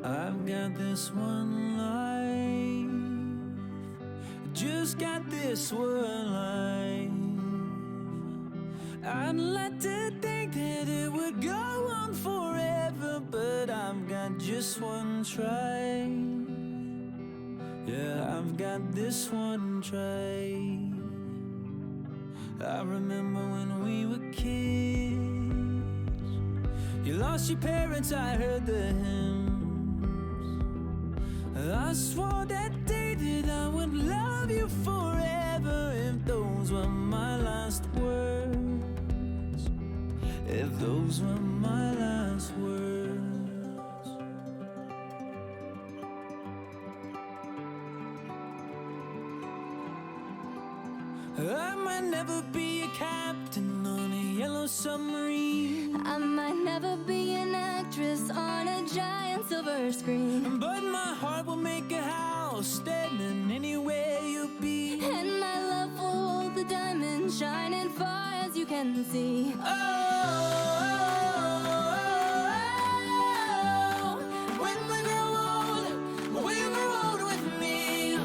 I've got this one life, just got this one life. I'd like to think that it would go on forever, but I've got just one try. Yeah, I've got this one try. I remember when we were kids, you lost your parents, I heard the hymns. I swore that day that I would love you forever, if those were my last words, if those were my last words. I might never be a captain on a yellow submarine, I might never be an actress on a giant silver screen, but my heart will make a house standing anywhere you'll be. and my love will hold the diamond shining far as you can see. When we grow old with me.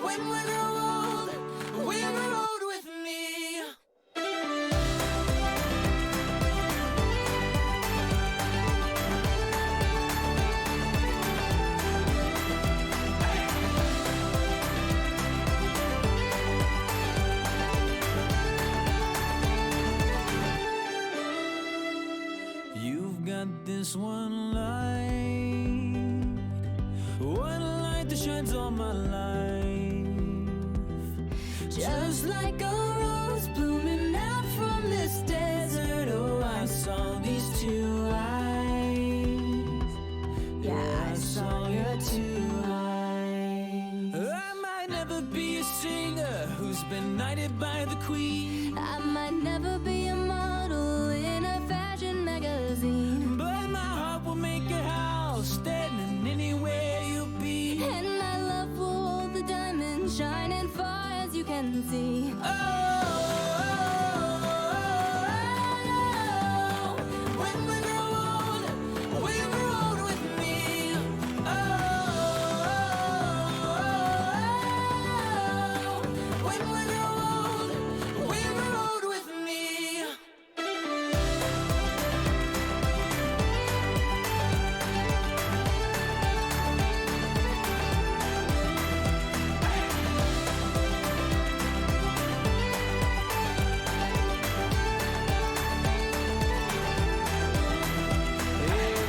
When we grow old with me. You've got this one light that shines all my life. Just like a rose blooming out from this desert, Oh, I saw these two eyes. Yeah, I saw your two eyes. I might never be a singer who's been knighted by the queen, I might never be a model in a fashion magazine, but my heart will make a house standing anywhere you'll be. and my love will hold the diamond shining far as you can see. When we grow old with me. When we grow old with me.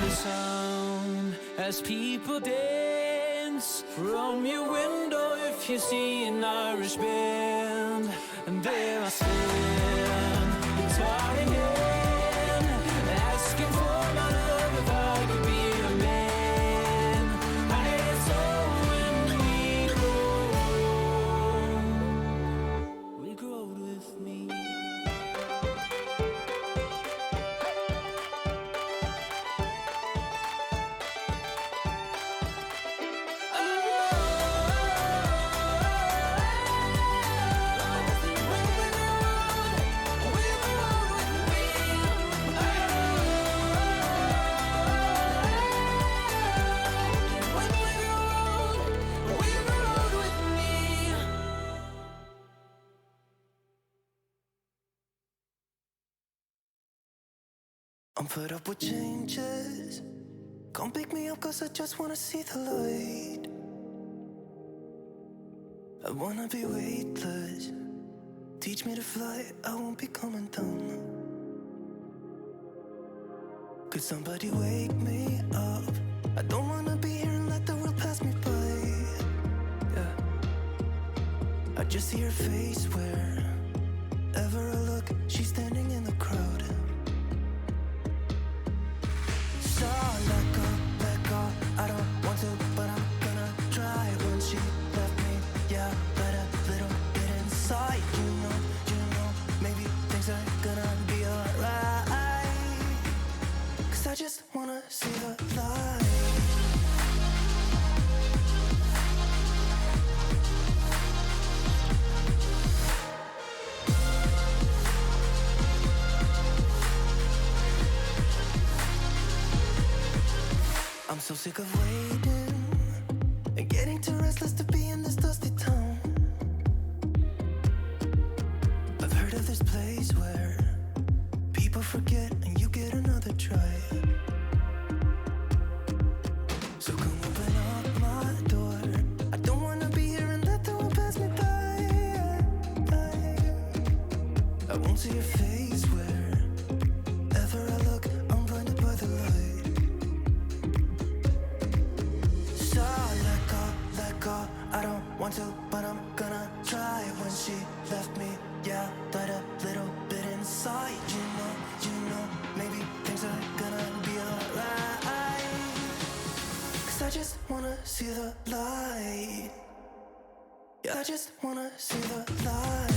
Sound as people dance from your window, if you see an Irish band, and there I stand, guitar in hand, asking for my love if I could be a man. And it's all when we grow old with me. I'm fed up with changes. Come pick me up, cause I just wanna see the light. I wanna be weightless. Teach me to fly, I won't be coming down. Could somebody wake me up? I don't wanna be here and let the world pass me by. Yeah. I just see her face wherever I look. She's standing in the crowd. I don't want to, but I'm gonna try. When she left me, yeah, let a little bit inside. You know, maybe things are gonna be alright. Cause I just wanna see the light. I'm so sick of waiting and getting too restless to be in this dusty town. I've heard of this place where people forget and you get another try. So come open up my door. I don't wanna be here and let the world pass me by. I won't see your face wherever I look. I'm blinded by the light. So let go. I don't want to, but I'm gonna try. When she left me, yeah, died a little bit inside. You know, maybe things are gonna be alright. 'Cause I just wanna see the light. Yeah, I just wanna see the light.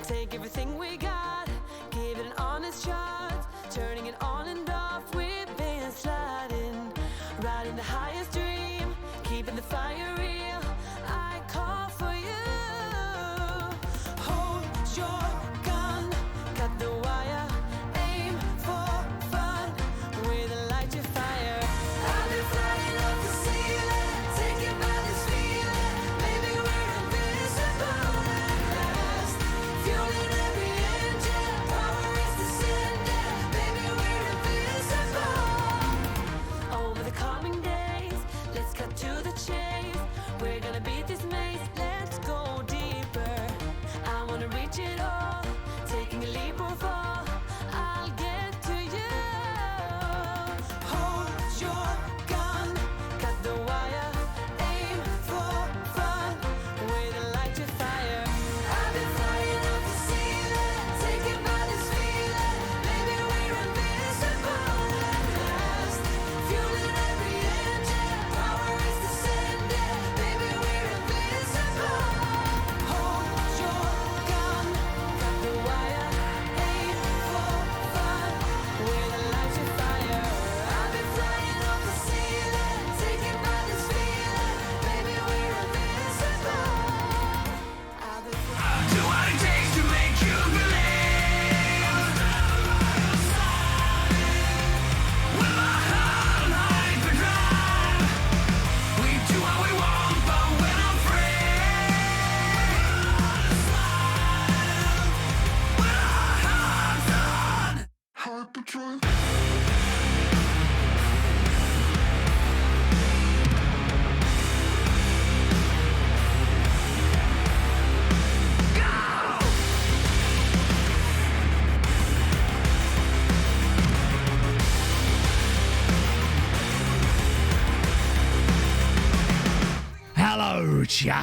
Take everything we got, give it an honest shot. Turning it on and off, we've been sliding. Riding the highest dream, keeping the fire real. I call for you. Hold your gun, cut the wire. Aim for fun,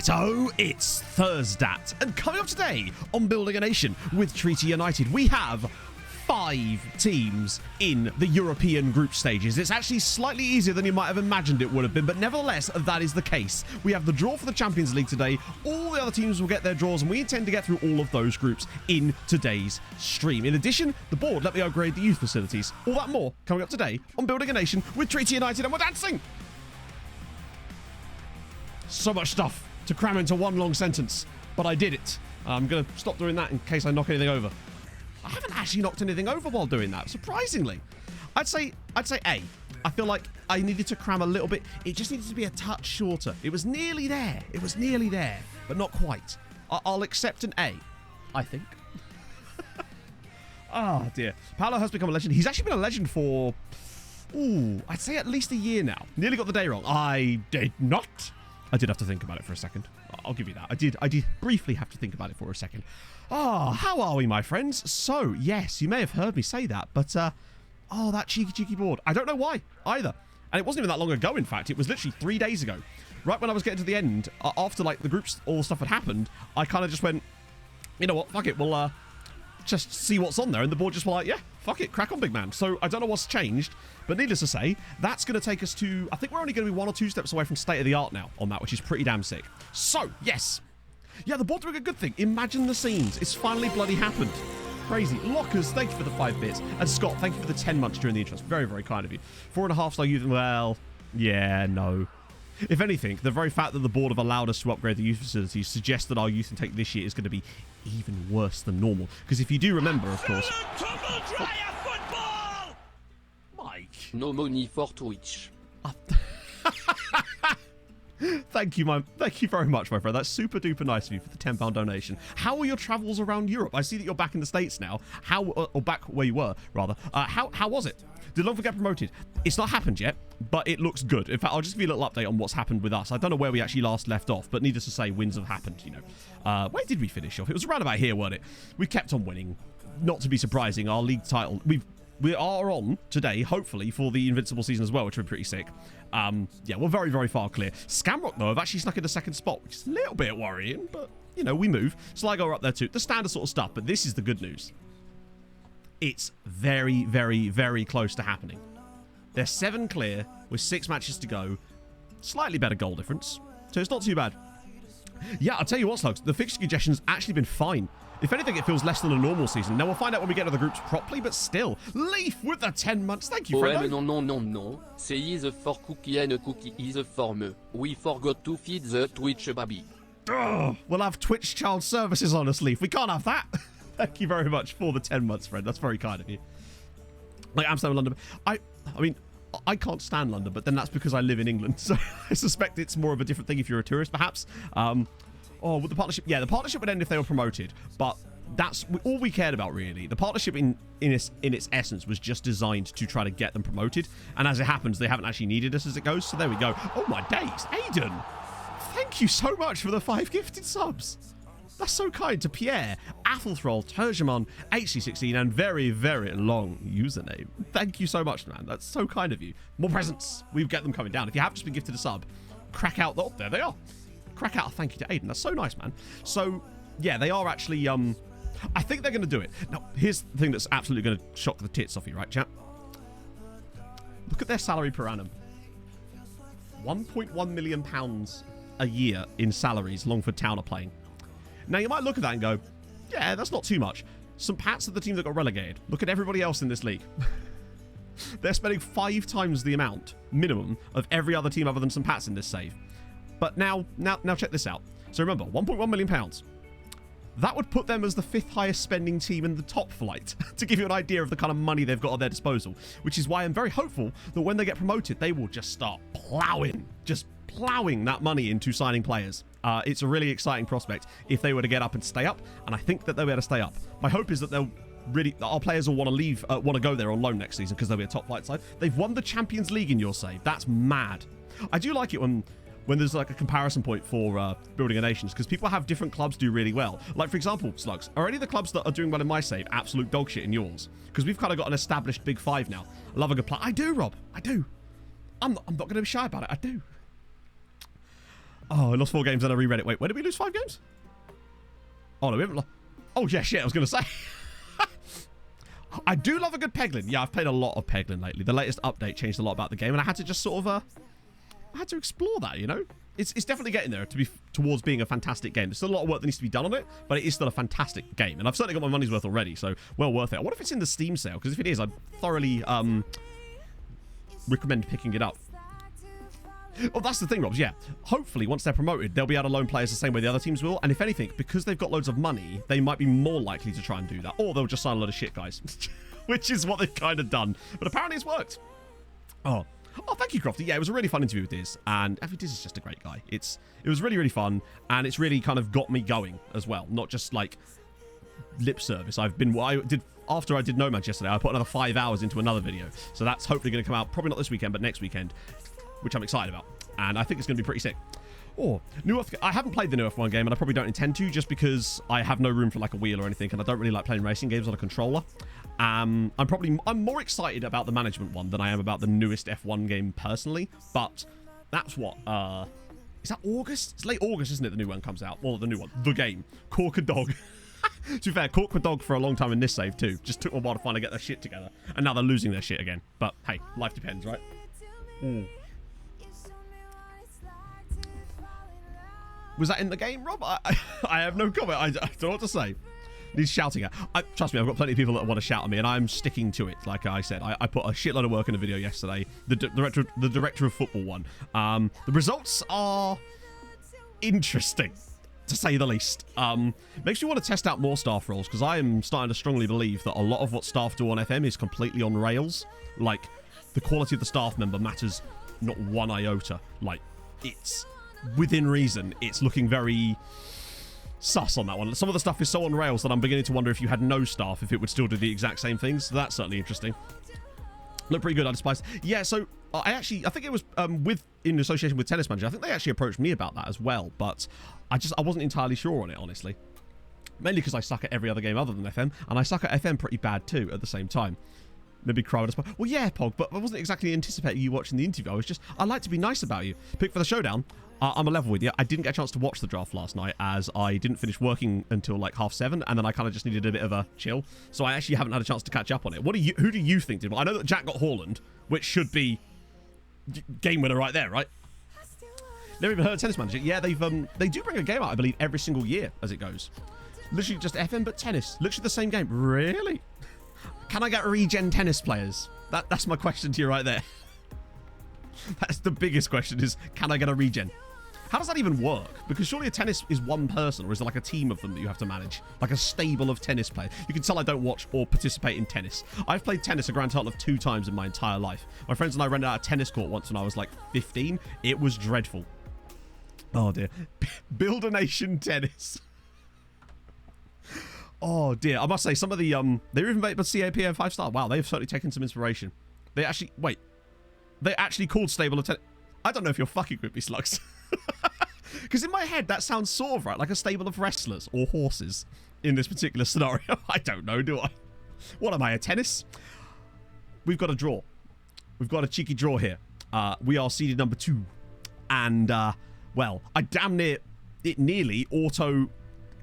Thursdato, it's Thursdat. And coming up today on Building a Nation with Treaty United, we have 5 teams in the European group stages. It's actually slightly easier than you might have imagined it would have been, but nevertheless, that is the case. We have the draw for the Champions League today. All the other teams will get their draws, and we intend to get through all of those groups in today's stream. In addition, the board let me upgrade the youth facilities. All that more coming up today on Building a Nation with Treaty United, and we're dancing! So much stuff to cram into one long sentence, but I did it. I'm going to stop doing that in case I knock anything over. I haven't actually knocked anything over while doing that, surprisingly. I'd say A. I feel like I needed to cram a little bit. It just needed to be a touch shorter. It was nearly there. It was nearly there, but not quite. I'll accept an A, I think. Oh, dear. Paolo has become a legend. He's actually been a legend for, I'd say at least a year now. Nearly got the day wrong. I did not. I did have to think about it for a second. I'll give you that. I did briefly have to think about it for a second. How are we, my friends? So, yes, you may have heard me say that, but, that cheeky board. I don't know why, either. And it wasn't even that long ago, in fact. It was literally 3 days ago. Right when I was getting to the end, after, like, the groups, all the stuff had happened, I kind of just went, you know what, fuck it, we'll, just see what's on there. And the board just were like, yeah, fuck it, crack on, big man. So I don't know what's changed, but needless to say, that's going to take us to, I think we're only going to be 1 or 2 steps away from state of the art now on that, which is pretty damn sick. So, yes. Yeah, the board doing a good thing. Imagine the scenes. It's finally bloody happened. Crazy. Lockers, thank you for the 5 bits. And Scott, thank you for the 10 months during the intro. Very, very kind of you. 4.5 star youth. Well, yeah, no. If anything, the very fact that the board have allowed us to upgrade the youth facilities suggests that our youth intake this year is going to be even worse than normal. Because if you do remember, of course... Mike. No money for Twitch. Thank you very much, my friend. That's super duper nice of you for the £10 donation. How are your travels around Europe? I see that you're back in the States now. Or back where you were, rather. How was it? Did Longford get promoted? It's not happened yet, but it looks good. In fact, I'll just give you a little update on what's happened with us. I don't know where we actually last left off, but needless to say, wins have happened, you know. Where did we finish off? It was around about here, wasn't it? We kept on winning. Not to be surprising, our league title... We are on today, hopefully, for the Invincible season as well, which would be pretty sick. Yeah, we're very, very far clear. Scamrock, though, have actually snuck in the 2nd spot, which is a little bit worrying, but, you know, we move. Sligo are up there too. The standard sort of stuff, but this is the good news. It's very, very, very close to happening. They're 7 clear with 6 matches to go. Slightly better goal difference, so it's not too bad. Yeah, I'll tell you what, Slugs, the fixture congestion's actually been fine. If anything, it feels less than a normal season. Now, we'll find out when we get to the groups properly, but still. Leaf with the 10 months. Thank you, Fredo. Non. C'est is for cookie and cookie is for me. We forgot to feed the Twitch baby. Oh, we'll have Twitch child services on us, Leaf. We can't have that. Thank you very much for the 10 months, friend. That's very kind of you. Like Amsterdam, London. I mean, I can't stand London, but then that's because I live in England. So I suspect it's more of a different thing if you're a tourist, perhaps. With the partnership, yeah, the partnership would end if they were promoted, but that's all we cared about, really. The partnership in its essence was just designed to try to get them promoted, and as it happens, they haven't actually needed us as it goes, so there we go. Oh my days, Aiden, thank you so much for the 5 gifted subs. That's so kind to Pierre, Athelthrol, Terjamon, HC16, and very, very long username. Thank you so much, man. That's so kind of you. More presents. We get them coming down. If you have just been gifted a sub, crack out. Oh, there they are. Crack out a thank you to Aiden. That's so nice, man. So, yeah, they are actually, I think they're going to do it. Now, here's the thing that's absolutely going to shock the tits off you, right, chat? Look at their salary per annum. £1.1 million a year in salaries Longford Town are playing. Now, you might look at that and go, yeah, that's not too much. St. Pat's are the team that got relegated. Look at everybody else in this league. They're spending 5 times the amount, minimum, of every other team other than St. Pat's in this save. But now check this out. So remember, £1.1 million. That would put them as the 5th highest spending team in the top flight, to give you an idea of the kind of money they've got at their disposal, which is why I'm very hopeful that when they get promoted, they will just start plowing that money into signing players. It's a really exciting prospect if they were to get up and stay up, and I think that they'll be able to stay up. My hope is that our players will want to go there on loan next season because they'll be a top flight side. They've won the Champions League in your save. That's mad. I do like it when there's like a comparison point for Building a Nations, because people have different clubs do really well. Like, for example, Slugs, are any of the clubs that are doing well in my save absolute dog shit in yours? Because we've kind of got an established big 5 now. I love a good play. I do, Rob. I do. I'm not going to be shy about it. I do. Oh, I lost 4 games and I reread it. Wait, where did we lose 5 games? Oh, no, we haven't lost. Oh, yeah, shit, I was going to say. I do love a good Peglin. Yeah, I've played a lot of Peglin lately. The latest update changed a lot about the game, and I had to just sort of, I had to explore that, you know? It's definitely getting there towards being a fantastic game. There's still a lot of work that needs to be done on it, but it is still a fantastic game, and I've certainly got my money's worth already, so well worth it. I wonder if it's in the Steam sale, because if it is, I'd thoroughly recommend picking it up. Oh, that's the thing, Robs, yeah. Hopefully, once they're promoted, they'll be able to loan players the same way the other teams will. And if anything, because they've got loads of money, they might be more likely to try and do that. Or they'll just sign a load of shit guys. Which is what they've kind of done. But apparently it's worked. Oh, thank you, Crofty. Yeah, it was a really fun interview with Diz. And I think Diz is just a great guy. It was really, really fun. And it's really kind of got me going as well. Not just like lip service. After I did Nomads yesterday, I put another 5 hours into another video. So that's hopefully going to come out, probably not this weekend, but next weekend, which I'm excited about. And I think it's going to be pretty sick. Oh, New Earth. I haven't played the New F1 game, and I probably don't intend to, just because I have no room for like a wheel or anything, and I don't really like playing racing games on a controller. I'm more excited about the management one than I am about the newest F1 game personally. But that's what, is that August? It's late August, isn't it? The new one comes out. Well, the new one, the game, Cork and Dog. To be fair, Cork and Dog for a long time in this save too. Just took a while to finally get their shit together, and now they're losing their shit again. But hey, life depends, right? Was that in the game, Rob? I have no comment. I don't know what to say. He's shouting at. Trust me, I've got plenty of people that want to shout at me, and I'm sticking to it. Like I said, I put a shitload of work in a video yesterday. The director of football one. The results are interesting, to say the least. Makes me want to test out more staff roles, because I am starting to strongly believe that a lot of what staff do on FM is completely on rails. Like, the quality of the staff member matters not one iota. Like, it's within reason. It's looking very sus on that one. Some of the stuff is so on rails that I'm beginning to wonder if you had no staff, if it would still do the exact same things. So that's certainly interesting. Look pretty good, I despise. Yeah, so I think it was in association with Tennis Manager. I think they actually approached me about that as well, but I wasn't entirely sure on it, honestly. Mainly because I suck at every other game other than FM, and I suck at FM pretty bad too at the same time. Maybe cry with a well, yeah, Pog, but I wasn't exactly anticipating you watching the interview. I like to be nice about you. Pick for the showdown. I'm a level with you. I didn't get a chance to watch the draft last night, as I didn't finish working until like 7:30, and then I kind of just needed a bit of a chill. So I actually haven't had a chance to catch up on it. Who do you think did well? I know that Jack got Haaland, which should be game winner right there, right? Never even heard of Tennis Manager. Yeah, they do bring a game out, I believe, every single year as it goes. Literally just FM, but tennis. Literally the same game. Really? Can I get regen tennis players? That's my question to you right there. That's the biggest question, is can I get a regen? How does that even work? Because surely a tennis is one person, or is there like a team of them that you have to manage? Like a stable of tennis players. You can tell I don't watch or participate in tennis. I've played tennis a grand total of 2 times in my entire life. My friends and I rented out a tennis court once when I was like 15. It was dreadful. Oh dear. Build a nation tennis. Oh dear. I must say, some of the they even made CAP and 5-star. Wow, they've certainly taken some inspiration. They actually called stable of tennis. I don't know if you're fucking with me, Slugs. Because in my head, that sounds sort of right, like a stable of wrestlers or horses in this particular scenario. I don't know, do I? What am I, a tennis? We've got a draw. We've got a cheeky draw here. We are seeded number 2. And, well, I damn near, it nearly auto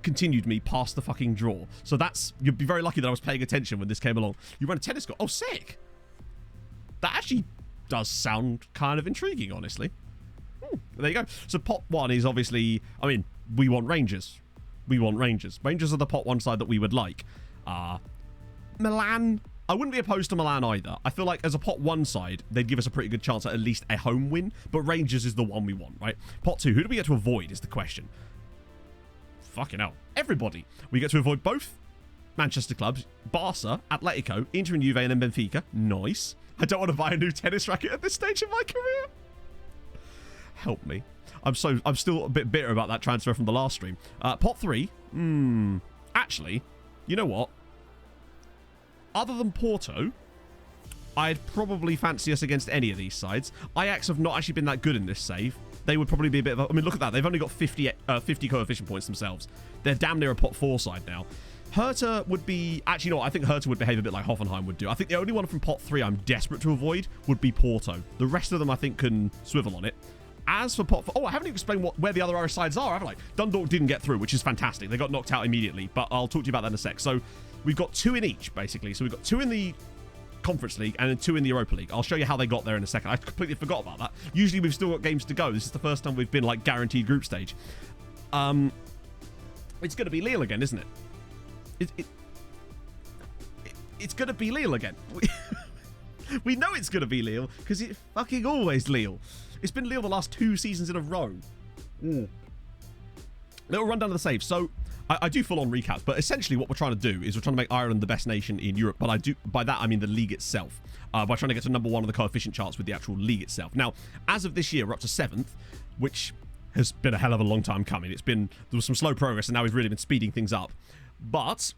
continued me past the fucking draw. So you'd be very lucky that I was paying attention when this came along. You run a tennis court. Oh, sick. That actually does sound kind of intriguing, honestly. There you go. So pot 1 is obviously, I mean, we want Rangers. We want Rangers. Rangers are the pot 1 side that we would like. Milan, I wouldn't be opposed to Milan either. I feel like as a pot 1 side, they'd give us a pretty good chance at least a home win, but Rangers is the one we want, right? Pot 2, who do we get to avoid is the question. Fucking hell. Everybody. We get to avoid both Manchester clubs, Barca, Atletico, Inter and Juve, and then Benfica. Nice. I don't want to buy a new tennis racket at this stage of my career. Help me. I'm still a bit bitter about that transfer from the last stream. Pot 3. Actually, you know what? Other than Porto, I'd probably fancy us against any of these sides. Ajax have not actually been that good in this save. They would probably be a bit of a... I mean, look at that. They've only got 50 coefficient points themselves. They're damn near a pot 4 side now. Hertha would be... Actually, no, I think Hertha would behave a bit like Hoffenheim would do. I think the only one from pot 3 I'm desperate to avoid would be Porto. The rest of them, I think, can swivel on it. As for pot... Oh, I haven't even explained where the other Irish sides are, have I? Dundalk didn't get through, which is fantastic. They got knocked out immediately, but I'll talk to you about that in a sec. So we've got 2 in each, basically. So we've got 2 in the Conference League and then 2 in the Europa League. I'll show you how they got there in a second. I completely forgot about that. Usually we've still got games to go. This is the first time we've been, like, guaranteed group stage. It's going to be Lille again, isn't it? It's going to be Lille again. We know it's going to be Lille because it's fucking always Lille. It's been Lille the last 2 seasons in a row. Little rundown of the saves. So I do full-on recaps, but essentially what we're trying to do is we're trying to make Ireland the best nation in Europe. But by that I mean the league itself. By trying to get to number 1 on the coefficient charts with the actual league itself. Now, as of this year, we're up to 7th, which has been a hell of a long time coming. There was some slow progress, and now we've really been speeding things up. But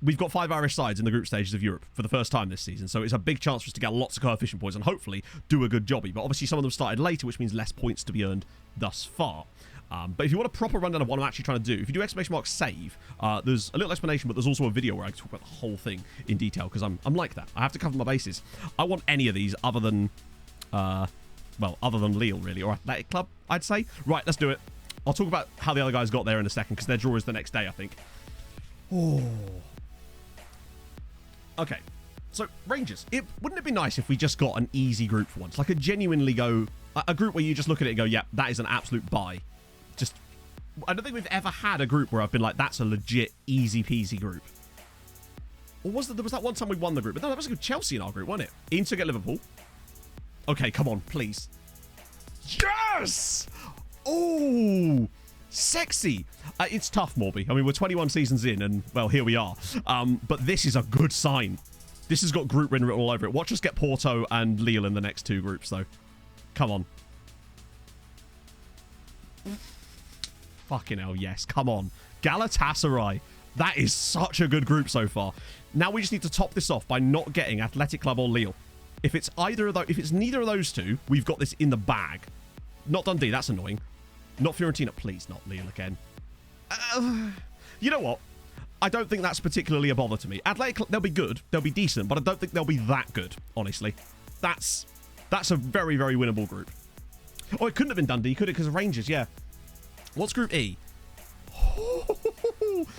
we've got 5 Irish sides in the group stages of Europe for the first time this season, so it's a big chance for us to get lots of coefficient points and hopefully do a good jobby. But obviously some of them started later, which means less points to be earned thus far. But if you want a proper rundown of what I'm actually trying to do, if you do _save, there's a little explanation, but there's also a video where I talk about the whole thing in detail, because I'm like that. I have to cover my bases. I want any of these other than, other than Lille, really, or Athletic Club, I'd say. Right, let's do it. I'll talk about how the other guys got there in a second, because their draw is the next day, I think. Oh. Okay. So, Rangers. Wouldn't it be nice if we just got an easy group for once? Like a genuinely a group where you just look at it and go, yeah, that is an absolute buy. I don't think we've ever had a group where I've been like, that's a legit easy peasy group. Or was there was that one time we won the group? But no, that was with Chelsea in our group, wasn't it? Inter get Liverpool. Okay, come on, please. Yes! Oh, sexy. It's tough, Morby. I mean, we're 21 seasons in, and, well, here we are. But this is a good sign. This has got group win written all over it. Watch us get Porto and Lille in the next 2 groups, though. Come on. Fucking hell, yes. Come on. Galatasaray. That is such a good group so far. Now we just need to top this off by not getting Athletic Club or Lille. If it's neither of those 2, we've got this in the bag. Not Dundee, that's annoying. Not Fiorentina, please, not Lille again. You know what? I don't think that's particularly a bother to me. Athletic, they'll be good, they'll be decent, but I don't think they'll be that good, honestly. That's a very, very winnable group. Oh, it couldn't have been Dundee, could it? Because of Rangers, yeah. What's Group E?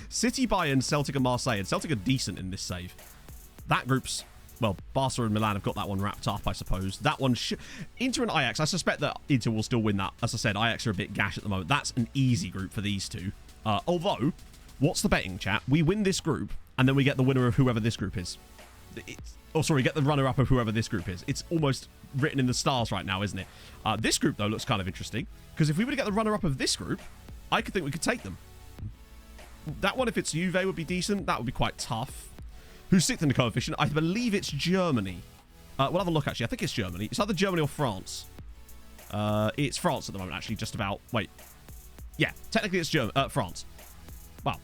City, Bayern, Celtic and Marseille. And Celtic are decent in this save. That group's... Well, Barca and Milan have got that one wrapped up, I suppose. That one... Inter and Ajax, I suspect that Inter will still win that. As I said, Ajax are a bit gash at the moment. That's an easy group for these 2. Although, what's the betting, chat? We win this group, and then we get the winner of whoever this group is. Get the runner-up of whoever this group is. It's almost written in the stars right now, isn't it? This group, though, looks kind of interesting. Because if we were to get the runner-up of this group, I could think we could take them. That one, if it's Juve, would be decent. That would be quite tough. Who's 6th in the coefficient? I believe it's Germany. We'll have a look, actually. I think it's Germany. It's either Germany or France. It's France at the moment, actually, just about. Wait. Yeah, technically it's France. Wow.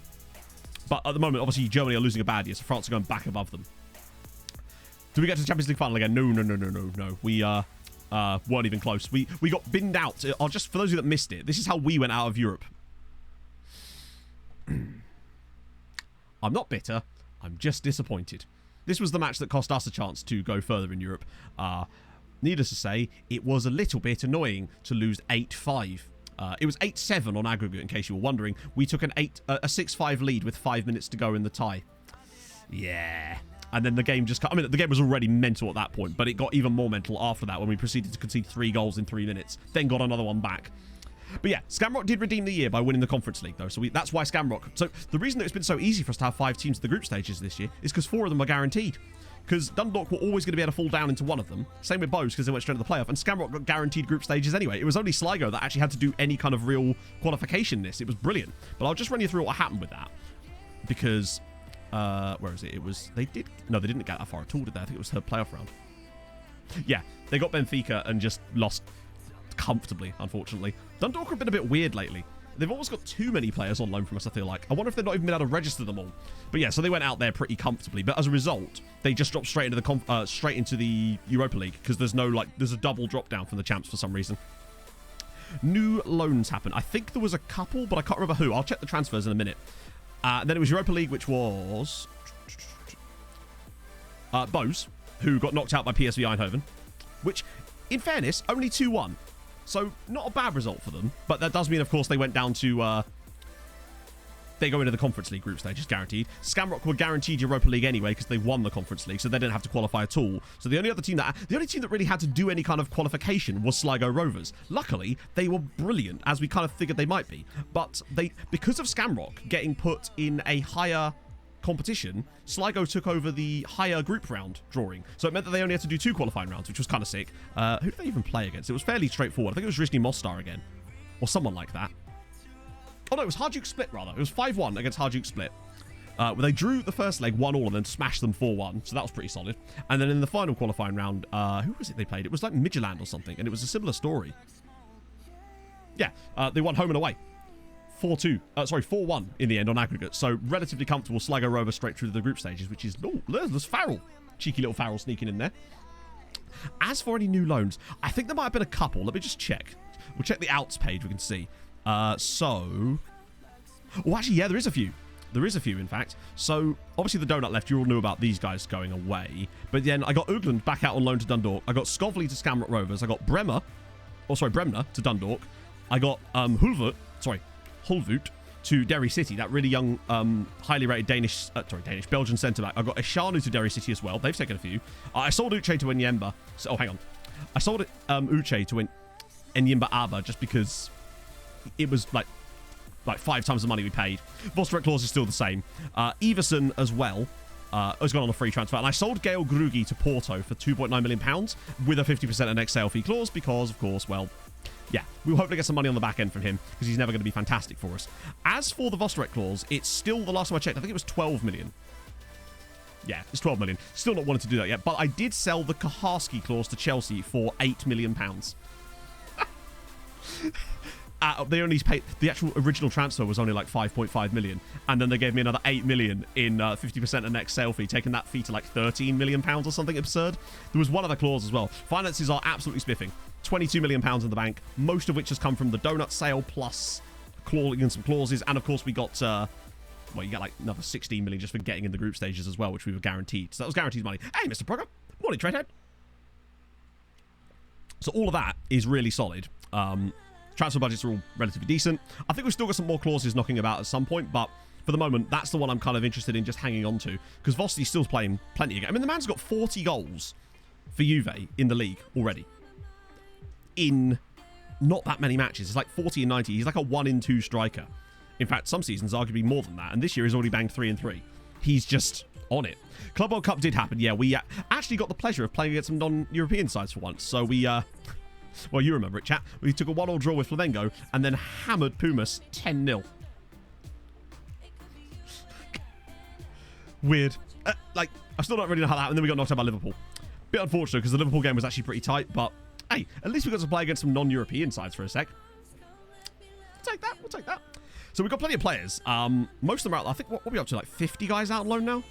But at the moment, obviously, Germany are losing a bad year, so France are going back above them. Do we get to the Champions League final again? No. We weren't even close. We got binned out. Just for those of you that missed it, this is how we went out of Europe. I'm not bitter. I'm just disappointed. This was the match that cost us a chance to go further in Europe. Needless to say, it was a little bit annoying to lose 8-5. It was 8-7 on aggregate, in case you were wondering. We took a 6-5 lead with 5 minutes to go in the tie. Yeah. And then the game just... I mean, the game was already mental at that point, but it got even more mental after that when we proceeded to concede 3 goals in 3 minutes. Then got another one back. But yeah, Scamrock did redeem the year by winning the Conference League, though. So that's why Scamrock... So the reason that it's been so easy for us to have 5 teams at the group stages this year is because 4 of them are guaranteed. Because Dundalk were always going to be able to fall down into one of them. Same with Bose, because they went straight to the playoff. And Scamrock got guaranteed group stages anyway. It was only Sligo that actually had to do any kind of real qualification in this. It was brilliant. But I'll just run you through what happened with that. Because... where is it? It was... They didn't get that far at all, did they? I think it was her playoff round. Yeah, they got Benfica and just lost comfortably, unfortunately. Dundalk have been a bit weird lately. They've almost got too many players on loan from us, I feel like. I wonder if they've not even been able to register them all. But yeah, so they went out there pretty comfortably. But as a result, they just dropped straight into the Europa League because there's a double drop down from the champs for some reason. New loans happened. I think there was a couple, but I can't remember who. I'll check the transfers in a minute. Then it was Europa League, which was Bose, who got knocked out by PSV Eindhoven, which, in fairness, only 2-1. So, not a bad result for them. But that does mean, of course, they went down to... they go into the Conference League group stage, it's guaranteed. Scamrock were guaranteed Europa League anyway because they won the Conference League, so they didn't have to qualify at all. So the only team that really had to do any kind of qualification was Sligo Rovers. Luckily, they were brilliant, as we kind of figured they might be. But because of Scamrock getting put in a higher competition, Sligo took over the higher group round drawing. So it meant that they only had to do 2 qualifying rounds, which was kind of sick. Who did they even play against? It was fairly straightforward. I think it was Rizhny Mostar again, or someone like that. Oh, no, it was Hajduk Split, rather. It was 5-1 against Hajduk Split. Where they drew the first leg 1-1 and then smashed them 4-1. So that was pretty solid. And then in the final qualifying round, who was it they played? It was like Midtjylland or something. And it was a similar story. Yeah, they won home and away. 4-1 in the end on aggregate. So relatively comfortable. Sligo Rovers straight through the group stages, which is... Oh, there's Farrell. Cheeky little Farrell sneaking in there. As for any new loans, I think there might have been a couple. Let me just check. We'll check the outs page. We can see. Oh, actually, yeah, there is a few. There is a few, in fact. So, obviously, the donut left. You all knew about these guys going away. But then I got Ugland back out on loan to Dundalk. I got Scovely to Scamrock Rovers. I got Bremner to Dundalk. I got Hulvoet to Derry City. That really young, highly rated Belgian centre-back. I got Eshanu to Derry City as well. They've taken a few. I sold Uche to Enyemba. So, oh, hang on. I sold Uche to Enyemba Aba just because... it was like 5 times the money we paid. Vostok clause is still the same. Everson as well has gone on a free transfer. And I sold Gael Grugi to Porto for £2.9 million with a 50% an sale fee clause because, of course, well, yeah, we'll hopefully get some money on the back end from him because he's never going to be fantastic for us. As for the Vostok clause, it's still, the last time I checked, I think it was 12 million. Yeah, it's 12 million. Still not wanting to do that yet. But I did sell the Kaharski clause to Chelsea for £8 million. They only paid, the actual original transfer was only like 5.5 million, and then they gave me another 8 million in 50% of next sale fee, taking that fee to like 13 million pounds or something absurd. There was one other clause as well. Finances are absolutely spiffing. 22 million pounds in the bank, most of which has come from the donut sale plus clawing in some clauses, and of course we got well, you get like another 16 million just for getting in the group stages as well, which we were guaranteed. So that was guaranteed money. Hey, Mr. Progress. Morning, Tradehead. So all of that is really solid. Transfer budgets are all relatively decent. I think we've still got some more clauses knocking about at some point, but for the moment, that's the one I'm kind of interested in just hanging on to, because Vossi's still playing plenty of games. I mean, the man's got 40 goals for Juve in the league already. In not that many matches. It's like 40 and 90. He's like a 1 in 2 striker. In fact, some seasons arguably more than that, and this year he's already banged 3 and 3. He's just on it. Club World Cup did happen. Yeah, we actually got the pleasure of playing against some non-European sides for once, so we... well, you remember it, chat. We took a 1-1 draw with Flamengo and then hammered Pumas 10-0. Weird. I still don't really know how that happened. Then we got knocked out by Liverpool. Bit unfortunate because the Liverpool game was actually pretty tight, but hey, at least we got to play against some non-European sides for a sec. We'll take that. So we've got plenty of players. Most of them are out. I think, what are we up to? Like 50 guys out on loan now?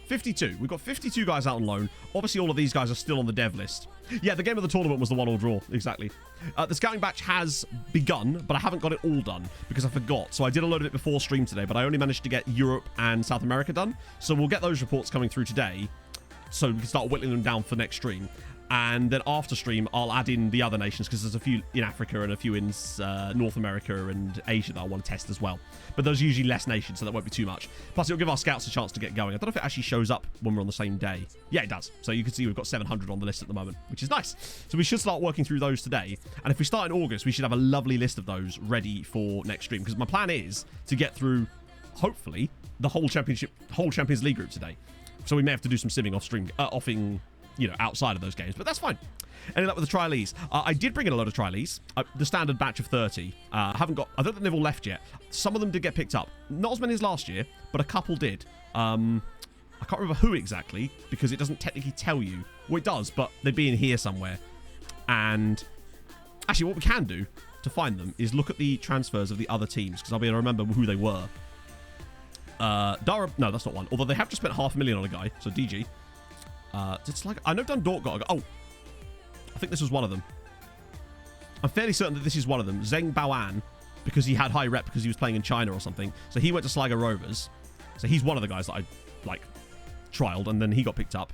52. We've got 52 guys out on loan. Obviously, all of these guys are still on the dev list. Yeah, the game of the tournament was the 1-1 draw. Exactly. The scouting batch has begun, but I haven't got it all done because I forgot. So I did a load of it before stream today, but I only managed to get Europe and South America done. So we'll get those reports coming through today so we can start whittling them down for next stream. And then after stream, I'll add in the other nations because there's a few in Africa and a few in North America and Asia that I want to test as well. But those are usually less nations, so that won't be too much. Plus, it'll give our scouts a chance to get going. I don't know if it actually shows up when we're on the same day. Yeah, it does. So you can see we've got 700 on the list at the moment, which is nice. So we should start working through those today. And if we start in August, we should have a lovely list of those ready for next stream. Because my plan is to get through, hopefully, the whole Champions League group today. So we may have to do some simming off stream, offing, outside of those games, but that's fine. Ended up with the trialies. I did bring in a lot of trialies. The standard batch of 30. I don't think they've all left yet. Some of them did get picked up. Not as many as last year, but a couple did. I can't remember who exactly, because it doesn't technically tell you. Well, it does, but they'd be in here somewhere. And actually, what we can do to find them is look at the transfers of the other teams, because I'll be able to remember who they were. Dara, no, that's not one. Although they have just spent $500,000 on a guy, so DG. It's like, I know Dundalk got a guy. Oh, I think this was one of them. I'm fairly certain that this is one of them. Zheng Baoan, because he had high rep because he was playing in China or something. So he went to Sligo Rovers. So he's one of the guys that I, trialed, and then he got picked up.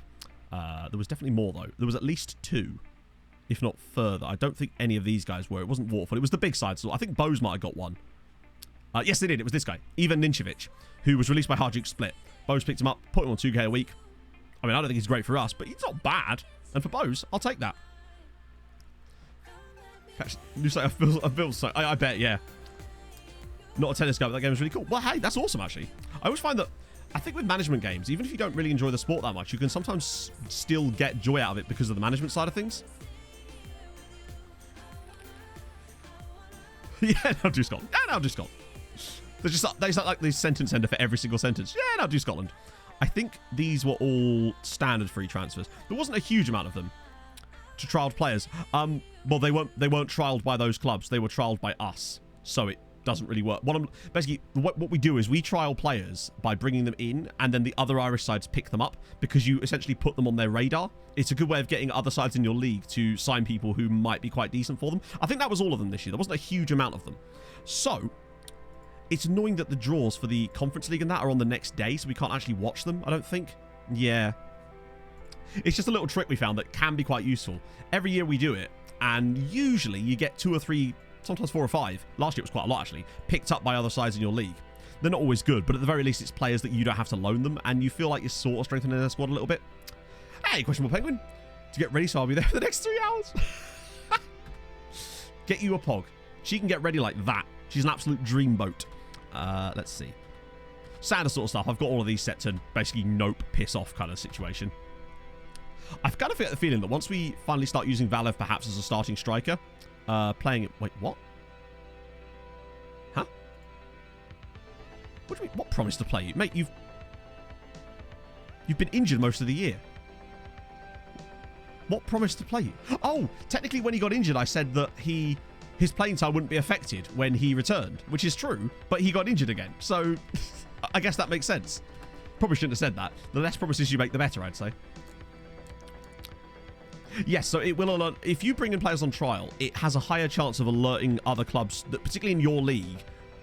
There was definitely more, though. There was at least 2. if not further. I don't think any of these guys were. It wasn't Waterford. It was the big side. So I think Bose might have got one. Yes, they did. It was this guy, Ivan Ninčević, who was released by Hajduk Split. Bose picked him up, put him on 2k a week. I mean, I don't think he's great for us, but he's not bad. And for Bose, I'll take that. I bet, yeah. Not a tennis guy, but that game was really cool. Well, hey, that's awesome, actually. I always find that, I think with management games, even if you don't really enjoy the sport that much, you can sometimes still get joy out of it because of the management side of things. Yeah, now do Scotland. Yeah, now do Scotland. There's like this sentence ender for every single sentence. Yeah, now do Scotland. I think these were all standard free transfers. There wasn't a huge amount of them to trialed players. Well, they weren't trialed by those clubs. They were trialed by us. So it doesn't really work. Basically, what we do is we trial players by bringing them in, and then the other Irish sides pick them up because you essentially put them on their radar. It's a good way of getting other sides in your league to sign people who might be quite decent for them. I think that was all of them this year. There wasn't a huge amount of them. So it's annoying that the draws for the Conference League and that are on the next day, so we can't actually watch them, I don't think. Yeah. It's just a little trick we found that can be quite useful. Every year we do it, and usually you get 2 or 3, sometimes 4 or 5. Last year it was quite a lot, actually, picked up by other sides in your league. They're not always good, but at the very least it's players that you don't have to loan them, and you feel like you're sort of strengthening their squad a little bit. Hey, Questionable Penguin. To get ready, so I'll be there for the next 3 hours. Get you a Pog. She can get ready like that. She's an absolute dreamboat. Let's see. Standard sort of stuff. I've got all of these set to basically nope, piss off kind of situation. I've kind of get the feeling that once we finally start using Valev perhaps as a starting striker, playing it... Wait, what? Huh? What do you mean? What promise to play you? Mate, you've been injured most of the year. What promise to play you? Oh, technically when he got injured, I said that his playing time wouldn't be affected when he returned, which is true, but he got injured again. So I guess that makes sense. Probably shouldn't have said that. The less promises you make, the better, I'd say. Yes, so it will alert. If you bring in players on trial, it has a higher chance of alerting other clubs, that, particularly in your league,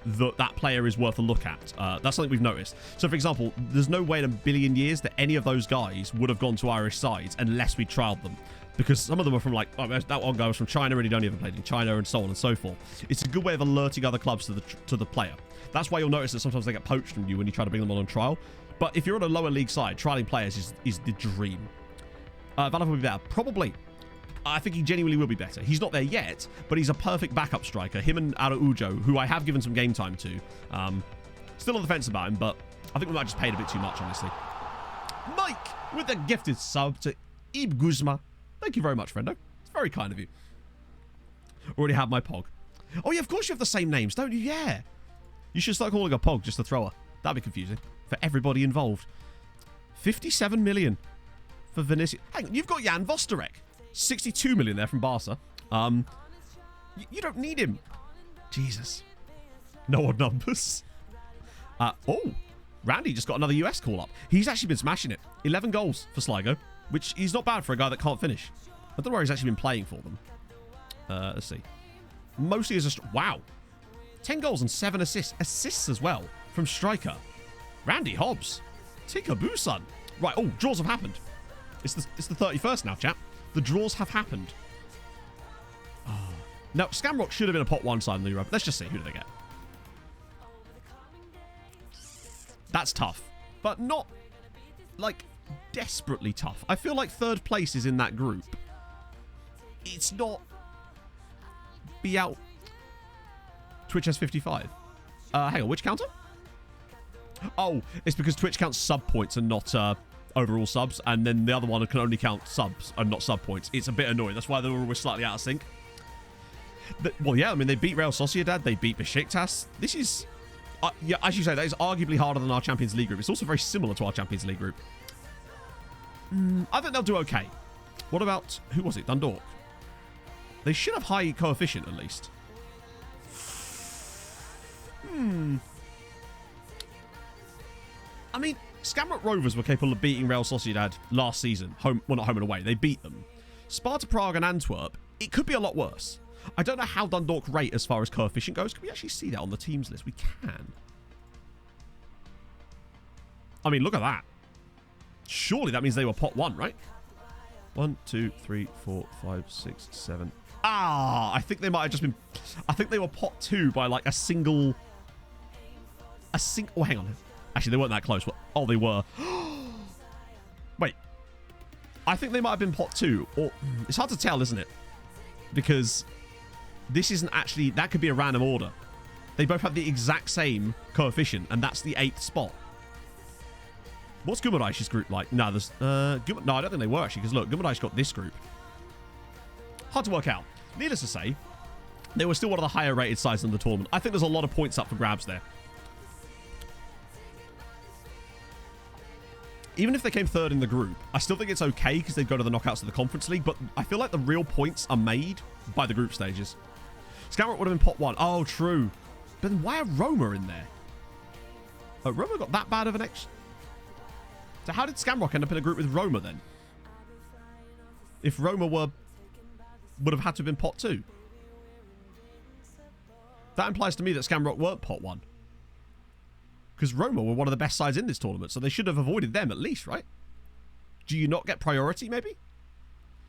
that player is worth a look at. That's something we've noticed. So, for example, there's no way in a billion years that any of those guys would have gone to Irish sides unless we trialed them. Because some of them are from, like, oh, that one guy was from China and he'd only ever played in China and so on and so forth. It's a good way of alerting other clubs to the player. That's why you'll notice that sometimes they get poached from you when you try to bring them on trial. But if you're on a lower league side, trialing players is the dream. Valev will be better. Probably. I think he genuinely will be better. He's not there yet, but he's a perfect backup striker. Him and Araujo, who I have given some game time to. Still on the fence about him, but I think we might just paid a bit too much, honestly. Mike with a gifted sub to Ib Guzma. Thank you very much, friendo. It's very kind of you. Already have my Pog. Oh, yeah, of course you have the same names, don't you? Yeah. You should start calling a Pog just a thrower. That'd be confusing for everybody involved. 57 million for Vinicius. Hang on, you've got Jan Vosterek. 62 million there from Barca. You don't need him. Jesus. No odd numbers. Oh, Randy just got another US call up. He's actually been smashing it. 11 goals for Sligo, which is not bad for a guy that can't finish. I don't know where he's actually been playing for them. Let's see. Mostly as a... Wow. 10 goals and 7 assists. Assists as well from striker. Randy Hobbs. Tika Busan. Right, oh, draws have happened. It's the 31st now, chap. The draws have happened. Oh. Now, Scamrock should have been a pot 1 side in the Europe. Let's just see. Who do they get? That's tough. But not, like, desperately tough. I feel like 3rd place is in that group. It's not... Be out. Twitch has 55. Hang on, which counter? Oh, it's because Twitch counts sub points and not... overall subs, and then the other one can only count subs and not sub points. It's a bit annoying. That's why they're always slightly out of sync. Well, yeah, I mean, they beat Real Sociedad, they beat Besiktas. This is, yeah, as you say, that is arguably harder than our Champions League group. It's also very similar to our Champions League group. I think they'll do okay. What about, who was it? Dundalk. They should have high coefficient, at least. I mean, Skamrock Rovers were capable of beating Real Sociedad last season. Well, not home and away. They beat them. Sparta Prague and Antwerp, it could be a lot worse. I don't know how Dundalk rate as far as coefficient goes. Can we actually see that on the teams list? We can. I mean, look at that. Surely that means they were pot 1, right? 1, 2, 3, 4, 5, 6, 7. Ah, I think they might have just been... I think they were pot 2 by like a single... Oh, hang on. Actually, they weren't that close. Oh, they were. Wait. I think they might have been pot 2. Or it's hard to tell, isn't it? Because this isn't actually... That could be a random order. They both have the exact same coefficient, and that's the 8th spot. What's Gummadish's group like? No, there's... no, I don't think they were, actually, because look, Gummadish got this group. Hard to work out. Needless to say, they were still one of the higher rated sides in the tournament. I think there's a lot of points up for grabs there. Even if they came third in the group, I still think it's okay because they'd go to the knockouts of the Conference League, but I feel like the real points are made by the group stages. Skamrock would have been pot 1. Oh, true. But then why are Roma in there? Oh, Roma got that bad of an X. So how did Skamrock end up in a group with Roma then? If Roma would have had to have been pot 2. That implies to me that Skamrock weren't pot 1. Because Roma were one of the best sides in this tournament, so they should have avoided them at least, right? Do you not get priority, maybe?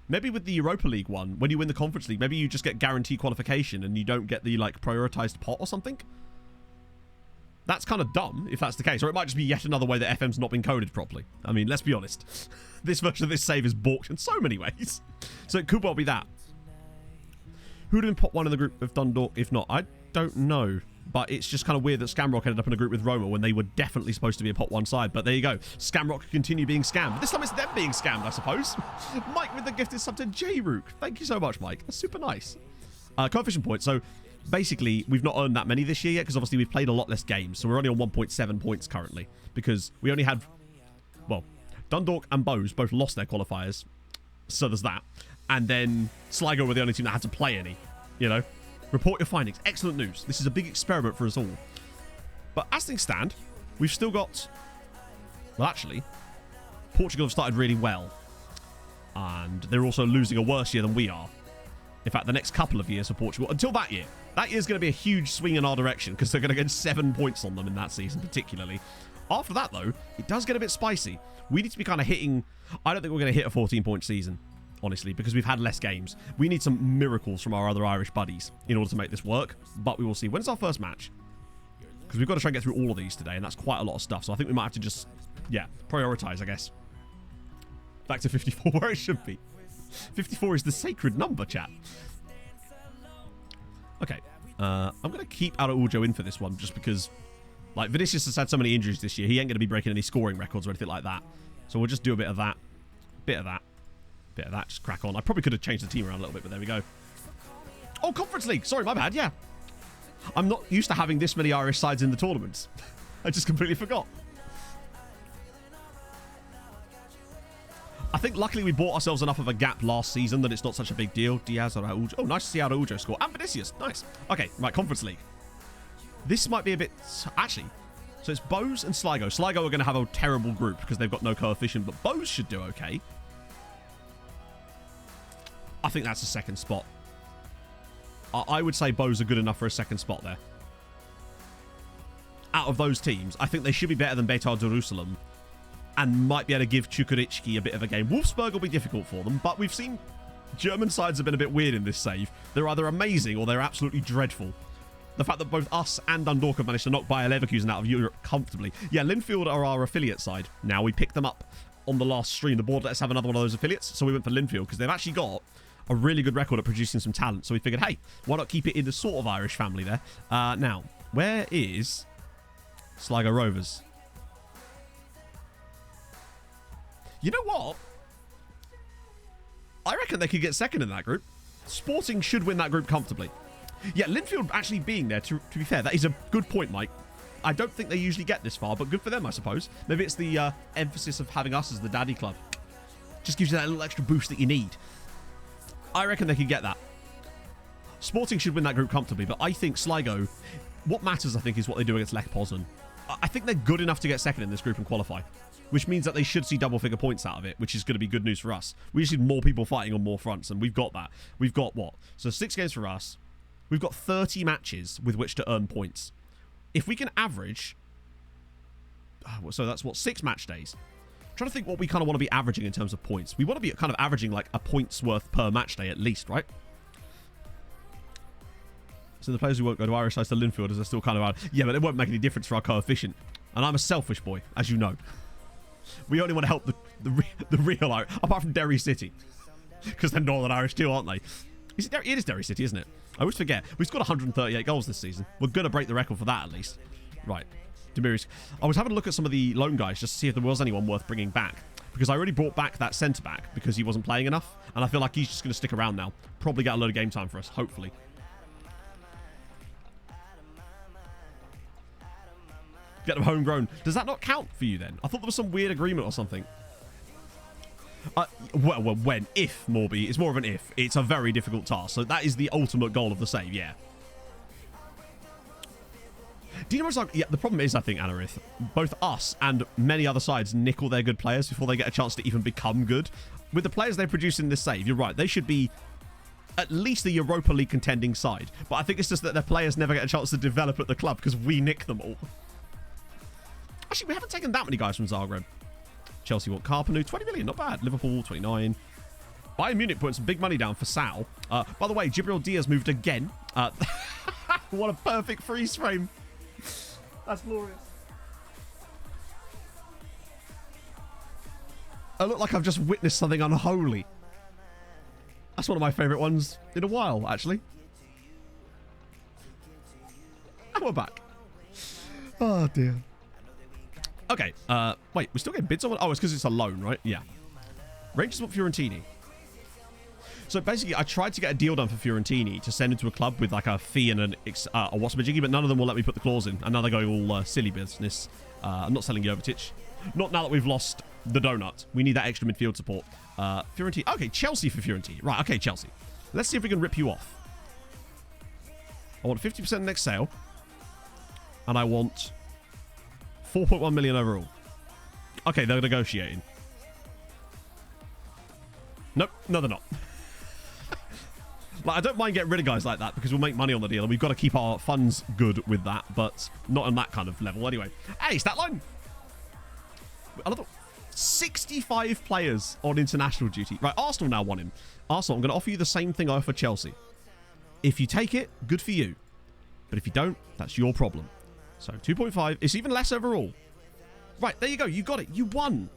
Maybe with the Europa League one, when you win the Conference League, maybe you just get guaranteed qualification and you don't get the, like, prioritized pot or something? That's kind of dumb, if that's the case. Or it might just be yet another way that FM's not been coded properly. I mean, let's be honest. This version of this save is balked in so many ways. So it could well be that. Who would have been pot 1 in the group of Dundalk if not? I don't know. But it's just kind of weird that Skamrock ended up in a group with Roma when they were definitely supposed to be a pot 1 side. But there you go. Skamrock could continue being scammed. This time it's them being scammed, I suppose. Mike with the gifted sub to J-Rook. Thank you so much, Mike. That's super nice. Coefficient points. So basically, we've not earned that many this year yet because obviously we've played a lot less games. So we're only on 1.7 points currently because we only had, well, Dundalk and Bose both lost their qualifiers. So there's that. And then Sligo were the only team that had to play any, you know. Report your findings. Excellent news. This is a big experiment for us all. But as things stand, we've still got... Well, actually, Portugal have started really well. And they're also losing a worse year than we are. In fact, the next couple of years for Portugal, until that year. That year's going to be a huge swing in our direction because they're going to get 7 points on them in that season, particularly. After that, though, it does get a bit spicy. We need to be kind of hitting... I don't think we're going to hit a 14-point season, honestly, because we've had less games. We need some miracles from our other Irish buddies in order to make this work, but we will see. When's our first match? Because we've got to try and get through all of these today, and that's quite a lot of stuff, so I think we might have to just, yeah, prioritize, I guess. Back to 54, where it should be. 54 is the sacred number, chat. Okay, I'm going to keep Araujo in for this one, just because, like, Vinicius has had so many injuries this year, he ain't going to be breaking any scoring records or anything like that. So we'll just do a bit of that, bit of that. Bit of that, just crack on. I probably could have changed the team around a little bit, but there we go. Oh, Conference League. Sorry, my bad, yeah. I'm not used to having this many Irish sides in the tournaments. I just completely forgot. I think luckily we bought ourselves enough of a gap last season that it's not such a big deal. Diaz, Araujo. Oh, nice to see Araujo score. And Vinicius. Nice. Okay, right, Conference League. This might be a bit... Actually, so it's Bose and Sligo. Sligo are going to have a terrible group because they've got no coefficient, but Bose should do okay. I think that's a second spot. I would say Bose are good enough for a second spot there. Out of those teams, I think they should be better than Beitar Jerusalem and might be able to give Čukarički a bit of a game. Wolfsburg will be difficult for them, but we've seen German sides have been a bit weird in this save. They're either amazing or they're absolutely dreadful. The fact that both us and Dundalk have managed to knock Bayer Leverkusen out of Europe comfortably. Yeah, Linfield are our affiliate side. Now, we picked them up on the last stream. The board let us have another one of those affiliates, so we went for Linfield because they've actually got a really good record at producing some talent. So we figured, hey, why not keep it in the sort of Irish family there? Now, where is Sligo Rovers? You know what? I reckon they could get second in that group. Sporting should win that group comfortably. Yeah, Linfield actually being there, to be fair, that is a good point, Mike. I don't think they usually get this far, but good for them, I suppose. Maybe it's the emphasis of having us as the daddy club. Just gives you that little extra boost that you need. I reckon they could get that. Sporting should win that group comfortably, but I think Sligo, what matters, I think, is what they do against Lech Poznan. I think they're good enough to get second in this group and qualify, which means that they should see double-figure points out of it, which is going to be good news for us. We just need more people fighting on more fronts, and we've got that. We've got what? So 6 games for us. We've got 30 matches with which to earn points. If we can average... So that's what? 6 match days. trying to think what we kind of want to be averaging in terms of points. We want to be kind of averaging like a points worth per match day at least, right? So the players who won't go to Irish sides to Linfielders are still kind of out. Yeah, but it won't make any difference for our coefficient. And I'm a selfish boy, as you know. We only want to help the real Irish, apart from Derry City. Because they're Northern Irish too, aren't they? It is Derry City, isn't it? I always forget. We've scored 138 goals this season. We're going to break the record for that, at least. Right. Demiris. I was having a look at some of the loan guys just to see if there was anyone worth bringing back. Because I already brought back that centre-back because he wasn't playing enough. And I feel like he's just going to stick around now. Probably get a load of game time for us, hopefully. Get them homegrown. Does that not count for you then? I thought there was some weird agreement or something. Well, when? If, Morby. It's more of an if. It's a very difficult task. So that is the ultimate goal of the save, yeah. Do you know yeah, the problem is, I think, Anarith, both us and many other sides nickel their good players before they get a chance to even become good. With the players they produce in this save, you're right. They should be at least the Europa League contending side. But I think it's just that their players never get a chance to develop at the club because we nick them all. Actually, we haven't taken that many guys from Zagreb. Chelsea want Carpenu, 20 million, not bad. Liverpool, 29. Bayern Munich putting some big money down for Sal. By the way, Gibril Diaz moved again. What a perfect freeze frame. That's glorious. I look like I've just witnessed something unholy. That's one of my favourite ones in a while, actually. And we're back. Oh, dear. Okay, wait, we're still getting bids on it? Oh, it's because it's a loan, right? Yeah. Rangers want Fiorentini. So basically, I tried to get a deal done for Fiorentini to send him to a club with like a fee and a what's a but none of them will let me put the clause in. And now they're going all silly business. I'm not selling Jovetic. Not now that we've lost the donut. We need that extra midfield support. Fiorentini. Okay, Chelsea for Fiorentini. Right, okay, Chelsea. Let's see if we can rip you off. I want 50% next sale. And I want 4.1 million overall. Okay, they're negotiating. Nope, no, they're not. Like, I don't mind getting rid of guys like that because we'll make money on the deal and we've got to keep our funds good with that, but not on that kind of level anyway. Hey, stat line. Another 65 players on international duty. Right, Arsenal now want him. Arsenal, I'm going to offer you the same thing I offered Chelsea. If you take it, good for you. But if you don't, that's your problem. So 2.5. It's even less overall. Right, there you go. You got it. You won.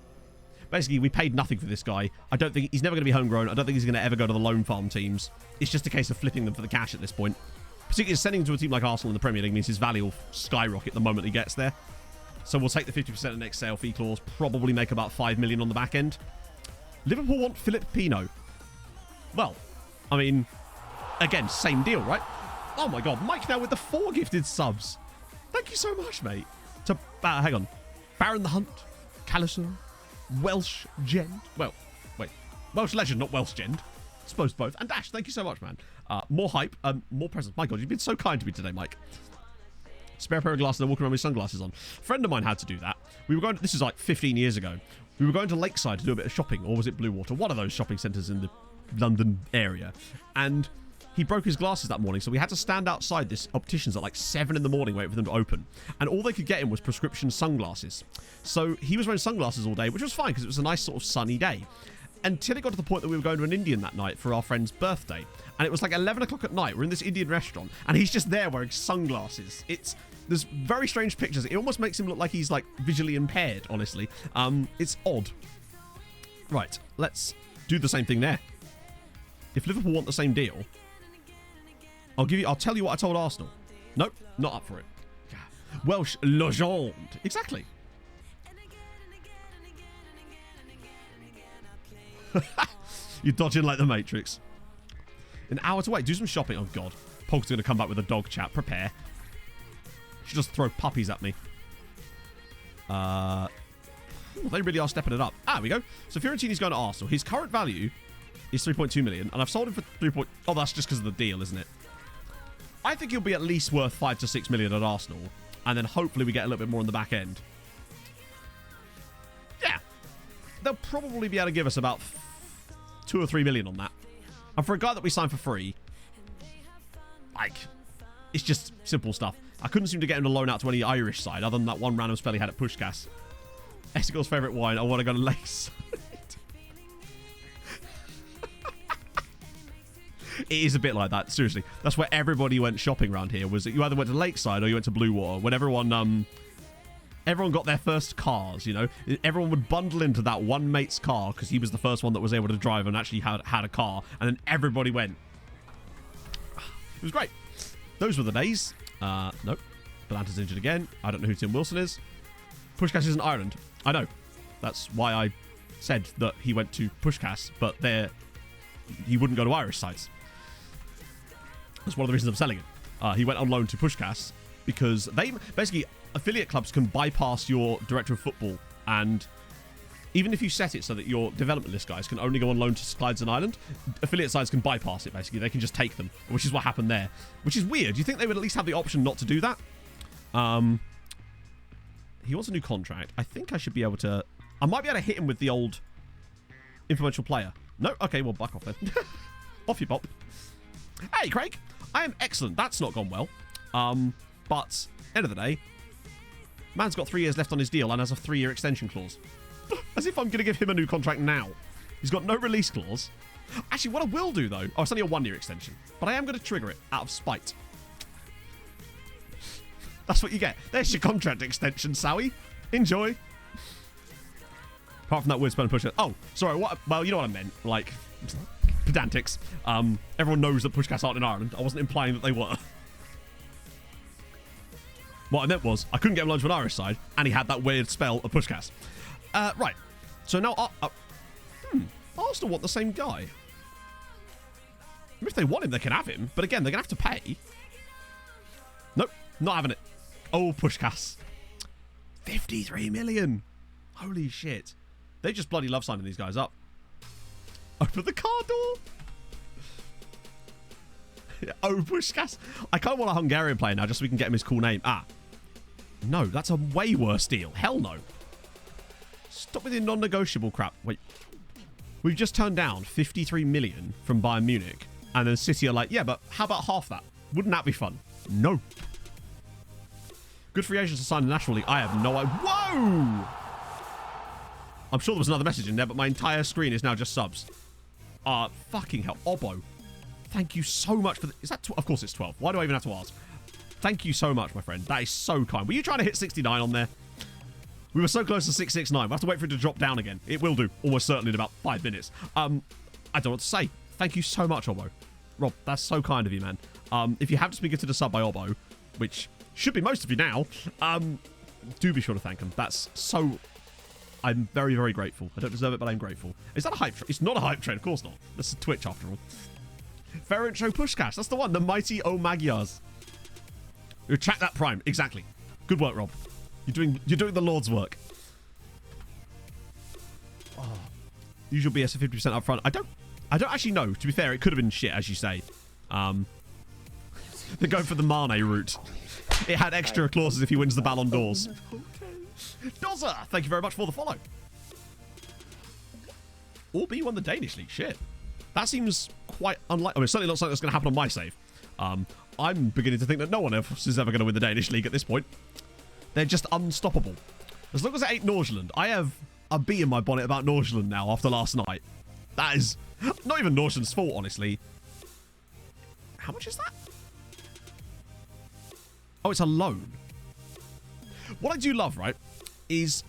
Basically, we paid nothing for this guy. I don't think he's never going to be homegrown. I don't think he's going to ever go to the loan farm teams. It's just a case of flipping them for the cash at this point. Particularly sending him to a team like Arsenal in the Premier League means his value will skyrocket the moment he gets there. So we'll take the 50% of next sale fee clause, probably make about 5 million on the back end. Liverpool want Philip Pino. Well, I mean, again, same deal, right? Oh my God, Mike now with the 4 gifted subs. Thank you so much, mate. To, hang on. Baron the Hunt, Callister, Welsh Gend. Well, wait. Welsh Legend, not Welsh Gend. Suppose both. And Dash, thank you so much, man. More hype, more presents. My God, you've been so kind to me today, Mike. Spare pair of glasses and walking around with sunglasses on. A friend of mine had to do that. We were going to, this is like 15 years ago. We were going to Lakeside to do a bit of shopping, or was it Blue Water? One of those shopping centres in the London area. And he broke his glasses that morning, so we had to stand outside this optician's at like 7 in the morning waiting for them to open. And all they could get him was prescription sunglasses. So he was wearing sunglasses all day, which was fine because it was a nice sort of sunny day. Until it got to the point that we were going to an Indian that night for our friend's birthday. And it was like 11 o'clock at night. We're in this Indian restaurant, and he's just there wearing sunglasses. There's very strange pictures. It almost makes him look like he's like visually impaired, honestly. It's odd. Right, let's do the same thing there. If Liverpool want the same deal, I'll tell you what I told Arsenal. Nope, not up for it. Welsh Legend. Exactly. You're dodging like the Matrix. An hour to wait. Do some shopping. Oh, God. Pog's going to come back with a dog chat. Prepare. Should just throw puppies at me. They really are stepping it up. Ah, we go. So Fiorentini's going to Arsenal. His current value is 3.2 million, and I've sold him for 3. Oh, that's just because of the deal, isn't it? I think he'll be at least worth 5 to 6 million at Arsenal, and then hopefully we get a little bit more on the back end. Yeah. They'll probably be able to give us about 2 or 3 million on that. And for a guy that we signed for free, like, it's just simple stuff. I couldn't seem to get him to loan out to any Irish side other than that one random spell he had at Pushkas. Essigill's favourite wine. I want to go to Lakeside. It is a bit like that, seriously. That's where everybody went shopping around here, was that you either went to Lakeside or you went to Blue Water. When everyone got their first cars, you know? Everyone would bundle into that one mate's car because he was the first one that was able to drive and actually had a car. And then everybody went. It was great. Those were the days. Nope. Belanta's injured again. I don't know who Tim Wilson is. Pushkas isn't Ireland. I know. That's why I said that he went to Pushkas, but he wouldn't go to Irish sites. That's one of the reasons I'm selling it. He went on loan to Pushkas because they basically, affiliate clubs can bypass your director of football, and even if you set it so that your development list guys can only go on loan to Clydes and Ireland, affiliate sides can bypass it, basically. They can just take them, which is what happened there, which is weird. You think they would at least have the option not to do that? He wants a new contract. I think I should be able to... I might be able to hit him with the old influential player. No? Okay, well, back off then. Off you pop. Hey, Craig. I am excellent. That's not gone well. But, end of the day, man's got 3 years left on his deal and has a 3-year extension clause. As if I'm going to give him a new contract now. He's got no release clause. Actually, what I will do, though... Oh, it's only a 1-year extension. But I am going to trigger it out of spite. That's what you get. There's your contract extension, Sowie. Enjoy. Apart from that weird spell and push it. Oh, sorry. What? Well, you know what I meant. Like, pedantics. Everyone knows that Pushcats aren't in Ireland. I wasn't implying that they were. What I meant was, I couldn't get him lunch on Irish side, and he had that weird spell of Pushcats. Right. So now, Arsenal want the same guy. I mean, if they want him, they can have him. But again, they're going to have to pay. Nope. Not having it. Oh, Pushkas. 53 million. Holy shit. They just bloody love signing these guys up. Open the car door. Oh, Pushkas. I kind of want a Hungarian player now just so we can get him his cool name. No, that's a way worse deal. Hell no. Stop with your non-negotiable crap. Wait. We've just turned down 53 million from Bayern Munich. And then City are like, yeah, but how about half that? Wouldn't that be fun? No. Good free agents to sign the National League. I have no idea. Whoa! I'm sure there was another message in there, but my entire screen is now just subs. Fucking hell. Obo. Thank you so much for... Is that... Of course it's 12. Why do I even have to ask? Thank you so much, my friend. That is so kind. Were you trying to hit 69 on there? We were so close to 669. We'll have to wait for it to drop down again. It will do. Almost certainly in about 5 minutes. I don't know what to say. Thank you so much, Obo. Rob, that's so kind of you, man. If you have just been gifted a sub by Obo, which should be most of you now, do be sure to thank him. That's so... I'm very, very grateful. I don't deserve it, but I'm grateful. Is that a hype train? It's not a hype train, of course not. This is Twitch, after all. Ferenc Pushkas, that's the one. The mighty O Magyars. Track that prime, exactly. Good work, Rob. You're doing the Lord's work. Oh. Usual BS of 50% up front. I don't actually know. To be fair, it could have been shit, as you say. They're going for the Mane route. It had extra clauses if he wins the Ballon d'Ors. Dozza, thank you very much for the follow. Orby won the Danish League. Shit. That seems quite unlikely. I mean, it certainly looks like that's going to happen on my save. I'm beginning to think that no one else is ever going to win the Danish League at this point. They're just unstoppable. As long as it ain't Norgeland. I have a bee in my bonnet about Norgeland now after last night. That is not even Norgeland's fault, honestly. How much is that? Oh, it's a loan. What I do love, right, is...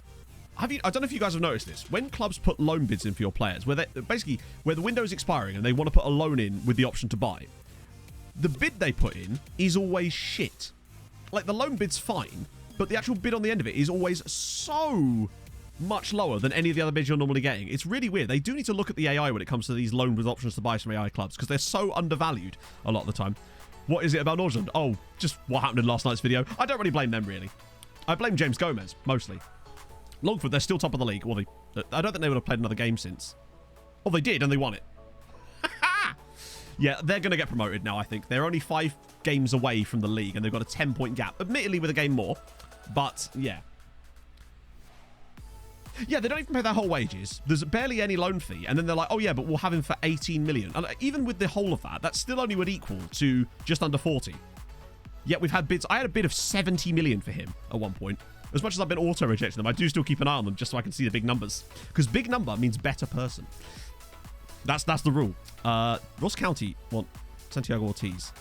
I don't know if you guys have noticed this. When clubs put loan bids in for your players, where the window is expiring and they want to put a loan in with the option to buy, the bid they put in is always shit. Like, the loan bid's fine, but the actual bid on the end of it is always so much lower than any of the other bids you're normally getting. It's really weird. They do need to look at the AI when it comes to these loan with options to buy from AI clubs, because they're so undervalued a lot of the time. What is it about Norgeland? Oh, just what happened in last night's video. I don't really blame them, really. I blame James Gomez, mostly. Longford, they're still top of the league. Well, I don't think they would have played another game since. Well, they did, and they won it. Yeah, they're going to get promoted now, I think. They're only 5 games away from the league, and they've got a 10-point gap. Admittedly, with a game more. But, yeah. Yeah, they don't even pay their whole wages. There's barely any loan fee. And then they're like, oh, yeah, but we'll have him for 18 million. And even with the whole of that, that still only would equal to just under 40. Yet we've had bids. I had a bid of 70 million for him at one point. As much as I've been auto-rejecting them, I do still keep an eye on them just so I can see the big numbers. Because big number means better person. That's the rule. Ross County want Santiago Ortiz.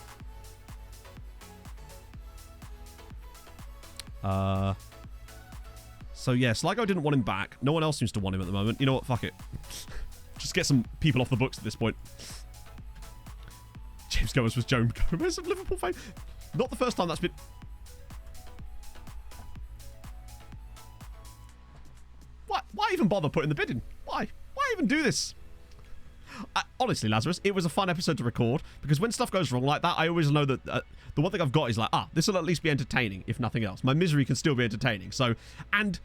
So yeah, Sligo didn't want him back. No one else seems to want him at the moment. You know what? Fuck it. Just get some people off the books at this point. James Gomez was Joan Gomez of Liverpool fame. Not the first time that's been... Why even bother putting the bid in? Why even do this? Honestly, Lazarus, it was a fun episode to record because when stuff goes wrong like that, I always know that the one thing I've got is like, this will at least be entertaining, if nothing else. My misery can still be entertaining. So, and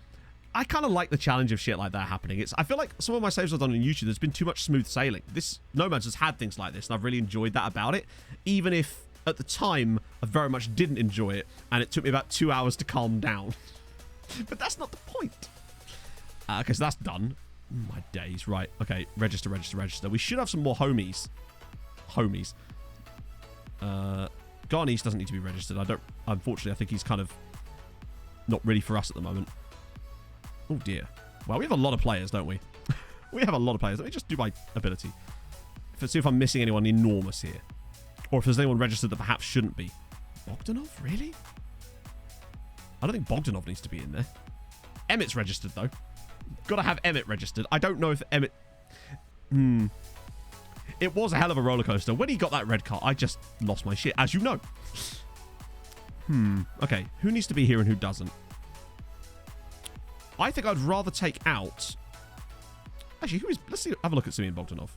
I kind of like the challenge of shit like that happening. I feel like some of my saves I've done on YouTube, there's been too much smooth sailing. This Nomads has had things like this, and I've really enjoyed that about it. Even if at the time I very much didn't enjoy it, and it took me about 2 hours to calm down. But that's not the point. Okay, so that's done. My days. Right. Okay. Register. We should have some more homies. Garnish doesn't need to be registered. Unfortunately, I think he's kind of not really for us at the moment. Oh, dear. Well, we have a lot of players, don't we? We have a lot of players. Let me just do my ability. Let's see if I'm missing anyone enormous here. Or if there's anyone registered that perhaps shouldn't be. Bogdanov? Really? I don't think Bogdanov needs to be in there. Emmett's registered, though. Gotta have Emmett registered. I don't know if Emmett... It was a hell of a roller coaster. When he got that red card, I just lost my shit, as you know. Okay, who needs to be here and who doesn't? I think I'd rather take out... Actually, who is... Let's see. Have a look at Simeon Bogdanov.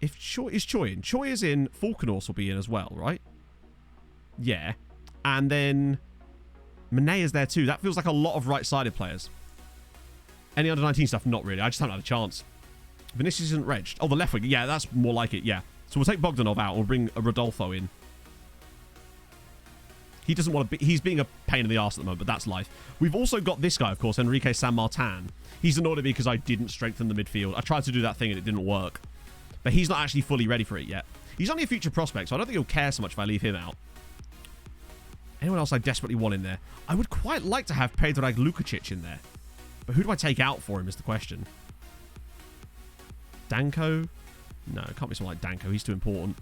If Choi is Choi in. Choi is in. Falkenhorst will be in as well, right? Yeah. And then... Monet is there too. That feels like a lot of right-sided players. Any under 19 stuff? Not really. I just haven't had a chance. Vinicius isn't regged. Oh, the left wing. Yeah, that's more like it. Yeah. So we'll take Bogdanov out. We'll bring a Rodolfo in. He doesn't want to be... He's being a pain in the arse at the moment, but that's life. We've also got this guy, of course, Enrique San Martin. He's annoyed at me because I didn't strengthen the midfield. I tried to do that thing and it didn't work. But he's not actually fully ready for it yet. He's only a future prospect, so I don't think he'll care so much if I leave him out. Anyone else I desperately want in there? I would quite like to have Predrag Lukacic in there. But who do I take out for him is the question. Danko? No, it can't be someone like Danko. He's too important.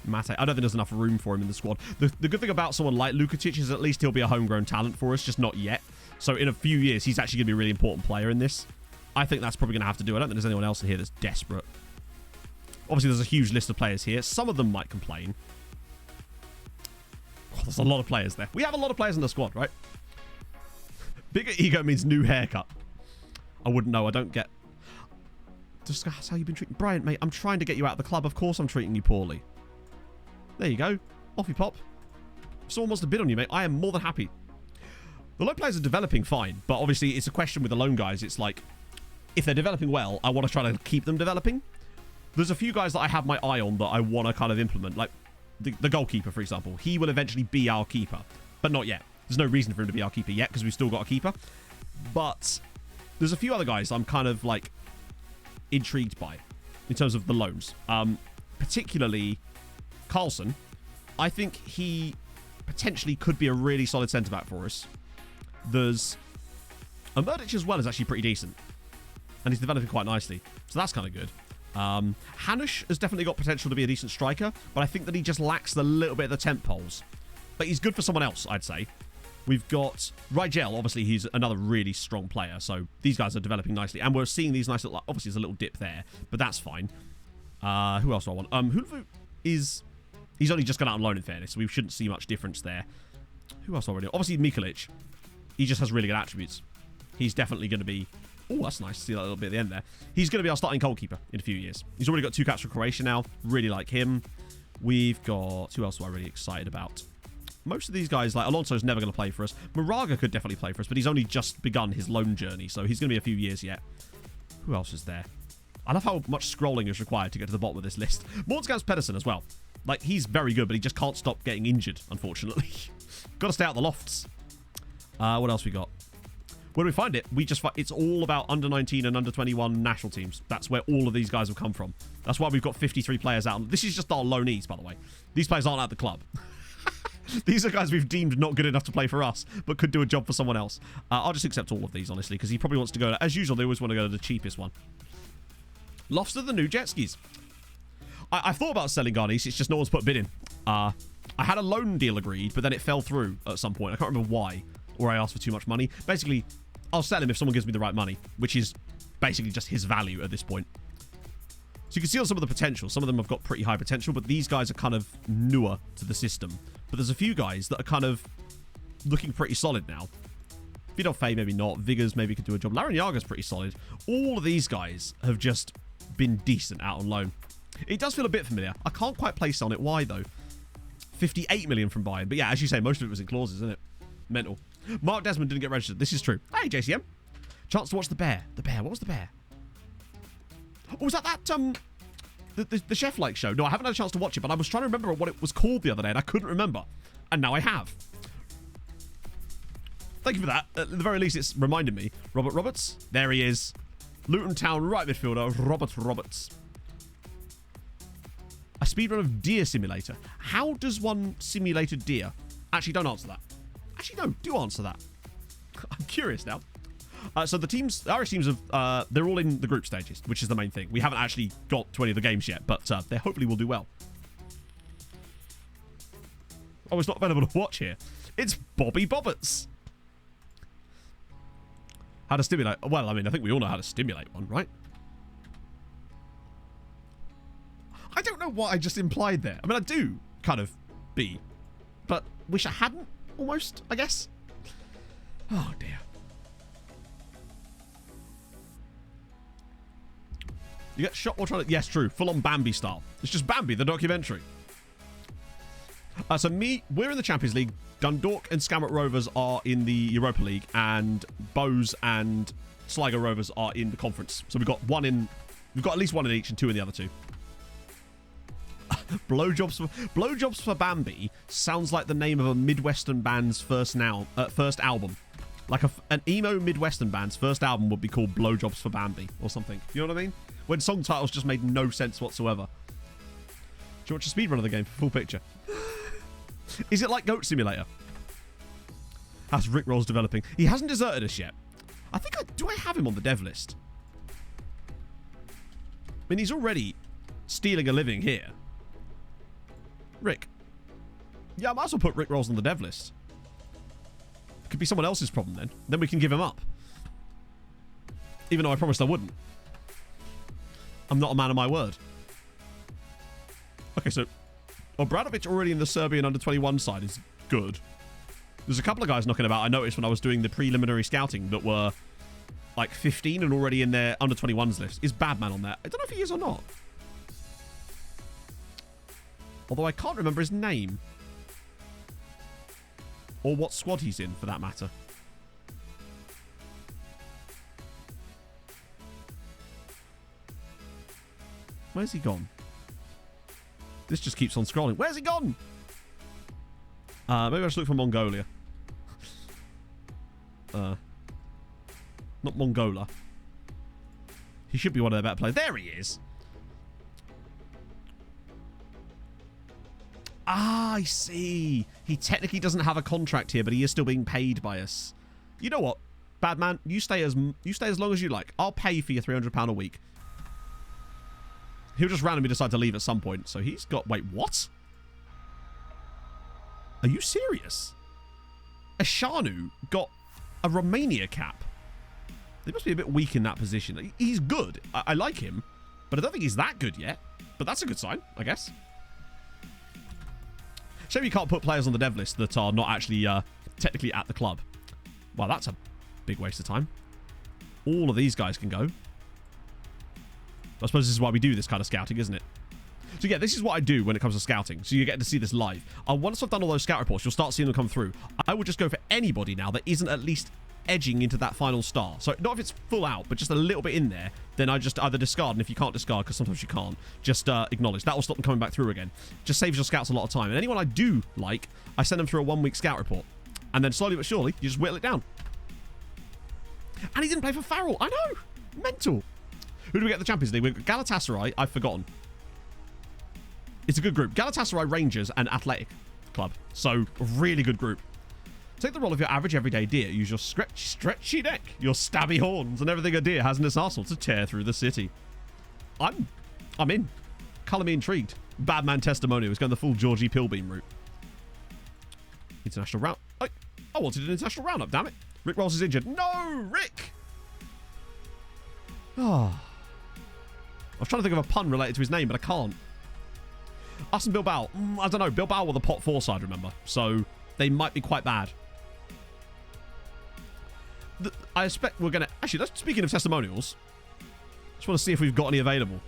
Mate, I don't think there's enough room for him in the squad. The good thing about someone like Lukacic is at least he'll be a homegrown talent for us, just not yet. So in a few years, he's actually going to be a really important player in this. I think that's probably going to have to do. I don't think there's anyone else in here that's desperate. Obviously, there's a huge list of players here. Some of them might complain. Oh, there's a lot of players there. We have a lot of players in the squad, right? Bigger ego means new haircut. I wouldn't know. I don't get... Discuss how you've been treating... Bryant, mate, I'm trying to get you out of the club. Of course I'm treating you poorly. There you go. Off you pop. If someone wants to bid on you, mate, I am more than happy. The loan players are developing fine, but obviously it's a question with the loan guys. It's like, if they're developing well, I want to try to keep them developing. There's a few guys that I have my eye on that I want to kind of implement. Like, the goalkeeper, for example. He will eventually be our keeper, but not yet. There's no reason for him to be our keeper yet because we've still got a keeper. But there's a few other guys I'm kind of, like, intrigued by in terms of the loans. Particularly Carlson. I think he potentially could be a really solid centre-back for us. There's... Murdic as well is actually pretty decent. And he's developing quite nicely. So that's kind of good. Hanush has definitely got potential to be a decent striker, but I think that he just lacks the little bit of the temp poles. But he's good for someone else, I'd say. We've got Rigel. Obviously, he's another really strong player. So these guys are developing nicely. And we're seeing these nice little... Obviously, there's a little dip there, but that's fine. Who else do I want? Hulvu is... He's only just gone out on loan, in fairness, so we shouldn't see much difference there. Who else already? Obviously, Mikolic. He just has really good attributes. He's definitely going to be... Oh, that's nice to see that little bit at the end there. He's going to be our starting goalkeeper in a few years. He's already got 2 caps for Croatia now. Really like him. We've got... Who else am I really excited about? Most of these guys, like Alonso's never going to play for us. Moraga could definitely play for us, but he's only just begun his loan journey, so he's going to be a few years yet. Who else is there? I love how much scrolling is required to get to the bottom of this list. Mordsgans Pedersen as well. Like, he's very good, but he just can't stop getting injured, unfortunately. Got to stay out the lofts. What else we got? Where do we find it? It's all about under 19 and under 21 national teams. That's where all of these guys have come from. That's why we've got 53 players out. This is just our loanees, by the way. These players aren't at the club. These are guys we've deemed not good enough to play for us, but could do a job for someone else. I'll just accept all of these, honestly, because he probably wants to go... As usual, they always want to go to the cheapest one. Lofts of the new jet skis. I've thought about selling Garnice, it's just no one's put a bid in. I had a loan deal agreed, but then it fell through at some point. I can't remember why, or I asked for too much money. Basically, I'll sell him if someone gives me the right money, which is basically just his value at this point. So you can see on some of the potential. Some of them have got pretty high potential, but these guys are kind of newer to the system. But there's a few guys that are kind of looking pretty solid now. Vidal Faye, maybe not. Viggers maybe could do a job. Larrañaga's pretty solid. All of these guys have just been decent out on loan. It does feel a bit familiar. I can't quite place on it. Why, though? 58 million from Bayern. But yeah, as you say, most of it was in clauses, isn't it? Mental. Mark Desmond didn't get registered. This is true. Hey, JCM. Chance to watch The Bear. The Bear. What was The Bear? Oh, was that the chef-like show? No, I haven't had a chance to watch it, but I was trying to remember what it was called the other day, and I couldn't remember. And now I have. Thank you for that. At the very least, it's reminded me. Robert Roberts. There he is. Luton Town right midfielder, Robert Roberts. A speedrun of Deer Simulator. How does one simulate a deer? Actually, don't answer that. Actually, no, do answer that. I'm curious now. So the teams, the Irish teams, they're all in the group stages, which is the main thing. We haven't actually got to any of the games yet, but they hopefully will do well. Oh, it's not available to watch here. It's Bobby Bobberts. How to stimulate? Well, I mean, I think we all know how to stimulate one, right? I don't know what I just implied there. I mean, I do kind of be, but wish I hadn't, almost, I guess. Oh, dear. You get shot while trying to... Yes, true. Full-on Bambi style. It's just Bambi, the documentary. So we're in the Champions League. Dundalk and Skamrock Rovers are in the Europa League, and Bose and Sligo Rovers are in the conference. So we've got at least one in each and two in the other two. Blowjobs for Bambi sounds like the name of a Midwestern band's first album. Like an emo Midwestern band's first album would be called Blowjobs for Bambi or something. You know what I mean? When song titles just made no sense whatsoever. Do you watch a speedrun of the game for full picture? Is it like Goat Simulator? How's Rick Roll's developing? He hasn't deserted us yet. I think do I have him on the dev list? I mean, he's already stealing a living here. Rick. Yeah, I might as well put Rick Rolls on the dev list. Could be someone else's problem then. Then we can give him up. Even though I promised I wouldn't. I'm not a man of my word. Okay, so Obradovic already in the Serbian under-21 side is good. There's a couple of guys knocking about I noticed when I was doing the preliminary scouting that were like 15 and already in their under-21s list. Is Badman on there? I don't know if he is or not. Although I can't remember his name. Or what squad he's in, for that matter. Where's he gone? This just keeps on scrolling. Where's he gone? Maybe I should look for Mongolia. Not Mongola. He should be one of their better players. There he is. Ah, I see. He technically doesn't have a contract here, but he is still being paid by us. You know what, Badman? You stay as long as you like. I'll pay for your £300 a week. He'll just randomly decide to leave at some point. So he's got... Wait, what? Are you serious? Ashanu got a Romania cap. They must be a bit weak in that position. He's good. I like him, but I don't think he's that good yet. But that's a good sign, I guess. Shame you can't put players on the dev list that are not actually technically at the club. Well, that's a big waste of time. All of these guys can go. I suppose this is why we do this kind of scouting, isn't it? So yeah, this is what I do when it comes to scouting. So you get to see this live. Once I've done all those scout reports, you'll start seeing them come through. I would just go for anybody now that isn't at least edging into that final star. So not if it's full out, but just a little bit in there, then I just either discard, and if you can't discard, because sometimes you can't, just acknowledge. That will stop them coming back through again. Just saves your scouts a lot of time. And anyone I do like, I send them through a 1-week scout report. And then slowly but surely, you just whittle it down. And he didn't play for Farrell. I know. Mental. Who do we get the Champions League? We've got Galatasaray. I've forgotten. It's a good group. Galatasaray, Rangers, and Athletic. club. So, really good group. Take the role of your average everyday deer. Use your stretchy neck, your stabby horns, and everything a deer has in its arsenal to tear through the city. I'm in. Colour me intrigued. Badman testimonial is going the full Georgie Pilbeam route. International round. I wanted an international roundup, damn it. Rick Rolls is injured. No, Rick! Oh. I was trying to think of a pun related to his name, but I can't. Us and Bilbao. I don't know. Bilbao were the pot 4 side, remember? So they might be quite bad. I expect we're going to... Actually, speaking of testimonials, just want to see if we've got any available.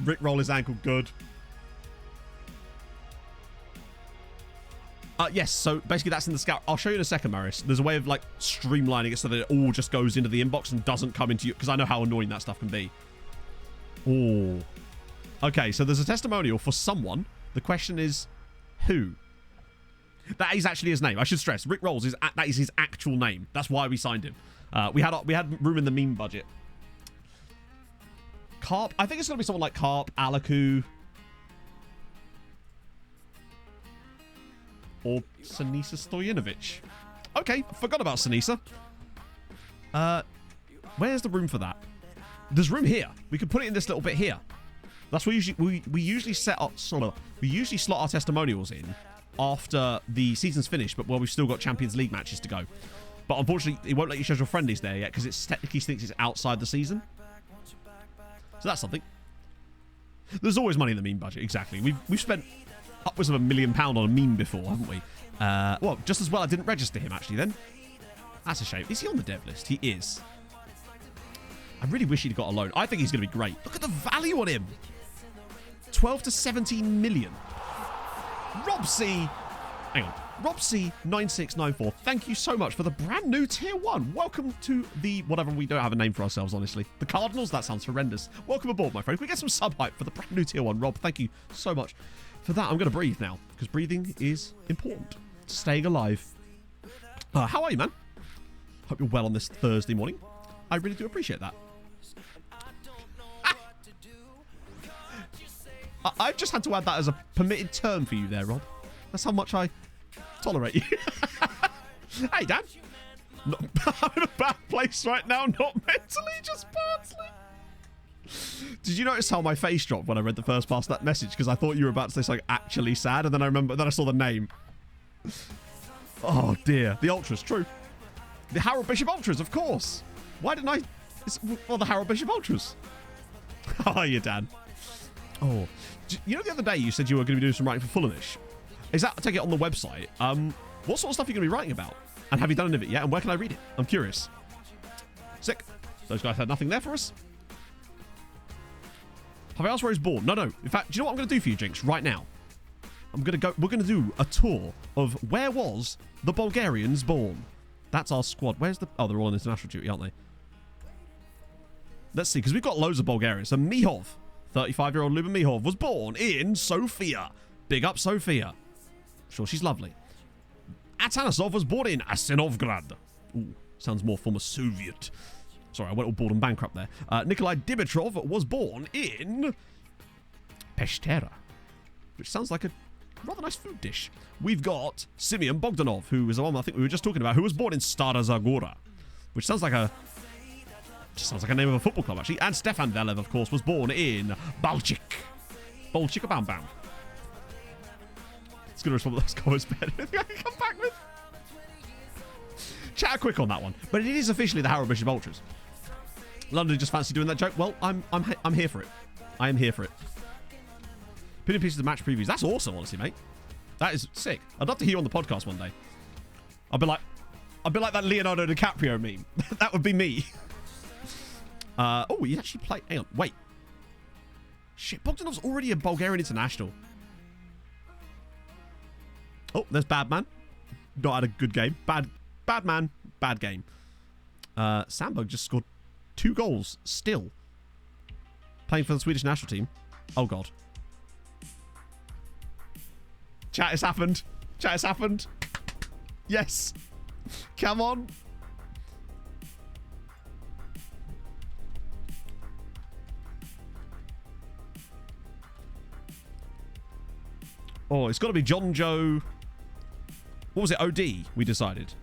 Rick roll his ankle. Good. Yes, so basically that's in the scout. I'll show you in a second, Maris. There's a way of like streamlining it so that it all just goes into the inbox and doesn't come into you, because I know how annoying that stuff can be. Oh. Okay, so there's a testimonial for someone. The question is, who? That is actually his name. I should stress, Rick Rolls that is his actual name. That's why we signed him. We had room in the meme budget. Carp. I think it's gonna be someone like Carp, Alaku, or Sinisa Stojanovic. Okay, forgot about Sinisa. Where's the room for that? There's room here. We could put it in this little bit here. That's where we usually set up we usually slot our testimonials in after the season's finished, but we've still got Champions League matches to go. But unfortunately, it won't let you schedule friendlies there yet because it technically thinks it's outside the season. So that's something. There's always money in the meme budget. Exactly. We've spent upwards of £1 million on a meme before, haven't we? Well, just as well I didn't register him, actually, then. That's a shame. Is he on the dev list? He is. I really wish he'd got a loan. I think he's going to be great. Look at the value on him. 12 to 17 million. Rob C. Hang on. Rob C 9694. Thank you so much for the brand new tier 1. Welcome to the whatever, we don't have a name for ourselves, honestly. The Cardinals? That sounds horrendous. Welcome aboard, my friend. Can we get some sub hype for the brand new tier 1? Rob, thank you so much for that. I'm going to breathe now because breathing is important. Staying alive. How are you, man? Hope you're well on this Thursday morning. I really do appreciate that. I've just had to add that as a permitted term for you there, Rob. That's how much I tolerate you. Hey, Dan. I'm in a bad place right now, not mentally, just personally. Did you notice how my face dropped when I read the first part of that message? Because I thought you were about to say something actually sad, and then I saw the name. Oh, dear. The Ultras, true. The Harold Bishop Ultras, of course. Why didn't I... Well, the Harold Bishop Ultras. How are you, Dan? Oh. You know the other day you said you were going to be doing some writing for Fulhamish? Is that, take it on the website? What sort of stuff are you going to be writing about? And have you done any of it yet? And where can I read it? I'm curious. Sick. Those guys had nothing there for us. Have I asked where he's born? No. In fact, do you know what I'm going to do for you, Jinx, right now? We're going to do a tour of where was the Bulgarians born. That's our squad. Where's the... Oh, they're all on international duty, aren't they? Let's see, because we've got loads of Bulgarians. So Mihov, 35-year-old Luba Mihov, was born in Sofia. Big up Sofia. Sure, she's lovely. Atanasov was born in Asinovgrad. Ooh, sounds more former Soviet. Sorry, I went all bored and bankrupt there. Nikolai Dimitrov was born in Peshtera, which sounds like a rather nice food dish. We've got Simeon Bogdanov, who is the one I think we were just talking about, who was born in Stara Zagora, which sounds like a name of a football club, actually. And Stefan Velev, of course, was born in Balchik. Balchik Bam Bam. It's going to respond to those comments better. I can come back with. Chat quick on that one. But it is officially the Harold Bishop Ultras. London just fancy doing that joke. Well, I'm here for it. I am here for it. Pinning pieces of match previews. That's awesome, honestly, mate. That is sick. I'd love to hear you on the podcast one day. I'd be like that Leonardo DiCaprio meme. That would be me. Oh, he actually played. Hang on, wait. Shit, Bogdanov's already a Bulgarian international. Oh, there's Badman. Not had a good game. Bad man, bad game. Sandberg just scored 2 goals still. Playing for the Swedish national team. Oh, God. Chat, it's happened. Chat, it's happened. Yes. Come on. Oh, it's got to be John Joe. What was it? OD, we decided.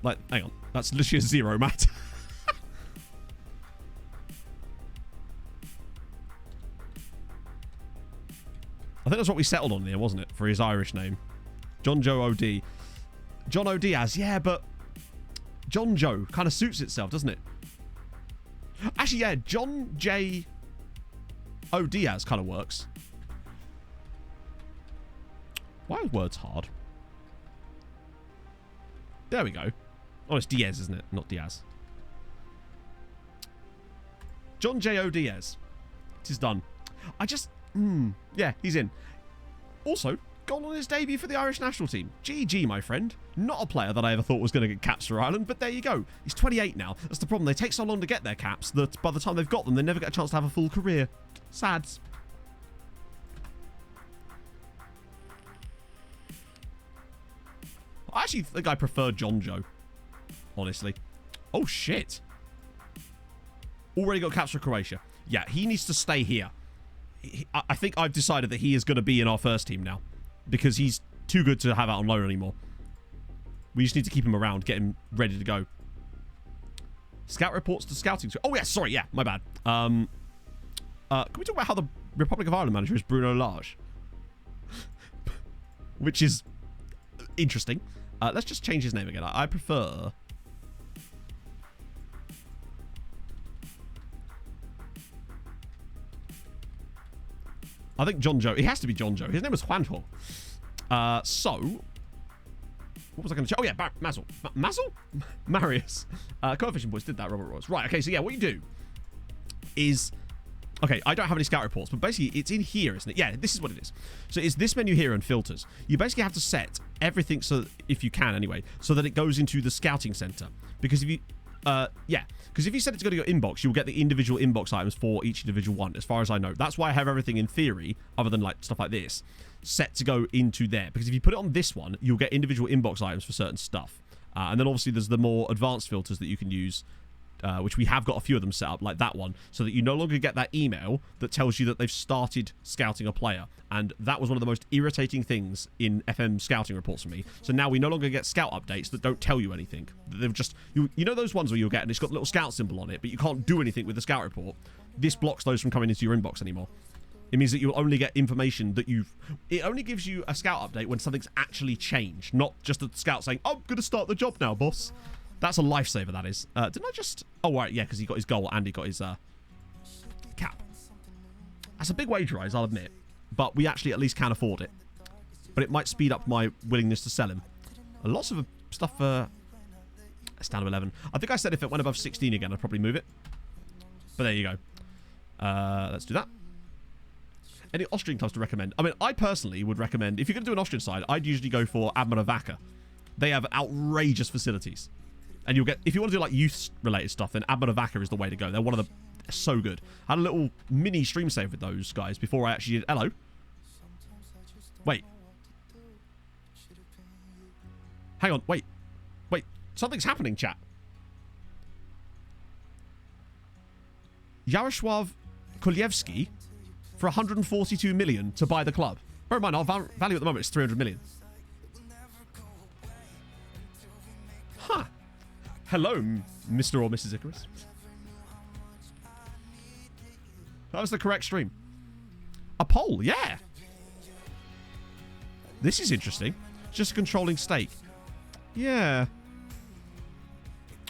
Like, hang on. That's literally a 0, Matt. I think that's what we settled on there, wasn't it? For his Irish name. John Joe OD. John O. Diaz. Yeah, but John Joe kind of suits itself, doesn't it? Actually, yeah. John J. O. Diaz kind of works. Why are words hard? There we go. Oh, it's Diaz, isn't it? Not Diaz. John J. O. Diaz. It is done. I just... yeah, he's in. Also, gone on his debut for the Irish national team. GG, my friend. Not a player that I ever thought was going to get caps for Ireland, but there you go. He's 28 now. That's the problem. They take so long to get their caps that by the time they've got them, they never get a chance to have a full career. Sad. I actually think I prefer John Joe. Honestly. Oh, shit. Already got caps for Croatia. Yeah, he needs to stay here. I think I've decided that he is going to be in our first team now. Because he's too good to have out on loan anymore. We just need to keep him around. Get him ready to go. Scout reports to scouting. Oh, yeah. Sorry. Yeah. My bad. Can we talk about how the Republic of Ireland manager is Bruno Lage? Which is interesting. Let's just change his name again. I prefer... I think John Joe. It has to be John Joe. His name was Juanjo. So, what was I going to say? Oh, yeah, Mazel. Mazel? Marius. Coefficient Boys did that, Robert Royce. Right, okay, so yeah, what you do is... Okay, I don't have any scout reports, but basically it's in here, isn't it? Yeah, this is what it is. So it's this menu here and filters. You basically have to set everything, so if you can anyway, so that it goes into the scouting center. Because if you... because if you set it to go to your inbox, you'll get the individual inbox items for each individual one, as far as I know. That's why I have everything in theory, other than like stuff like this, set to go into there. Because if you put it on this one, you'll get individual inbox items for certain stuff. And then obviously there's the more advanced filters that you can use, which we have got a few of them set up, like that one, so that you no longer get that email that tells you that they've started scouting a player. And that was one of the most irritating things in FM scouting reports for me. So now we no longer get scout updates that don't tell you anything. They've just, you know those ones where you'll get, and it's got a little scout symbol on it, but you can't do anything with the scout report. This blocks those from coming into your inbox anymore. It means that you'll only get information that it only gives you a scout update when something's actually changed, not just a scout saying, oh, I'm going to start the job now, boss. That's a lifesaver, that is. Didn't I just... Oh, right, yeah, because he got his goal and he got his cap. That's a big wage rise, I'll admit. But we actually at least can afford it. But it might speed up my willingness to sell him. Lots of stuff... it's down to 11. I think I said if it went above 16 again, I'd probably move it. But there you go. Let's do that. Any Austrian clubs to recommend? I mean, I personally would recommend... If you're going to do an Austrian side, I'd usually go for Admira. They have outrageous facilities. And you'll get, if you want to do like youth-related stuff, then Admira is the way to go. They're one of the, so good. I had a little mini stream save with those guys before I actually did. Hello. Wait. Hang on. Wait. Something's happening, chat. Yaroslav Kulievsky for 142 million to buy the club. Bear in mind, our value at the moment is 300 million. Huh. Hello, Mr. or Mrs. Icarus. That was the correct stream. A poll, yeah. This is interesting. Just a controlling stake. Yeah.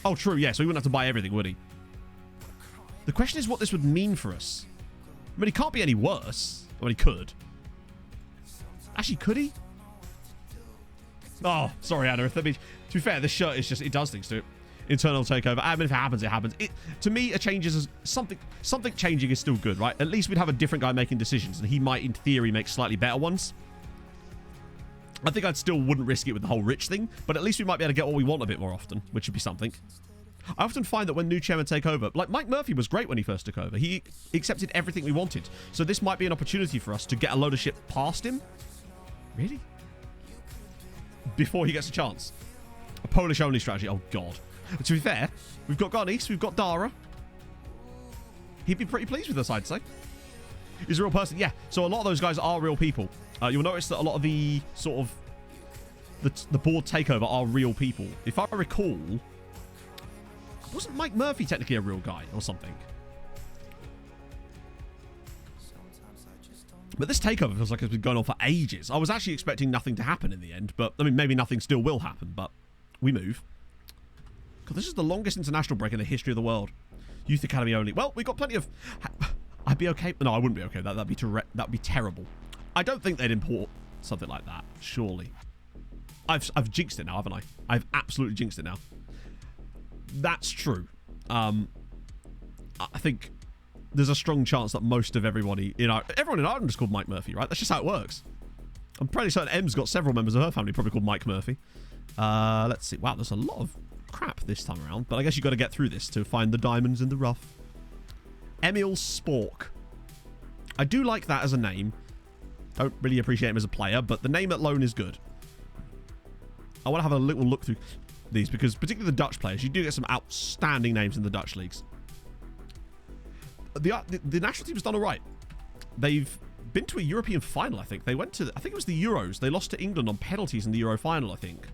Oh, true, yeah, so he wouldn't have to buy everything, would he? The question is what this would mean for us. I mean, he can't be any worse. I mean, he could. Actually, could he? Oh, sorry, Anna. To be fair, this shirt is just, it does things to it. Internal takeover. I mean, if it happens, it happens. To me, it changes. Something changing is still good, right? At least we'd have a different guy making decisions, and he might, in theory, make slightly better ones. I think I still wouldn't risk it with the whole rich thing, but at least we might be able to get what we want a bit more often, which would be something. I often find that when new chairmen take over, like Mike Murphy was great when he first took over. He accepted everything we wanted. So this might be an opportunity for us to get a load of shit past him. Really? Before he gets a chance. A Polish-only strategy. Oh, God. To be fair, we've got Garnice, we've got Dara. He'd be pretty pleased with us, I'd say. He's a real person. Yeah. So a lot of those guys are real people. You'll notice that a lot of the sort of the board takeover are real people. If I recall, wasn't Mike Murphy technically a real guy or something? But this takeover feels like it's been going on for ages. I was actually expecting nothing to happen in the end, but I mean, maybe nothing still will happen, but we move. God, this is the longest international break in the history of the world. Youth Academy only. Well, we got plenty of... I'd be okay. No, I wouldn't be okay. That'd be terrible. I don't think they'd import something like that, surely. I've jinxed it now, haven't I? I've absolutely jinxed it now. That's true. I think there's a strong chance that most of everyone in Ireland is called Mike Murphy, right? That's just how it works. I'm pretty certain Em's got several members of her family probably called Mike Murphy. Let's see. Wow, there's a lot of crap this time around, but I guess you've got to get through this to find the diamonds in the rough. Emil Spork. I do like that as a name. Don't really appreciate him as a player, but the name alone is good. I want to have a little look through these because particularly the Dutch players, you do get some outstanding names in the Dutch leagues. The national team's done all right. They've been to a European final, I think. They went to, I think it was the Euros. They lost to England on penalties in the Euro final, I think.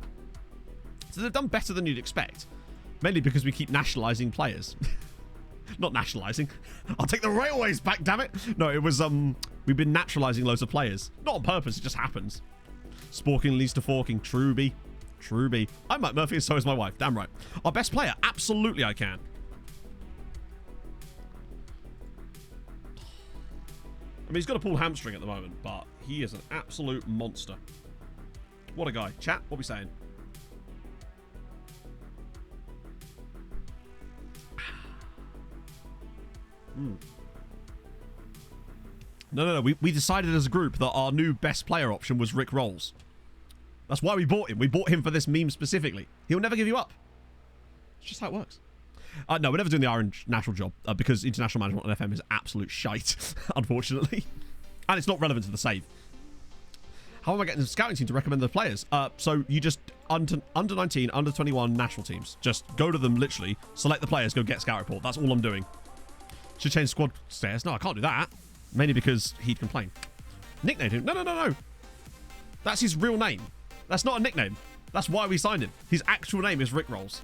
So they've done better than you'd expect. Mainly because we keep nationalising players. Not nationalising. I'll take the railways back, damn it. No, it was, we've been naturalising loads of players. Not on purpose, it just happens. Sporking leads to forking. Truby. Truby. I'm Mike Murphy and so is my wife. Damn right. Our best player? Absolutely I can. I mean, he's got a pulled hamstring at the moment, but he is an absolute monster. What a guy. Chat, what are we saying? No. We decided as a group that our new best player option was Rick Rolls. That's why we bought him. We bought him for this meme specifically. He'll never give you up. It's just how it works. No, we're never doing the orange national job because international management on FM is absolute shite, unfortunately. And it's not relevant to the save. How am I getting the scouting team to recommend the players? So you just, under 19, under 21 national teams. Just go to them, literally, select the players, go get scout report. That's all I'm doing. Should change squad status. No, I can't do that. Mainly because he'd complain. Nickname him. No. That's his real name. That's not a nickname. That's why we signed him. His actual name is Rick Rolls.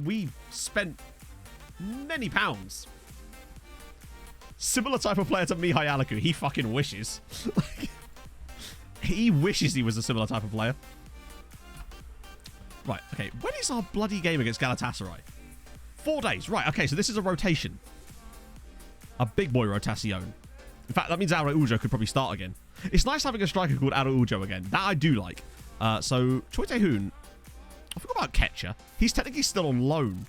We spent many pounds. Similar type of player to Mihai Alaku. He fucking wishes. He wishes he was a similar type of player. Right, okay. When is our bloody game against Galatasaray? 4 days. Right, okay, so this is a rotation. A big boy rotation. In fact, that means Araujo could probably start again. It's nice having a striker called Araujo again. That I do like. So, Choi Tae-hoon. I forgot about Ketcher. He's technically still on loan.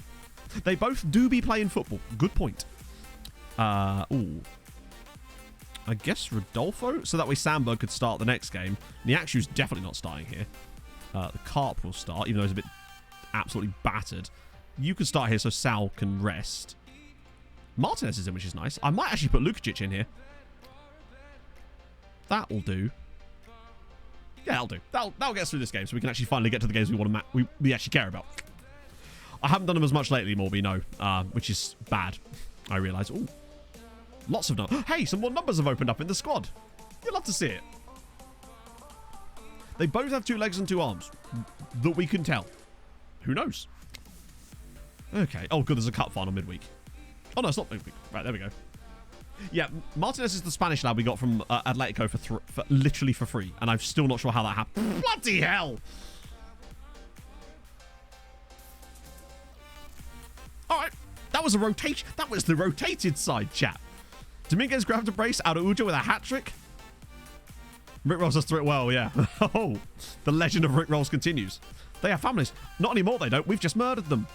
They both do be playing football. Good point. Ooh. I guess Rodolfo? So that way Sandberg could start the next game. Niakshu's definitely not starting here. The Carp will start, even though he's a bit absolutely battered. You can start here so Sal can rest. Martinez is in, which is nice. I might actually put Lukacic in here. That'll do. Yeah, that'll do. That'll get us through this game so we can actually finally get to the games we want to we actually care about. I haven't done them as much lately, Morby, no. Which is bad, I realise. Ooh. Lots of numbers. Hey, some more numbers have opened up in the squad. You'd love to see it. They both have 2 legs and 2 arms. That we can tell. Who knows? Okay. Oh, good. There's a cup final midweek. Oh, no, it's not midweek. Right, there we go. Yeah, Martinez is the Spanish lad we got from Atletico for literally for free. And I'm still not sure how that happened. Bloody hell! Alright. That was a rotation. That was the rotated side, chat. Dominguez grabbed a brace. Araujo with a hat-trick. Rick Rolls does through it well, yeah. Oh, the legend of Rick Rolls continues. They have families. Not anymore, they don't. We've just murdered them.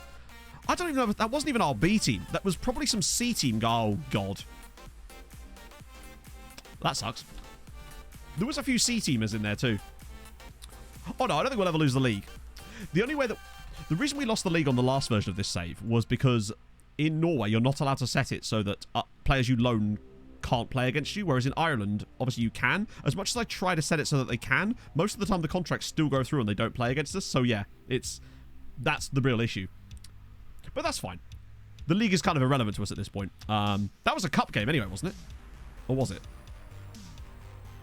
I don't even know. That wasn't even our B team. That was probably some C team. Oh, God. That sucks. There was a few C teamers in there, too. Oh, no, I don't think we'll ever lose the league. The only way that... The reason we lost the league on the last version of this save was because in Norway, you're not allowed to set it so that players you loan can't play against you, whereas in Ireland, obviously you can. As much as I try to set it so that they can, most of the time the contracts still go through and they don't play against us. So yeah, that's the real issue. But that's fine. The league is kind of irrelevant to us at this point. That was a cup game anyway, wasn't it? Or was it?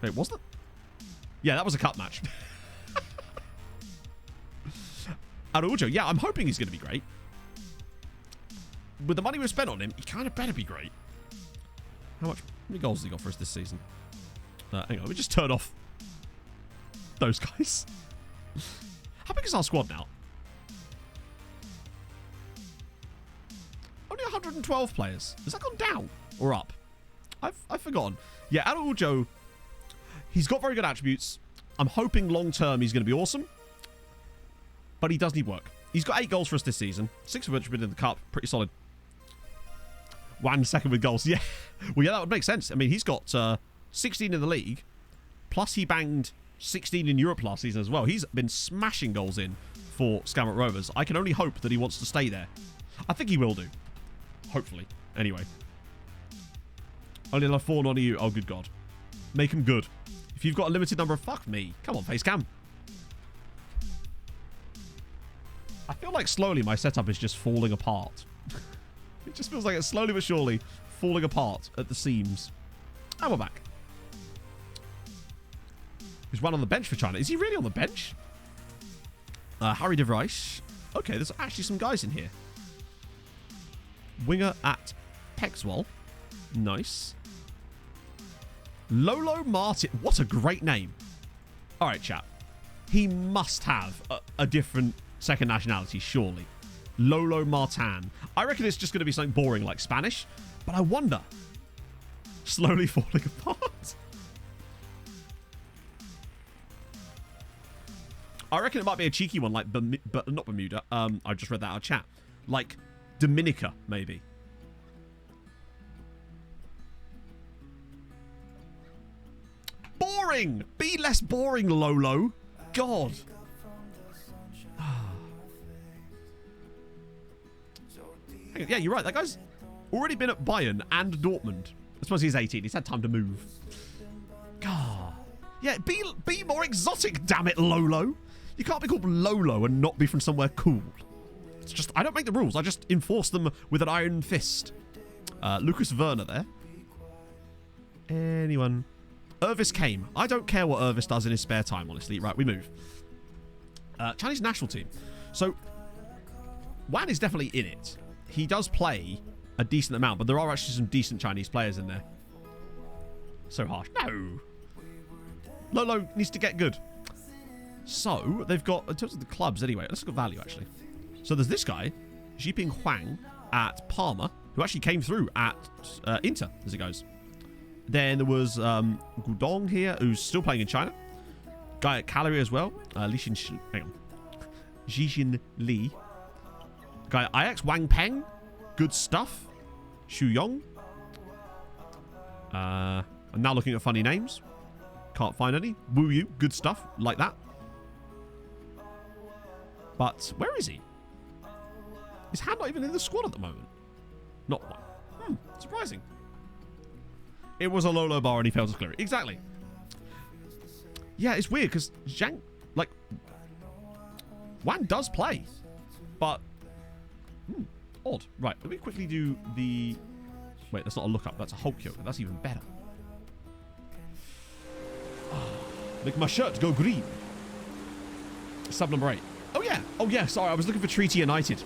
Wait, was it? Yeah, that was a cup match. Araujo, yeah, I'm hoping he's going to be great. With the money we've spent on him, he kind of better be great. How many goals has he got for us this season? Hang on, let me just turn off those guys. How big is our squad now? Only 112 players. Has that gone down or up? I've forgotten. Yeah, Araujo, he's got very good attributes. I'm hoping long term he's going to be awesome. But he does need work. He's got 8 goals for us this season. 6 of which have been in the cup. Pretty solid. 1 second with goals. Yeah. Well, yeah, that would make sense. I mean, he's got 16 in the league. Plus he banged 16 in Europe last season as well. He's been smashing goals in for Skamrock Rovers. I can only hope that he wants to stay there. I think he will do. Hopefully. Anyway. Only love 4 on you. Oh, good God. Make him good. If you've got a limited number of... Fuck me. Come on, face cam. I feel like slowly my setup is just falling apart. It just feels like it's slowly but surely falling apart at the seams. And we're back. There's one on the bench for China. Is he really on the bench? Harry de Vries. Okay, there's actually some guys in here. Winger at Pexwell. Nice. Lolo Martin. What a great name. All right, chat. He must have a different second nationality, surely. Lolo Martin. I reckon it's just going to be something boring like Spanish, but I wonder. Slowly falling apart. I reckon it might be a cheeky one like, but not Bermuda. I just read that out of chat. Like Dominica, maybe. Boring! Be less boring, Lolo. God. Yeah, you're right. That guy's already been at Bayern and Dortmund. I suppose he's 18. He's had time to move. God. Yeah, be more exotic, damn it, Lolo. You can't be called Lolo and not be from somewhere cool. It's just, I don't make the rules. I just enforce them with an iron fist. Lucas Werner there. Anyone? Irvis came. I don't care what Irvis does in his spare time, honestly. Right, we move. Chinese national team. So, Wan is definitely in it. He does play a decent amount, but there are actually some decent Chinese players in there. So harsh. No. Lolo needs to get good. So, they've got, in terms of the clubs anyway, let's look at value actually. So there's this guy, Xiping Huang at Parma, who actually came through at Inter, as it goes. Then there was Gudong here, who's still playing in China. Guy at Cagliari as well. Jijin Li. Guy at Ajax, Wang Peng. Good stuff. Xu Yong. I'm now looking at funny names. Can't find any. Wu Yu, good stuff. Like that. But where is he? Is Han not even in the squad at the moment? Not one. Surprising. It was a Lolo bar and he failed to clear it. Exactly. Yeah, it's weird because Zhang, like, Wan does play, but odd. Right, let me quickly do the. Wait, that's not a lookup. That's a Hulk yoga. That's even better. Make my shirt go green. Sub number 8. Oh yeah. Oh yeah. Sorry, I was looking for Treaty United.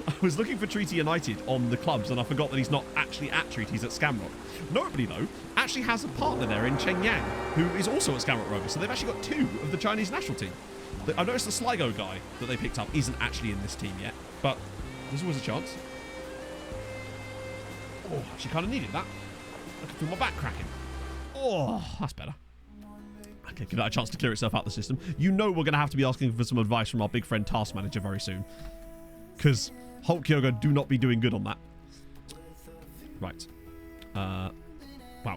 I was looking for Treaty United on the clubs, and I forgot that he's not actually at Treaty. He's at Skamrock. Nobody, though, actually has a partner there in Cheng Yang, who is also at Skamrock Rovers. So they've actually got 2 of the Chinese national team. I noticed the Sligo guy that they picked up isn't actually in this team yet, but there's always a chance. Oh, actually kind of needed that. I can feel my back cracking. Oh, that's better. Okay, give that a chance to clear itself out the system. You know we're going to have to be asking for some advice from our big friend Task Manager very soon. Because Hulk Yoga do not be doing good on that. Right. Wow,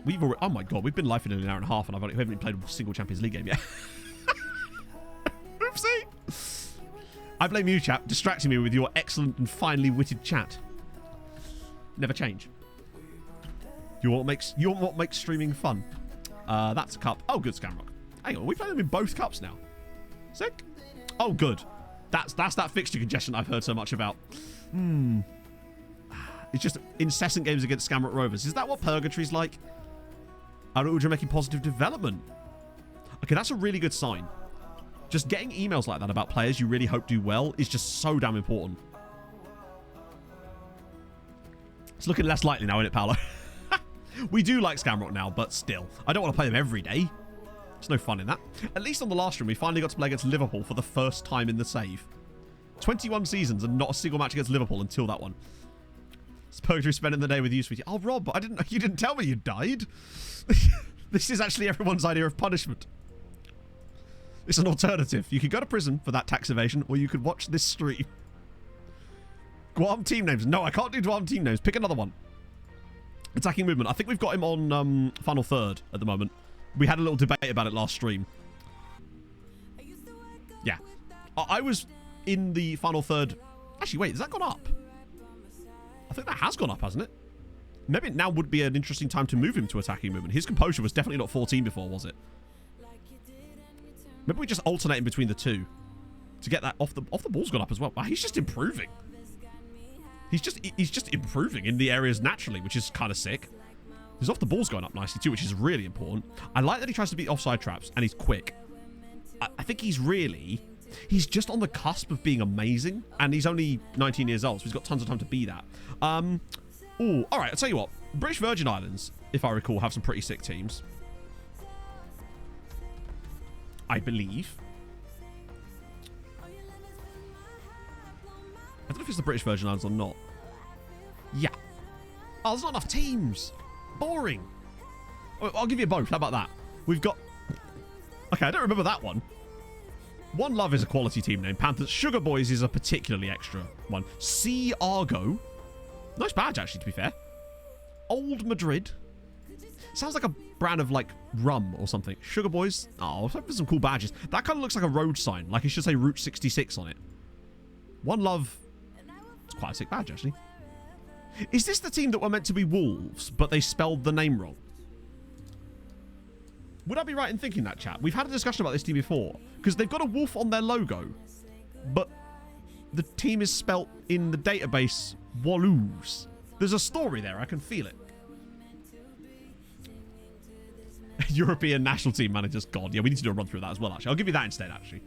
we've already... Oh my god, we've been live in an hour and a half and we haven't even played a single Champions League game yet. Oopsie! I blame you, chap, distracting me with your excellent and finely witted chat. Never change. You're what makes streaming fun. That's a cup. Oh, good, Skamrock. Hang on, we play them in both cups now. Sick. Oh, good. That's that fixture congestion I've heard so much about. It's just incessant games against Scamrock Rovers. Is that what Purgatory's like? Aruja making positive development. Okay, that's a really good sign. Just getting emails like that about players you really hope do well is just so damn important. It's looking less likely now, isn't it, Paolo? We do like Scamrock now, but still. I don't want to play them every day. There's no fun in that. At least on the last stream, we finally got to play against Liverpool for the first time in the save. 21 seasons and not a single match against Liverpool until that one. It's Purgatory spending the day with you, sweetie. Oh, Rob, you didn't tell me you died. This is actually everyone's idea of punishment. It's an alternative. You could go to prison for that tax evasion, or you could watch this stream. Guam team names. No, I can't do Guam team names. Pick another one. Attacking movement. I think we've got him on final third at the moment. We had a little debate about it last stream. Yeah. I was in the final third. Actually, wait, has that gone up? I think that has gone up, hasn't it? Maybe now would be an interesting time to move him to attacking movement. His composure was definitely not 14 before, was it? Maybe we just alternate in between the two to get that off the ball's gone up as well. Wow, he's just improving. He's just improving in the areas naturally, which is kind of sick. His off the ball's going up nicely too, which is really important. I like that he tries to beat offside traps and he's quick. I think he's just on the cusp of being amazing, and he's only 19 years old, so he's got tons of time to be that. Oh, all right, I'll tell you what. British Virgin Islands, if I recall, have some pretty sick teams. I believe. I don't know if it's the British Virgin Islands or not. Yeah. Oh, there's not enough teams. Boring. I'll give you both. How about that? We've got... Okay, I don't remember that one. One Love is a quality team name. Panthers. Sugar Boys is a particularly extra one. Sea Argo. Nice badge, actually, to be fair. Old Madrid. Sounds like a brand of, like, rum or something. Sugar Boys. Oh, I was hoping for some cool badges. That kind of looks like a road sign. Like, it should say Route 66 on it. One Love. It's quite a sick badge, actually. Is this the team that were meant to be Wolves, but they spelled the name wrong? Would I be right in thinking that, chat? We've had a discussion about this team before. Because they've got a wolf on their logo. But the team is spelt in the database Walloos. There's a story there. I can feel it. European national team managers. God, yeah, we need to do a run through that as well, actually. I'll give you that instead, actually.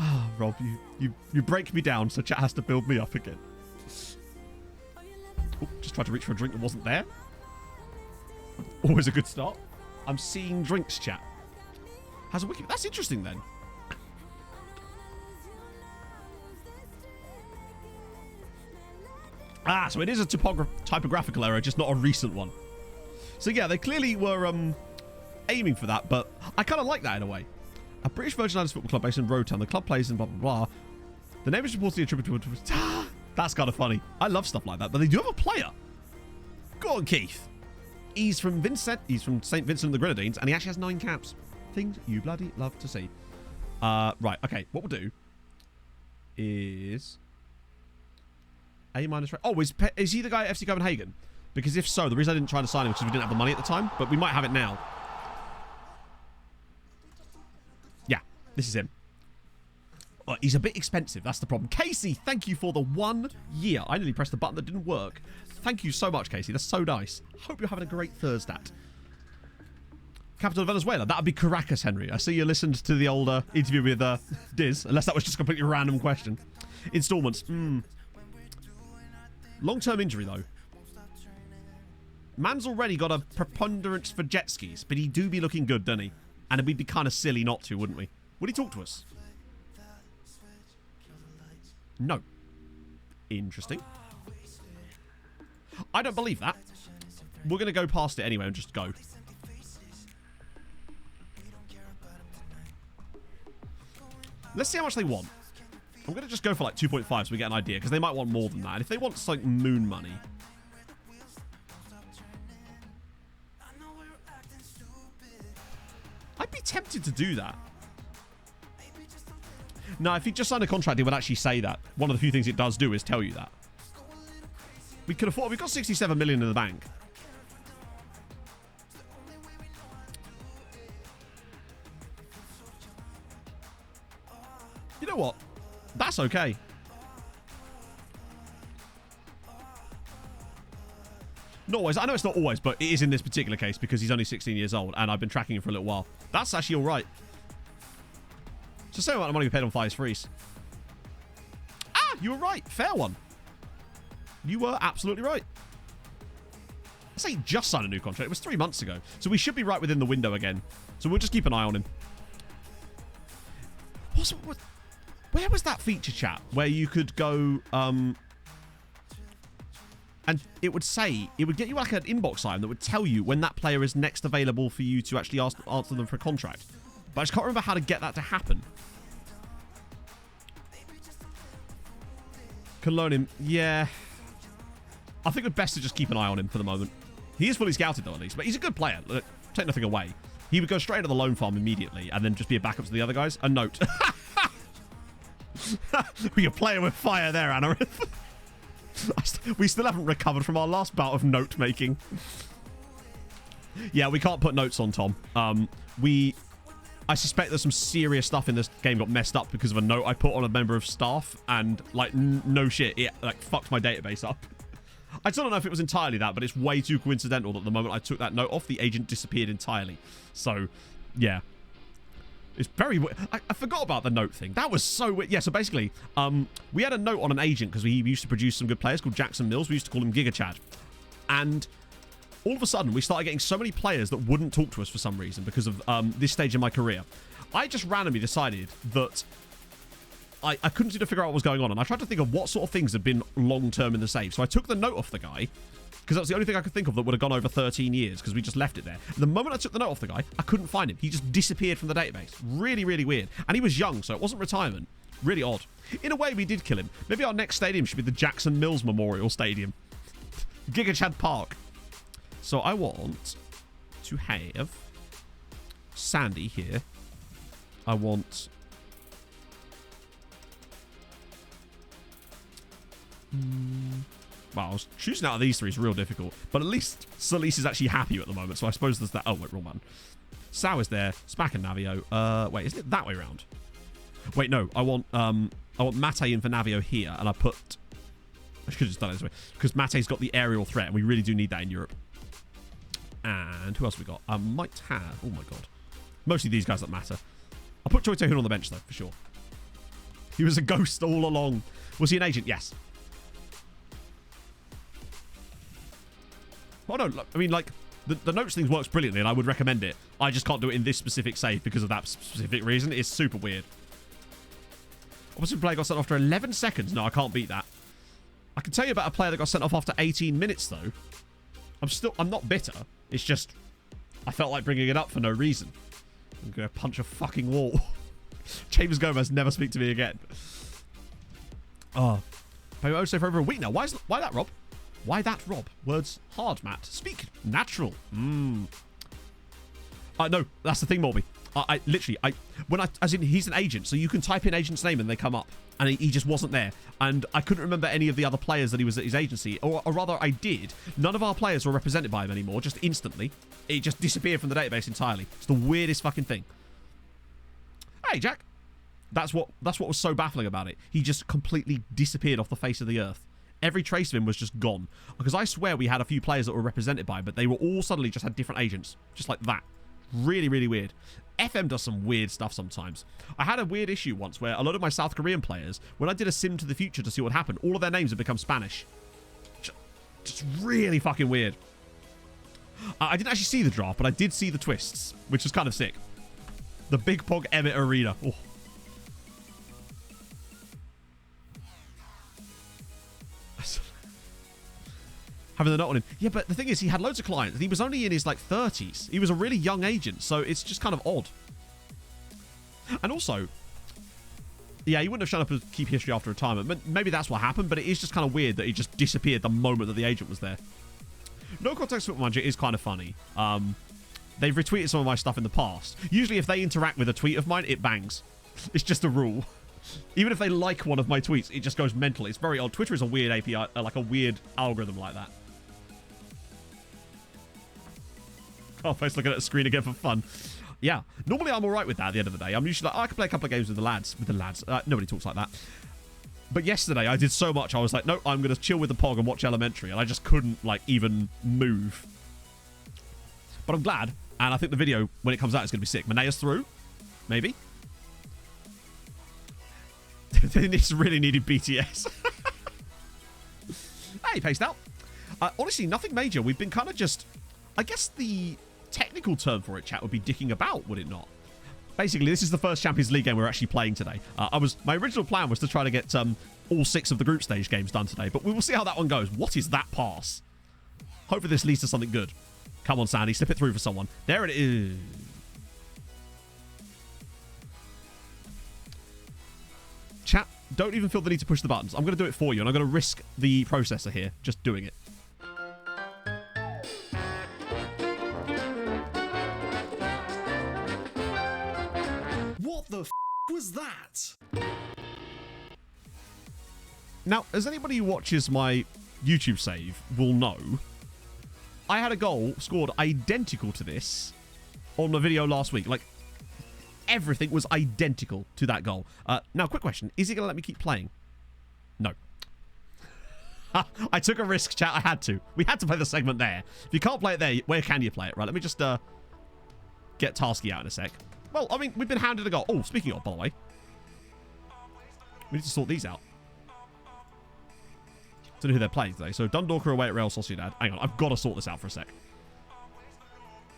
Oh, Rob, you break me down, so chat has to build me up again. Oh, just tried to reach for a drink that wasn't there. Always a good start. I'm seeing drinks, chat. Has a wiki. That's interesting, then. Ah, so it is a typographical error, just not a recent one. So yeah, they clearly were aiming for that, but I kind of like that in a way. A British Virgin Islands football club based in Roadtown. The club plays in blah, blah, blah. The name is reportedly attributed to... That's kind of funny. I love stuff like that, but they do have a player. Go on, Keith. He's from St. Vincent and the Grenadines, and he actually has 9 caps. Things you bloody love to see. Right, okay. What we'll do is... A-. Oh, is he the guy at FC Copenhagen? Because if so, the reason I didn't try to sign him is because we didn't have the money at the time, but we might have it now. Yeah, this is him. Oh, he's a bit expensive, that's the problem. Casey, thank you for the 1 year. I nearly pressed the button that didn't work. Thank you so much, Casey. That's so nice. Hope you're having a great Thursday. Capital of Venezuela. That would be Caracas, Henry. I see you listened to the old interview with Diz, unless that was just a completely random question. Installments. Long-term injury, though. Man's already got a preponderance for jet skis, but he do be looking good, doesn't he? And we'd be kind of silly not to, wouldn't we? Would he talk to us? No. Interesting. I don't believe that. We're going to go past it anyway and just go. Let's see how much they want. I'm going to just go for like 2.5 so we get an idea, because they might want more than that. And if they want like moon money... I'd be tempted to do that. No, if he just signed a contract, it would actually say that. One of the few things it does do is tell you that. We can afford... We've got 67 million in the bank. what? That's okay. Not always. I know it's not always, but it is in this particular case because he's only 16 years old and I've been tracking him for a little while. That's actually all right. It's the same amount of money we paid on Fire's Freeze. Ah, you were right. Fair one. You were absolutely right. I say he just signed a new contract. It was 3 months ago. So we should be right within the window again. So we'll just keep an eye on him. Where was that feature, chat, where you could go... and it would get you like an inbox sign that would tell you when that player is next available for you to actually answer them for a contract. But I just can't remember how to get that to happen. Can loan him. Yeah. I think it's best to just keep an eye on him for the moment. He is fully scouted, though, at least. But he's a good player. Look, take nothing away. He would go straight to the loan farm immediately and then just be a backup to the other guys. A note. We can play with fire there, Anna. We still haven't recovered from our last bout of note making. Yeah, we can't put notes on Tom. I suspect there's some serious stuff in this game got messed up because of a note I put on a member of staff, and like no shit, it like fucked my database up. I still don't know if it was entirely that, but it's way too coincidental that the moment I took that note off, the agent disappeared entirely. So, yeah. It's very weird. I forgot about the note thing. That was so weird. Yeah, so basically, we had a note on an agent because we used to produce some good players called Jackson Mills. We used to call him Giga Chad. And all of a sudden, we started getting so many players that wouldn't talk to us for some reason because of this stage in my career. I just randomly decided that I couldn't seem to figure out what was going on. And I tried to think of what sort of things had been long-term in the save. So I took the note off the guy, because that was the only thing I could think of that would have gone over 13 years, because we just left it there. And the moment I took the note off the guy, I couldn't find him. He just disappeared from the database. Really, really weird. And he was young, so it wasn't retirement. Really odd. In a way, we did kill him. Maybe our next stadium should be the Jackson Mills Memorial Stadium. Giga Chad Park. So I want to have Sandy here. I want... Wow, I was choosing out of these three is real difficult. But at least Solis is actually happy at the moment, so I suppose there's that. Oh, wait, wrong one. Sow is there. Spack and Navio. Wait, isn't it that way round? Wait, no. I want Mate in for Navio here, and I put... I should have just done it this way. Because Mate's got the aerial threat, and we really do need that in Europe. And who else have we got? I might have... Oh, my God. Mostly these guys that matter. I'll put Choi Tae-hoon on the bench, though, for sure. He was a ghost all along. Was he an agent? Yes. Oh, no. I mean, like, the notes thing works brilliantly, and I would recommend it. I just can't do it in this specific save because of that specific reason. It's super weird. Opposite player got sent off after 11 seconds. No, I can't beat that. I can tell you about a player that got sent off after 18 minutes, though. I'm not bitter. It's just, I felt like bringing it up for no reason. I'm going to punch a fucking wall. James Gomez, never speak to me again. Oh. Pay my for over a week now. Why that, Rob? Why that, Rob? Words hard, Matt. Speak natural. No, that's the thing, Morby. As in, he's an agent, so you can type in agent's name and they come up. And he just wasn't there. And I couldn't remember any of the other players that he was at his agency. Or rather, I did. None of our players were represented by him anymore, just instantly. It just disappeared from the database entirely. It's the weirdest fucking thing. Hey, Jack. That's what was so baffling about it. He just completely disappeared off the face of the earth. Every trace of him was just gone. Because I swear we had a few players that were represented by him, but they were all suddenly just had different agents. Just like that. Really, really weird. FM does some weird stuff sometimes. I had a weird issue once where a lot of my South Korean players, when I did a sim to the future to see what happened, all of their names had become Spanish. Just really fucking weird. I didn't actually see the draft, but I did see the twists, which was kind of sick. The Big Pog Emmett Arena. Oh. Having the note on him. Yeah, but the thing is, he had loads of clients, and he was only in his, like, 30s. He was a really young agent, so it's just kind of odd. And also, yeah, he wouldn't have shown up as keep history after retirement. Maybe that's what happened, but it is just kind of weird that he just disappeared the moment that the agent was there. No Context Football Manager is kind of funny. They've retweeted some of my stuff in the past. Usually, if they interact with a tweet of mine, it bangs. It's just a rule. Even if they like one of my tweets, it just goes mental. It's very odd. Twitter is a weird API, like a weird algorithm like that. Oh, first looking at a screen again for fun. Yeah. Normally I'm all right with that at the end of the day. I'm usually like, oh, I can play a couple of games with the lads. Nobody talks like that. But yesterday I did so much, I was like, no, I'm going to chill with the Pog and watch Elementary. And I just couldn't, like, even move. But I'm glad. And I think the video, when it comes out, is going to be sick. Manea's through. Maybe. They just really needed BTS. Hey, paced out. Honestly, nothing major. We've been kind of just... I guess the technical term for it, chat, would be dicking about, would it not? Basically, this is the first Champions League game we're actually playing today. My original plan was to try to get all 6 of the group stage games done today, but we will see how that one goes. What is that pass? Hopefully this leads to something good. Come on, Sandy, slip it through for someone. There it is. Chat, don't even feel the need to push the buttons. I'm going to do it for you, and I'm going to risk the processor here, just doing it. What the f*** was that? Now, as anybody who watches my YouTube save will know, I had a goal scored identical to this on the video last week. Like, everything was identical to that goal. Now, quick question. Is he going to let me keep playing? No. I took a risk, chat. I had to. We had to play the segment there. If you can't play it there, where can you play it? Right, let me just get Tarsky out in a sec. Well, I mean, we've been handed a goal. Oh, speaking of, by the way. We need to sort these out. Don't know who they're playing today. So, Dundalk are away at Real Sociedad. Hang on, I've got to sort this out for a sec.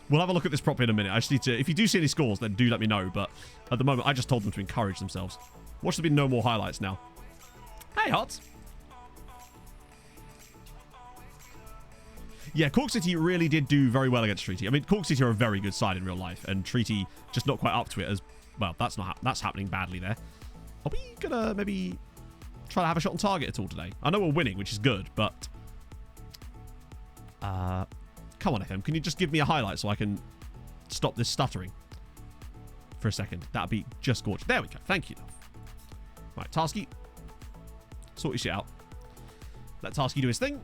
We'll have a look at this properly in a minute. I just need to... If you do see any scores, then do let me know. But at the moment, I just told them to encourage themselves. Watch there be no more highlights now. Hey, Hots. Yeah, Cork City really did do very well against Treaty. I mean, Cork City are a very good side in real life, and Treaty just not quite up to it as well. That's happening badly there. Are we gonna maybe try to have a shot on target at all today? I know we're winning, which is good, but come on, FM. Can you just give me a highlight so I can stop this stuttering for a second? That'd be just gorgeous. There we go. Thank you. Right, Tarsky, sort your shit out. Let Tarsky do his thing.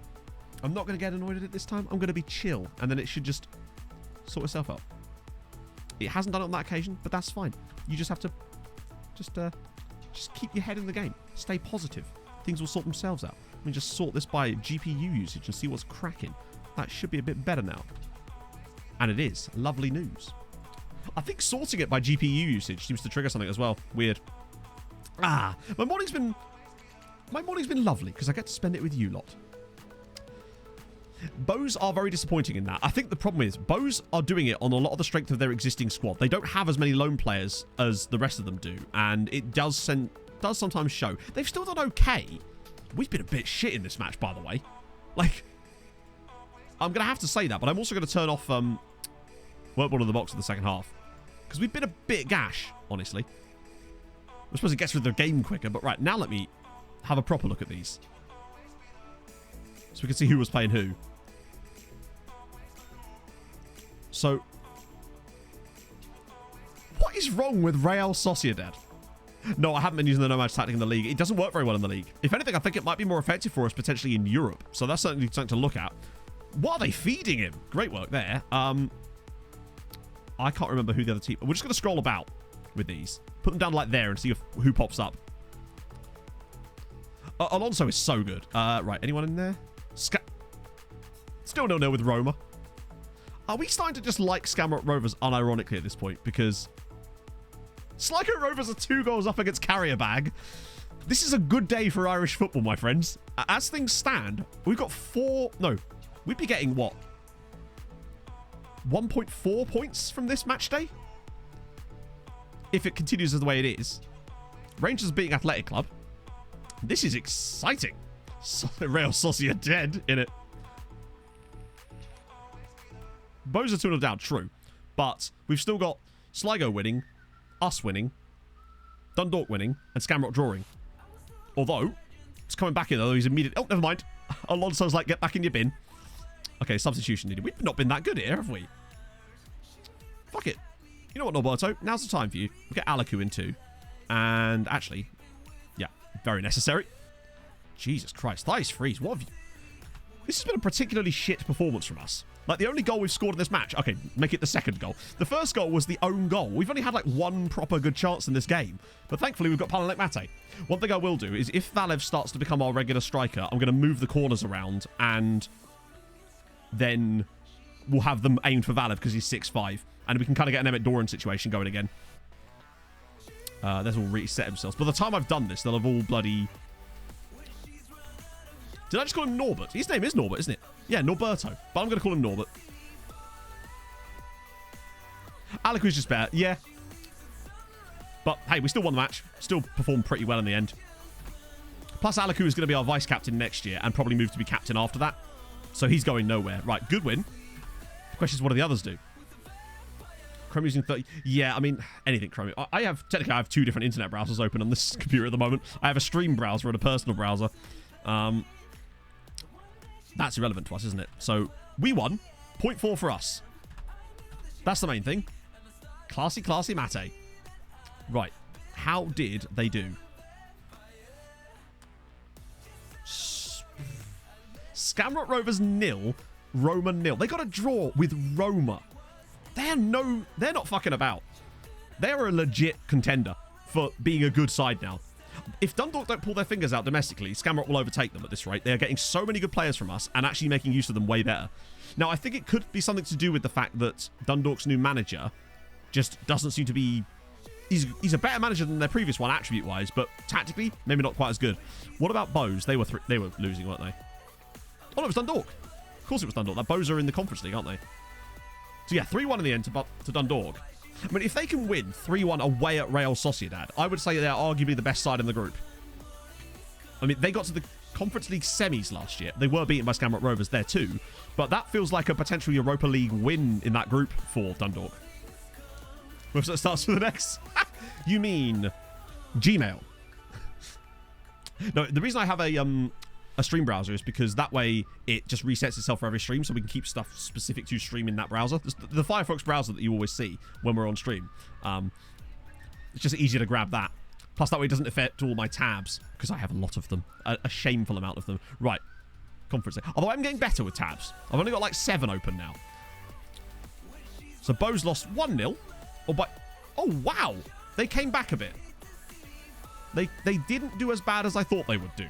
I'm not going to get annoyed at it this time. I'm going to be chill, and then it should just sort itself out. It hasn't done it on that occasion, but that's fine. You just have to just keep your head in the game. Stay positive. Things will sort themselves out. I mean, just sort this by GPU usage and see what's cracking. That should be a bit better now. And it is. Lovely news. I think sorting it by GPU usage seems to trigger something as well. Weird. My morning's been lovely because I get to spend it with you lot. Bows are very disappointing in that. I think the problem is Bows are doing it on a lot of the strength of their existing squad. They don't have as many lone players as the rest of them do, and it does sometimes show. They've still done okay. We've been a bit shit in this match, by the way. Like, I'm going to have to say that, but I'm also going to turn off work ball in the box in the second half. Because we've been a bit gash, honestly. I suppose it gets rid of the game quicker, but right, now let me have a proper look at these. So we can see who was playing who. So, what is wrong with Real Sociedad? No, I haven't been using the no-match tactic in the league. It doesn't work very well in the league. If anything, I think it might be more effective for us potentially in Europe. So that's certainly something to look at. What are they feeding him? Great work there. I can't remember who the other team... We're just going to scroll about with these. Put them down like there and see who pops up. Alonso is so good. Right, anyone in there? Still 0-0 with Roma. Are we starting to just like Skamrock Rovers unironically at this point? Because Sligo Rovers are 2 goals up against Carrier Bag. This is a good day for Irish football, my friends. As things stand, we've got 4... No, we'd be getting what? 1.4 points from this match day? If it continues as the way it is. Rangers beating Athletic Club. This is exciting. Real Sociedad in it. Bows are 2-0 down, true. But we've still got Sligo winning, us winning, Dundalk winning, and Skamrock drawing. Although, it's coming back in, though. He's immediate. Oh, never mind. Alonso's like, get back in your bin. Okay, substitution needed. We've not been that good here, have we? Fuck it. You know what, Norberto? Now's the time for you. We'll get Alaku in too. And actually, yeah, very necessary. Jesus Christ. Thighs freeze. What have you... This has been a particularly shit performance from us. Like, the only goal we've scored in this match... Okay, make it the second goal. The first goal was the own goal. We've only had, like, one proper good chance in this game. But thankfully, we've got Palelek Mate. One thing I will do is, if Valev starts to become our regular striker, I'm going to move the corners around, and then we'll have them aimed for Valev because he's 6'5". And we can kind of get an Emmett Doran situation going again. They've all reset themselves. By the time I've done this, they'll have all bloody... Did I just call him Norbert? His name is Norbert, isn't it? Yeah, Norberto. But I'm going to call him Norbert. Aliku's just better. Yeah. But, hey, we still won the match. Still performed pretty well in the end. Plus, Aliku is going to be our vice-captain next year and probably move to be captain after that. So he's going nowhere. Right, good win. The question is, what do the others do? Chrome using 30... Yeah, I mean, anything Chrome. Technically, I have two different internet browsers open on this computer at the moment. I have a stream browser and a personal browser. That's irrelevant to us, isn't it? So, we won. 0.4 for us. That's the main thing. Classy, classy Mate. Right. How did they do? Scamrock Rovers 0. Roma 0. They got a draw with Roma. They're not fucking about. They're a legit contender for being a good side now. If Dundalk don't pull their fingers out domestically, Scamrock will overtake them at this rate. They are getting so many good players from us and actually making use of them way better. Now, I think it could be something to do with the fact that Dundalk's new manager just doesn't seem to be... He's a better manager than their previous one, attribute-wise, but tactically, maybe not quite as good. What about Bows? They were losing, weren't they? Oh, no, it was Dundalk. Of course it was Dundalk. That Bows are in the Conference League, aren't they? So, yeah, 3-1 in the end to Dundalk. I mean, if they can win 3-1 away at Real Sociedad, I would say they're arguably the best side in the group. I mean, they got to the Conference League semis last year. They were beaten by Scamrock Rovers there too, but that feels like a potential Europa League win in that group for Dundalk. Website starts with an X. You mean Gmail? No, the reason I have a stream browser is because that way it just resets itself for every stream, so we can keep stuff specific to stream in that browser. The Firefox browser that you always see when we're on stream. It's just easier to grab that. Plus, that way it doesn't affect all my tabs, because I have a lot of them. A shameful amount of them. Right. Conference. Although I'm getting better with tabs. I've only got like 7 open now. So Bows lost 1-0. Oh, wow. They came back a bit. They didn't do as bad as I thought they would do.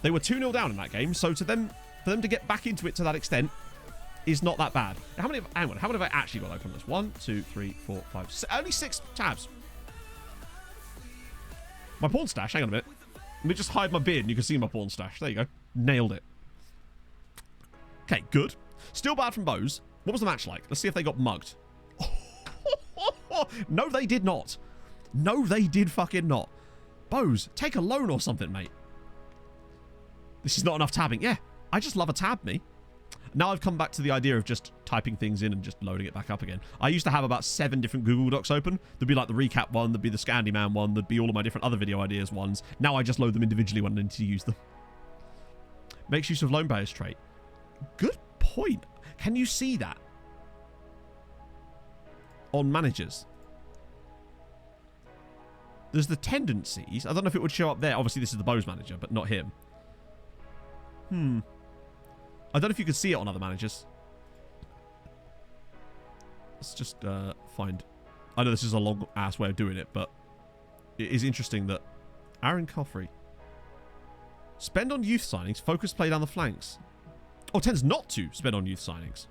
They were 2-0 down in that game, so for them to get back into it to that extent is not that bad. How many have I actually got open on this? 1, 2, 3, 4, 5, 6, only 6 tabs. My pawn stash, hang on a minute. Let me just hide my beard and you can see my pawn stash. There you go. Nailed it. Okay, good. Still bad from Bows. What was the match like? Let's see if they got mugged. No, they did not. No, they did fucking not. Bows, take a loan or something, mate. This is not enough tabbing. Yeah, I just love a tab, me. Now I've come back to the idea of just typing things in and just loading it back up again. I used to have about 7 different Google Docs open. There'd be like the recap one, there'd be the Scandyman one, there'd be all of my different other video ideas ones. Now I just load them individually when I need to use them. Makes use of loan players trait. Good point. Can you see that? On managers. There's the tendencies. I don't know if it would show up there. Obviously, this is the Bows manager, but not him. I don't know if you can see it on other managers. Let's just find... I know this is a long-ass way of doing it, but it is interesting that Aaron Coffrey. Spend on youth signings. Focus play down the flanks. Oh, tends not to spend on youth signings.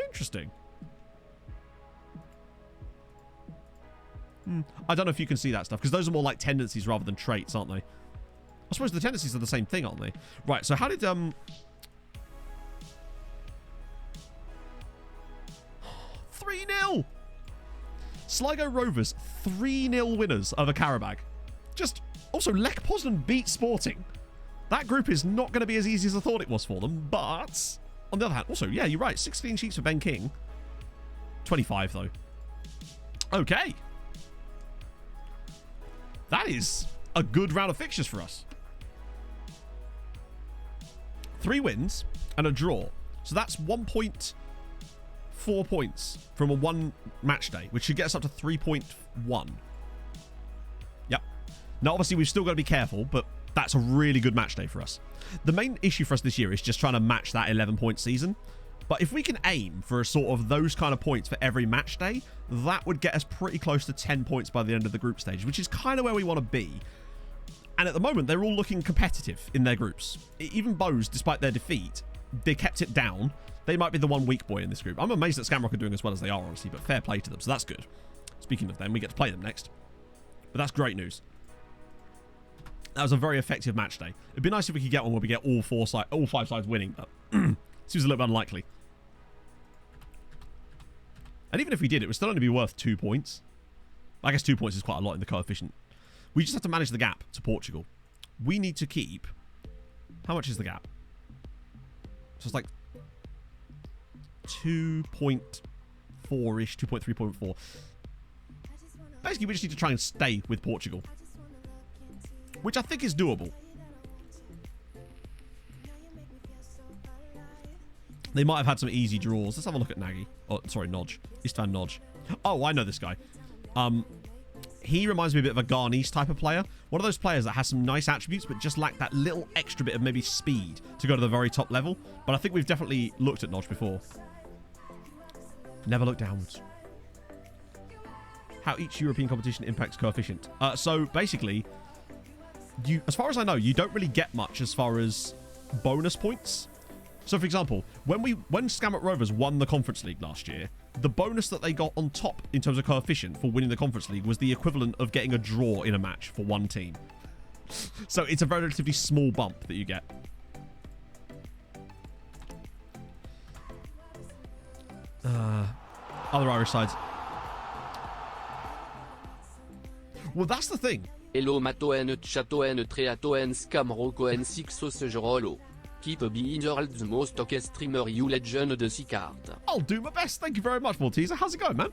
Interesting. I don't know if you can see that stuff, because those are more like tendencies rather than traits, aren't they? I suppose the tendencies are the same thing, aren't they? Right, so how did... 3-0! Sligo Rovers, 3-0 winners over Karabag. Just... Also, Lech Poznan beat Sporting. That group is not going to be as easy as I thought it was for them, but... On the other hand... Also, yeah, you're right. 16 sheets for Ben King. 25, though. Okay. That is a good round of fixtures for us. 3 wins and a draw. So that's 1.4 points from a 1 match day, which should get us up to 3.1. Yep. Now, obviously, we've still got to be careful, but That's a really good match day for us. The main issue for us this year is just trying to match that 11-point season. But if we can aim for a sort of those kind of points for every match day, that would get us pretty close to 10 points by the end of the group stage, which is kind of where we want to be. And at the moment, they're all looking competitive in their groups. Even Bose, despite their defeat, they kept it down. They might be the one weak boy in this group. I'm amazed that Scamrock are doing as well as they are, honestly, but fair play to them, so that's good. Speaking of them, we get to play them next. But that's great news. That was a very effective match day. It'd be nice if we could get one where we get all 5 sides winning, but seems a little bit unlikely. And even if we did, it would still only be worth 2 points. I guess 2 points is quite a lot in the coefficient. We just have to manage the gap to Portugal. We need to keep... How much is the gap? So it's like 2.4-ish, 2.3.4. Basically, we just need to try and stay with Portugal, which I think is doable. They might have had some easy draws. Let's have a look at Nagy. Oh, sorry, Nodge. Istvan Nodge. Oh, I know this guy. He reminds me a bit of a Garnice type of player. One of those players that has some nice attributes, but just lack that little extra bit of maybe speed to go to the very top level. But I think we've definitely looked at Nodge before. Never look downwards. How each European competition impacts coefficient. So basically, as far as I know, you don't really get much as far as bonus points. So, for example, when Scammert Rovers won the Conference League last year, the bonus that they got on top in terms of coefficient for winning the Conference League was the equivalent of getting a draw in a match for one team. So it's a relatively small bump that you get. Other Irish sides. Well, that's the thing. Hello Matoen Chatoen Treatoen Scamrocoen Sixosejrolo. Keep being the world's most okay streamer you legend de Sicard. I'll do my best. Thank you very much, Malteser. How's it going, man?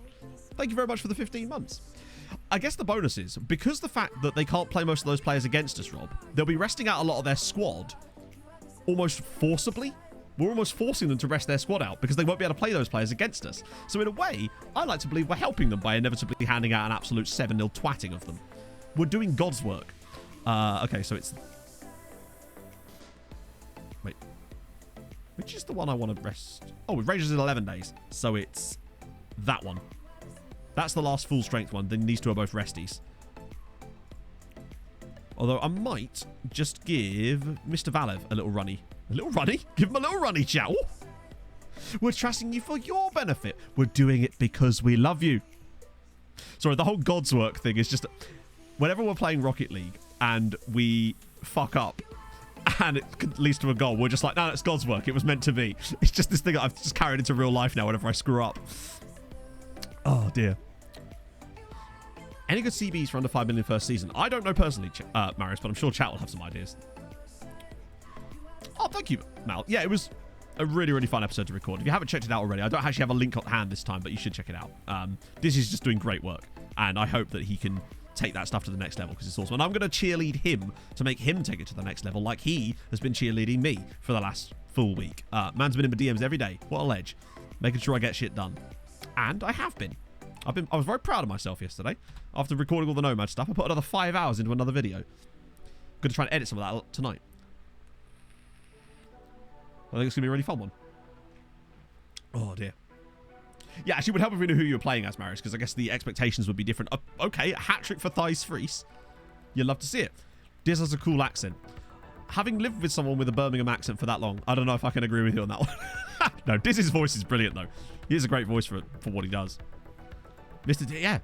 Thank you very much for the 15 months. I guess the bonus is, because the fact that they can't play most of those players against us, Rob, they'll be resting out a lot of their squad almost forcibly. We're almost forcing them to rest their squad out because they won't be able to play those players against us. So in a way, I like to believe we're helping them by inevitably handing out an absolute 7-0 twatting of them. We're doing God's work. Okay, so it's... Wait. Which is the one I want to rest? Oh, it ranges in 11 days. So it's that one. That's the last full strength one. Then these two are both resties. Although I might just give Mr. Valev a little runny. A little runny? Give him a little runny, chat. Ooh. We're trusting you for your benefit. We're doing it because we love you. Sorry, the whole God's work thing is just... Whenever we're playing Rocket League and we fuck up and it leads to a goal, we're just like, no, it's God's work. It was meant to be. It's just this thing that I've just carried into real life now whenever I screw up. Oh, dear. Any good CBs for under 5 million first season? I don't know personally, Marius, but I'm sure chat will have some ideas. Oh, thank you, Mal. Yeah, it was a really, really fun episode to record. If you haven't checked it out already, I don't actually have a link on hand this time, but you should check it out. This is just doing great work, and I hope that he can take that stuff to the next level because it's awesome. And I'm going to cheerlead him to make him take it to the next level like he has been cheerleading me for the last full week. Man's been in my DMs every day. What a ledge. Making sure I get shit done. And I have been. I was very proud of myself yesterday. After recording all the Nomad stuff, I put another 5 hours into another video. Going to try and edit some of that tonight. I think it's going to be a really fun one. Oh, dear. Yeah, actually, it would help if we knew who you were playing as, Marius, because I guess the expectations would be different. Okay, a hat-trick for Thijs Fries. You'd love to see it. Diz has a cool accent. Having lived with someone with a Birmingham accent for that long, I don't know if I can agree with you on that one. No, Diz's voice is brilliant, though. He has a great voice for what he does. Mr. D, yeah.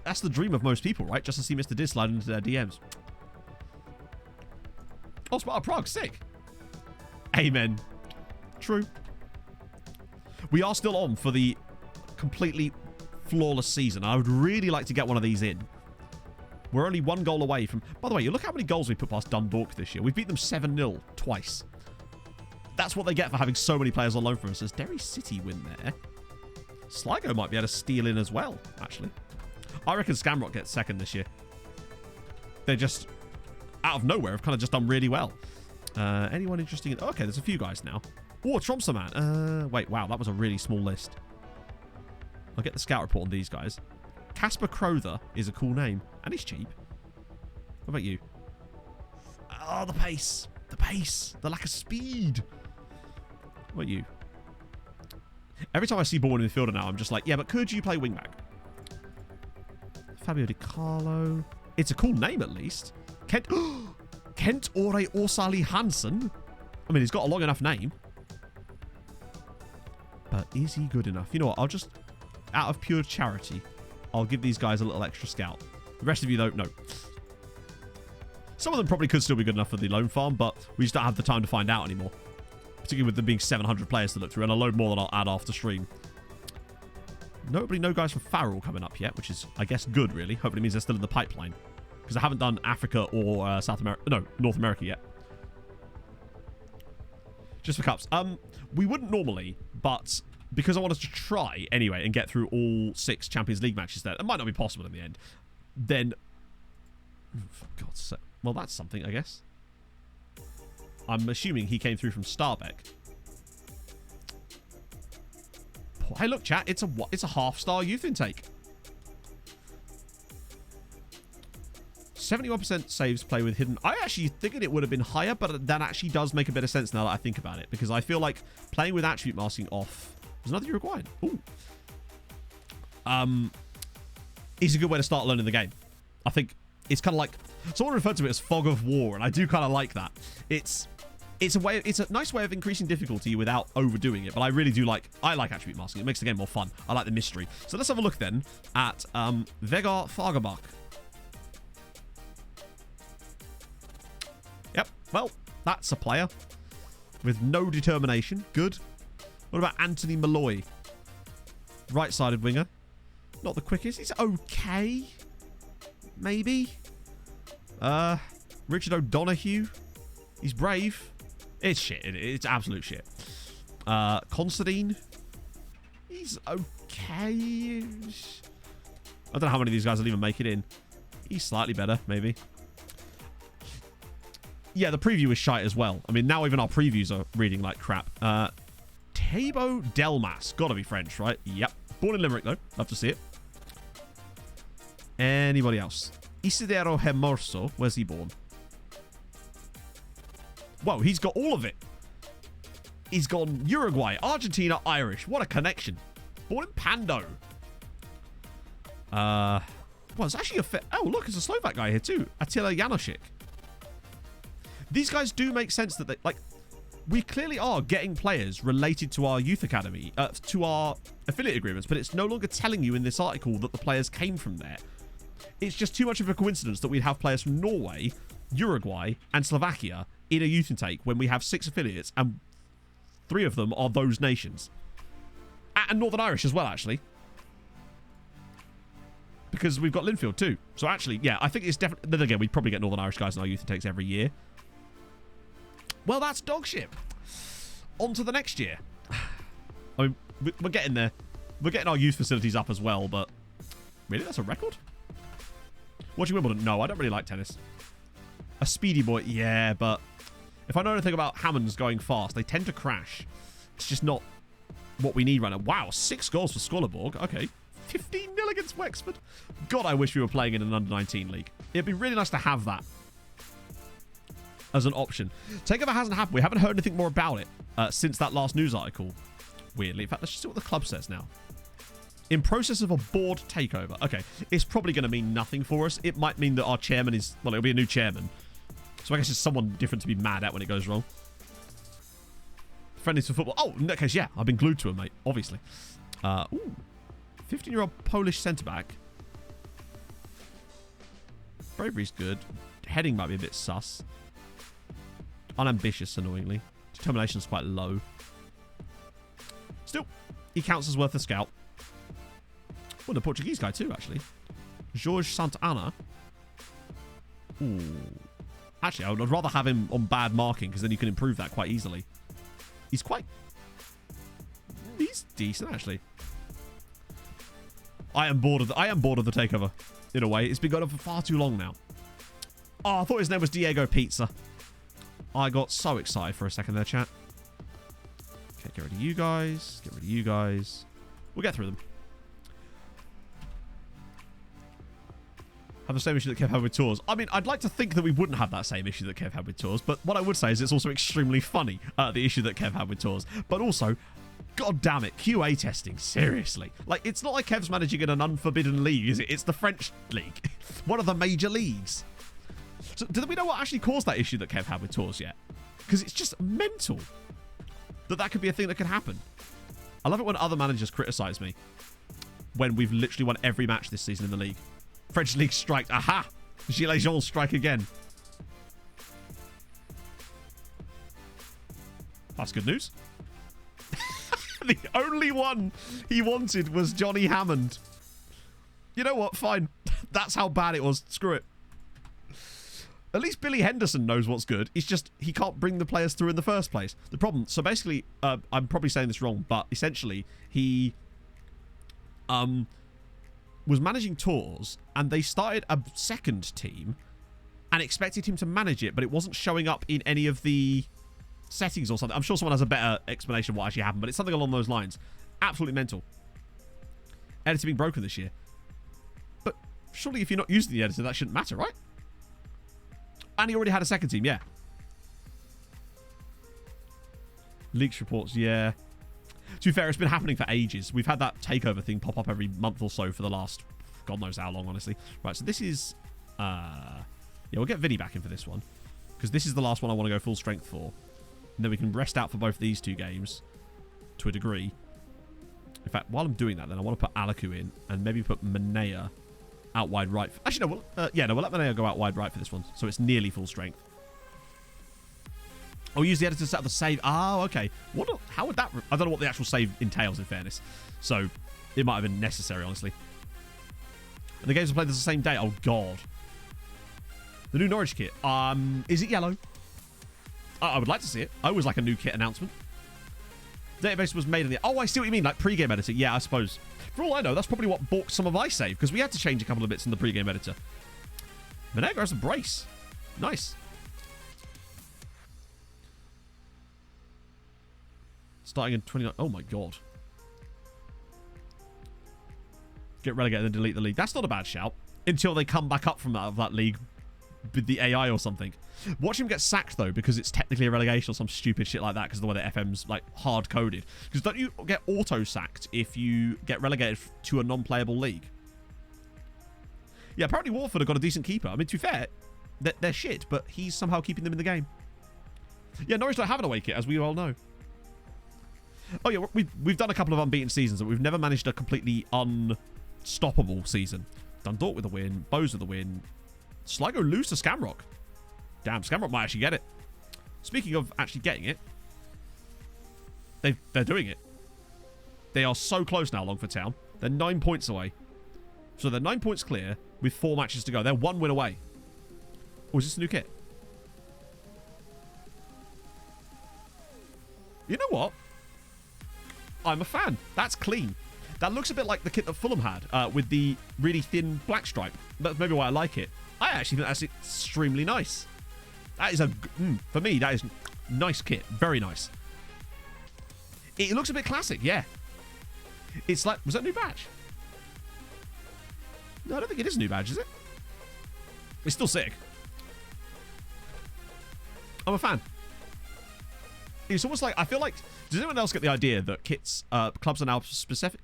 That's the dream of most people, right? Just to see Mr. Diz slide into their DMs. Oh, Sparta Prague, sick. Amen. True. We are still on for the completely flawless season. I would really like to get one of these in. We're only 1 goal away from... By the way, you look how many goals we put past Dundalk this year. We've beat them 7-0 twice. That's what they get for having so many players on loan from us. Does Derry City win there? Sligo might be able to steal in as well, actually. I reckon Scamrock gets second this year. They're just, out of nowhere, have kind of just done really well. Anyone interesting? Okay, there's a few guys now. Oh, Tromsø man. Wait, wow, that was a really small list. I'll get the scout report on these guys. Casper Crowther is a cool name. And he's cheap. What about you? Oh, the pace. The pace. The lack of speed. What are you? Every time I see ball in the fielder now, I'm just like, yeah, but could you play wingback? Fabio Di Carlo. It's a cool name, at least. Kent Ore Orsali Hansen. I mean, he's got a long enough name. But is he good enough? You know what? I'll just, out of pure charity, I'll give these guys a little extra scout. The rest of you, though, no. Some of them probably could still be good enough for the loan farm, but we just don't have the time to find out anymore. Particularly with them being 700 players to look through, and a load more than I'll add after stream. Notably, no guys from Farrell coming up yet, which is, I guess, good, really. Hopefully it means they're still in the pipeline. Because I haven't done Africa or South America. No, North America yet. Just for cups. We wouldn't normally, but because I wanted to try anyway and get through all 6 Champions League matches there, it might not be possible in the end, then... For God's sake. Well, that's something, I guess. I'm assuming he came through from Starbeck. Hey, look, chat. It's a half-star youth intake. 71% saves play with hidden. I actually figured it would have been higher, but that actually does make a bit of sense now that I think about it, because I feel like playing with attribute masking off was another Uruguayan. Ooh. Is a good way to start learning the game. I think it's kind of like someone referred to it as fog of war, and I do kind of like that. It's a nice way of increasing difficulty without overdoing it, but I really do like attribute masking. It makes the game more fun. I like the mystery. So let's have a look then at Vegard Fagerbach. Yep, well, that's a player with no determination. Good. What about Anthony Malloy? Right-sided winger. Not the quickest. He's okay. Maybe. Richard O'Donoghue. He's brave. It's shit. It's absolute shit. Considine. He's okay. I don't know how many of these guys will even make it in. He's slightly better, maybe. Yeah, the preview is shite as well. I mean, now even our previews are reading like crap. Tabo Delmas. Gotta be French, right? Yep. Born in Limerick, though. Love to see it. Anybody else? Isidero Hermoso. Where's he born? Whoa, he's got all of it. He's gone Uruguay, Argentina, Irish. What a connection. Born in Pando. Well, it's actually a fit. Oh, look, there's a Slovak guy here too. Attila Janošik. These guys do make sense that they, like, we clearly are getting players related to our youth academy, to our affiliate agreements, but it's no longer telling you in this article that the players came from there. It's just too much of a coincidence that we'd have players from Norway, Uruguay, and Slovakia in a youth intake when we have 6 affiliates, and 3 of them are those nations. And Northern Irish as well, actually. Because we've got Linfield too. So actually, yeah, I think it's definitely... Then again, we'd probably get Northern Irish guys in our youth intakes every year. Well, that's dog shit. On to the next year. I mean, we're getting there. We're getting our youth facilities up as well, but... Really? That's a record? Watching Wimbledon? No, I don't really like tennis. A speedy boy? Yeah, but... If I know anything about Hammonds going fast, they tend to crash. It's just not what we need right now. Wow, 6 goals for Skolleborg. Okay. 15-0 against Wexford. God, I wish we were playing in an under-19 league. It'd be really nice to have that as an option. Takeover hasn't happened. We haven't heard anything more about it since that last news article. Weirdly. In fact, let's just see what the club says now. In process of a board takeover. Okay. It's probably going to mean nothing for us. It might mean that our chairman is... Well, it'll be a new chairman. So I guess it's someone different to be mad at when it goes wrong. Friendlies for football. Oh, in that case, yeah. I've been glued to him, mate. Obviously. Ooh. 15-year-old Polish centre-back. Bravery's good. Heading might be a bit sus. Unambitious, annoyingly. Determination's quite low. Still, he counts as worth a scout. Well, the Portuguese guy too, actually. Jorge Santana. Ooh. Actually, I would rather have him on bad marking, because then you can improve that quite easily. He's quite... He's decent, actually. I am bored of the takeover, in a way. It's been going on for far too long now. Oh, I thought his name was Diego Pizza. I got so excited for a second there, chat. Okay, get rid of you guys. Get rid of you guys. We'll get through them. have the same issue that Kev had with tours. I mean, I'd like to think that we wouldn't have that same issue that Kev had with tours, but what I would say is it's also extremely funny, the issue that Kev had with tours. But also, god damn it, QA testing, seriously. Like, it's not like Kev's managing in an unforbidden league, is it? It's the French league. One of the major leagues. So, do we know what actually caused that issue that Kev had with tours yet? Because it's just mental that could be a thing that could happen. I love it when other managers criticize me when we've literally won every match this season in the league. French league strike. Aha! Gilets jaunes strike again. That's good news. The only one he wanted was Johnny Hammond. You know what? Fine. That's how bad it was. Screw it. At least Billy Henderson knows what's good. It's just he can't bring the players through in the first place. The problem... So basically, I'm probably saying this wrong, but essentially, he... was managing tours, and they started a second team and expected him to manage it, but it wasn't showing up in any of the settings or something. I'm sure someone has a better explanation of what actually happened, but it's something along those lines. Absolutely mental. Editor being broken this year. But surely if you're not using the editor, that shouldn't matter, right? And he already had a second team, yeah. Leaks reports, yeah. To be fair, it's been happening for ages. We've had that takeover thing pop up every month or so for the last... God knows how long, honestly. Right, so this is... yeah, we'll get Vinny back in for this one. Because this is the last one I want to go full strength for. And then we can rest out for both these two games. To a degree. In fact, while I'm doing that, then I want to put Alaku in. And maybe put Manea out wide right. Actually, no. We'll let Manea go out wide right for this one. So it's nearly full strength. Oh, use the editor to set up the save. Oh, okay. How would that... I don't know what the actual save entails, in fairness. So, it might have been necessary, honestly. And the games are played the same day. Oh, God. The new Norwich kit. Is it yellow? I would like to see it. I always like a new kit announcement. Database was made in the... Oh, I see what you mean. Like pre-game editor. Yeah, I suppose. For all I know, that's probably what balked some of my save. Because we had to change a couple of bits in the pre-game editor. Menega has a brace. Nice. Starting in 29... Oh, my God. Get relegated and delete the league. That's not a bad shout. Until they come back up from that league with the AI or something. Watch him get sacked, though, because it's technically a relegation or some stupid shit like that because of the way the FM's, like, hard-coded. Because don't you get auto-sacked if you get relegated to a non-playable league? Yeah, apparently Watford have got a decent keeper. I mean, to be fair, they're shit, but he's somehow keeping them in the game. Yeah, Norwich don't have an away kit, as we all know. Oh, yeah, we've done a couple of unbeaten seasons, but we've never managed a completely unstoppable season. Dundalk with a win, Bose with a win. Sligo lose to Scamrock. Damn, Scamrock might actually get it. Speaking of actually getting it, they're doing it. They are so close now, Longford Town. They're 9 points away. So they're 9 points clear with 4 matches to go. They're 1 win away. Oh, is this a new kit? You know what? I'm a fan. That's clean. That looks a bit like the kit that Fulham had with the really thin black stripe. That's maybe why I like it. I actually think that's extremely nice. That is for me, that is nice kit. Very nice. It looks a bit classic, yeah. It's like, was that a new badge? No, I don't think it is a new badge, is it? It's still sick. I'm a fan. It's almost like, I feel like, does anyone else get the idea that kits, clubs are now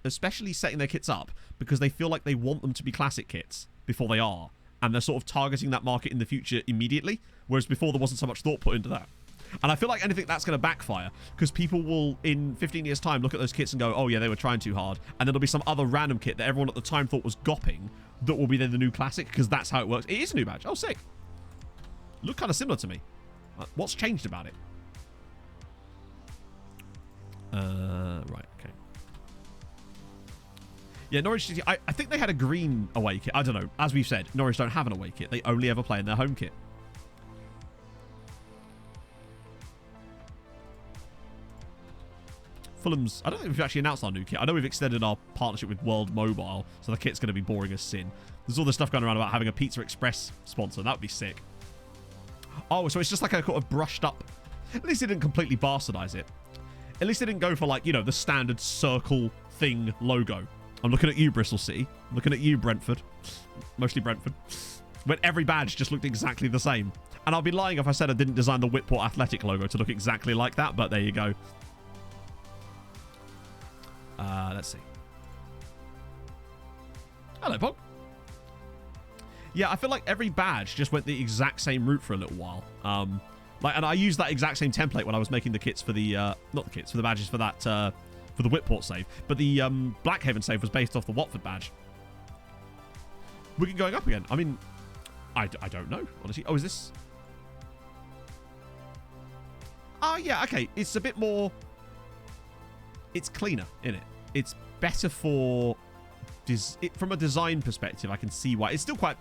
especially setting their kits up because they feel like they want them to be classic kits before they are, and they're sort of targeting that market in the future immediately, whereas before there wasn't so much thought put into that. And I feel like anything that's going to backfire, because people will, in 15 years' time, look at those kits and go, oh yeah, they were trying too hard, and then there'll be some other random kit that everyone at the time thought was gopping that will be then the new classic, because that's how it works. It is a new badge. Oh, sick. Look kind of similar to me. What's changed about it? Right, okay. Yeah, Norwich City, I think they had a green away kit. I don't know. As we've said, Norwich don't have an away kit. They only ever play in their home kit. Fulham's... I don't think we've actually announced our new kit. I know we've extended our partnership with World Mobile, so the kit's going to be boring as sin. There's all this stuff going around about having a Pizza Express sponsor. That would be sick. Oh, so it's just like a sort of brushed up... At least they didn't completely bastardize it. At least they didn't go for, like, you know, the standard circle thing logo. I'm looking at you, Bristol City. I'm looking at you, Brentford. Mostly Brentford. When every badge just looked exactly the same. And I'll be lying if I said I didn't design the Whitport Athletic logo to look exactly like that, but there you go. Let's see. Hello, Pog. Yeah, I feel like every badge just went the exact same route for a little while. And I used that exact same template when I was making the kits for the, not the kits, for the badges for that, for the Whitport save. But the Blackhaven save was based off the Watford badge. We're going up again. I mean, I don't know, honestly. Oh, is this? Oh, yeah, okay. It's a bit more, it's cleaner, isn't it? It's better for, from a design perspective, I can see why. It's still quite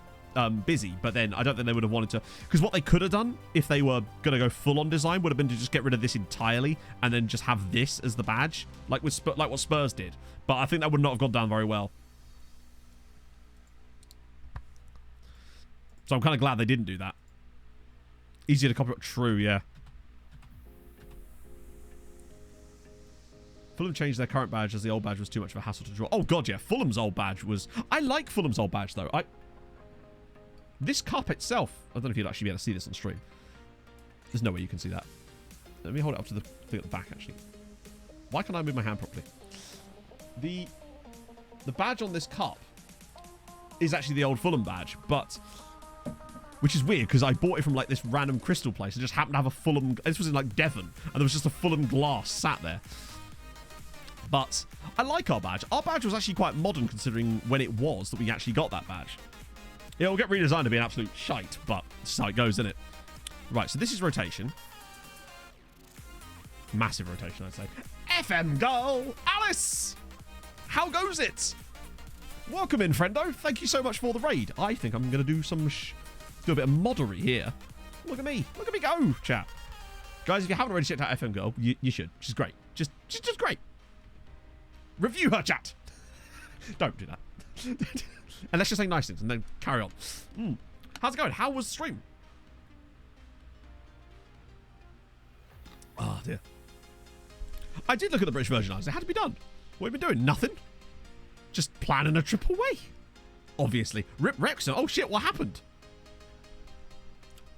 busy, but then I don't think they would have wanted to, because what they could have done if they were going to go full on design would have been to just get rid of this entirely and then just have this as the badge, like what Spurs did. But I think that would not have gone down very well. So I'm kind of glad they didn't do that. Easier to copy. True, yeah. Fulham changed their current badge as the old badge was too much of a hassle to draw. Oh, God, yeah. Fulham's old badge was... I like Fulham's old badge, though. This cup itself... I don't know if you'd actually be able to see this on stream. There's no way you can see that. Let me hold it up to the thing at the back, actually. Why can't I move my hand properly? The badge on this cup is actually the old Fulham badge, but... Which is weird, because I bought it from, like, this random crystal place and just happened to have a Fulham... This was in, like, Devon, and there was just a Fulham glass sat there. But I like our badge. Our badge was actually quite modern considering when it was that we actually got that badge. It'll get redesigned to be an absolute shite, but that's how it goes, isn't it? Right, so this is rotation. Massive rotation, I'd say. FM goal! Alice! How goes it? Welcome in, friendo. Thank you so much for the raid. I think I'm going to do some... do a bit of moddery here. Look at me. Look at me go, chat. Guys, if you haven't already checked out FM Girl, you should. She's great. She's just great. Review her, chat. Don't do that. And let's just say nice things and then carry on. How's it going? How was the stream? Oh, dear. I did look at the British Virgin Islands. It had to be done. What have you been doing? Nothing? Just planning a trip away. Obviously. Rip Rexon. Oh, shit. What happened?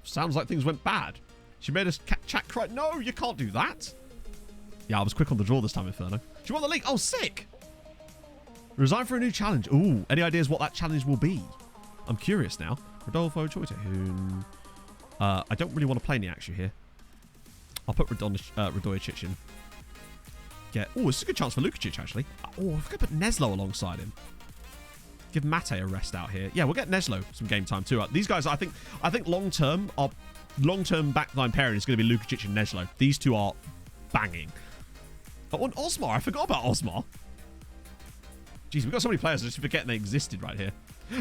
Sounds like things went bad. She made us chat cry. No, you can't do that. Yeah, I was quick on the draw this time, Inferno. Do you want the link? Oh, sick. Resign for a new challenge. Ooh, any ideas what that challenge will be? I'm curious now. Rodolfo Choitehoon. I don't really want to play Niaxu here. I'll put Radojicic in. Yeah. Oh, this is a good chance for Lukacic, actually. Oh, I could put Neslo alongside him. Give Mate a rest out here. Yeah, we'll get Neslo some game time too. These guys, I think long-term, our long-term backline pairing is going to be Lukacic and Neslo. These two are banging. Oh, and Osmar. I forgot about Osmar. Jeez, we've got so many players. I just forgetting they existed right here.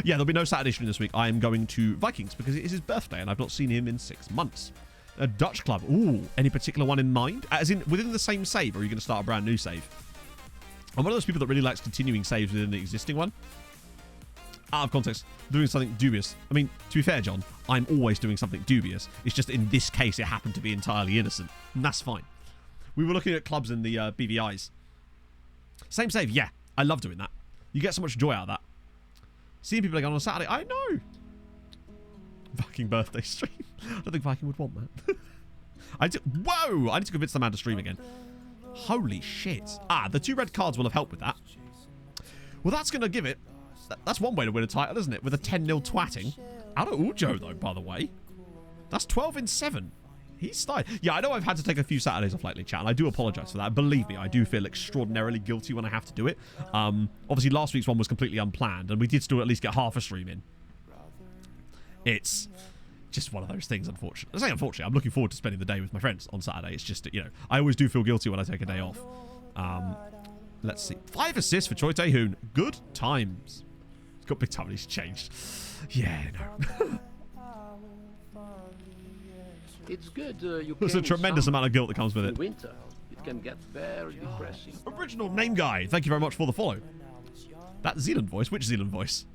Yeah, there'll be no Saturday stream this week. I am going to Vikings because it is his birthday and I've not seen him in 6 months. A Dutch club. Ooh, any particular one in mind? As in, within the same save, or are you going to start a brand new save? I'm one of those people that really likes continuing saves within the existing one. Out of context, doing something dubious. I mean, to be fair, John, I'm always doing something dubious. It's just in this case, it happened to be entirely innocent. And that's fine. We were looking at clubs in the BVIs. Same save, yeah. I love doing that. You get so much joy out of that. Seeing people again on a Saturday, I know. Viking birthday stream. I don't think Viking would want that. Whoa! I need to convince the man to stream again. Holy shit. Ah, the 2 red cards will have helped with that. Well, that's going to give it... That's one way to win a title, isn't it? With a 10-0 twatting. Out of Ujo, though, by the way. That's 12 in 7. He's started. Yeah, I know I've had to take a few Saturdays off lately, chat, and I do apologise for that. Believe me, I do feel extraordinarily guilty when I have to do it. Obviously, last week's one was completely unplanned, and we did still at least get half a stream in. It's just one of those things, unfortunately. I say unfortunately, I'm looking forward to spending the day with my friends on Saturday. It's just, you know, I always do feel guilty when I take a day off. Let's see. 5 assists for Choi Tae-hoon. Good times. He's got big time and he's changed. Yeah, no. It's good. There's a tremendous amount of guilt that comes with it. Winter, it can get very depressing. Original name guy. Thank you very much for the follow. That Zealand voice. Which Zealand voice?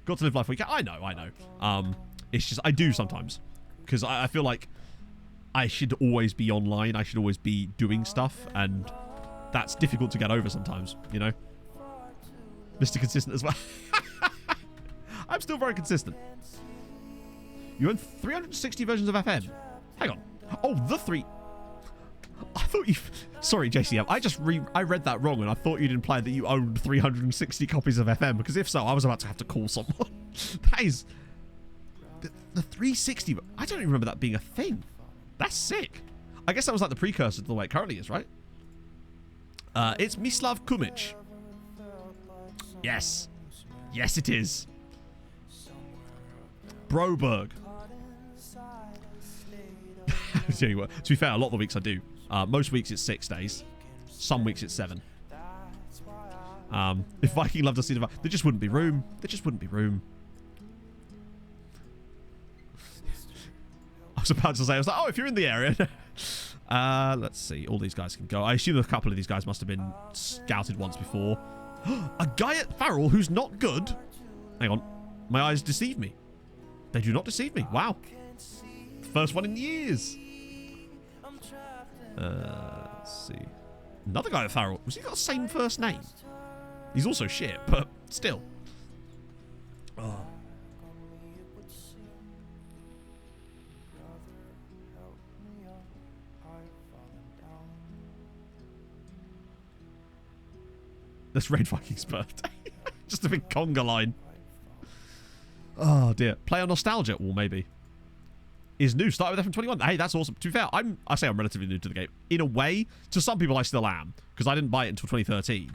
Got to live life weekend. I know. It's just I do sometimes because I feel like I should always be online. I should always be doing stuff, and that's difficult to get over sometimes. You know. Mr. Consistent as well. I'm still very consistent. You own 360 versions of FM. Hang on. Oh, the three. I thought you... Sorry, JCM. I read that wrong, and I thought you'd implied that you owned 360 copies of FM, because if so, I was about to have to call someone. That is... The 360... I don't even remember that being a thing. That's sick. I guess that was like the precursor to the way it currently is, right? It's Mislav Kumic. Yes. Yes, it is. Broberg. To be fair, a lot of the weeks I do. Most weeks it's 6 days. Some weeks it's 7. If Viking loved to see the... There just wouldn't be room. There just wouldn't be room. I was about to say, I was like, oh, if you're in the area. Let's see. All these guys can go. I assume a couple of these guys must have been scouted once before. A guy at Farrell who's not good. Hang on. My eyes deceive me. They do not deceive me. Wow. First one in years. Let's see. Another guy at Farrell. Was he got the same first name? He's also shit, but still. Oh. That's Raid Viking's birthday. Just a big conga line. Oh dear. Play on nostalgia. Well, maybe. Is new. Start with FM21. Hey, that's awesome. To be fair, I say I'm relatively new to the game. In a way, to some people I still am, because I didn't buy it until 2013.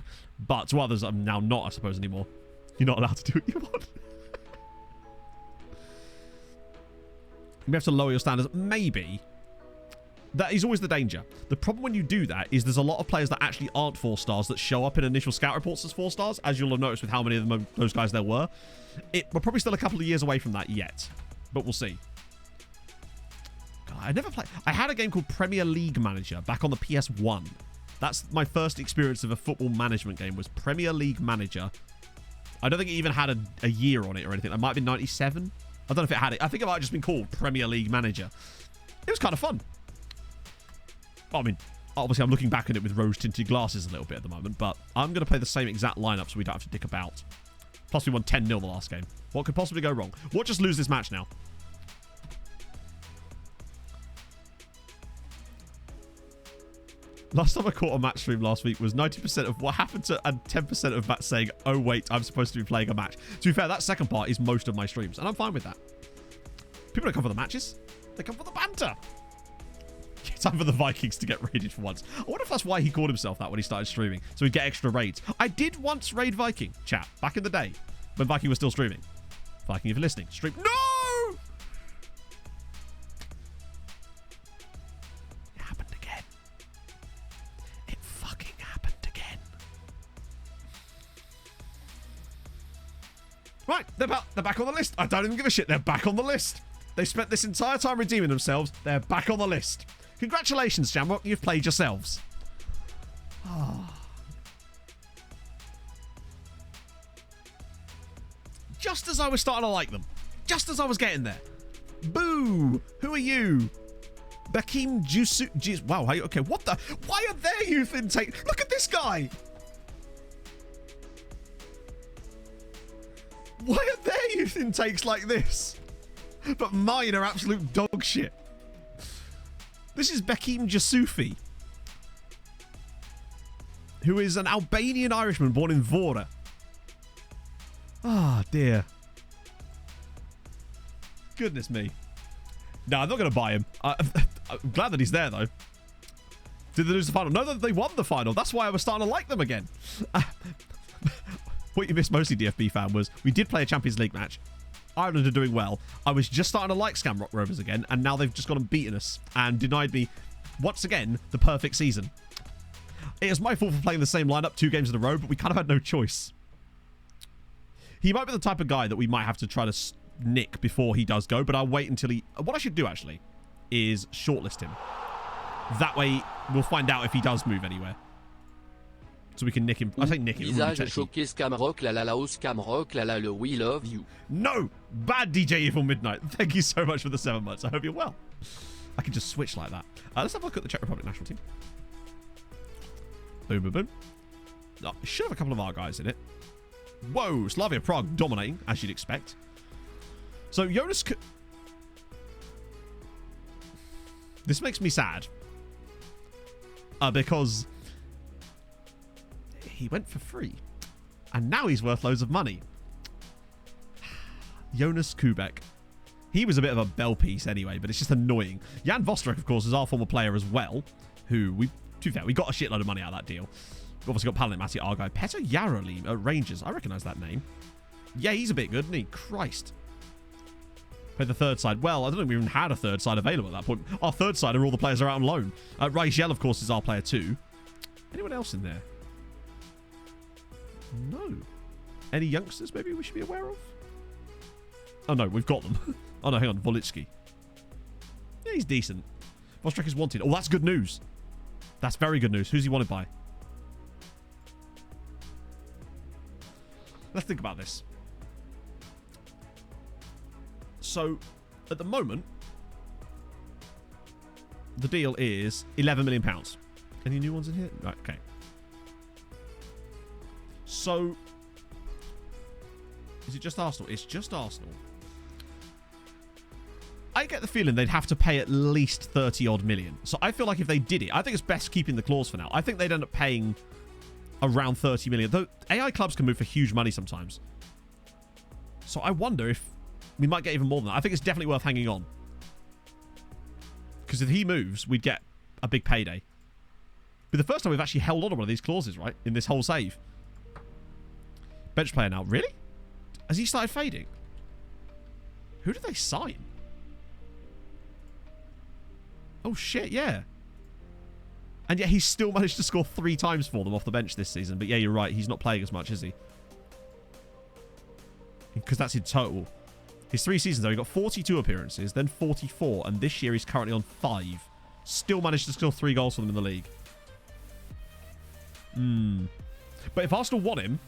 But to others, I'm now not, I suppose, anymore. You're not allowed to do what you want. You have to lower your standards. Maybe. That is always the danger. The problem when you do that is there's a lot of players that actually aren't 4 stars that show up in initial scout reports as 4 stars, as you'll have noticed with how many of them, those guys there were. We're probably still a couple of years away from that yet, but we'll see. God, I never played... I had a game called Premier League Manager back on the PS1. That's my first experience of a football management game, was Premier League Manager. I don't think it even had a year on it or anything. It might have been 97. I don't know if it had it. I think it might have just been called Premier League Manager. It was kind of fun. I mean, obviously I'm looking back at it with rose-tinted glasses a little bit at the moment, but I'm going to play the same exact lineup so we don't have to dick about. Plus we won 10-0 the last game. What could possibly go wrong? What just lose this match now? Last time I caught a match stream last week was 90% of what happened to and 10% of Matt saying, oh wait, I'm supposed to be playing a match. To be fair, that second part is most of my streams, and I'm fine with that. People don't come for the matches. They come for the banter. Time for the Vikings to get raided for once. I wonder if that's why he called himself that when he started streaming. So he'd get extra raids. I did once raid Viking, chat, back in the day. When Viking was still streaming. Viking, if you're listening, stream. No! It happened again. It fucking happened again. Right, they're back on the list. I don't even give a shit. They're back on the list. They spent this entire time redeeming themselves. They're back on the list. Congratulations, Jamrock. You've played yourselves. Oh. Just as I was starting to like them. Just as I was getting there. Boo! Who are you? Bekim Jusu... Wow, okay, what the... Why are their youth intake... Look at this guy! Why are their youth intakes like this? But mine are absolute dog shit. This is Bekim Jasufi, who is an Albanian Irishman born in Vora. Ah, dear. Goodness me. No, I'm not going to buy him. I'm glad that he's there, though. Did they lose the final? No, they won the final. That's why I was starting to like them again. What you missed mostly, DFB fan, was we did play a Champions League match. Ireland are doing well. I was just starting to like Scamrock Rovers again, and now they've just gone and beaten us and denied me, once again, the perfect season. It was my fault for playing the same lineup 2 games in a row, but we kind of had no choice. He might be the type of guy that we might have to try to nick before he does go, but I'll wait until he... What I should do, actually, is shortlist him. That way, we'll find out if he does move anywhere. So we can nick him. I say nick him. Visage choqué Scamrock, la la la oh Scamrock, la la le we love you. No! Bad DJ Evil Midnight. Thank you so much for the 7 months. I hope you're well. I can just switch like that. Let's have a look at the Czech Republic national team. Boom, boom, boom. Oh, it should have a couple of our guys in it. Whoa, Slavia Prague dominating, as you'd expect. So Jonas... This makes me sad. Because he went for free. And now he's worth loads of money. Jonas Kubek. He was a bit of a bell piece anyway, but it's just annoying. Jan Vostrek, of course, is our former player as well, who, to be fair, we got a shitload of money out of that deal. We've obviously got Paladin Matti Argyle. Petter Yaroli at Rangers. I recognise that name. Yeah, he's a bit good, isn't he? Christ. Play the third side. Well, I don't think we even had a third side available at that point. Our third side are all the players are out on loan. Raichel, of course, is our player too. Anyone else in there? No. Any youngsters maybe we should be aware of? Oh, no, we've got them. Oh, no, hang on. Volitsky. Yeah, he's decent. Vostrek is wanted. Oh, that's good news. That's very good news. Who's he wanted by? Let's think about this. So, at the moment, the deal is £11 million. Any new ones in here? Right, okay. So, is it just Arsenal? It's just Arsenal. I get the feeling they'd have to pay at least 30 odd million. So I feel like if they did it, I think it's best keeping the clause for now. I think they'd end up paying around 30 million. Though AI clubs can move for huge money sometimes. So I wonder if we might get even more than that. I think it's definitely worth hanging on. Because if he moves, we'd get a big payday. But the first time we've actually held on to one of these clauses, right? In this whole save. Bench player now. Really? Has he started fading? Who did they sign? Oh, shit, yeah. And yet he's still managed to score 3 times for them off the bench this season. But yeah, you're right. He's not playing as much, is he? Because that's in total. His 3 seasons, though, he got 42 appearances, then 44, and this year he's currently on 5. Still managed to score 3 goals for them in the league. But if Arsenal want him,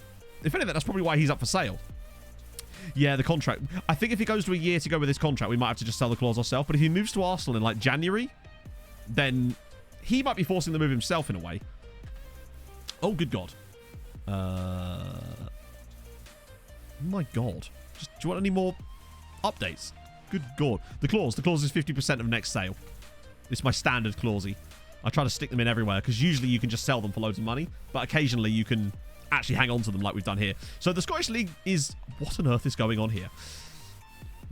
if anything, that's probably why he's up for sale. Yeah, the contract. I think if he goes to a year to go with his contract, we might have to just sell the clause ourselves. But if he moves to Arsenal in, like, January, then he might be forcing the move himself in a way. Oh, good God. My God. Do you want any more updates? Good God. The clause is 50% of next sale. It's my standard clausey. I try to stick them in everywhere because usually you can just sell them for loads of money, but occasionally you can actually hang on to them like we've done here. So the Scottish League is... What on earth is going on here?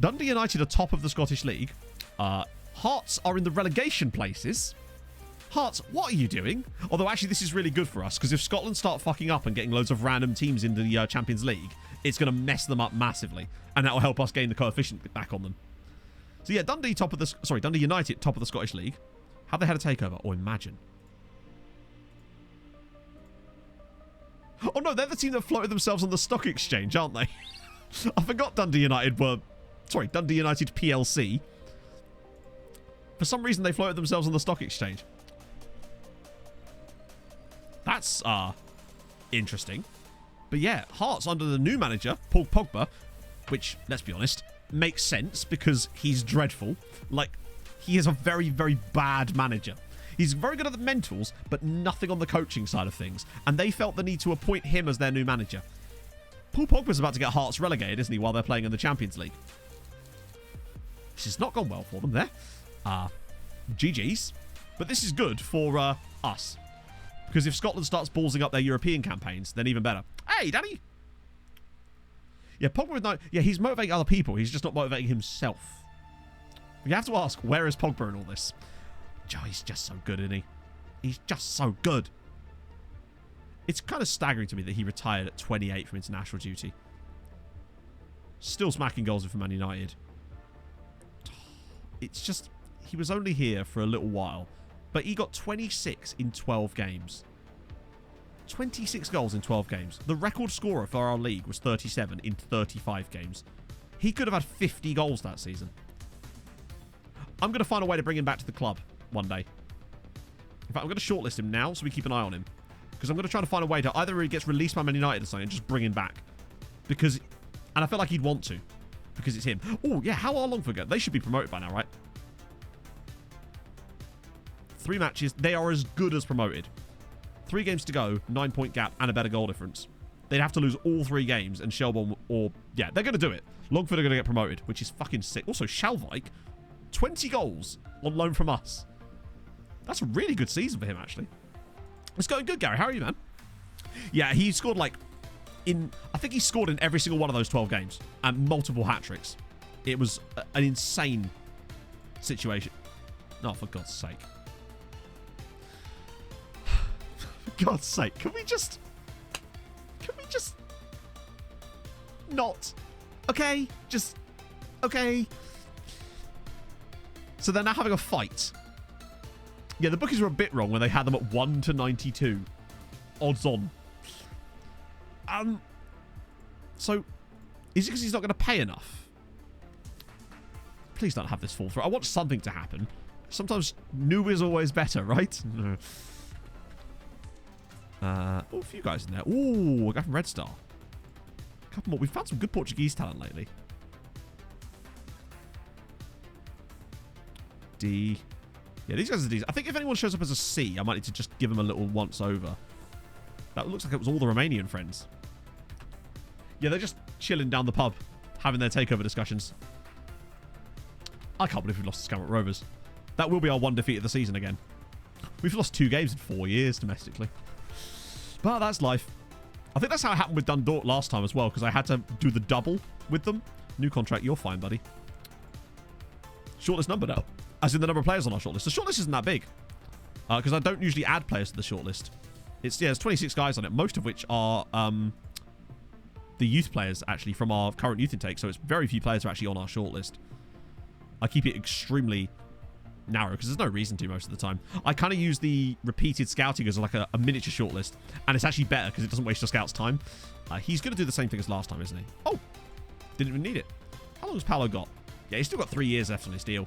Dundee United are top of the Scottish League. Hearts are in the relegation places. Hearts, what are you doing? Although actually this is really good for us because if Scotland start fucking up and getting loads of random teams into the Champions League, it's going to mess them up massively. And that will help us gain the coefficient back on them. So yeah, Dundee United top of the Scottish League. Have they had a takeover? Or imagine. Oh no, they're the team that floated themselves on the stock exchange, aren't they? I forgot Dundee United were... Sorry, Dundee United PLC. For some reason, they floated themselves on the stock exchange. That's, interesting. But yeah, Hearts under the new manager, Paul Pogba, which, let's be honest, makes sense because he's dreadful. Like, he is a very, very bad manager. He's very good at the mentals, but nothing on the coaching side of things. And they felt the need to appoint him as their new manager. Paul Pogba's about to get Hearts relegated, isn't he, while they're playing in the Champions League. This has not gone well for them there. GG's. But this is good for us. Because if Scotland starts ballsing up their European campaigns, then even better. Hey, Danny! Yeah, Pogba is not... Yeah, he's motivating other people. He's just not motivating himself. You have to ask, where is Pogba in all this? Oh, he's just so good, isn't he? He's just so good. It's kind of staggering to me that he retired at 28 from international duty. Still smacking goals in for Man United. It's just... He was only here for a little while. But he got 26 in 12 games. 26 goals in 12 games. The record scorer for our league was 37 in 35 games. He could have had 50 goals that season. I'm going to find a way to bring him back to the club one day. In fact, I'm going to shortlist him now so we keep an eye on him. Because I'm going to try to find a way to either he gets released by Man United or something and just bring him back. Because... And I feel like he'd want to. Because it's him. Oh, yeah. How long ago? They should be promoted by now, right? 3 matches. They are as good as promoted. 3 games to go. 9-point gap and a better goal difference. they'd have to lose all 3 games, and Shelbourne, or yeah, they're going to do it. Longford are going to get promoted, which is fucking sick. Also, Shalvik, 20 goals on loan from us. That's a really good season for him, actually. It's going good, Gary. How are you, man? Yeah, he scored like I think he scored in every single one of those 12 games and multiple hat tricks. It was an insane situation. No, for God's sake. For God's sake, can we just not? Okay, just okay. So they're now having a fight. Yeah, the bookies were a bit wrong when they had them at 1-92 odds on. So is it because he's not going to pay enough? Please don't have this fall through. I want something to happen. Sometimes new is always better, right? Oh, a few guys in there. Ooh, a guy from Red Star. A couple more. We've found some good Portuguese talent lately. D. Yeah, these guys are D's. I think if anyone shows up as a C, I might need to just give them a little once over. That looks like it was all the Romanian friends. Yeah, they're just chilling down the pub, having their takeover discussions. I can't believe we've lost to Scammert Rovers. That will be our 1 defeat of the season again. We've lost 2 games in 4 years domestically. But that's life. I think that's how it happened with Dundalk last time as well, because I had to do the double with them. New contract, you're fine, buddy. Shortlist number now. As in the number of players on our shortlist. The shortlist isn't that big. Because I don't usually add players to the shortlist. There's 26 guys on it, most of which are the youth players, actually, from our current youth intake. So it's very few players are actually on our shortlist. I keep it extremely narrow because there's no reason to most of the time. I kind of use the repeated scouting as like a miniature shortlist, and it's actually better because it doesn't waste your scout's time. He's going to do the same thing as last time, isn't he? Oh, didn't even need it. How long has Paolo got? Yeah, he's still got 3 years left on his deal.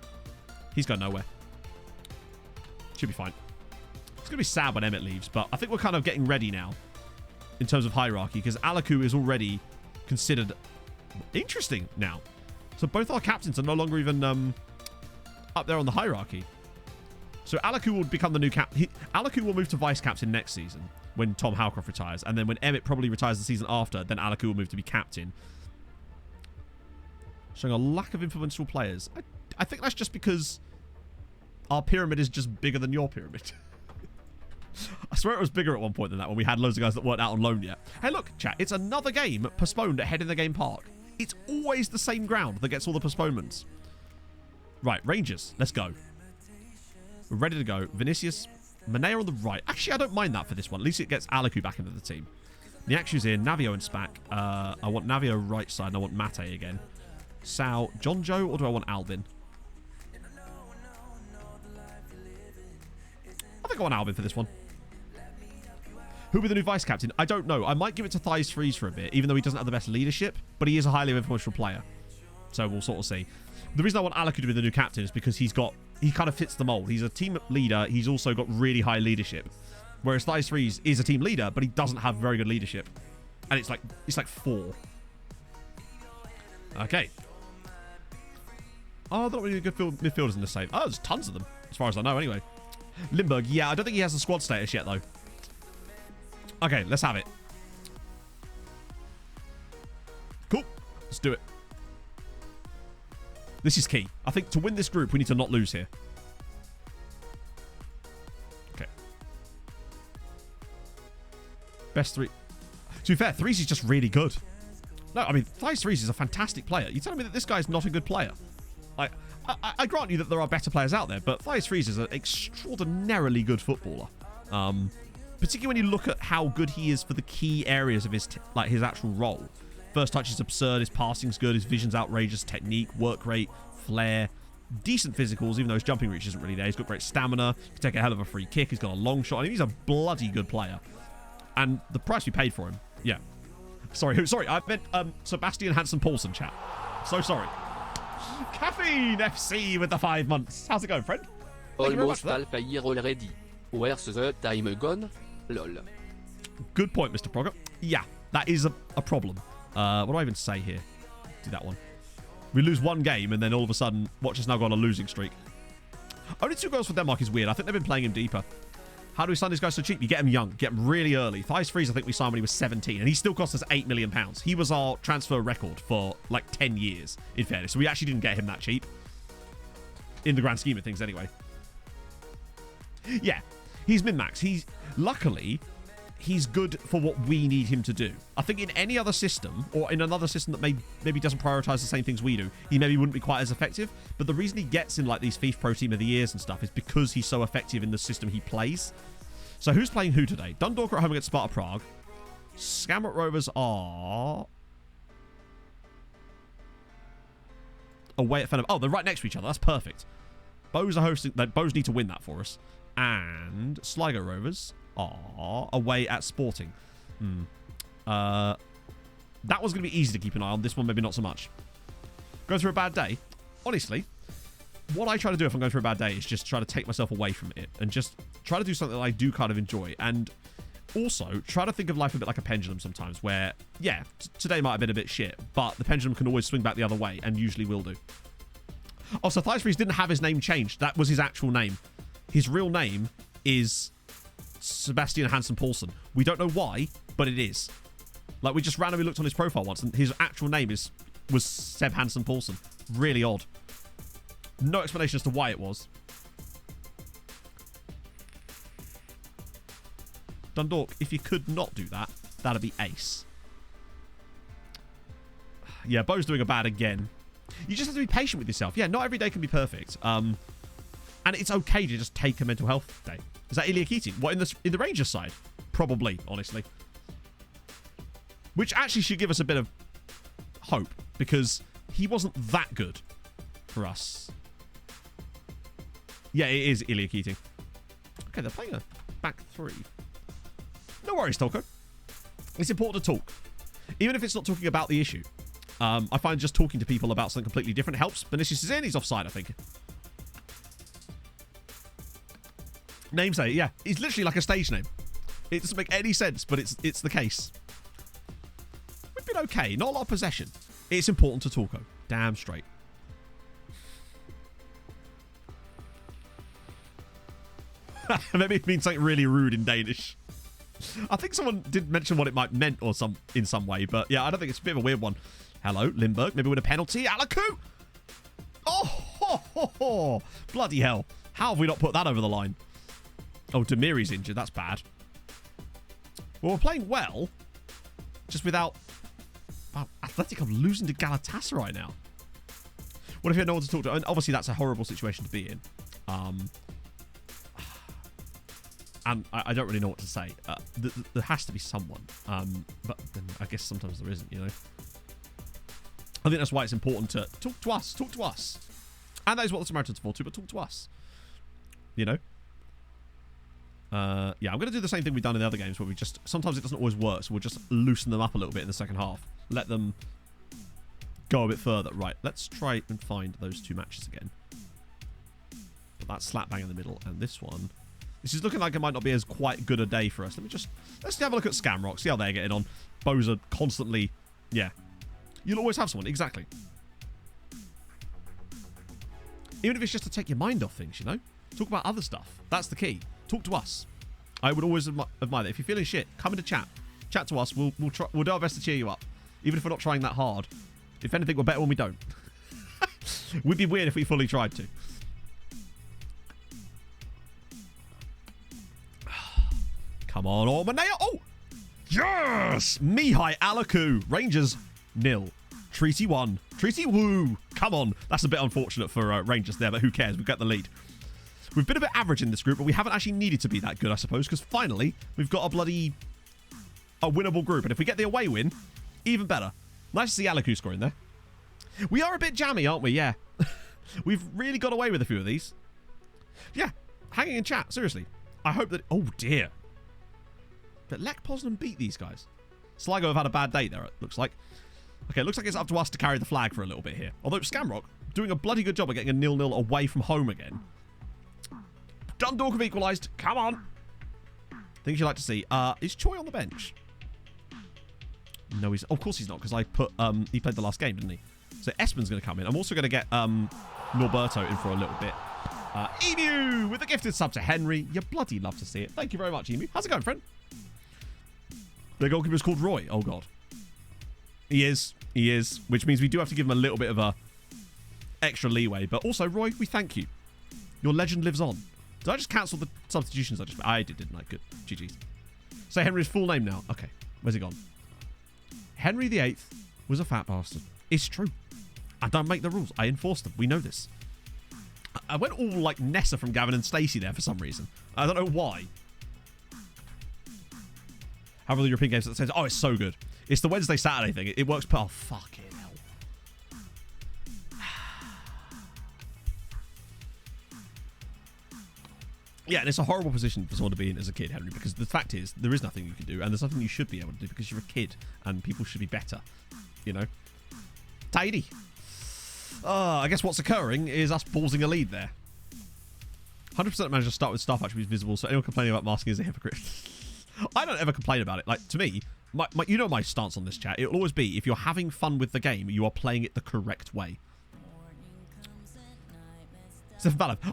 He's going nowhere. Should be fine. It's going to be sad when Emmett leaves, but I think we're kind of getting ready now in terms of hierarchy because Alaku is already considered interesting now. So both our captains are no longer even up there on the hierarchy. So Alaku will become the new Alaku will move to vice captain next season when Tom Howcroft retires. And then when Emmett probably retires the season after, then Alaku will move to be captain. Showing a lack of influential players. I think that's just because our pyramid is just bigger than your pyramid. I swear it was bigger at one point than that when we had loads of guys that weren't out on loan yet. Hey, look, chat. It's another game postponed at Head in the Game Park. It's always the same ground that gets all the postponements. Right, Rangers. Let's go. We're ready to go. Vinicius, Manea on the right. Actually, I don't mind that for this one. At least it gets Alaku back into the team. Nyakshu's in. Navio and Spack. I want Navio right side and I want Mate again. Sal, John Joe, or do I want Albin? I think I want Albin for this one. Who will be the new vice captain? I don't know. I might give it to Thies Freeze for a bit, even though he doesn't have the best leadership, but he is a highly influential player. So we'll sort of see. The reason I want Alaku to be the new captain is because he kind of fits the mold. He's a team leader. He's also got really high leadership. Whereas Thies Freeze is a team leader, but he doesn't have very good leadership. And it's like 4. Okay. Oh, there are not really good midfielders in the save. Oh, there's tons of them, as far as I know, anyway. Lindbergh, yeah, I don't think he has the squad status yet, though. Okay, let's have it. Cool. Let's do it. This is key. I think to win this group, we need to not lose here. Okay. Best 3. To be fair, Threes is just really good. No, I mean, Thies Threes is a fantastic player. You're telling me that this guy's not a good player? I grant you that there are better players out there, but Thies Freeze is an extraordinarily good footballer. Particularly when you look at how good he is for the key areas of his actual role. First touch is absurd, his passing's good, his vision's outrageous, technique, work rate, flair, decent physicals, even though his jumping reach isn't really there. He's got great stamina, he can take a hell of a free kick, he's got a long shot. I mean, he's a bloody good player. And the price we paid for him, yeah. Sorry, I meant Sebastian Hansen-Paulsen, chat. So sorry. Caffeine FC with the 5 months. How's it going, friend? Almost alpha year already. Where's the time gone? Lol. Good point, Mr. Progger. Yeah, that is a problem. What do I even say here? Do that one. We lose 1 game and then all of a sudden, watch us now go on a losing streak. Only 2 goals for Denmark is weird. I think they've been playing him deeper. How do we sign these guys so cheap? You get them young. Get them really early. Thies Freeze, I think we signed when he was 17, and he still cost us £8 million. He was our transfer record for like 10 years, in fairness. So we actually didn't get him that cheap. In the grand scheme of things, anyway. Yeah, he's min-max. Luckily, he's good for what we need him to do. I think in any other system, or in another system that maybe doesn't prioritize the same things we do, he maybe wouldn't be quite as effective. But the reason he gets in like these FIFA Pro Team of the Years and stuff is because he's so effective in the system he plays. So who's playing who today? Dundalk are at home against Sparta Prague. Skamrock Rovers are away at Fener. Oh, they're right next to each other. That's perfect. Bows are hosting. Bows need to win that for us. And Sligo Rovers are away at Sporting. That one's going to be easy to keep an eye on. This one, maybe not so much. Going through a bad day? Honestly, what I try to do if I'm going through a bad day is just try to take myself away from it and just try to do something that I do kind of enjoy. And also try to think of life a bit like a pendulum sometimes where, yeah, today might have been a bit shit, but the pendulum can always swing back the other way and usually will do. Also, Thies Freeze didn't have his name changed. That was his actual name. His real name is Sebastian Hansen Paulsen. We don't know why, but it is. Like, we just randomly looked on his profile once, and his actual name was Seb Hansen Paulsen. Really odd. No explanation as to why it was. Dundalk, if you could not do that, that'd be ace. Yeah, Bo's doing a bad again. You just have to be patient with yourself. Yeah, not every day can be perfect. And it's okay to just take a mental health day. Is that Ilya Keating? What, in the Rangers side? Probably, honestly. Which actually should give us a bit of hope, because he wasn't that good for us. Yeah, it is Ilya Keating. Okay, they're playing a back three. No worries, Tolko. It's important to talk. Even if it's not talking about the issue. I find just talking to people about something completely different helps. Vinicius is in. He's offside, I think. Namesake, yeah. It's literally like a stage name. It doesn't make any sense, but it's the case. We've been okay. Not a lot of possession. It's important to Tolko. Damn straight. Maybe it means something really rude in Danish. I think someone did mention what it might meant or in some way, but yeah, I don't think it's a bit of a weird one. Hello, Lindbergh. Maybe with a penalty. Alaku! Oh, ho, ho, ho. Bloody hell. How have we not put that over the line? Oh, Demiri's injured. That's bad. Well, we're playing well. Just without... Wow, Athletic are losing to Galatasaray now. What if you had no one to talk to? And obviously, that's a horrible situation to be in. And I don't really know what to say. There has to be someone. But then I guess sometimes there isn't, you know. I think that's why it's important to talk to us. Talk to us. And that is what the Samaritans are for too, but talk to us. You know? Yeah, I'm going to do the same thing we've done in the other games where we just... Sometimes it doesn't always work, so we'll just loosen them up a little bit in the second half. Let them go a bit further. Right, let's try and find those two matches again. Put that slap bang in the middle. And this one... This is looking like it might not be as quite good a day for us. Let's have a look at Scamrock, see how they're getting on. Bows are constantly... Yeah. You'll always have someone, exactly. Even if it's just to take your mind off things, you know? Talk about other stuff. That's the key. Talk to us. I would always admire that. If you're feeling shit, come into chat. Chat to us. We'll do our best to cheer you up. Even if we're not trying that hard. If anything, we're better when we don't. We'd be weird if we fully tried to. Come on, Ormanea. Oh! Yes! Mihai Alaku. Rangers 0. Treaty 1. Treaty woo. Come on. That's a bit unfortunate for Rangers there, but who cares? We've got the lead. We've been a bit average in this group, but we haven't actually needed to be that good, I suppose, because finally we've got a winnable group. And if we get the away win, even better. Nice to see Alaku scoring there. We are a bit jammy, aren't we? Yeah. We've really got away with a few of these. Yeah. Hanging in chat. Seriously. I hope that... Oh, dear. But Lech Poznan beat these guys. Sligo have had a bad day there, it looks like. Okay, it looks like it's up to us to carry the flag for a little bit here. Although Scamrock doing a bloody good job of getting a 0-0 away from home again. Dundalk have equalised. Come on. Things you like to see. Is Choi on the bench? No, he's... Of course he's not, because I put... he played the last game, didn't he? So Espen's going to come in. I'm also going to get Norberto in for a little bit. Emu with a gifted sub to Henry. You bloody love to see it. Thank you very much, Emu. How's it going, friend? The goalkeeper's called Roy. Oh, God. He is. He is. Which means we do have to give him a little bit of a extra leeway. But also, Roy, we thank you. Your legend lives on. Did I just cancel the substitutions I did, didn't I? Good. GG's. Say Henry's full name now. Okay. Where's he gone? Henry VIII was a fat bastard. It's true. I don't make the rules. I enforce them. We know this. I went all like Nessa from Gavin and Stacey there for some reason. I don't know why. How are the European games at the same time? Oh, it's so good. It's the Wednesday, Saturday thing. It works. Oh, fucking hell. Yeah, and it's a horrible position for someone to be in as a kid, Henry, because the fact is, there is nothing you can do, and there's nothing you should be able to do because you're a kid, and people should be better. You know? Tidy. I guess what's occurring is us ballsing a lead there. 100% managers start with staff attributes visible, so anyone complaining about masking is a hypocrite. I don't ever complain about it. Like, to me, you know my stance on this chat. It'll always be, if you're having fun with the game, you are playing it the correct way.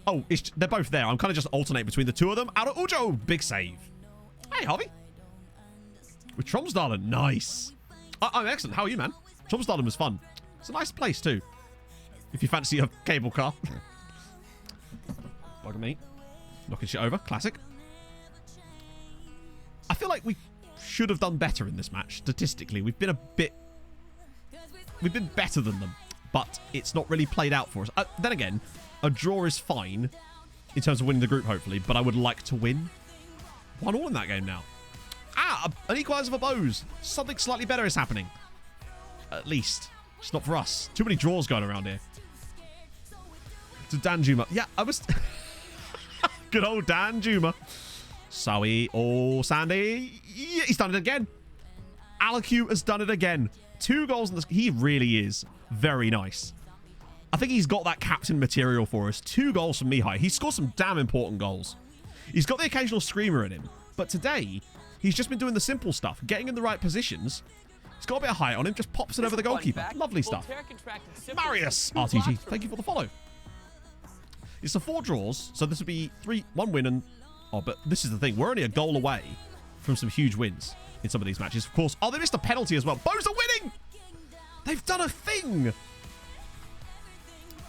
Oh, they're both there. I'm kind of just alternate between the two of them. Out of Ujo, big save. Hey, Harvey. With Tromsdalen, nice. I'm excellent. How are you, man? Tromsdalen was fun. It's a nice place, too. If you fancy a cable car. Bugger me. Knocking shit over. Classic. I feel like we should have done better in this match. Statistically, we've been better than them. But it's not really played out for us. Then again, a draw is fine in terms of winning the group, hopefully. But I would like to win. 1-1 in that game now. An equaliser for Bose. Something slightly better is happening. At least. It's not for us. Too many draws going around here. To Dan Juma. Yeah, I was... Good old Dan Juma. Sowie. Oh, Sandy. Yeah, he's done it again. Alacu has done it again. 2 goals in this. He really is very nice. I think he's got that captain material for us. 2 goals from Mihai. He scored some damn important goals. He's got the occasional screamer in him. But today, he's just been doing the simple stuff. Getting in the right positions. He's got a bit of height on him. Just pops it over the goalkeeper. Lovely stuff. Marius RTG. Thank you for the follow. It's the 4 draws. So this would be 1 win and... Oh, but this is the thing. We're only a goal away from some huge wins in some of these matches. Of course. Oh, they missed a penalty as well. Bows are winning! They've done a thing!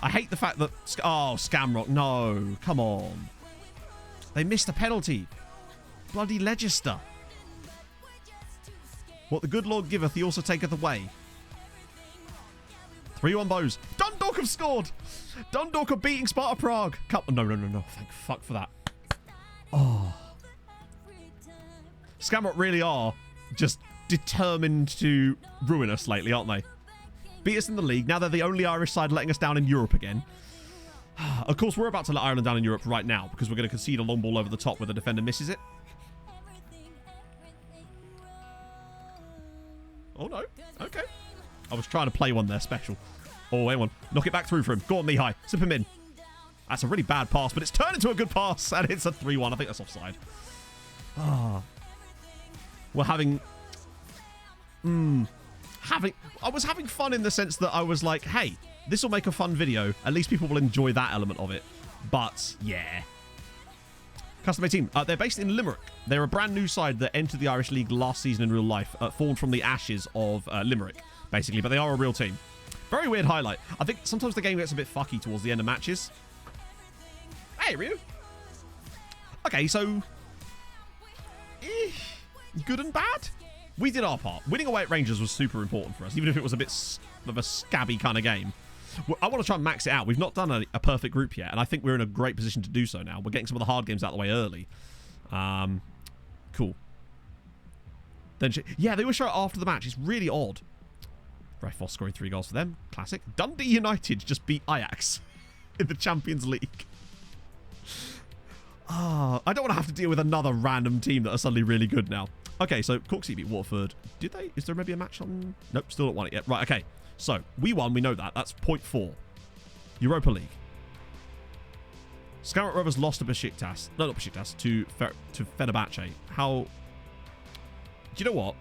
I hate the fact that... Oh, Scamrock. No. Come on. They missed a penalty. Bloody Leicester. What the good Lord giveth, he also taketh away. 3-1 Bows. Dundalk have scored! Dundalk are beating Sparta Prague. No. Thank fuck for that. Oh. Scamrock really are just determined to ruin us lately, aren't they? Beat us in the league. Now they're the only Irish side letting us down in Europe again. Of course, we're about to let Ireland down in Europe right now because we're going to concede a long ball over the top where the defender misses it. Oh, no. Okay. I was trying to play one there special. Oh, hang on. Knock it back through for him. Go on, Mihai. Zip him in. That's a really bad pass, but it's turned into a good pass, and it's a 3-1. I think that's offside. We're having... I was having fun in the sense that I was like, hey, this will make a fun video. At least people will enjoy that element of it. But, yeah. Custom-made team. They're based in Limerick. They're a brand new side that entered the Irish League last season in real life, formed from the ashes of Limerick, basically. But they are a real team. Very weird highlight. I think sometimes the game gets a bit fucky towards the end of matches. Hey, Ryu. Okay, so... good and bad? We did our part. Winning away at Rangers was super important for us, even if it was a bit of a scabby kind of game. I want to try and max it out. We've not done a perfect group yet, and I think we're in a great position to do so now. We're getting some of the hard games out of the way early. Cool. Then, yeah, they always show it after the match. It's really odd. Refos scoring 3 goals for them. Classic. Dundee United just beat Ajax in the Champions League. I don't want to have to deal with another random team that are suddenly really good now. Okay, so Cork City beat Waterford. Did they? Is there maybe a match on? Nope, still not won it yet. Right, okay. So, we won. We know that. That's point 4. Europa League. Scarlet Rovers lost to Besiktas. No, not Besiktas. To Fenerbahce. How... Do you know what?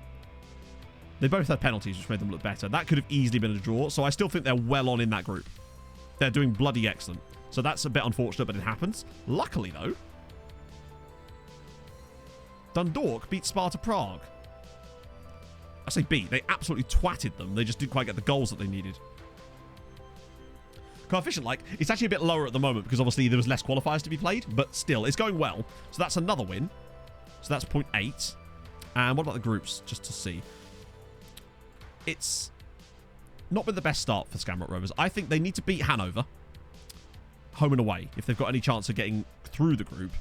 They both had penalties, which made them look better. That could have easily been a draw. So, I still think they're well on in that group. They're doing bloody excellent. So that's a bit unfortunate, but it happens. Luckily, though, Dundalk beat Sparta Prague. I say beat. They absolutely twatted them. They just didn't quite get the goals that they needed. Coefficient, like, it's actually a bit lower at the moment because obviously there was less qualifiers to be played, but still, it's going well. So that's another win. So that's 0.8. And what about the groups, just to see? It's not been the best start for Skamrock Rovers. I think they need to beat Hanover, home and away, if they've got any chance of getting through the group.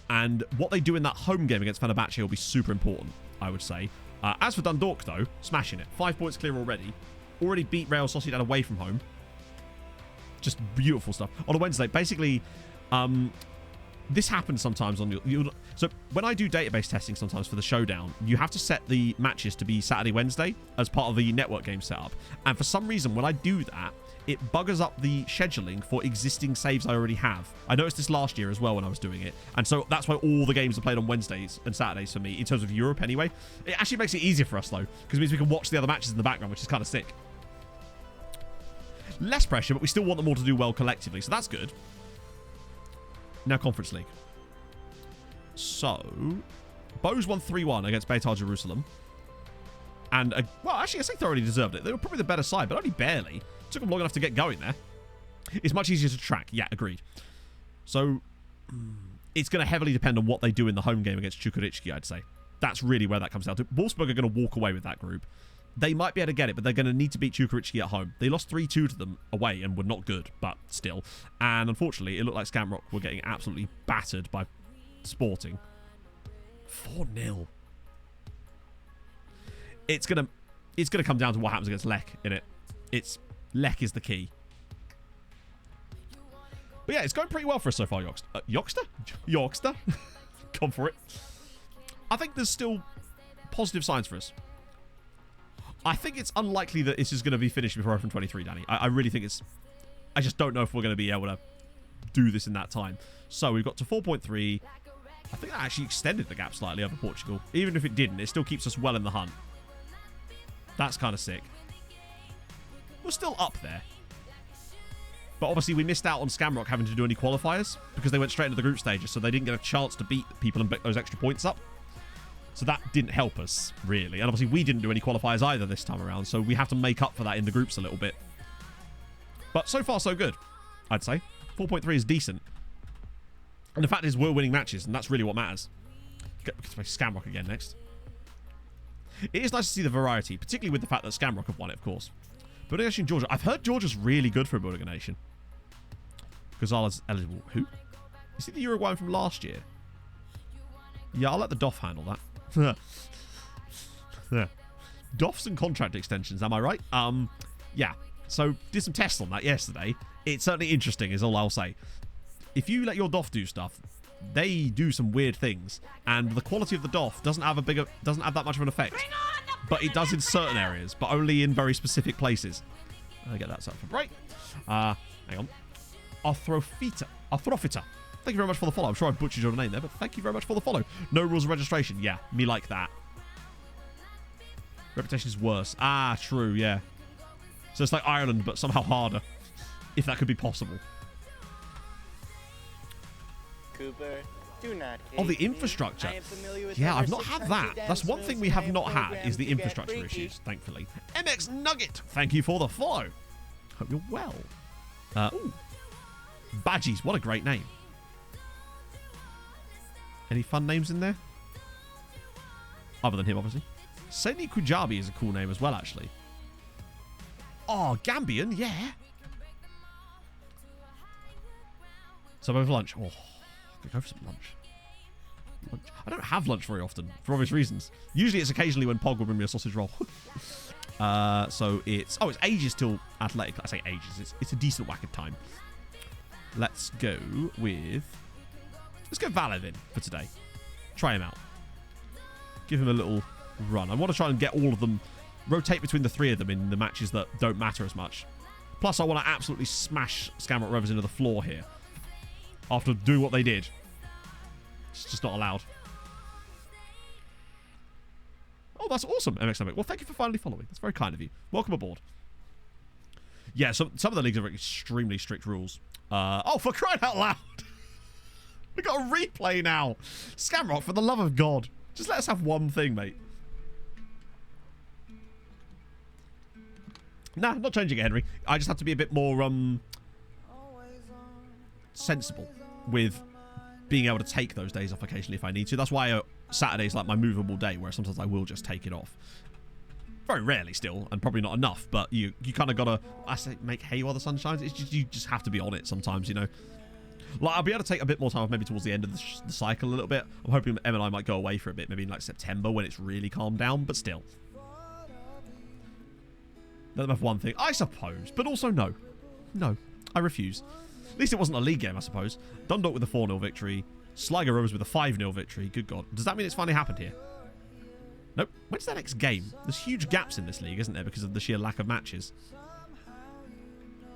And what they do in that home game against Fenerbahce will be super important, I would say. As for Dundalk, though, smashing it. 5 points clear already. Already beat Real Sociedad away from home. Just beautiful stuff. On a Wednesday, basically, this happens sometimes on your... So when I do database testing sometimes for the showdown, you have to set the matches to be Saturday, Wednesday as part of the network game setup. And for some reason, when I do that, it buggers up the scheduling for existing saves I already have. I noticed this last year as well when I was doing it. And so that's why all the games are played on Wednesdays and Saturdays for me, in terms of Europe anyway. It actually makes it easier for us, though, because it means we can watch the other matches in the background, which is kind of sick. Less pressure, but we still want them all to do well collectively, so that's good. Now, Conference League. So, Bows won 3-1 against Beitar Jerusalem. And, well, actually, I say thoroughly deserved it. They were probably the better side, but only barely. It took them long enough to get going there. It's much easier to track. Yeah, agreed. So, it's going to heavily depend on what they do in the home game against Čukarički, I'd say. That's really where that comes down to. Wolfsburg are going to walk away with that group. They might be able to get it, but they're going to need to beat Čukarički at home. They lost 3-2 to them away and were not good, but still. And unfortunately, it looked like Skamrock were getting absolutely battered by Sporting. 4-0. It's gonna come down to what happens against Lech in it. Lech is the key. But yeah, it's going pretty well for us so far, Yorkster? Come for it. I think there's still positive signs for us. I think it's unlikely that this is going to be finished before Open 23, Danny. I really think it's... I just don't know if we're going to be able to do this in that time. So we've got to 4.3. I think that actually extended the gap slightly over Portugal. Even if it didn't, it still keeps us well in the hunt. That's kind of sick. We're still up there. But obviously we missed out on Skamrock having to do any qualifiers because they went straight into the group stages, so they didn't get a chance to beat people and pick those extra points up. So that didn't help us, really. And obviously we didn't do any qualifiers either this time around, so we have to make up for that in the groups a little bit. But so far, so good, I'd say. 4.3 is decent. And the fact is we're winning matches, and that's really what matters. Get to play Skamrock again next. It is nice to see the variety, particularly with the fact that Skamrock have won it, of course. Building a Nation Georgia. I've heard Georgia's really good for Building a Nation. Gonzalez eligible. Who? Is it the Uruguayan from last year? Yeah, I'll let the DOF handle that. Yeah. DOFs and contract extensions, am I right? Yeah. So, did some tests on that yesterday. It's certainly interesting, is all I'll say. If you let your DOF do stuff, they do some weird things, and the quality of the DOF doesn't have that much of an effect. But it does in certain areas, but only in very specific places. I get that set up for break. Hang on. Arthrophyta. Thank you very much for the follow. I'm sure I butchered your name there, but thank you very much for the follow. No rules of registration. Yeah, me like that. Reputation is worse. Ah, true, yeah. So it's like Ireland, but somehow harder. If that could be possible. Cooper, do not hate Oh, the me. infrastructure. I am familiar with Yeah, over I've not had 600 that. That's one thing we damsels have I am not had, programmed is the to get infrastructure freaky. issues, thankfully. MX Nugget, thank you for the follow. Hope you're well. Ooh. Badgies, what a great name. Any fun names in there? Other than him, obviously. Seni Kujabi is a cool name as well, actually. Oh, Gambian, yeah. So over lunch. Oh, I could go for some lunch. I don't have lunch very often, for obvious reasons. Usually it's occasionally when Pog will bring me a sausage roll. So it's... Oh, it's ages till Athletic. I say ages. It's a decent whack of time. Let's go with... Let's go Valid in for today. Try him out. Give him a little run. I want to try and get all of them... Rotate between the three of them in the matches that don't matter as much. Plus, I want to absolutely smash Skamrock Rovers into the floor here. After doing what they did. It's just not allowed. Oh, that's awesome, MX Well, thank you for finally following. That's very kind of you. Welcome aboard. Yeah, some of the leagues have extremely strict rules. Oh, for crying out loud. We got a replay now. Scamrock, for the love of God. Just let us have one thing, mate. Nah, not changing it, Henry. I just have to be a bit more sensible with being able to take those days off occasionally if I need to. That's why Saturday's like my movable day, where sometimes I will just take it off. Very rarely still, and probably not enough, but you kind of gotta, I say, make hay while the sun shines. It's just, you just have to be on it sometimes, you know. Like, I'll be able to take a bit more time off maybe towards the end of the cycle a little bit. I'm hoping Em and I might go away for a bit, maybe in like September when it's really calmed down, but still. Let them have one thing, I suppose, but also no. No, I refuse. At least it wasn't a league game, I suppose. Dundalk with a 4-0 victory. Sligo Rovers with a 5-0 victory. Good God. Does that mean it's finally happened here? Nope. When's their next game? There's huge gaps in this league, isn't there, because of the sheer lack of matches.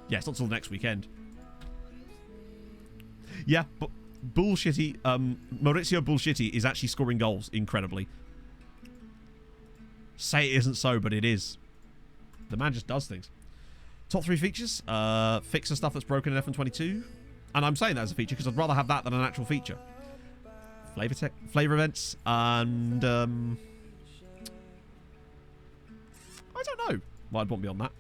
Yeah, it's not until next weekend. Yeah, but Bullshitty, Maurizio Bullshitty is actually scoring goals incredibly. Say it isn't so, but it is. The man just does things. Top 3 features. Fix the stuff that's broken in FN22. And I'm saying that as a feature because I'd rather have that than an actual feature. Flavor events and I don't know what I'd want beyond that.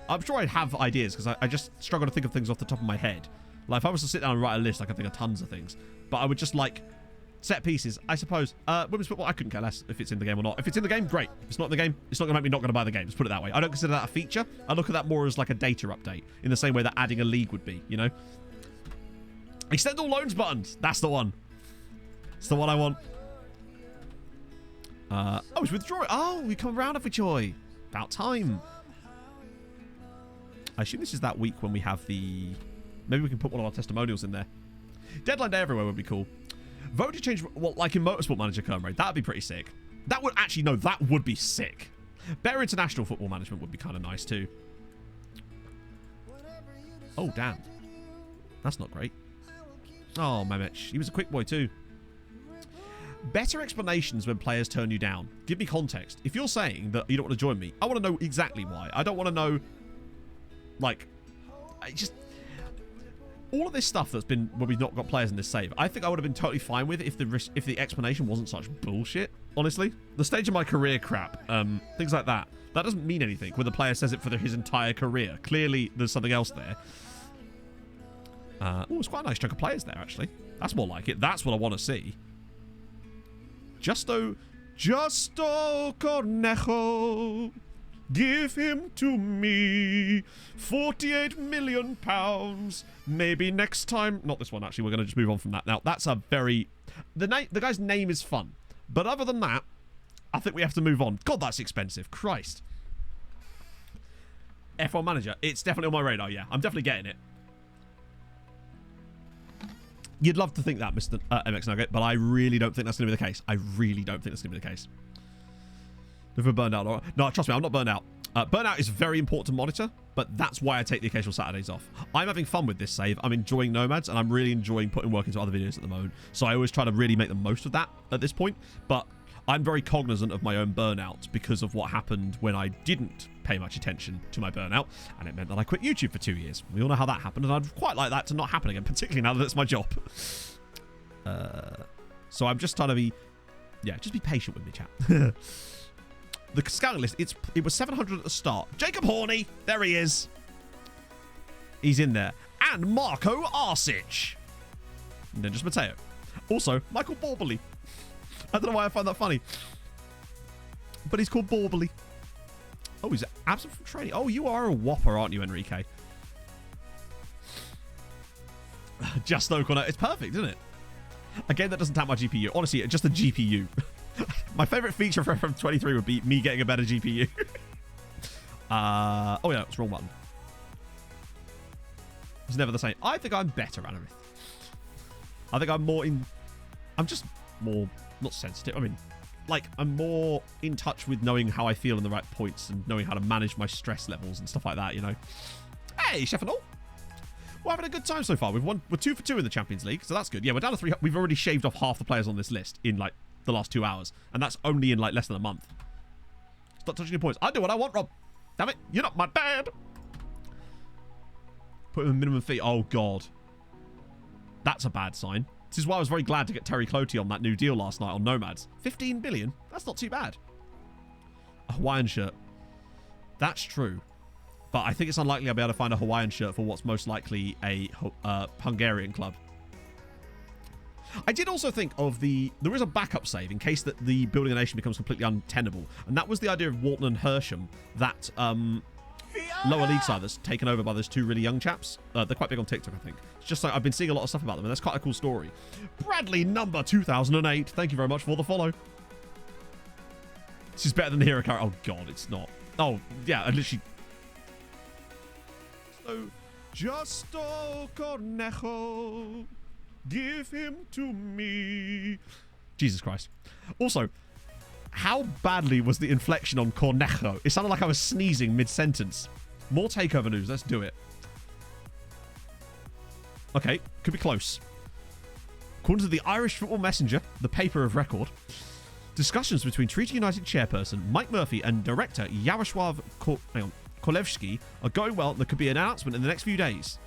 I'm sure I'd have ideas because I just struggle to think of things off the top of my head. Like if I was to sit down and write a list, I could think of tons of things. But I would just like set pieces, I suppose. Women's football, I couldn't care less if it's in the game or not. If it's in the game, great. If it's not in the game, it's not going to make me not going to buy the game. Let's put it that way. I don't consider that a feature. I look at that more as like a data update in the same way that adding a league would be, you know? Extend all loans buttons. That's the one. It's the one I want. Oh, it's withdrawing. Oh, we come around, have we, Joy? About time. I assume this is that week when we have the... Maybe we can put one of our testimonials in there. Deadline day everywhere would be cool. Vote to change, well, like in Motorsport Manager Kern Raid. That'd be pretty sick. That would actually, no, that would be sick. Better international football management would be kind of nice too. Oh, damn. That's not great. Oh, Memech. He was a quick boy too. Better explanations when players turn you down. Give me context. If you're saying that you don't want to join me, I want to know exactly why. I don't want to know, like, all of this stuff that's been where we've not got players in this save, I think I would have been totally fine with if the explanation wasn't such bullshit, honestly. The stage of my career crap, things like that. That doesn't mean anything when the player says it for his entire career. Clearly, there's something else there. Oh, it's quite a nice chunk of players there, actually. That's more like it. That's what I want to see. Justo Cornejo. Give him to me. 48 million pounds. Maybe next time. Not this one, actually. We're going to just move on from that. Now, that's a very... The guy's name is fun. But other than that, I think we have to move on. God, that's expensive. Christ. F1 Manager. It's definitely on my radar, yeah. I'm definitely getting it. You'd love to think that, Mr. MX Nugget, but I really don't think that's going to be the case. I really don't think that's going to be the case. Never burned out. No, trust me, I'm not burned out. Burnout is very important to monitor, but that's why I take the occasional Saturdays off. I'm having fun with this save. I'm enjoying Nomads, and I'm really enjoying putting work into other videos at the moment. So I always try to really make the most of that at this point. But I'm very cognizant of my own burnout because of what happened when I didn't pay much attention to my burnout, and it meant that I quit YouTube for 2 years. We all know how that happened, and I'd quite like that to not happen again, particularly now that it's my job. So I'm just trying to be... Yeah, just be patient with me, chat. The scouting list, it was 700 at the start. Jacob Horney, there he is. He's in there. And Marco Arsic. And then just Matteo. Also, Michael Borbely. I don't know why I find that funny. But he's called Borbely. Oh, he's absent from training. Oh, you are a whopper, aren't you, Enrique? Just no corner. It's perfect, isn't it? A game that doesn't tap my GPU. Honestly, just a GPU. My favorite feature for FM23 would be me getting a better GPU. Oh, yeah, it's wrong button. It's never the same. I think I'm better at everything. I think I'm just more, not sensitive. I mean, like, I'm more in touch with knowing how I feel in the right points and knowing how to manage my stress levels and stuff like that, you know. Hey, Chef and all. We're having a good time so far. We're 2 for 2 in the Champions League, so that's good. Yeah, we're down to 3. We've already shaved off half the players on this list in, like, the last 2 hours. And that's only in, like, less than a month. Stop touching your points. I do what I want, Rob. Damn it, you're not my dad. Put him in minimum fee. Oh, God. That's a bad sign. This is why I was very glad to get Terry Cloutey on that new deal last night on Nomads. 15 billion? That's not too bad. A Hawaiian shirt. That's true. But I think it's unlikely I'll be able to find a Hawaiian shirt for what's most likely a Hungarian club. I did also think of there is a backup save in case that the Building a Nation becomes completely untenable. And that was the idea of Walton and Hersham, that lower league side that's taken over by those two really young chaps. They're quite big on TikTok, I think. It's just like I've been seeing a lot of stuff about them, and that's quite a cool story. Bradley number 2008. Thank you very much for the follow. This is better than the hero character. Oh, God, it's not. Oh, yeah, I literally... So, Justo Cornejo, give him to me. Jesus Christ. Also, how badly was the inflection on Cornejo? It sounded like I was sneezing mid-sentence. More takeover news. Let's do it. Okay, could be close. According to the Irish Football Messenger, the paper of record, discussions between Treaty United chairperson Mike Murphy and director Jarosław Kolewski are going well, and there could be an announcement in the next few days.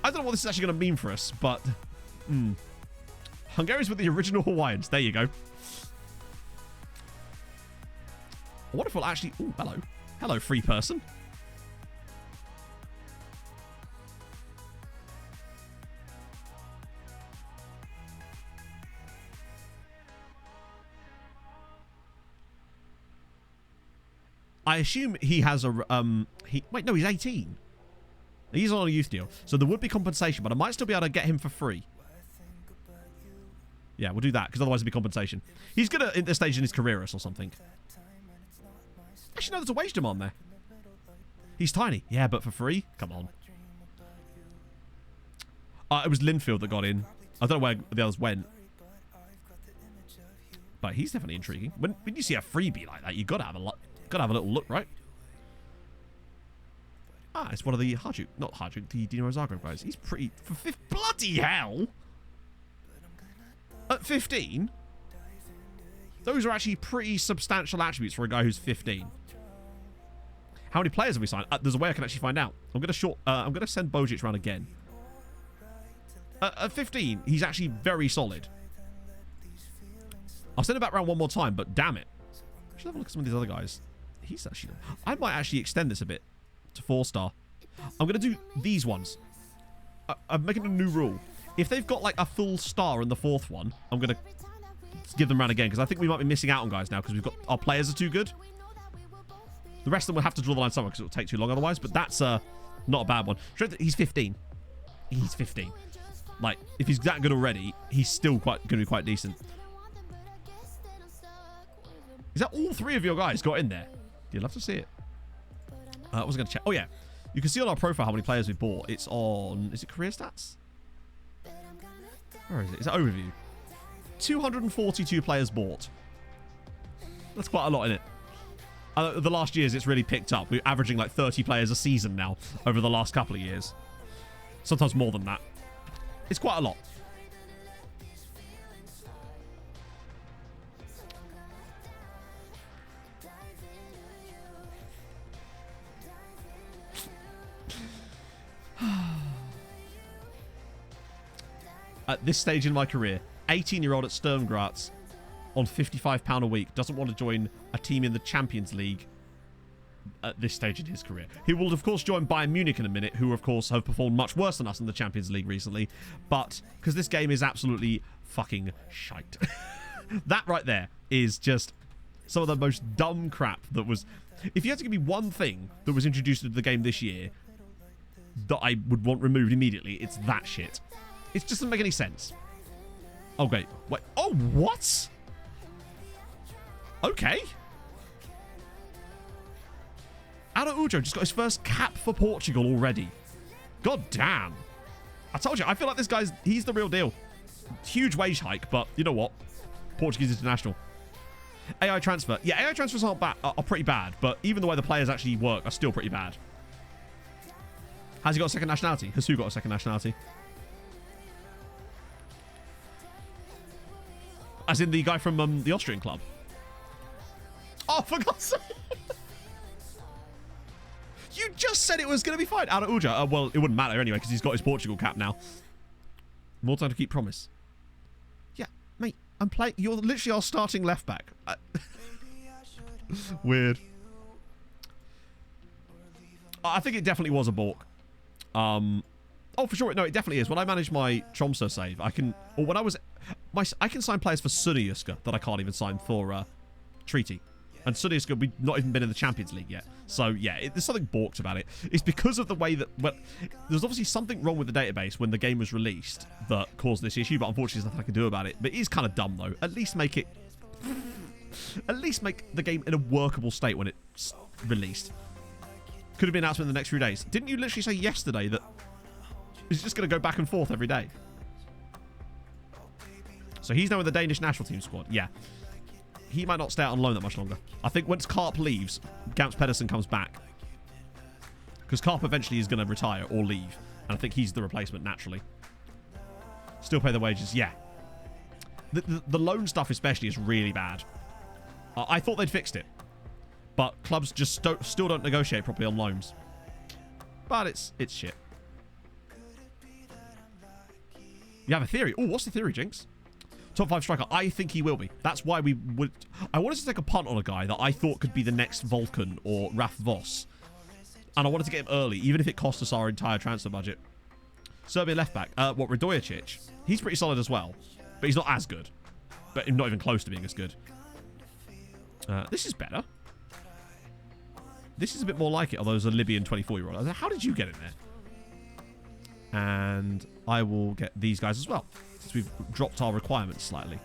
I don't know what this is actually going to mean for us, but... Hungarians with the original Hawaiians. There you go. I wonder if we'll actually... Oh, hello. Hello, free person. I assume he has a... Wait, no, he's 18. He's on a youth deal. So there would be compensation, but I might still be able to get him for free. Yeah, we'll do that, because otherwise it'll be compensation. He's good at this stage in his career or something. Actually, no, there's a wage demand there. He's tiny. Yeah, but for free? Come on. It was Linfield that got in. I don't know where the others went. But he's definitely intriguing. When you see a freebie like that, you gotta have a little look, right? Ah, it's one of the Hajduk, not Hajduk, the Dinamo Zagreb guys. He's pretty... bloody hell! At 15? Those are actually pretty substantial attributes for a guy who's 15. How many players have we signed? There's a way I can actually find out. I'm gonna send Bojic around again. At 15, he's actually very solid. I'll send him back around one more time, but damn it. I should have a look at some of these other guys. He's actually... I might actually extend this a bit to 4-star. I'm going to do these ones. I'm making a new rule. If they've got like a full star in the 4th one, I'm going to give them around again, because I think we might be missing out on guys now, because our players are too good. The rest of them will have to draw the line somewhere, because it will take too long otherwise, but that's not a bad one. He's 15. He's 15. Like, if he's that good already, he's still going to be quite decent. Is that all 3 of your guys got in there? You'd love to see it. I was going to check. Oh, yeah. You can see on our profile how many players we bought. It's on... Is it career stats? Where is it? Is it overview? 242 players bought. That's quite a lot in it. The last years, it's really picked up. We're averaging like 30 players a season now over the last couple of years. Sometimes more than that. It's quite a lot. At this stage in my career, 18-year-old at Sturm Graz on £55 a week doesn't want to join a team in the Champions League at this stage in his career. He will, of course, join Bayern Munich in a minute, who, of course, have performed much worse than us in the Champions League recently. But, because this game is absolutely fucking shite. That right there is just some of the most dumb crap that was... If you had to give me one thing that was introduced into the game this year that I would want removed immediately, it's that shit. It just doesn't make any sense. Oh, great. Wait. Oh, what? Okay. Araujo just got his first cap for Portugal already. God damn. I told you, I feel like this guy's... He's the real deal. Huge wage hike, but you know what? Portuguese international. AI transfer. Yeah, AI transfers are pretty bad, but even the way the players actually work are still pretty bad. Has he got a second nationality? Has who got a second nationality? As in the guy from the Austrian club. Oh, for God's sake. You just said it was going to be fine. Araujo. Well, it wouldn't matter anyway because he's got his Portugal cap now. More time to keep promise. Yeah, mate. I'm playing. You're literally our starting left back. Weird. I think it definitely was a balk. Oh, for sure. No, it definitely is. When I manage my Tromsø save, I can... Or when I was... I can sign players for SecondYellowCard that I can't even sign for Treaty. And SecondYellowCard, we've not even been in the Champions League yet. So, yeah, there's something balked about it. It's because of the way that... Well, there's obviously something wrong with the database when the game was released that caused this issue, but unfortunately there's nothing I can do about it. But it is kind of dumb, though. At least make it... At least make the game in a workable state when it's released. Could have been announced in the next few days. Didn't you literally say yesterday that it's just going to go back and forth every day? So he's now in the Danish national team squad. Yeah. He might not stay out on loan that much longer. I think once Karp leaves, Gamps Pedersen comes back. Because Karp eventually is going to retire or leave. And I think he's the replacement naturally. Still pay the wages. Yeah. The loan stuff especially is really bad. I thought they'd fixed it. But clubs just still don't negotiate properly on loans. But it's shit. You have a theory. Oh, what's the theory, Jinx? Top 5 striker. I think he will be. That's why we would... I wanted to take a punt on a guy that I thought could be the next Vulcan or Raf Voss. And I wanted to get him early, even if it cost us our entire transfer budget. Serbian left back. Radojic? He's pretty solid as well. But he's not as good. But not even close to being as good. This is better. This is a bit more like it, although there's a Libyan 24-year-old. How did you get in there? And I will get these guys as well, since we've dropped our requirements slightly.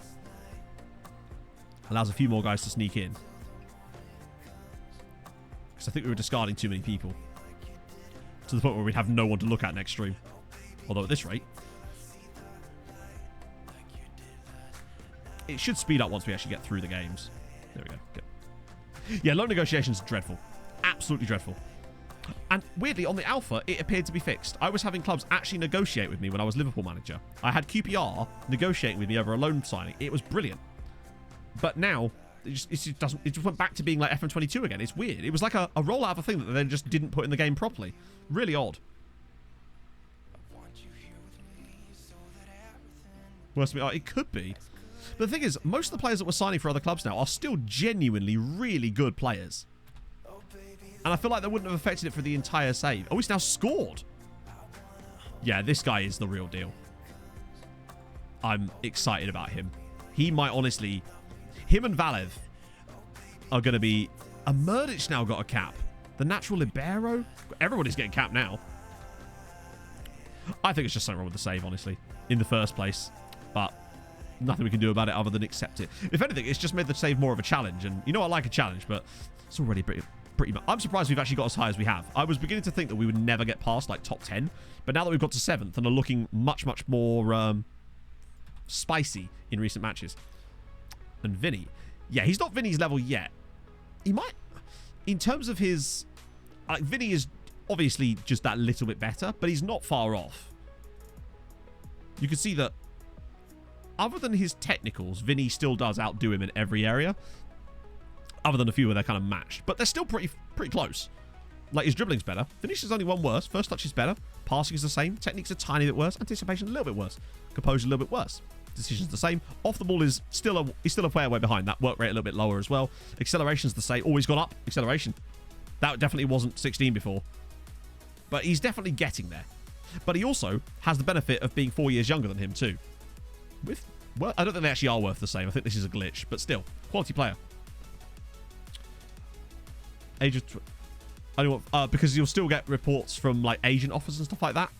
Allows a few more guys to sneak in. Because I think we were discarding too many people. To the point where we'd have no one to look at next stream. Although at this rate... It should speed up once we actually get through the games. There we go. Good. Yeah, loan negotiations are dreadful. Absolutely dreadful. And weirdly, on the alpha, it appeared to be fixed. I was having clubs actually negotiate with me when I was Liverpool manager. I had QPR negotiating with me over a loan signing. It was brilliant. But now, it just went back to being like FM22 again. It's weird. It was like a rollout of a thing that they then just didn't put in the game properly. Really odd. Worse than me. It could be. But the thing is, most of the players that we're signing for other clubs now are still genuinely really good players. And I feel like that wouldn't have affected it for the entire save. Oh, he's now scored. Yeah, this guy is the real deal. I'm excited about him. He might honestly... Him and Valev are going to be... Murdic now got a cap. The natural libero? Everybody's getting capped now. I think it's just something wrong with the save, honestly. In the first place. But nothing we can do about it other than accept it. If anything, it's just made the save more of a challenge. And you know I like a challenge, but it's already pretty much... I'm surprised we've actually got as high as we have. I was beginning to think that we would never get past, like, top 10. But now that we've got to 7th and are looking much, much more spicy in recent matches. And Vinny. Yeah, he's not Vinny's level yet. He might... In terms of his... Like, Vinny is obviously just that little bit better, but he's not far off. You can see that other than his technicals, Vinny still does outdo him in every area. Other than a few where they're kind of matched. But they're still pretty close. Like, his dribbling's better. Finish is only one worse. First touch is better. Passing is the same. Technique's a tiny bit worse. Anticipation a little bit worse. Composure a little bit worse. Decision's the same. Off the ball is still a fair way behind. That work rate a little bit lower as well. Acceleration's the same. Always gone up. Acceleration. That definitely wasn't 16 before. But he's definitely getting there. But he also has the benefit of being 4 years younger than him too. Well, I don't think they actually are worth the same. I think this is a glitch. But still, quality player. Age of... because you'll still get reports from, like, agent offers and stuff like that.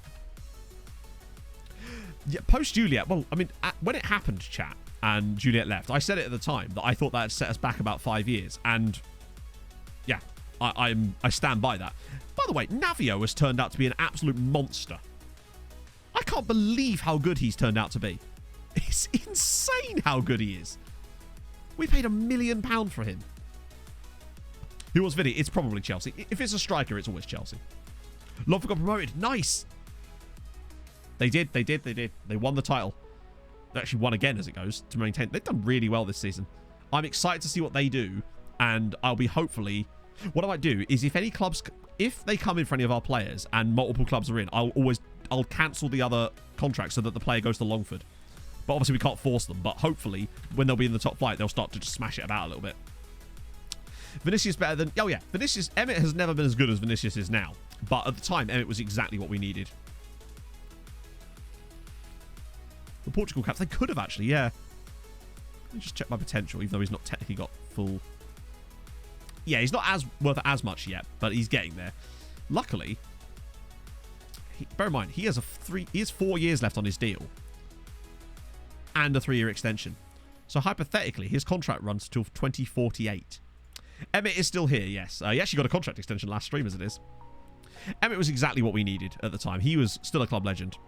Yeah, post-Juliet... Well, I mean, when it happened, chat, and Juliet left, I said it at the time that I thought that had set us back about 5 years. And, yeah, I stand by that. By the way, Navio has turned out to be an absolute monster. I can't believe how good he's turned out to be. It's insane how good he is. We paid £1 million for him. Who was Vinny? It's probably Chelsea. If it's a striker, it's always Chelsea. Longford got promoted. Nice. They did. They won the title. They actually won again as it goes to maintain. They've done really well this season. I'm excited to see what they do. And I'll be hopefully What I might do is if any clubs, if they come in for any of our players and multiple clubs are in, I'll cancel the other contract so that the player goes to Longford. But obviously we can't force them. But hopefully when they'll be in the top flight, they'll start to just smash it about a little bit. Vinicius better than... Oh, yeah. Vinicius... Emmett has never been as good as Vinicius is now. But at the time, Emmett was exactly what we needed. The Portugal caps, they could have actually, yeah. Let me just check my potential, even though he's not technically got full... Yeah, he's not as worth as much yet, but he's getting there. Luckily, bear in mind, he has 4 years left on his deal. And a 3-year extension. So hypothetically, his contract runs till 2048. Emmett is still here, yes. He actually got a contract extension last stream, as it is. Emmett was exactly what we needed at the time. He was still a club legend.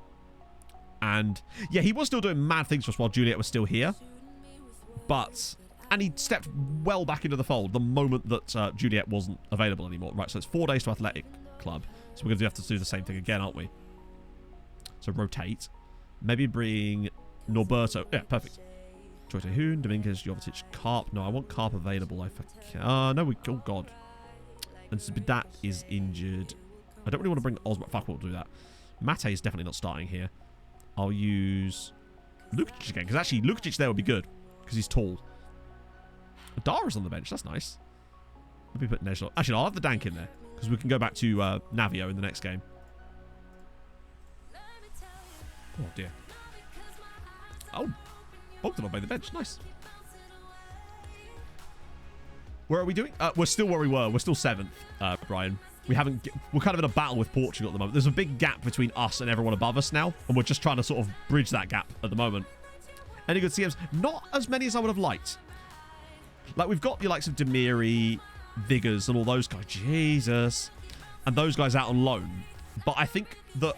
And, yeah, he was still doing mad things for us while Juliet was still here. But, and he stepped well back into the fold the moment that Juliet wasn't available anymore. Right, so it's 4 days to Athletic Club. So we're going to have to do the same thing again, aren't we? So rotate. Maybe bring Norberto. Yeah, perfect. Choite Hoon, Dominguez, Jovetic, Carp. No, I want Carp available. No, oh, God. And Zbidat is injured. I don't really want to bring Osborne. Fuck, we'll do that. Mate is definitely not starting here. I'll use Lukic again, because actually Lukic there would be good, because he's tall. Dara's on the bench. That's nice. Let me put Nejlo. Actually, no, I'll have the Dank in there, because we can go back to Navio in the next game. Oh, dear. Oh. Bogdanov by the bench. Nice. Where are we doing? We're still where we were. We're still 7th, Brian. We're kind of in a battle with Portugal at the moment. There's a big gap between us and everyone above us now, and we're just trying to sort of bridge that gap at the moment. Any good CMs? Not as many as I would have liked. Like, we've got the likes of Demiri, Viggers, and all those guys. Jesus. And those guys out on loan. But I think that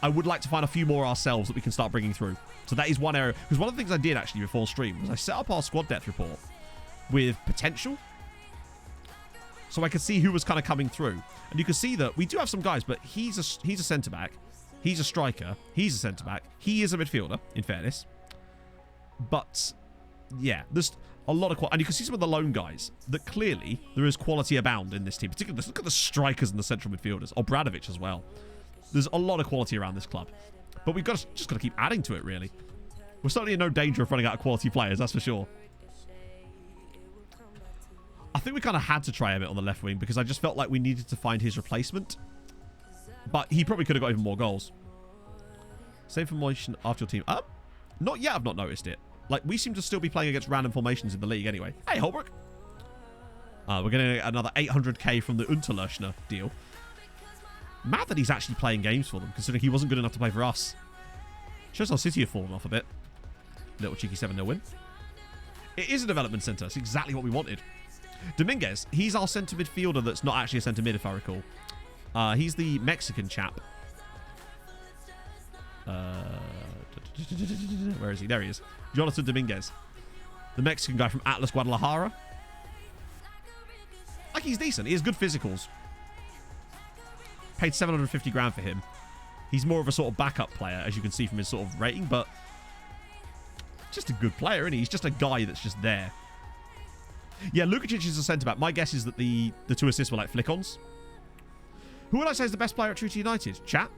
I would like to find a few more ourselves that we can start bringing through. So that is one area. Because one of the things I did actually before stream was I set up our squad depth report with potential. So I could see who was kind of coming through. And you can see that we do have some guys, but he's a centre-back. He's a striker. He's a centre-back. He is a midfielder, in fairness. But, yeah, there's a lot of quality. And you can see some of the lone guys that clearly there is quality abound in this team. Particularly, look at the strikers and the central midfielders. Obradovic as well. There's a lot of quality around this club. But we've just got to keep adding to it, really. We're certainly in no danger of running out of quality players, that's for sure. I think we kind of had to try Emmett on the left wing because I just felt like we needed to find his replacement. But he probably could have got even more goals. Same formation after your team. Not yet, I've not noticed it. Like, we seem to still be playing against random formations in the league anyway. Hey, Holbrook. We're going to get another 800k from the Unterlechner deal. Mad that he's actually playing games for them, considering he wasn't good enough to play for us. Shows our City have fallen off a bit. Little cheeky 7-0 win. It is a development centre. It's exactly what we wanted. Dominguez, he's our centre midfielder that's not actually a centre mid, if I recall. He's the Mexican chap. Where is he? There he is. Jonathan Dominguez. The Mexican guy from Atlas Guadalajara. Like, he's decent. He has good physicals. Paid 750 grand for him. He's more of a sort of backup player, as you can see from his sort of rating, but just a good player, isn't he? He's just a guy that's just there. Yeah, Lukic is a centre-back. My guess is that the 2 assists were like flick-ons. Who would I say is the best player at Treaty United? Chat?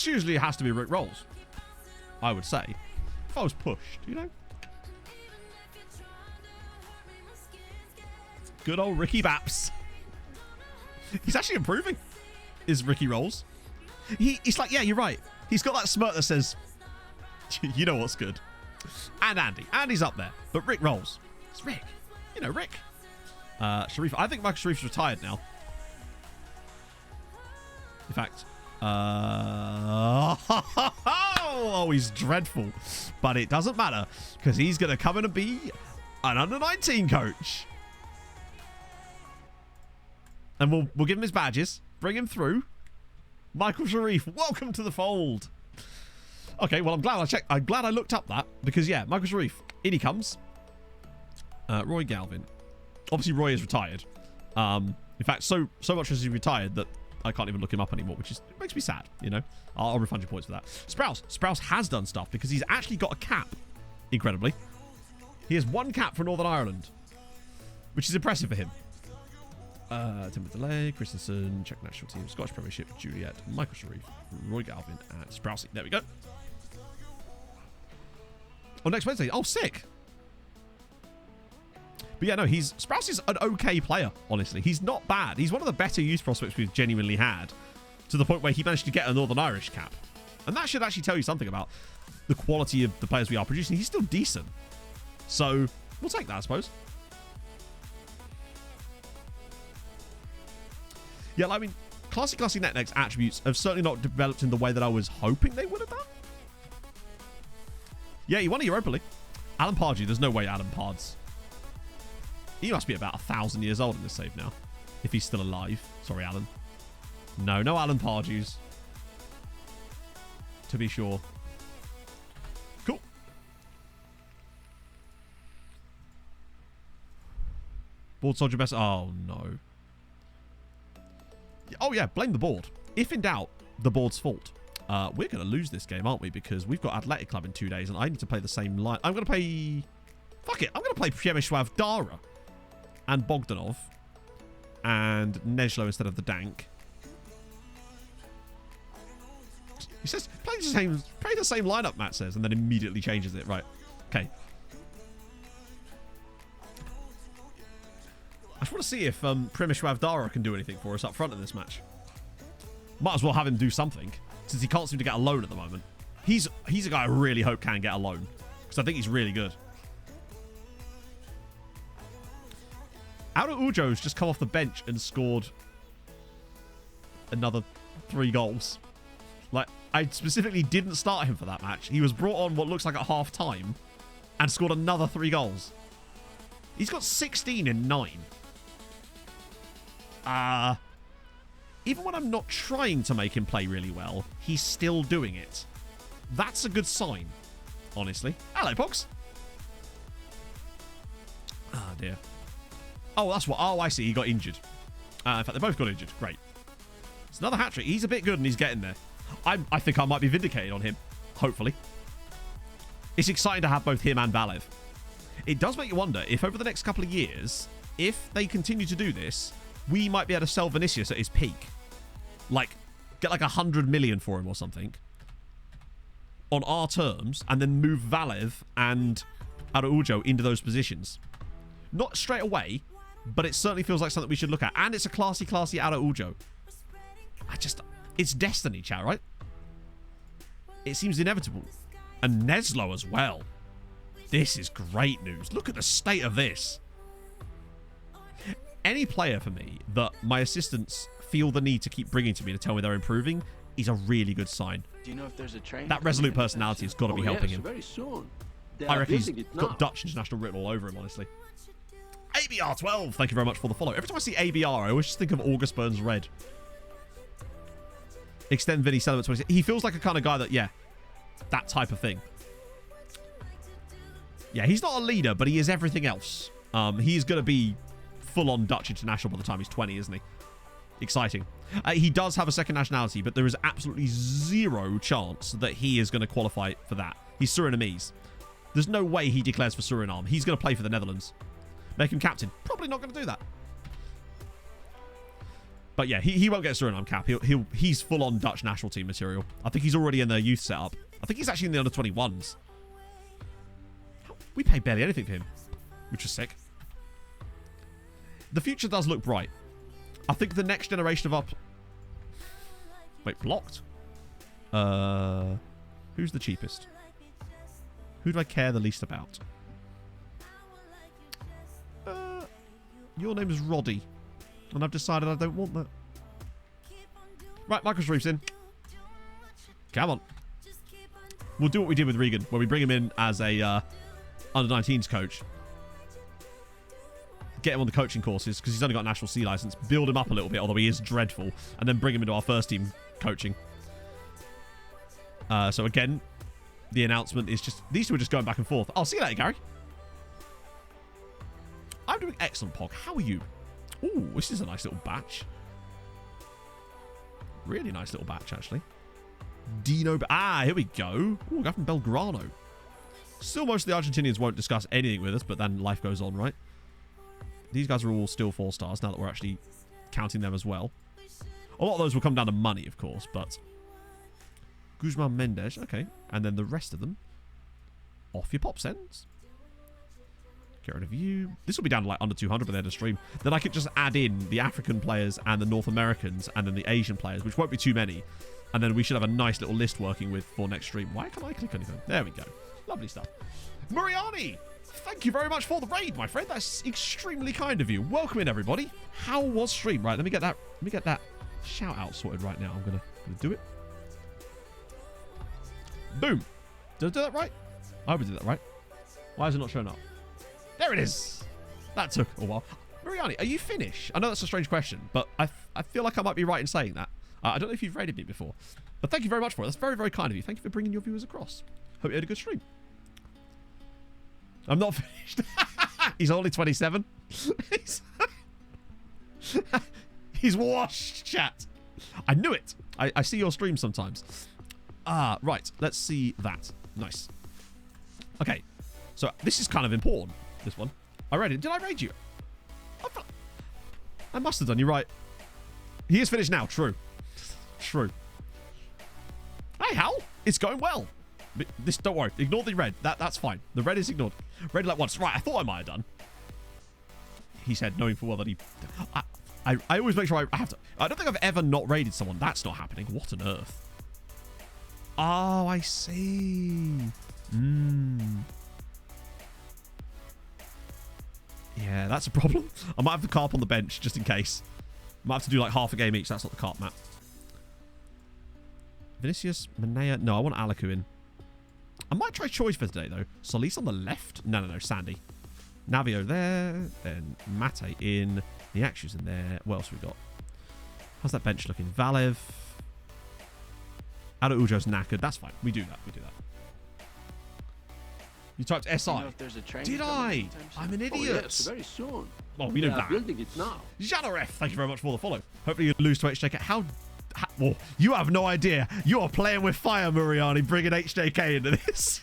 Usually it has to be Rick Rolls, I would say. If I was pushed, you know? Good old Ricky Baps. He's actually improving, is Ricky Rolls. He's like, yeah, you're right. He's got that smirk that says, you know what's good. And Andy. Andy's up there. But Rick Rolls. It's Rick. You know, Rick. Sharif. I think Michael Sharif's retired now. In fact, oh, he's dreadful. But it doesn't matter, because he's going to come in and be an under-19 coach. And we'll give him his badges, bring him through. Michael Sharif, welcome to the fold. Okay, well, I'm glad I checked. I'm glad I looked up that, because, yeah, Michael Sharif, in he comes. Roy Galvin. Obviously, Roy is retired. In fact, so much as he retired that I can't even look him up anymore, which makes me sad, you know. I'll refund you points for that. Sprouse has done stuff because he's actually got a cap, incredibly. He has 1 cap for Northern Ireland, which is impressive for him. Timber Delay, Christensen, Czech national team, Scottish Premiership, Juliet, Michael Sharif, Roy Galvin, and Sprousey. There we go. Oh, next Wednesday. Oh, sick. But yeah, no, Sprouse is an okay player, honestly. He's not bad. He's one of the better youth prospects we've genuinely had, to the point where he managed to get a Northern Irish cap. And that should actually tell you something about the quality of the players we are producing. He's still decent. So, we'll take that, I suppose. Yeah, I mean, Classy Netneck's attributes have certainly not developed in the way that I was hoping they would have done. Yeah, he won a Europa League. Alan Pardew, there's no way Alan Pards. He must be about 1,000 years old in this save now, if he's still alive. Sorry, Alan. No Alan Pardews. To be sure. Cool. Board soldier best. Oh, no. Oh, yeah, blame the board. If in doubt, the board's fault. We're going to lose this game, aren't we? Because we've got Athletic Club in 2 days, and I need to play the same line. I'm going to play... Fuck it. I'm going to play Przemysław Dara and Bogdanov and Nezlo instead of the Dank. He says, play the same lineup, Matt says, and then immediately changes it. Right. Okay. I just want to see if Przemysław Dara can do anything for us up front in this match. Might as well have him do something, since he can't seem to get a loan at the moment. He's a guy I really hope can get a loan, because I think he's really good. Auto Ujo's just come off the bench and scored another 3 goals. Like, I specifically didn't start him for that match. He was brought on what looks like at half time and scored another 3 goals. He's got 16 in 9. Even when I'm not trying to make him play really well, he's still doing it. That's a good sign, honestly. Hello, Pox. Oh, dear. Oh, that's what... Oh, I see. He got injured. In fact, they both got injured. Great. It's another hat-trick. He's a bit good and he's getting there. I think I might be vindicated on him. Hopefully. It's exciting to have both him and Valev. It does make you wonder if over the next couple of years, if they continue to do this, we might be able to sell Vinicius at his peak. Like, get like 100 million for him or something. On our terms, and then move Valev and Araujo into those positions. Not straight away, but it certainly feels like something we should look at. And it's a classy Araujo. It's destiny, chat, right? It seems inevitable. And Nezlo as well. This is great news. Look at the state of this. Any player for me that my assistants feel the need to keep bringing to me to tell me they're improving is a really good sign. Do you know if there's a train? That resolute personality has got to be helping him. Very soon. I reckon he's got Dutch international written all over him, honestly. ABR12, thank you very much for the follow. Every time I see ABR, I always just think of August Burns Red. Extend Vinny Celebrate 26. He feels like a kind of guy that, yeah, that type of thing. Yeah, he's not a leader, but he is everything else. He's going to be full-on Dutch international by the time he's 20, isn't he? Exciting. He does have a second nationality, but there is absolutely zero chance that he is going to qualify for that. He's Surinamese. There's no way he declares for Suriname. He's going to play for the Netherlands. Make him captain. Probably not going to do that. But yeah, he won't get Suriname cap. He's full-on Dutch national team material. I think he's already in their youth setup. I think he's actually in the under-21s. We paid barely anything for him, which is sick. The future does look bright. I think the next generation of up... Wait, blocked? Who's the cheapest? Who do I care the least about? Your name is Roddy. And I've decided I don't want that. Right, Michael Sharif's in. Come on. We'll do what we did with Regan, where we bring him in as a under-19s coach. Get him on the coaching courses, because he's only got a National C license. Build him up a little bit, although he is dreadful. And then bring him into our first team coaching. So again, the announcement is just... These two are just going back and forth. I'll see you later, Gary. I'm doing excellent, Pog. How are you? Ooh, this is a nice little batch. Really nice little batch, actually. Dino... Ah, here we go. Ooh, guy from Belgrano. Still, most of the Argentinians won't discuss anything with us, but then life goes on, right? These guys are all still 4 stars now that we're actually counting them as well. A lot of those will come down to money, of course, but... Guzman Mendes, okay. And then the rest of them. Off your pop sends. Get rid of you. This will be down to like under 200 by the end of the stream. Then I could just add in the African players and the North Americans and then the Asian players, which won't be too many. And then we should have a nice little list working with for next stream. Why can't I click anything? There we go. Lovely stuff. Muriani, thank you very much for the raid, my friend. That's extremely kind of you. Welcome in, everybody. How was stream? Right, let me get that shout out sorted right now. I'm gonna do it. Boom. Did I do that right? I hope I did that right. Why is it not showing up? There it is. That took a while. Muriani, are you finished? I know that's a strange question, but I feel like I might be right in saying that. I don't know if you've rated me before, but thank you very much for it. That's very, very kind of you. Thank you for bringing your viewers across. Hope you had a good stream. I'm not finished. He's only 27. He's washed, chat. I knew it. I see your stream sometimes. Right. Let's see that. Nice. Okay. So this is kind of important, this one. I read it. Did I raid you? I must have done. You're right. He is finished now. True. True. Hey, Hal. It's going well. This, don't worry. Ignore the red. That's fine. The red is ignored. Read it like once. Right. I thought I might have done. He said, knowing full well that he... I always make sure I have to... I don't think I've ever not raided someone. That's not happening. What on earth? Oh, I see. Yeah, that's a problem. I might have the carp on the bench just in case. I might have to do like half a game each. That's not the carp map. Vinicius, Manea. No, I want Alaku in. I might try Choice for today, though. Solis on the left. No, Sandy. Navio there. Then Mate in. The Axu's in there. What else we got? How's that bench looking? Valev. Araujo's knackered. That's fine. We do that. You typed SI. Did I? I'm an idiot. Oh, yes, very soon. Well, we know that. Building it now. Janaref, thank you very much for the follow. Hopefully you lose to HJK. How well, you have no idea. You are playing with fire, Muriani, bringing HJK into this.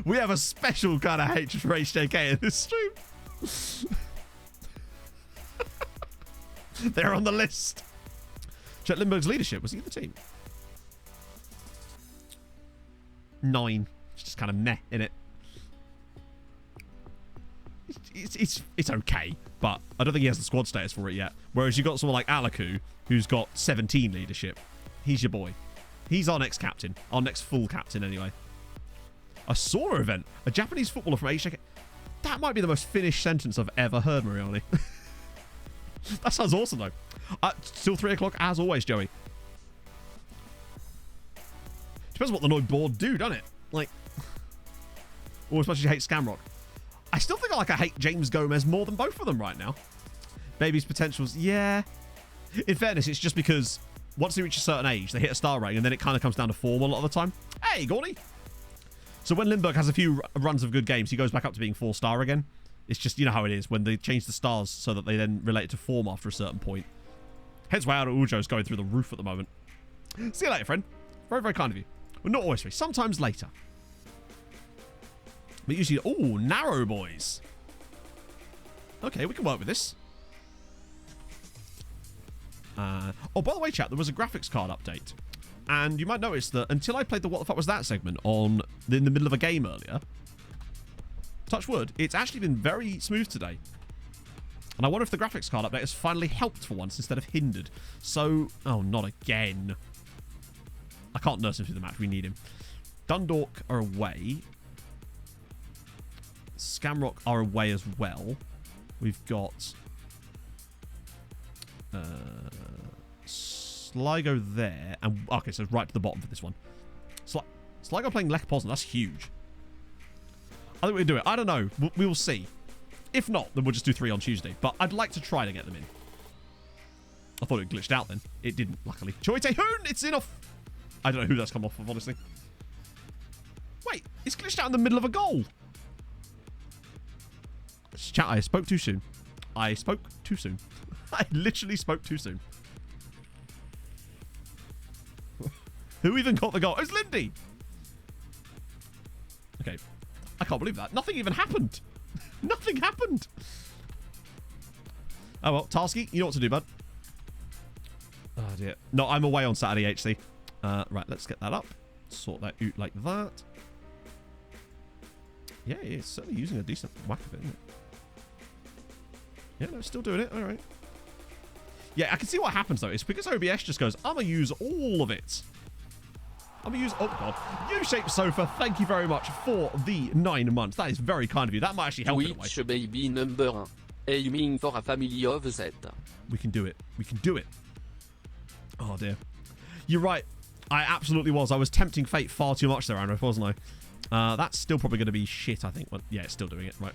We have a special kind of hatred for HJK in this stream. They're on the list. Chet Lindbergh's leadership. Was he in the team? 9. It's just kind of meh, innit? It's okay, but I don't think he has the squad status for it yet. Whereas you got someone like Alaku, who's got 17 leadership. He's your boy. He's our next captain. Our next full captain, anyway. A Sora event. A Japanese footballer from HJK. That might be the most Finnish sentence I've ever heard, Mariani. That sounds awesome, though. Still 3 o'clock, as always, Joey. Depends what the Noid board do, doesn't it? Like, or as much as you hate Scamrock. I still think I hate James Gomez more than both of them right now. Baby's potentials, yeah. In fairness, it's just because once they reach a certain age, they hit a star rating, and then it kind of comes down to form a lot of the time. Hey, Gordy. So when Lindbergh has a few runs of good games, he goes back up to being 4-star again. It's just, you know how it is when they change the stars so that they then relate it to form after a certain point. Hence why Araujo is going through the roof at the moment. See you later, friend. Very, very kind of you. Well, not always free. Sometimes later. But usually... Oh, narrow boys. Okay, we can work with this. Oh, by the way, chat, there was a graphics card update. And you might notice that until I played the What the Fuck Was That segment in the middle of a game earlier, touch wood, it's actually been very smooth today. And I wonder if the graphics card update has finally helped for once instead of hindered. So... Oh, not again. I can't nurse him through the match. We need him. Dundalk are away. Scamrock are away as well. We've got... Sligo there. And okay, so right to the bottom for this one. Sligo playing Lech Poznan. That's huge. I think we can do it. I don't know. We will see. If not, then we'll just do 3 on Tuesday. But I'd like to try to get them in. I thought it glitched out then. It didn't, luckily. Choi Tae-hoon! It's in off. I don't know who that's come off of, honestly. Wait, it's glitched out in the middle of a goal. Chat, I spoke too soon. I spoke too soon. I literally spoke too soon. Who even got the goal? It was Lindy. Okay. I can't believe that. Nothing even happened. Nothing happened. Oh, well. Tarsky, you know what to do, bud. Oh, dear. No, I'm away on Saturday, HC. Right, let's get that up. Sort that out like that. Yeah, it's certainly using a decent whack of it, isn't it? Yeah, no, it's still doing it. All right. Yeah, I can see what happens, though. It's because OBS just goes, I'm going to use all of it. I'm going to use... Oh, God. U-shaped sofa, thank you very much for the 9 months. That is very kind of you. That might actually help in a way. Twitch baby number 1. Aiming for a family of 7. We can do it. We can do it. Oh, dear. You're right. I absolutely was. I was tempting fate far too much there, Andrew, wasn't I? That's still probably going to be shit, I think. Well, yeah, it's still doing it. Right.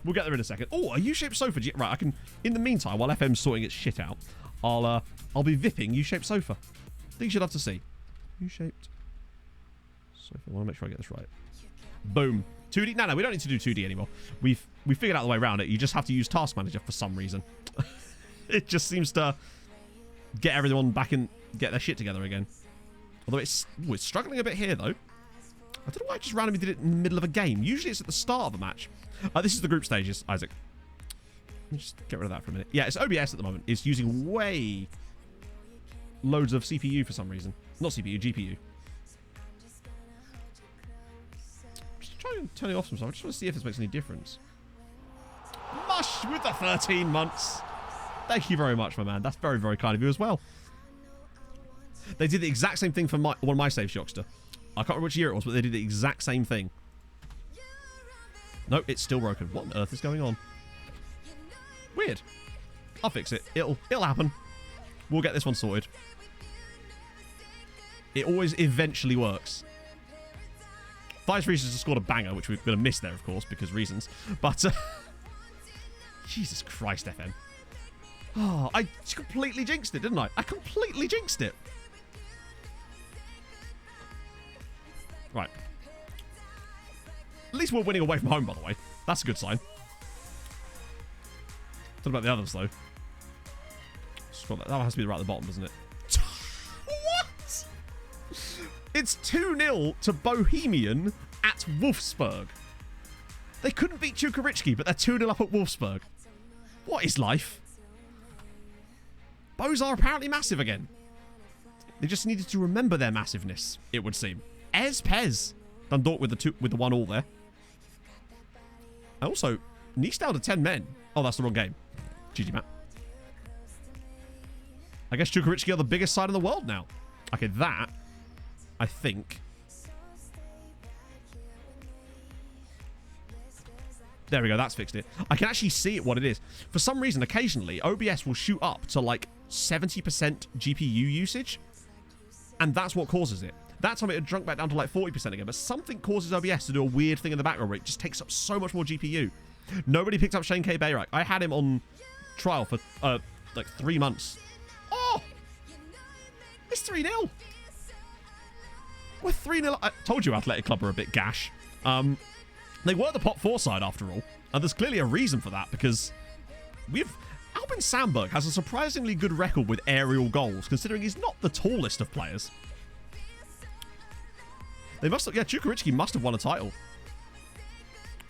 We'll get there in a second. Oh, a U-shaped sofa. Right, I can... In the meantime, while FM's sorting its shit out, I'll be vipping U-shaped sofa. Things you'd love to see. U-shaped sofa. I want to make sure I get this right. Boom. 2D? No, we don't need to do 2D anymore. We figured out the way around it. You just have to use Task Manager for some reason. It just seems to get everyone back and get their shit together again. Although it's struggling a bit here, though. I don't know why I just randomly did it in the middle of a game. Usually it's at the start of a match. This is the group stages, Isaac. Let me just get rid of that for a minute. Yeah, it's OBS at the moment. It's using way loads of CPU for some reason. Not CPU, GPU. Just try and turn it off some stuff. I just want to see if this makes any difference. Mush with the 13 months. Thank you very much, my man. That's very, very kind of you as well. They did the exact same thing for one of my saves, Yockster. I can't remember which year it was, but they did the exact same thing. Nope, it's still broken. What on earth is going on? Weird. I'll fix it. It'll happen. We'll get this one sorted. It always eventually works. Thighs Reese has scored a banger, which we're going to miss there, of course, because reasons. But, Jesus Christ, FM. Oh, I completely jinxed it, didn't I? I completely jinxed it. Right. At least we're winning away from home, by the way. That's a good sign. What about the others, though? That has to be right at the bottom, doesn't it? What? It's 2-0 to Bohemian at Wolfsburg. They couldn't beat Chukwuemeka, but they're 2-0 up at Wolfsburg. What is life? Bows are apparently massive again. They just needed to remember their massiveness, it would seem. Pez. Dundalk with the 1-1 there. And also, Nice down to 10 men. Oh, that's the wrong game. GG, Matt. I guess Chukwuemeka are the biggest side in the world now. Okay, that, I think. There we go, that's fixed it. I can actually see it what it is. For some reason, occasionally, OBS will shoot up to like 70% GPU usage. And that's what causes it. That time it had drunk back down to like 40% again. But something causes OBS to do a weird thing in the background where it just takes up so much more GPU. Nobody picked up Shane K. Bayrak. I had him on trial for like 3 months. Oh! It's 3-0. We're 3-0. I told you Athletic Club are a bit gash. They were the pot 4 side after all. And there's clearly a reason for that because Albin Sandberg has a surprisingly good record with aerial goals considering he's not the tallest of players. They must have, yeah, Chukwuemeka must have won a title.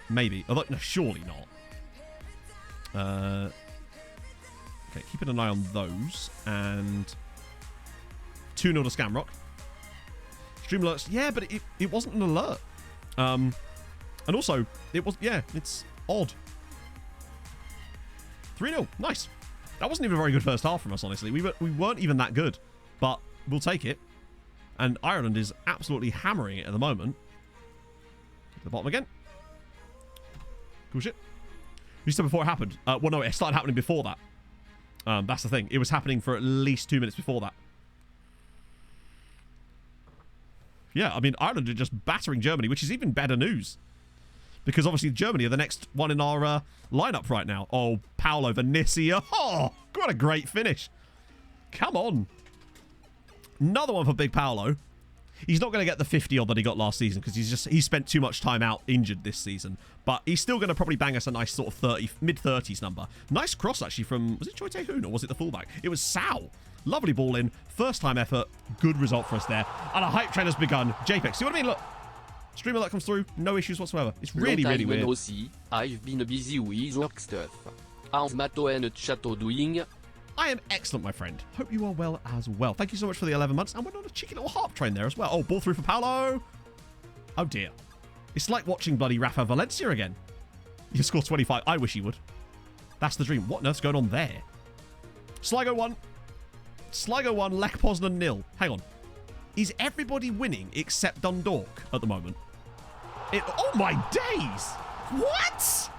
Maybe. Although, no, surely not. Okay, keeping an eye on those. And 2-0 to Scamrock. Stream alerts. Yeah, but it wasn't an alert. And also, it was, yeah, it's odd. 3-0. Nice. That wasn't even a very good first half from us, honestly. We weren't even that good. But we'll take it. And Ireland is absolutely hammering it at the moment. To the bottom again. Cool shit. You said before it happened. Well, no, it started happening before that. That's the thing. It was happening for at least 2 minutes before that. Yeah, I mean, Ireland are just battering Germany, which is even better news. Because obviously Germany are the next one in our lineup right now. Oh, Paolo Venezia. Oh, what a great finish. Come on. Another one for Big Paolo. He's not going to get the 50 odd that he got last season because he spent too much time out injured this season. But he's still going to probably bang us a nice sort of mid-30s number. Nice cross actually from, was it Choi Tae-hoon or was it the fullback? It was Sao. Lovely ball in. First time effort. Good result for us there. And a hype train has begun. JPEG, see what I mean? Look. Stream alert comes through. No issues whatsoever. It's really, really weird. Aussi, I've been busy with work stuff. How's Mato and Chateau doing? I am excellent, my friend. Hope you are well as well. Thank you so much for the 11 months. And we're on a cheeky little harp train there as well. Oh, ball through for Paolo. Oh, dear. It's like watching bloody Rafa Valencia again. You score 25. I wish he would. That's the dream. What on earth's going on there? Sligo 1. Sligo 1, Lech Poznan 0. Hang on. Is everybody winning except Dundalk at the moment? Oh, my days. What?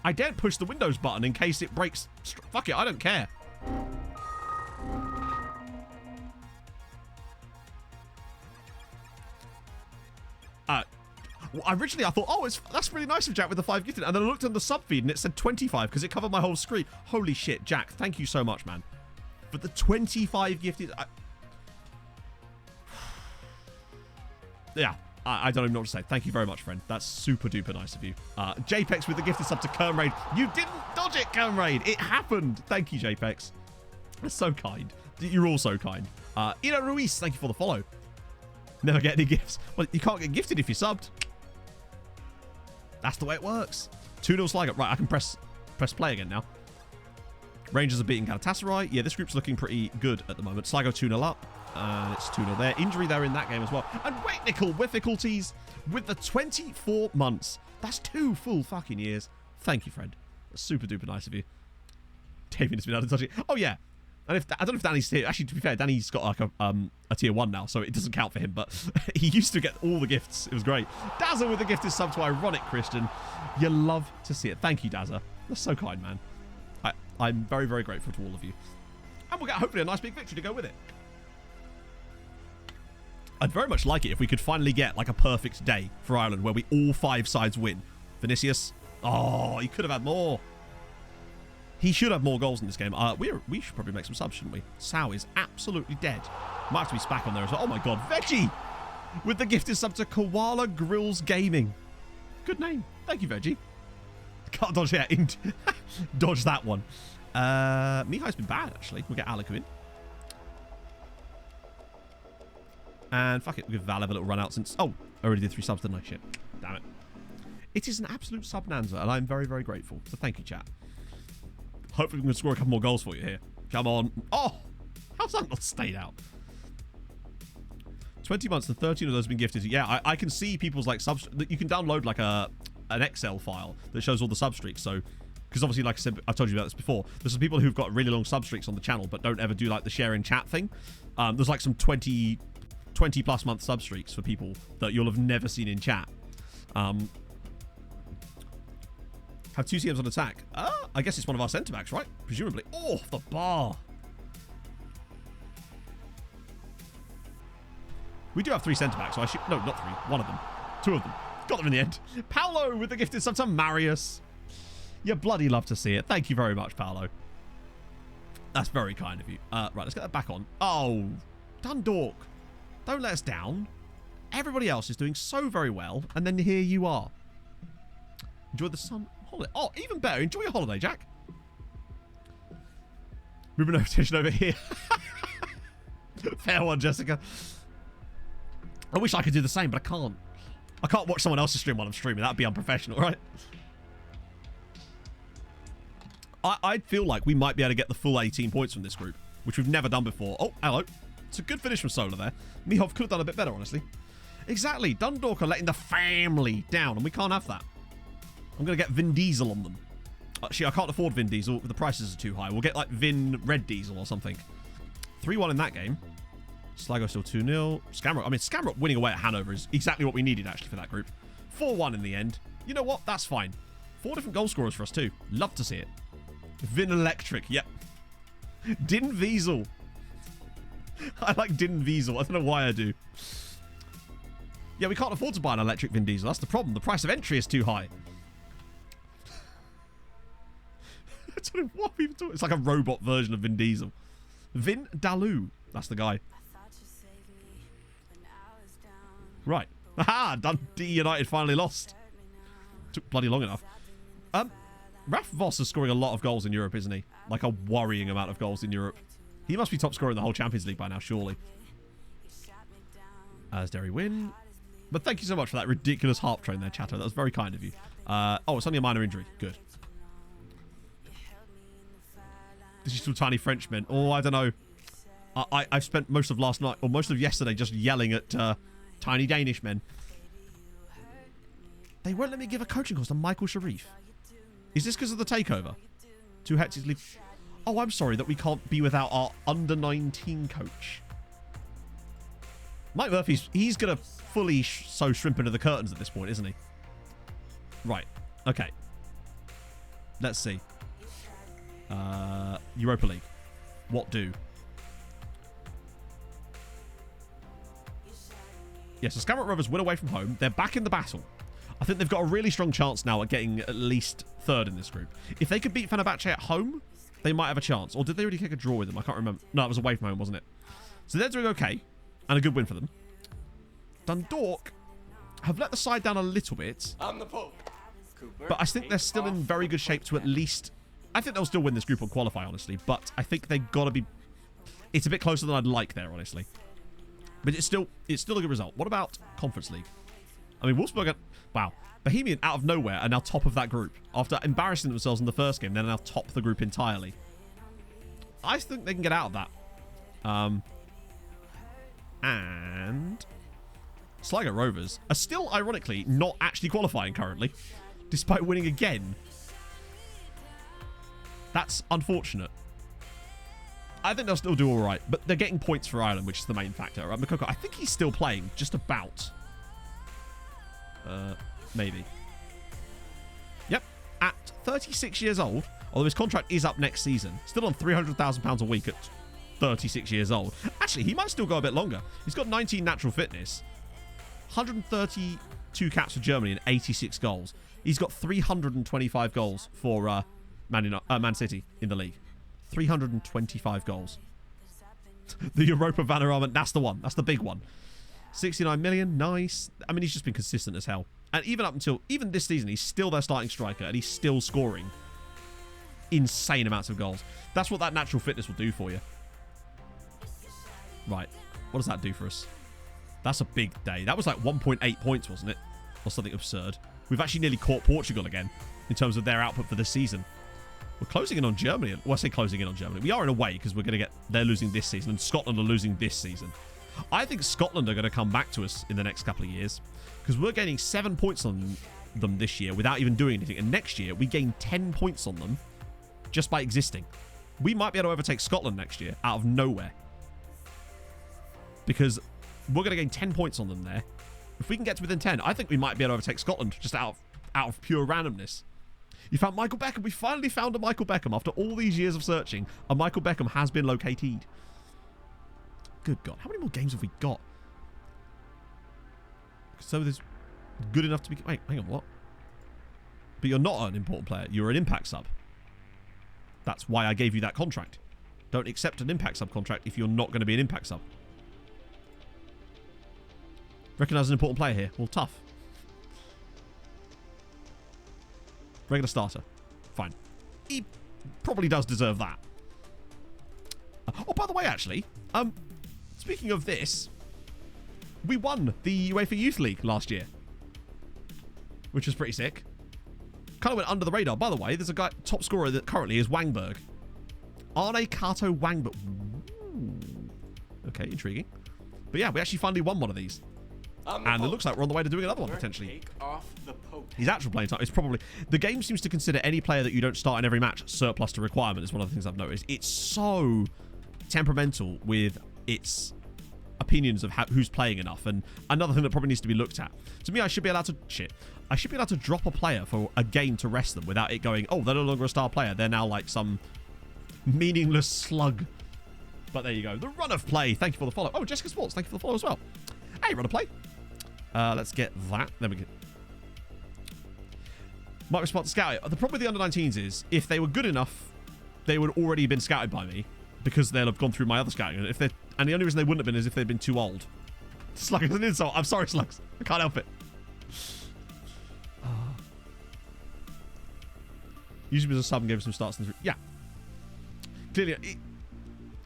I daren't push the Windows button in case it breaks. Fuck it, I don't care. Originally I thought, oh, that's really nice of Jack with the 5 gifted. And then I looked on the sub feed and it said 25 because it covered my whole screen. Holy shit, Jack, thank you so much, man. But the 25 gifted... Yeah. I don't even know what to say. Thank you very much, friend. That's super duper nice of you. JPEX with the gifted sub to Kermraid. You didn't dodge it, Kermraid. It happened. Thank you, JPEX. That's so kind. You're all so kind. Ina Ruiz, thank you for the follow. Never get any gifts. Well, you can't get gifted if you're subbed. That's the way it works. 2-0 Sligo. Right, I can press play again now. Rangers are beating Galatasaray. Yeah, this group's looking pretty good at the moment. Sligo 2-0 up. It's 2-0 there. Injury there in that game as well. And wait, Nickel, difficulties with the 24 months. That's 2 full fucking years. Thank you, friend. That's super duper nice of you. David has been able to touch it. Oh, yeah. And I don't know if Danny's here. Actually, to be fair, Danny's got like a tier 1 now, so it doesn't count for him. But he used to get all the gifts. It was great. Dazza with the gifted sub to Ironic Christian. You love to see it. Thank you, Dazza. That's so kind, man. I'm very, very grateful to all of you. And we'll get hopefully a nice big victory to go with it. I'd very much like it if we could finally get like a perfect day for Ireland where we all 5 sides win. Vinicius. Oh, he could have had more. He should have more goals in this game. We should probably make some subs, shouldn't we? Sow is absolutely dead. Might have to be Spack on there as well. Oh my god, Veggie! With the gifted sub to Koala Grills Gaming. Good name. Thank you, Veggie. Can't dodge that. Dodge that one. Mihai's been bad, actually. We'll get Aliku in. And fuck it, we'll give Val a little run out since... Oh, I already did 3 subs, didn't I? Shit. Damn it. It is an absolute sub-nanza, and I'm very, very grateful. So thank you, chat. Hopefully we can score a couple more goals for you here. Come on. Oh! How's that not stayed out? 20 months and 13 of those have been gifted. Yeah, I can see people's like subs... You can download like an Excel file that shows all the sub streaks. So, because obviously, like I said, I've told you about this before. There's some people who've got really long sub streaks on the channel, but don't ever do like the share in chat thing. There's like some 20 plus month sub streaks for people that you'll have never seen in chat. Have 2 CMs on attack. I guess it's one of our centre backs, right? Presumably. Oh, the bar. We do have 3 centre backs, so I should... No, not 3. 1 of them. 2 of them. Got them in the end. Paolo with the gifted sub to Marius. You bloody love to see it. Thank you very much, Paolo. That's very kind of you. Right, let's get that back on. Oh, Dundalk. Don't let us down. Everybody else is doing so very well, and then here you are. Enjoy the sun holiday. Oh, even better. Enjoy your holiday, Jack. Moving notification over here. Fair one, Jessica. I wish I could do the same, but I can't. I can't watch someone else's stream while I'm streaming. That'd be unprofessional, right? I feel like we might be able to get the full 18 points from this group, which we've never done before. Oh, hello. It's a good finish from Solar there. Mihov could have done a bit better, honestly. Exactly. Dundalk are letting the family down, and we can't have that. I'm going to get Vin Diesel on them. Actually, I can't afford Vin Diesel. The prices are too high. We'll get, like, Vin Red Diesel or something. 3-1 in that game. Sligo still 2-0. Scamrock winning away at Hanover is exactly what we needed, actually, for that group. 4-1 in the end. You know what? That's fine. 4 different goal scorers for us, too. Love to see it. Vin Electric. Yep. Din Wiesel. I like Din Wiesel. I don't know why I do. Yeah, we can't afford to buy an electric Vin Diesel. That's the problem. The price of entry is too high. I don't know what people talking. It's like a robot version of Vin Diesel. Vin Dalu. That's the guy. Right. Aha! Dundee United finally lost. Took bloody long enough. Raf Voss is scoring a lot of goals in Europe, isn't he? Like a worrying amount of goals in Europe. He must be top scorer in the whole Champions League by now, surely. As Derry win. But thank you so much for that ridiculous harp train there, chatter. That was very kind of you. Oh, it's only a minor injury. Good. This is still tiny Frenchmen. Oh, I don't know. I've spent most of last night, or most of yesterday, just yelling at tiny Danish men. They won't let me give a coaching course to Michael Sharif. Is this because of the takeover? 2 hectares leave. Oh, I'm sorry that we can't be without our under-19 coach. Mike Murphy's, he's going to fully sew shrimp into the curtains at this point, isn't he? Right. Okay. Let's see. Europa League. What do? Yes, the Skamrock Rovers win away from home. They're back in the battle. I think they've got a really strong chance now at getting at least third in this group. If they could beat Fenerbahce at home, they might have a chance. Or did they already kick a draw with them? I can't remember. No, it was away from home, wasn't it? So they're doing okay. And a good win for them. Dundalk have let the side down a little bit. I'm the Pope. Cooper, but I think they're still in very good shape to at least... I think they'll still win this group and qualify, honestly. But I think they've got to be... It's a bit closer than I'd like there, honestly. But it's still a good result. What about Conference League? I mean, Wolfsburg... Wow. Bohemian, out of nowhere, are now top of that group. After embarrassing themselves in the first game, they're now top of the group entirely. I think they can get out of that. And Sligo Rovers are still, ironically, not actually qualifying currently, despite winning again. That's unfortunate. I think they'll still do all right, but they're getting points for Ireland, which is the main factor. Makoko, I think he's still playing, just about. Maybe. Yep. At 36 years old, although his contract is up next season, still on £300,000 a week at 36 years old. Actually, he might still go a bit longer. He's got 19 natural fitness, 132 caps for Germany and 86 goals. He's got 325 goals for Man City in the league. 325 goals. The Europa Vanarama, that's the one. That's the big one. 69 million, nice. I mean, he's just been consistent as hell. And even up until, even this season, he's still their starting striker and he's still scoring insane amounts of goals. That's what that natural fitness will do for you. Right. What does that do for us? That's a big day. That was like 1.8 points, wasn't it? Or something absurd. We've actually nearly caught Portugal again in terms of their output for this season. We're closing in on Germany. Well, I say closing in on Germany. We are in a way because we're going to get... They're losing this season and Scotland are losing this season. I think Scotland are going to come back to us in the next couple of years because we're gaining 7 points on them this year without even doing anything. And next year, we gain 10 points on them just by existing. We might be able to overtake Scotland next year out of nowhere because we're going to gain 10 points on them there. If we can get to within 10, I think we might be able to overtake Scotland just out of pure randomness. You found Michael Beckham. We finally found a Michael Beckham after all these years of searching. A Michael Beckham has been located. Good God. How many more games have we got? So there's good enough to be... Wait, hang on, what? But you're not an important player. You're an impact sub. That's why I gave you that contract. Don't accept an impact sub contract if you're not going to be an impact sub. Recognise an important player here. Well, tough. Regular starter. Fine. He probably does deserve that. Oh, by the way, actually, speaking of this, we won the UEFA Youth League last year, which was pretty sick. Kind of went under the radar. By the way, there's a guy, top scorer that currently is Wangberg. Arne Kato Wangberg. Okay, intriguing. But yeah, we actually finally won one of these. And it looks like we're on the way to doing another one, potentially. Take off the Pope. His actual playing time is probably... The game seems to consider any player that you don't start in every match surplus to requirement is one of the things I've noticed. It's so temperamental with its opinions of who's playing enough. And another thing that probably needs to be looked at. To me, I should be allowed to... Shit. I should be allowed to drop a player for a game to rest them without it going, oh, they're no longer a star player. They're now like some meaningless slug. But there you go. The run of play. Thank you for the follow. Oh, Jessica Sports. Thank you for the follow as well. Hey, run of play. Let's get that. There we go. Might respond to scouting. The problem with the under-19s is if they were good enough, they would already have been scouted by me because they'll have gone through my other scouting. And the only reason they wouldn't have been is if they'd been too old. Slug is an insult. I'm sorry, Slugs. I can't help it. Use him as a sub and give him some starts. Yeah. Clearly,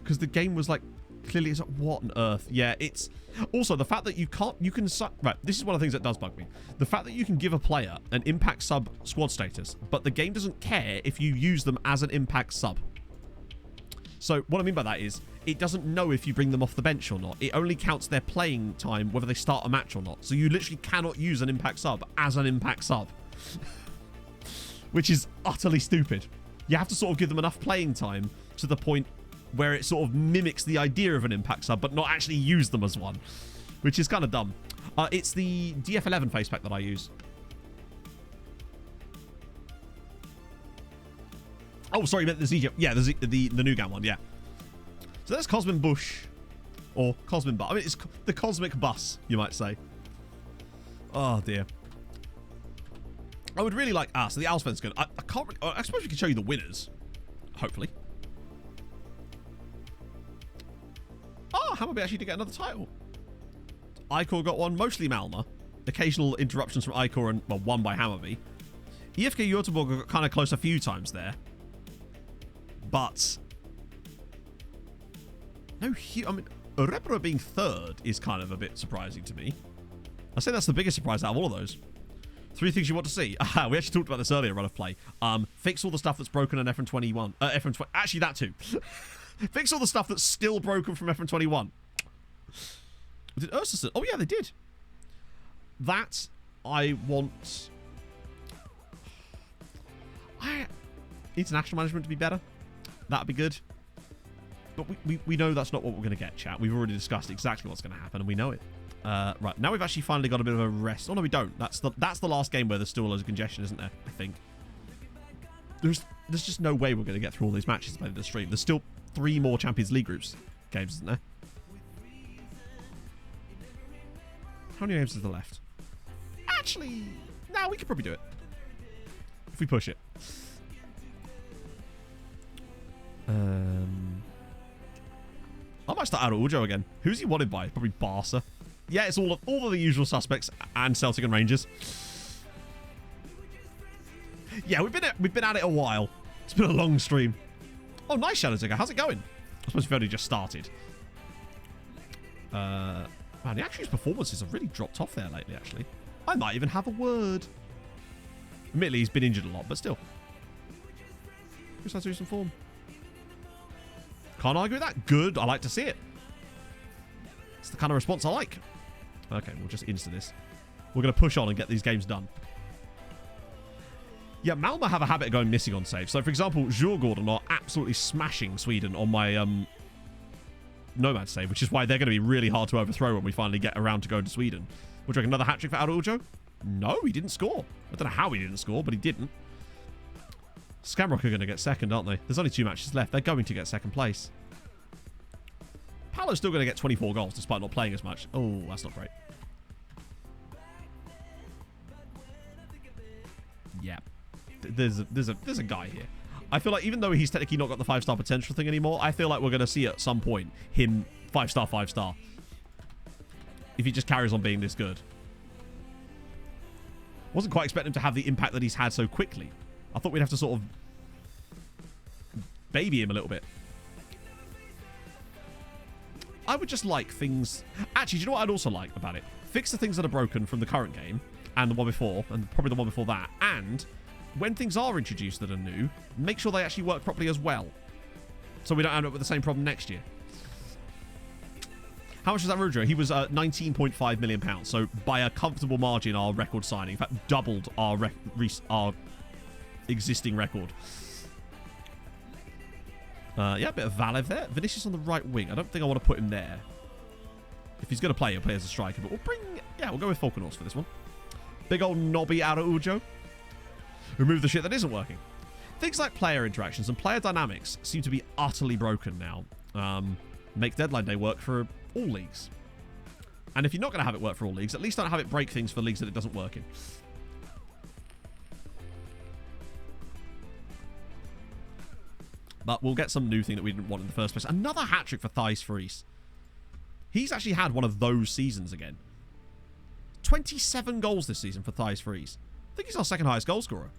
because the game was like, clearly it's like, what on earth? Yeah, it's also the fact that you can right, this is one of the things that does bug me. The fact that you can give a player an impact sub squad status, but the game doesn't care if you use them as an impact sub. So what I mean by that is it doesn't know if you bring them off the bench or not. It only counts their playing time, whether they start a match or not. So you literally cannot use an impact sub as an impact sub, which is utterly stupid. You have to sort of give them enough playing time to the point where it sort of mimics the idea of an impact sub, but not actually use them as one, which is kind of dumb. It's the DF11 face pack that I use. Oh, sorry, you meant the ZJ. Yeah, the Nugan one, yeah. So that's Cosmin Bush. Or Cosmin Bus. I mean, it's the Cosmic Bus, you might say. Oh, dear. I would really like... so the Allsvenskan. I can't... I suppose we can show you the winners. Hopefully. Oh, Hammarby actually did get another title. Icor got one, mostly Malmö. Occasional interruptions from Icor and, well, one by Hammarby. IFK Göteborg got kind of close a few times there. But... no, I mean, Örebro being third is kind of a bit surprising to me. I say that's the biggest surprise out of all of those. 3 things you want to see. We actually talked about this earlier, Run of Play. Fix all the stuff that's broken on FM21. FM20. Actually, that too. Fix all the stuff that's still broken from FM21. Did Ursus? Oh, yeah, they did. That I want... international management to be better. That'd be good. But we know that's not what we're going to get, chat. We've already discussed exactly what's going to happen, and we know it. Right, now we've actually finally got a bit of a rest. Oh, no, we don't. That's the last game where there's still loads of congestion, isn't there? I think. There's just no way we're going to get through all these matches by the stream. There's still 3 more Champions League groups games, isn't there? How many games is there left? Actually, no, we could probably do it. If we push it. I might start Araujo again. Who's he wanted by? Probably Barca. Yeah, it's all of the usual suspects and Celtic and Rangers. Yeah, we've been at it a while. It's been a long stream. Oh, nice, Shadow Digger. How's it going? I suppose we've only just started. Man, the Action's performances have really dropped off there lately, actually. I might even have a word. Admittedly, he's been injured a lot, but still. Just has to do some form. Can't argue with that. Good. I like to see it. It's the kind of response I like. Okay, we'll just insta this. We're going to push on and get these games done. Yeah, Malmö have a habit of going missing on saves. So, for example, Djurgården are absolutely smashing Sweden on my Nomad save, which is why they're going to be really hard to overthrow when we finally get around to going to Sweden. Would you reckon another hat-trick for Araujo? No, he didn't score. I don't know how he didn't score, but he didn't. Scamrock are going to get second, aren't they? There's only 2 matches left. They're going to get second place. Paolo's still going to get 24 goals despite not playing as much. Oh, that's not great. Yeah. There's a guy here. I feel like even though he's technically not got the 5-star potential thing anymore, I feel like we're going to see at some point him 5-star, 5-star. If he just carries on being this good. Wasn't quite expecting him to have the impact that he's had so quickly. I thought we'd have to sort of baby him a little bit. I would just like things... Actually, do you know what I'd also like about it? Fix the things that are broken from the current game and the one before, and probably the one before that. And when things are introduced that are new, make sure they actually work properly as well. So we don't end up with the same problem next year. How much was that Rudra? He was £19.5 million. So by a comfortable margin, our record signing. In fact, doubled our existing record. Yeah, a bit of Valev there. Vinicius on the right wing. I don't think I want to put him there. If he's going to play, he'll play as a striker. But we'll bring... Yeah, we'll go with Falconors for this one. Big old knobby Araujo. Remove the shit that isn't working. Things like player interactions and player dynamics seem to be utterly broken now. Make deadline day work for all leagues. And if you're not going to have it work for all leagues, at least don't have it break things for leagues that it doesn't work in. But we'll get some new thing that we didn't want in the first place. Another hat-trick for Thijs Fries. He's actually had one of those seasons again. 27 goals this season for Thijs Fries. I think he's our second highest goal scorer.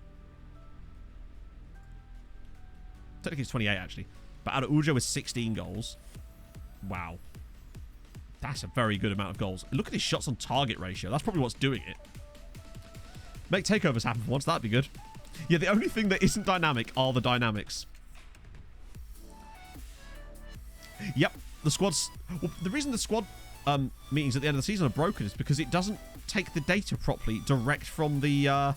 Technically, it's 28, actually. But Araujo with 16 goals. Wow. That's a very good amount of goals. Look at his shots on target ratio. That's probably what's doing it. Make takeovers happen for once. That'd be good. Yeah, the only thing that isn't dynamic are the dynamics. Yep. The squad's... Well, the reason the squad meetings at the end of the season are broken is because it doesn't take the data properly direct from the...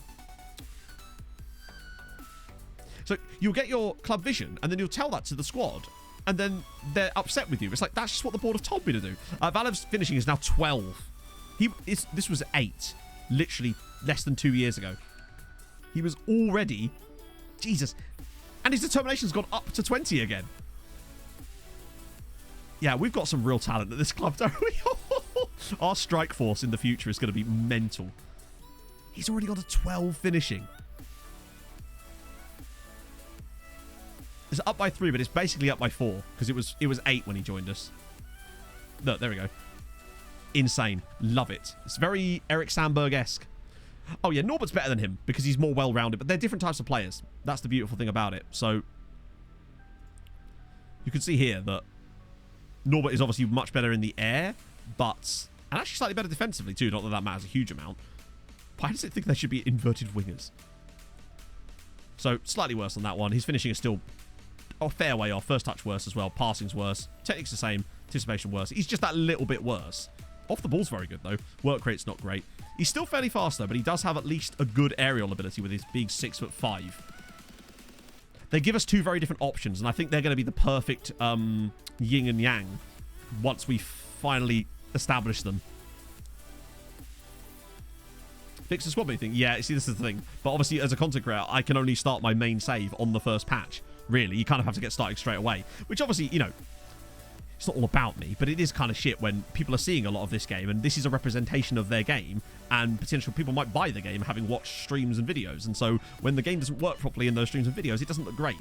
So you'll get your club vision, and then you'll tell that to the squad, and then they're upset with you. It's like, that's just what the board have told me to do. Valev's finishing is now 12. This was 8, literally less than 2 years ago. He was already... Jesus. And his determination's gone up to 20 again. Yeah, we've got some real talent at this club, don't we? Our strike force in the future is going to be mental. He's already got a 12 finishing. It's up by 3, but it's basically up by 4 because it was 8 when he joined us. Look, there we go. Insane. Love it. It's very Eric Sandberg-esque. Oh, yeah, Norbert's better than him because he's more well-rounded, but they're different types of players. That's the beautiful thing about it. So, you can see here that Norbert is obviously much better in the air, but... And actually slightly better defensively, too. Not that that matters a huge amount. Why does it think they should be inverted wingers? So, slightly worse on that one. His finishing is still a fair way off. First touch worse as well. Passing's worse. Technique's the same. Anticipation worse. He's just that little bit worse. Off the ball's very good, though. Work rate's not great. He's still fairly fast, though, but he does have at least a good aerial ability with his being 6'5". They give us two very different options, and I think they're going to be the perfect yin and yang once we finally establish them. Fix the squad meeting. Yeah, see, this is the thing. But obviously, as a content creator, I can only start my main save on the first patch. Really, you kind of have to get started straight away. Which obviously, you know, it's not all about me, but it is kind of shit when people are seeing a lot of this game, and this is a representation of their game, and potential people might buy the game having watched streams and videos. And so when the game doesn't work properly in those streams and videos, it doesn't look great.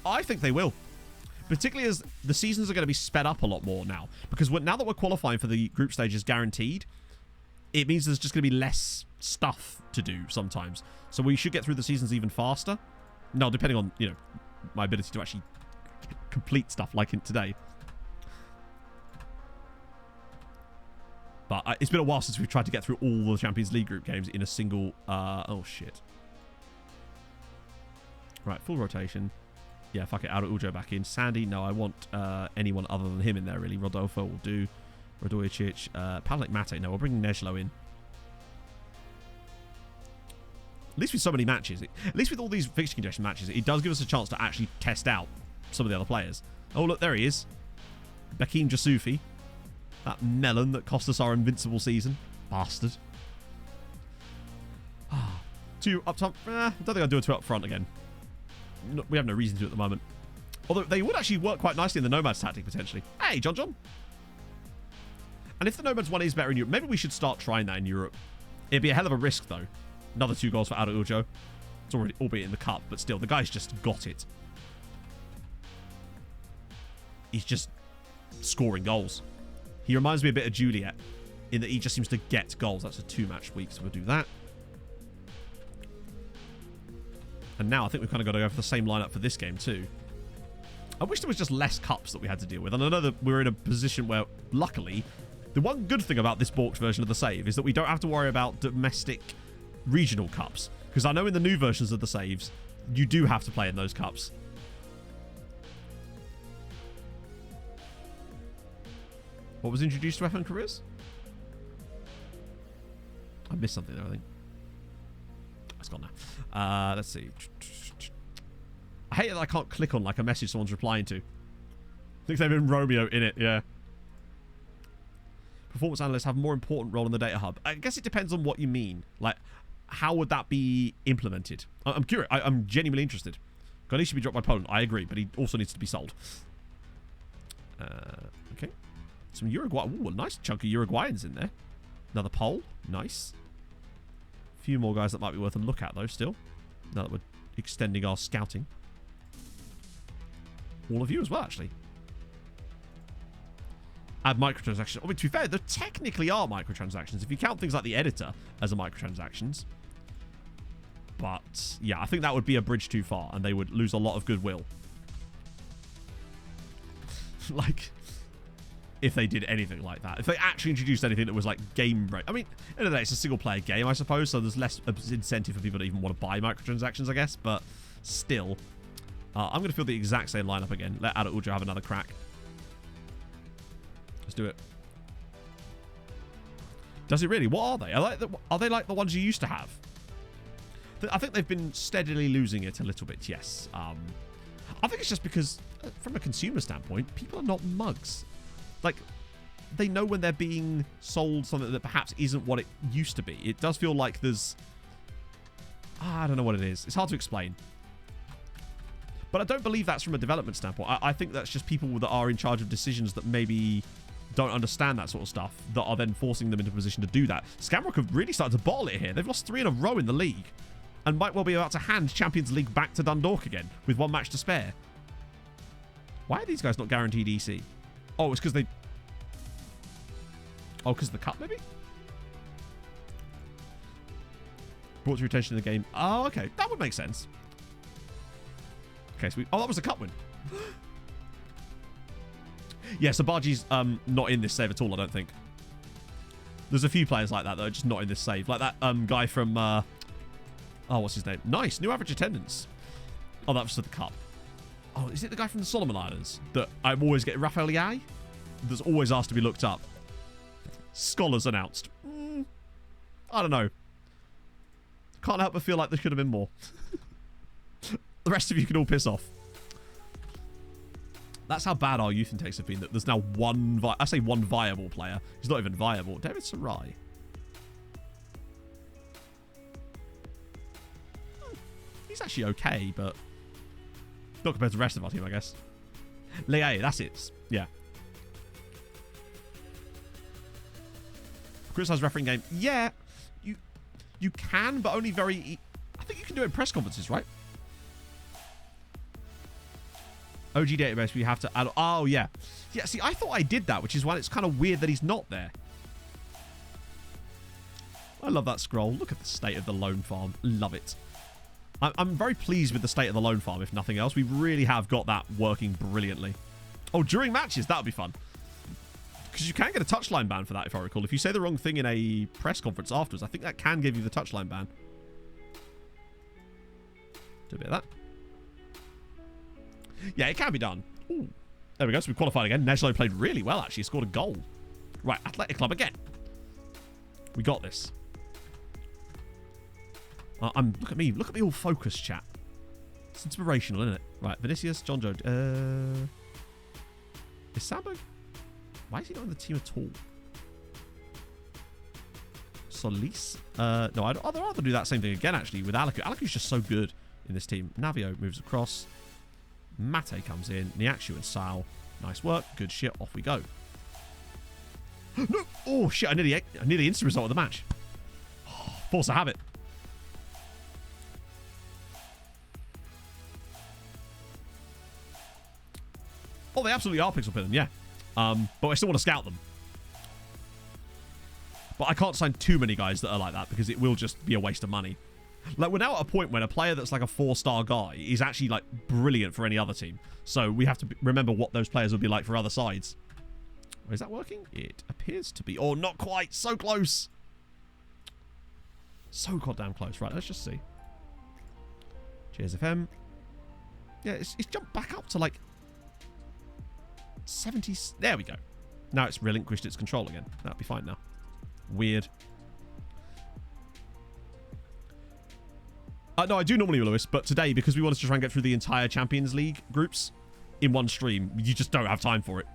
I think they will. Particularly as the seasons are going to be sped up a lot more now. Because now that we're qualifying for the group stages guaranteed, it means there's just going to be less stuff to do sometimes. So we should get through the seasons even faster. No, depending on, you know, my ability to actually complete stuff like in today. But it's been a while since we've tried to get through all the Champions League group games in a single... oh, shit. Right, full rotation. Yeah, fuck it. Araujo back in. Sandy, no, I want anyone other than him in there, really. Rodolfo will do. Radojicic. Pavlik Mate, no, we'll bring Nejlo in. At least with so many matches, at least with all these fixture congestion matches, it does give us a chance to actually test out some of the other players. Oh, look, there he is. Bekim Jasufi. That melon that cost us our invincible season. Bastard. Two up top. I don't think I'll do a two up front again. No, we have no reason to at the moment. Although they would actually work quite nicely in the Nomads tactic, potentially. Hey, John. And if the Nomads one is better in Europe, maybe we should start trying that in Europe. It'd be a hell of a risk, though. Another 2 goals for Araujo. It's already, albeit in the cup, but still, the guy's just got it. He's just scoring goals. He reminds me a bit of Juliet in that he just seems to get goals. That's a 2-match week, so we'll do that. And now I think we've kind of got to go for the same lineup for this game too. I wish there was just less cups that we had to deal with. And I know that we're in a position where, luckily, the one good thing about this balked version of the save is that we don't have to worry about domestic regional cups. Because I know in the new versions of the saves, you do have to play in those cups. What was introduced to F1 careers? I missed something there, I think. It's gone now. Let's see. I hate that I can't click on like a message someone's replying to. I think they've been Romeo in it, yeah. Performance analysts have a more important role in the data hub. I guess it depends on what you mean. Like, how would that be implemented? I'm curious. I'm genuinely interested. God, he should be dropped by Poland. I agree, but he also needs to be sold. Okay. Some Uruguay. Ooh, a nice chunk of Uruguayans in there. Another Pole. Nice. A few more guys that might be worth a look at, though, still. Now that we're extending our scouting. All of you as well, actually. Add microtransactions. I mean, to be fair, there technically are microtransactions. If you count things like the editor as a microtransactions. But, yeah, I think that would be a bridge too far, and they would lose a lot of goodwill. Like, if they did anything like that. If they actually introduced anything that was, like, game break. I mean, at the end of the day, it's a single-player game, I suppose, so there's less incentive for people to even want to buy microtransactions, I guess. But still, I'm going to fill the exact same lineup again. Let Ada Ujo have another crack. Let's do it. Does it really? What are they? Are they like the ones you used to have? I think they've been steadily losing it a little bit, yes. I think it's just because, from a consumer standpoint, people are not mugs. Like, they know when they're being sold something that perhaps isn't what it used to be. It does feel like there's... I don't know what it is. It's hard to explain. But I don't believe that's from a development standpoint. I think that's just people that are in charge of decisions that maybe don't understand that sort of stuff, that are then forcing them into a position to do that. Scamrock have really started to bottle it here. They've lost 3 in a row in the league, and might well be about to hand Champions League back to Dundalk again, with 1 match to spare. Why are these guys not guaranteed EC? Oh, it's because they... Oh, because of the cup, maybe? Brought to your attention to the game. Oh, okay. That would make sense. Okay, so oh, that was a cup win. Yeah, so Bargi's not in this save at all, I don't think. There's a few players like that are just not in this save. Like that guy from... oh, what's his name? Nice. New average attendance. Oh, that was for the cup. Oh, is it the guy from the Solomon Islands that I always get? Raphael Yai? That's always asked to be looked up. Scholars announced. I don't know. Can't help but feel like there should have been more. The rest of you can all piss off. That's how bad our youth intakes have been. That there's now one viable player. He's not even viable. David Sarai. He's actually okay, but not compared to the rest of our team, I guess. Leae, that's it. Yeah. Criticize refereeing game. Yeah, you can, but only very... I think you can do it in press conferences, right? OG database, we have to add... Oh, yeah. Yeah, see, I thought I did that, which is why it's kind of weird that he's not there. I love that scroll. Look at the state of the loan farm. Love it. I'm very pleased with the state of the loan farm, if nothing else. We really have got that working brilliantly. Oh, during matches, that would be fun. Because you can get a touchline ban for that, if I recall. If you say the wrong thing in a press conference afterwards, I think that can give you the touchline ban. Do a bit of that. Yeah, it can be done. Ooh. There we go. So we qualified again. Neslo played really well, actually. He scored a goal. Right, Athletic Club again. We got this. Look at me. Look at me all focused, chat. It's inspirational, isn't it? Right, Vinicius, John Joe. Is Sandberg... Why is he not in the team at all? Solis? No, I'd rather do that same thing again, actually, with Alaku. Alaku's just so good in this team. Navio moves across. Mate comes in. Niakshu and Sal. Nice work. Good shit. Off we go. No! Oh, shit. I nearly instant result of the match. Oh, force a habit. Oh, they absolutely are pixel pinning, yeah. But I still want to scout them. But I can't sign too many guys that are like that because it will just be a waste of money. Like, we're now at a point when a player that's like a 4-star guy is actually like brilliant for any other team. So we have to remember what those players would be like for other sides. Oh, is that working? It appears to be. Oh, not quite. So close. So goddamn close. Right, let's just see. Cheers FM. Yeah, it's jumped back up to like 70. There we go. Now it's relinquished its control again. That'll be fine now. Weird. No, I do normally, Lewis, but today, because we wanted to try and get through the entire Champions League groups in one stream, you just don't have time for it.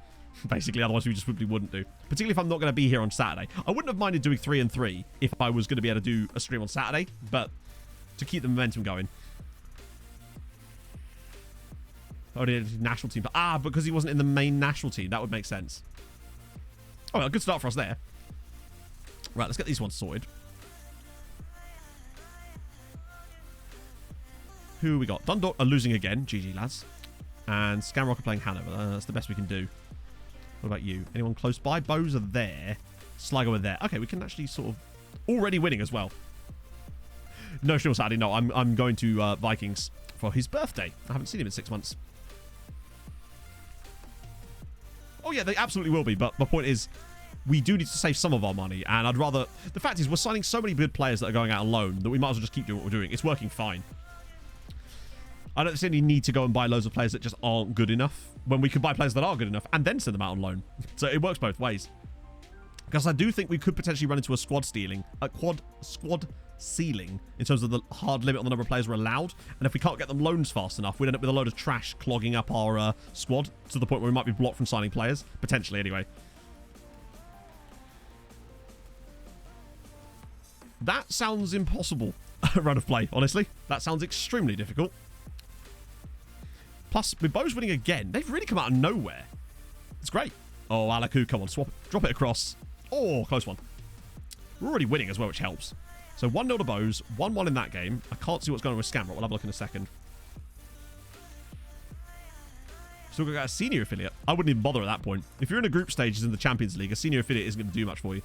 Basically, otherwise we just simply wouldn't do. Particularly if I'm not going to be here on Saturday. I wouldn't have minded doing 3 and 3 if I was going to be able to do a stream on Saturday, but to keep the momentum going. Oh, the national team. Ah, because he wasn't in the main national team. That would make sense. Oh, well, good start for us there. Right, let's get these ones sorted. Who we got? Dundalk are losing again. GG, lads. And Scamrock are playing Hanover. That's the best we can do. What about you? Anyone close by? Bows are there. Sligo are there. Okay, we can actually sort of... Already winning as well. No, sure, Saturday. No, I'm going to Vikings for his birthday. I haven't seen him in 6 months. Oh, yeah, they absolutely will be. But my point is, we do need to save some of our money. And I'd rather... The fact is, we're signing so many good players that are going out on loan that we might as well just keep doing what we're doing. It's working fine. I don't see any need to go and buy loads of players that just aren't good enough when we could buy players that are good enough and then send them out on loan. So it works both ways. Because I do think we could potentially run into a squad ceiling in terms of the hard limit on the number of players we're allowed. And if we can't get them loans fast enough, we'd end up with a load of trash clogging up our squad to the point where we might be blocked from signing players. Potentially, anyway. That sounds impossible, run of play, honestly. That sounds extremely difficult. Plus, with Bows winning again, they've really come out of nowhere. It's great. Oh, Alaku, come on, swap it. Drop it across. Oh, close one. We're already winning as well, which helps. So 1-0 to Bows, 1-1 in that game. I can't see what's going on with Scamrock. We'll have a look in a second. Still got a senior affiliate. I wouldn't even bother at that point. If you're in a group stages in the Champions League, a senior affiliate isn't going to do much for you.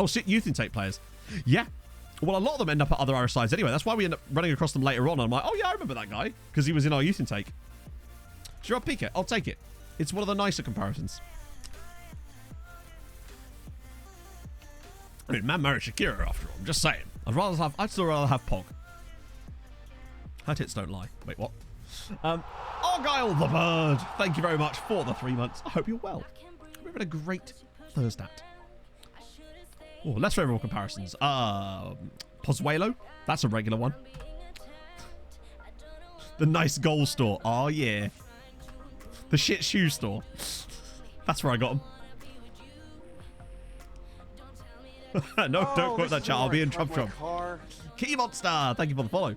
Oh, shit, youth intake players. Yeah. Well, a lot of them end up at other Irish sides anyway. That's why we end up running across them later on. I'm like, oh, yeah, I remember that guy because he was in our youth intake. Gerard Piqué, I'll take it. It's one of the nicer comparisons. I mean, man married Shakira after all. I'm just saying. I'd still rather have Pog. Her tits don't lie. Wait, what? Argyle the Bird. Thank you very much for the 3 months. I hope you're well. We've had a great Thursday. Oh, less favorable comparisons. Pozuelo. That's a regular one. The nice goal store. Oh, yeah. The shit shoe store. That's where I got them. No, don't quote that chat. I'll be in Trump. Kitty Monster. Thank you for the follow.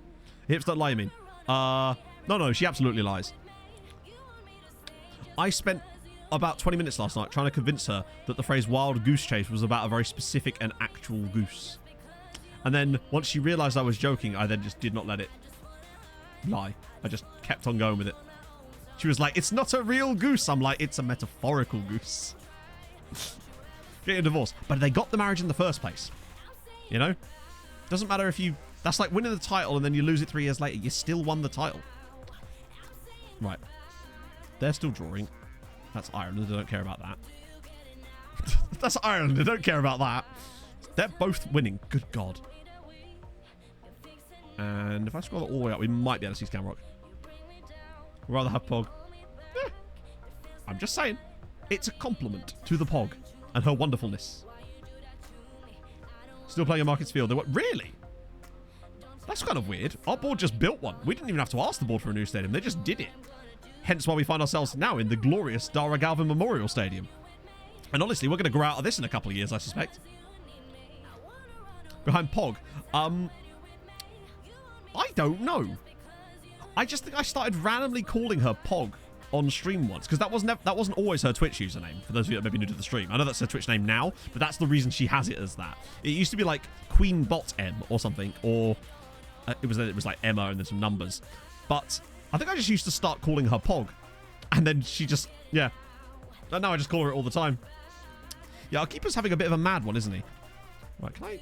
Hips don't lie, you mean. No, she absolutely lies. I spent about 20 minutes last night trying to convince her that the phrase wild goose chase was about a very specific and actual goose. And then once she realised I was joking, I then just did not let it lie. I just kept on going with it. She was like, it's not a real goose. I'm like, it's a metaphorical goose. Getting a divorce. But they got the marriage in the first place. You know? Doesn't matter if you... That's like winning the title and then you lose it 3 years later. You still won the title. Right. They're still drawing. That's Ireland. I don't care about that. That's Ireland. I don't care about that. They're both winning. Good God. And if I scroll it all the way up, we might be able to see Scamrock. We'd rather have Pog. Eh. I'm just saying. It's a compliment to the Pog and her wonderfulness. Still playing in Markets Field. They went, really? That's kind of weird. Our board just built one. We didn't even have to ask the board for a new stadium. They just did it. Hence why we find ourselves now in the glorious Dara Galvin Memorial Stadium. And honestly, we're going to grow out of this in a couple of years, I suspect. Behind Pog. I don't know. I just think I started randomly calling her Pog on stream once, because that wasn't always her Twitch username, for those of you that may be new to the stream. I know that's her Twitch name now, but that's the reason she has it as that. It used to be like Queen Bot M or something, or it was like Emma and then some numbers. But I think I just used to start calling her Pog, and then she just, yeah. And now I just call her it all the time. Yeah, our keeper's having a bit of a mad one, isn't he? Right, can I...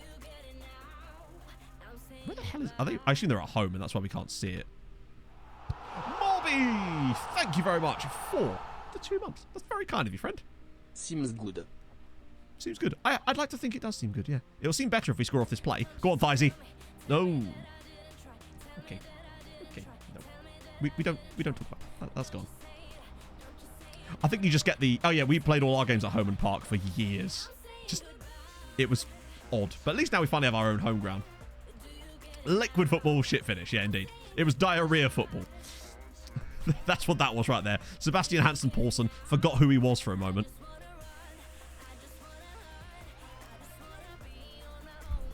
Where the hell are they? I assume they're at home, and that's why we can't see it. Morby! Thank you very much for the 2 months. That's very kind of you, friend. Seems good. Seems good. I'd like to think it does seem good, yeah. It'll seem better if we score off this play. Go on, Thizey. No. Okay. Okay. No. We don't talk about that. That's gone. I think you just get the... Oh, yeah, we played all our games at home and park for years. Just... It was odd. But at least now we finally have our own home ground. Liquid football, shit finish. Yeah, indeed. It was diarrhea football. That's what that was right there. Sebastian Hansen Paulson forgot who he was for a moment.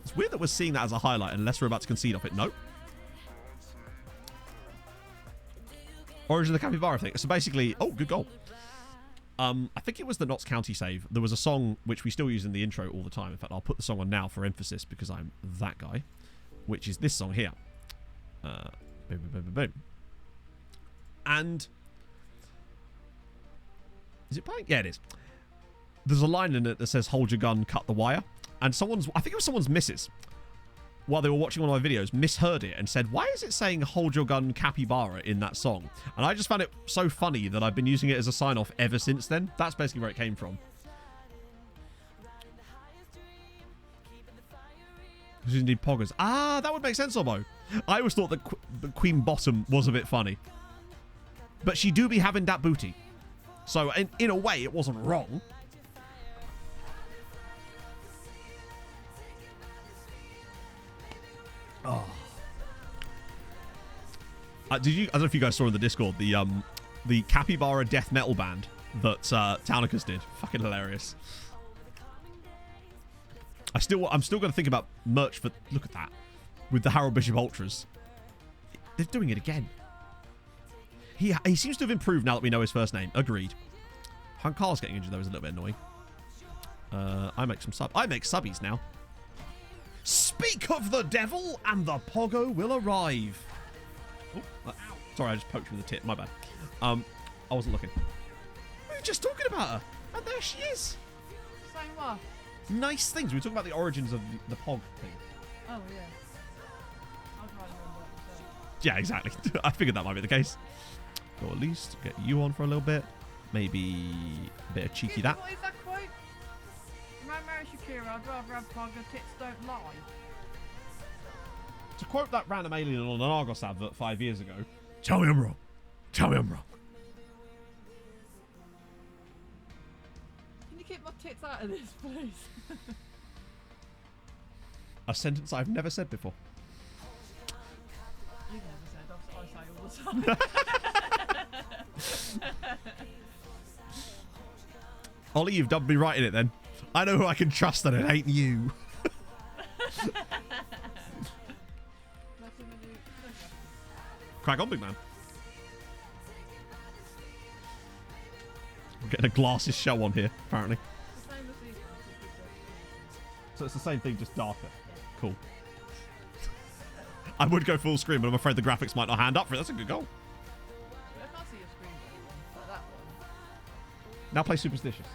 It's weird that we're seeing that as a highlight unless we're about to concede off it. No. Origin of the Capybara thing. So basically... Oh, good goal. I think it was the Notts County save. There was a song which we still use in the intro all the time. In fact, I'll put the song on now for emphasis because I'm that guy. Which is this song here. Boom, boom, boom, boom, boom. And... Is it playing? Yeah, it is. There's a line in it that says, hold your gun, cut the wire. And someone's... I think it was someone's missus while they were watching one of my videos, misheard it and said, why is it saying hold your gun capybara in that song? And I just found it so funny that I've been using it as a sign-off ever since then. That's basically where it came from. This is indeed poggers. Ah, that would make sense, Obo. I always thought that Queen Bottom was a bit funny. But she do be having that booty. So, in a way, it wasn't wrong. Oh. I don't know if you guys saw in the Discord the Capybara death metal band that Taunicus did. Fucking hilarious. I'm still going to think about merch for. Look at that, with the Harold Bishop Ultras. They're doing it again. He seems to have improved now that we know his first name. Agreed. Hank Carl's getting injured though is a little bit annoying. I make subbies now. Speak of the devil, and the Poggo will arrive. Oh, sorry, I just poked you with the tip. My bad. I wasn't looking. We were just talking about her, and there she is. Saying what? Nice things. We were talking about the origins of the Pog thing. Oh, yeah. I'll try and remember what you said. Yeah, exactly. I figured that might be the case. Go at least get you on for a little bit. Maybe a bit of cheeky that. What is that quote? Mary Shakira, I'd rather have Pog, her tits don't lie. To quote that random alien on an Argos advert 5 years ago, tell me I'm wrong. Tell me I'm wrong. Can you keep my tits out of this, please? A sentence I've never said before. You've never said, I say all the time. Ollie, you've dubbed me right in it then. I know who I can trust and it ain't you. Crack on, big man. We're getting a glasses show on here, apparently. So it's the same thing, just darker. Cool. I would go full screen, but I'm afraid the graphics might not hand up for it. That's a good goal. I can't see your screen like that one. Now play Superstitious.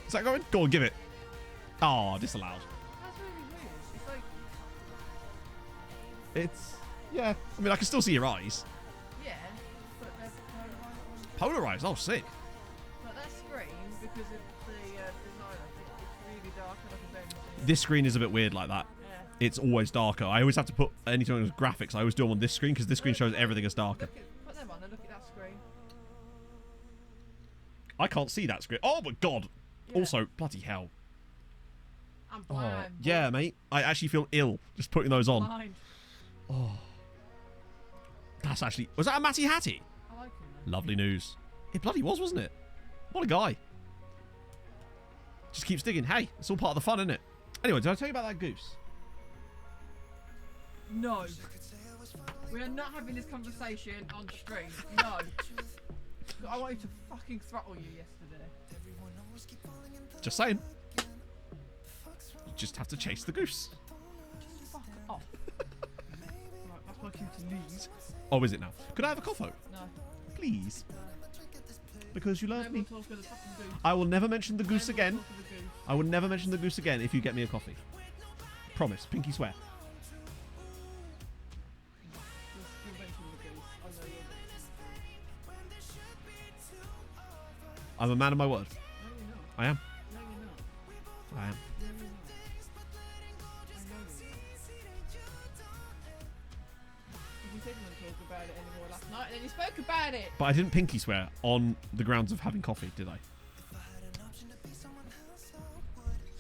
Is that going? Go on, give it. Oh, disallowed. That's really weird. It's like... It's... Yeah. I mean, I can still see your eyes. Yeah, but they're polarized. Polarized? Oh, sick. But that screen, because of the design, I think it's really dark and I can barely see it. This screen is a bit weird like that. Yeah. It's always darker. I always have to put anything on graphics. I always do them on this screen because this screen shows everything as darker. Put them on and look at that screen. I can't see that screen. Oh, my God. Yeah. Also, bloody hell. I'm Oh, blind. yeah, mate. I actually feel ill just putting those on. Blind. Oh. That's actually... Was that a Matty Hattie? I like him, though. Lovely news. It bloody was, wasn't it? What a guy. Just keeps digging. Hey, it's all part of the fun, isn't it? Anyway, did I tell you about that goose? No. We are not having this conversation on stream. No. I wanted to fucking throttle you yesterday. Just saying. You just have to chase the goose. Just fuck off. Right, that's my cue to leave. Oh, is it now? Could I have a coffee? No. Please. Because you No love more me. talk of the fucking goose. I will never mention the No goose more again. talk of the goose. I will never mention the goose again if you get me a coffee. Promise. Pinky swear. You'll mention the goose. I know you'll mention the goose. I'm a man of my word. No, you're not. I am. No, you're not. I am. No, you're not. I know you're not. You said you wouldn't talk about it anymore last night, and then you spoke about it. But I didn't pinky swear on the grounds of having coffee, did I? As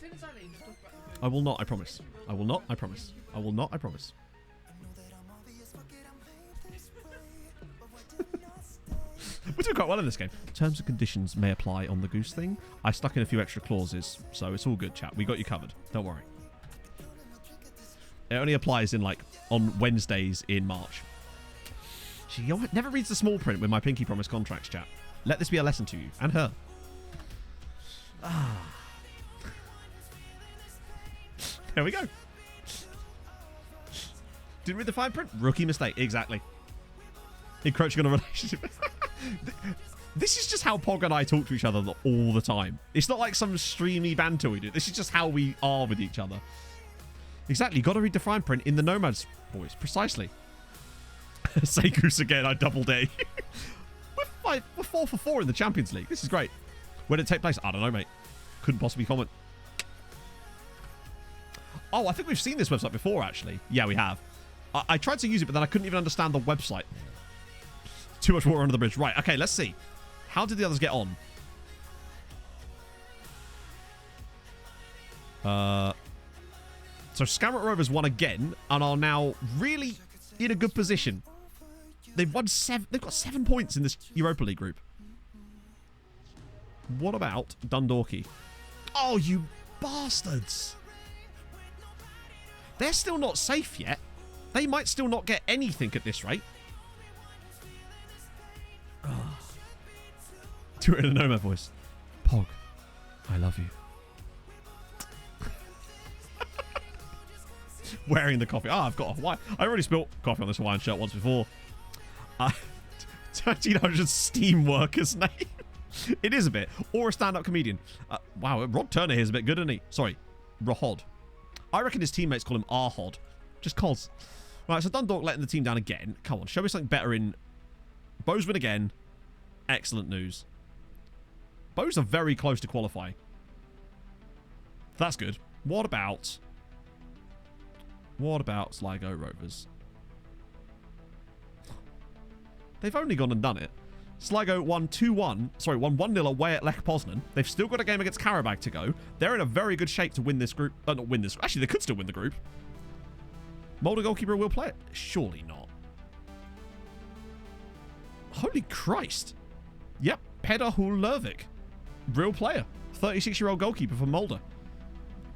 soon as I leave, just talk about the goose. I will not, I promise. I will not, I promise. I will not, I promise. We're doing quite well in this game. Terms and conditions may apply on the goose thing. I stuck in a few extra clauses, so it's all good, chat. We got you covered. Don't worry. It only applies in, like, on Wednesdays in March. She never reads the small print with my pinky promise contracts, chat. Let this be a lesson to you. And her. Ah. There we go. Didn't read the fine print. Rookie mistake. Exactly. Encroaching on a relationship. This is just how Pog and I talk to each other all the time. It's not like some streamy banter we do. This is just how we are with each other. Exactly. You got to read the fine print in the Nomads, boys. Precisely. Say Goose again. I doubled A. We're 4 for 4 in the Champions League. This is great. Where did it take place? I don't know, mate. Couldn't possibly comment. Oh, I think we've seen this website before, actually. Yeah, we have. I tried to use it, but then I couldn't even understand the website. Too much water under the bridge. Right, okay, let's see. How did the others get on? So Skamrock Rovers won again and are now really in a good position. They've won 7. They've got 7 points in this Europa League group. What about Dundalk? Oh, you bastards! They're still not safe yet. They might still not get anything at this rate. Oh. Do it in a Nomad voice. Pog, I love you. Wearing the coffee. I've got a Hawaiian. I already spilled coffee on this Hawaiian shirt once before. 1300 Steam workers name. It is a bit. Or a stand-up comedian. Wow, Rod Turner here is a bit good, isn't he? Sorry, Rahod. I reckon his teammates call him Arhod. Just cause. Right, so Dundalk letting the team down again. Come on, show me something better in... Bozeman again. Excellent news. Bows are very close to qualifying. That's good. What about Sligo Rovers? They've only gone and done it. Sligo won 2-1. Sorry, won 1-0 away at Lech Poznan. They've still got a game against Karabag to go. They're in a very good shape to win this group. Not win this. Actually, they could still win the group. Molde goalkeeper will play it. Surely not. Holy Christ. Yep. Peder Hullervik. Real player. 36-year-old goalkeeper for Molde.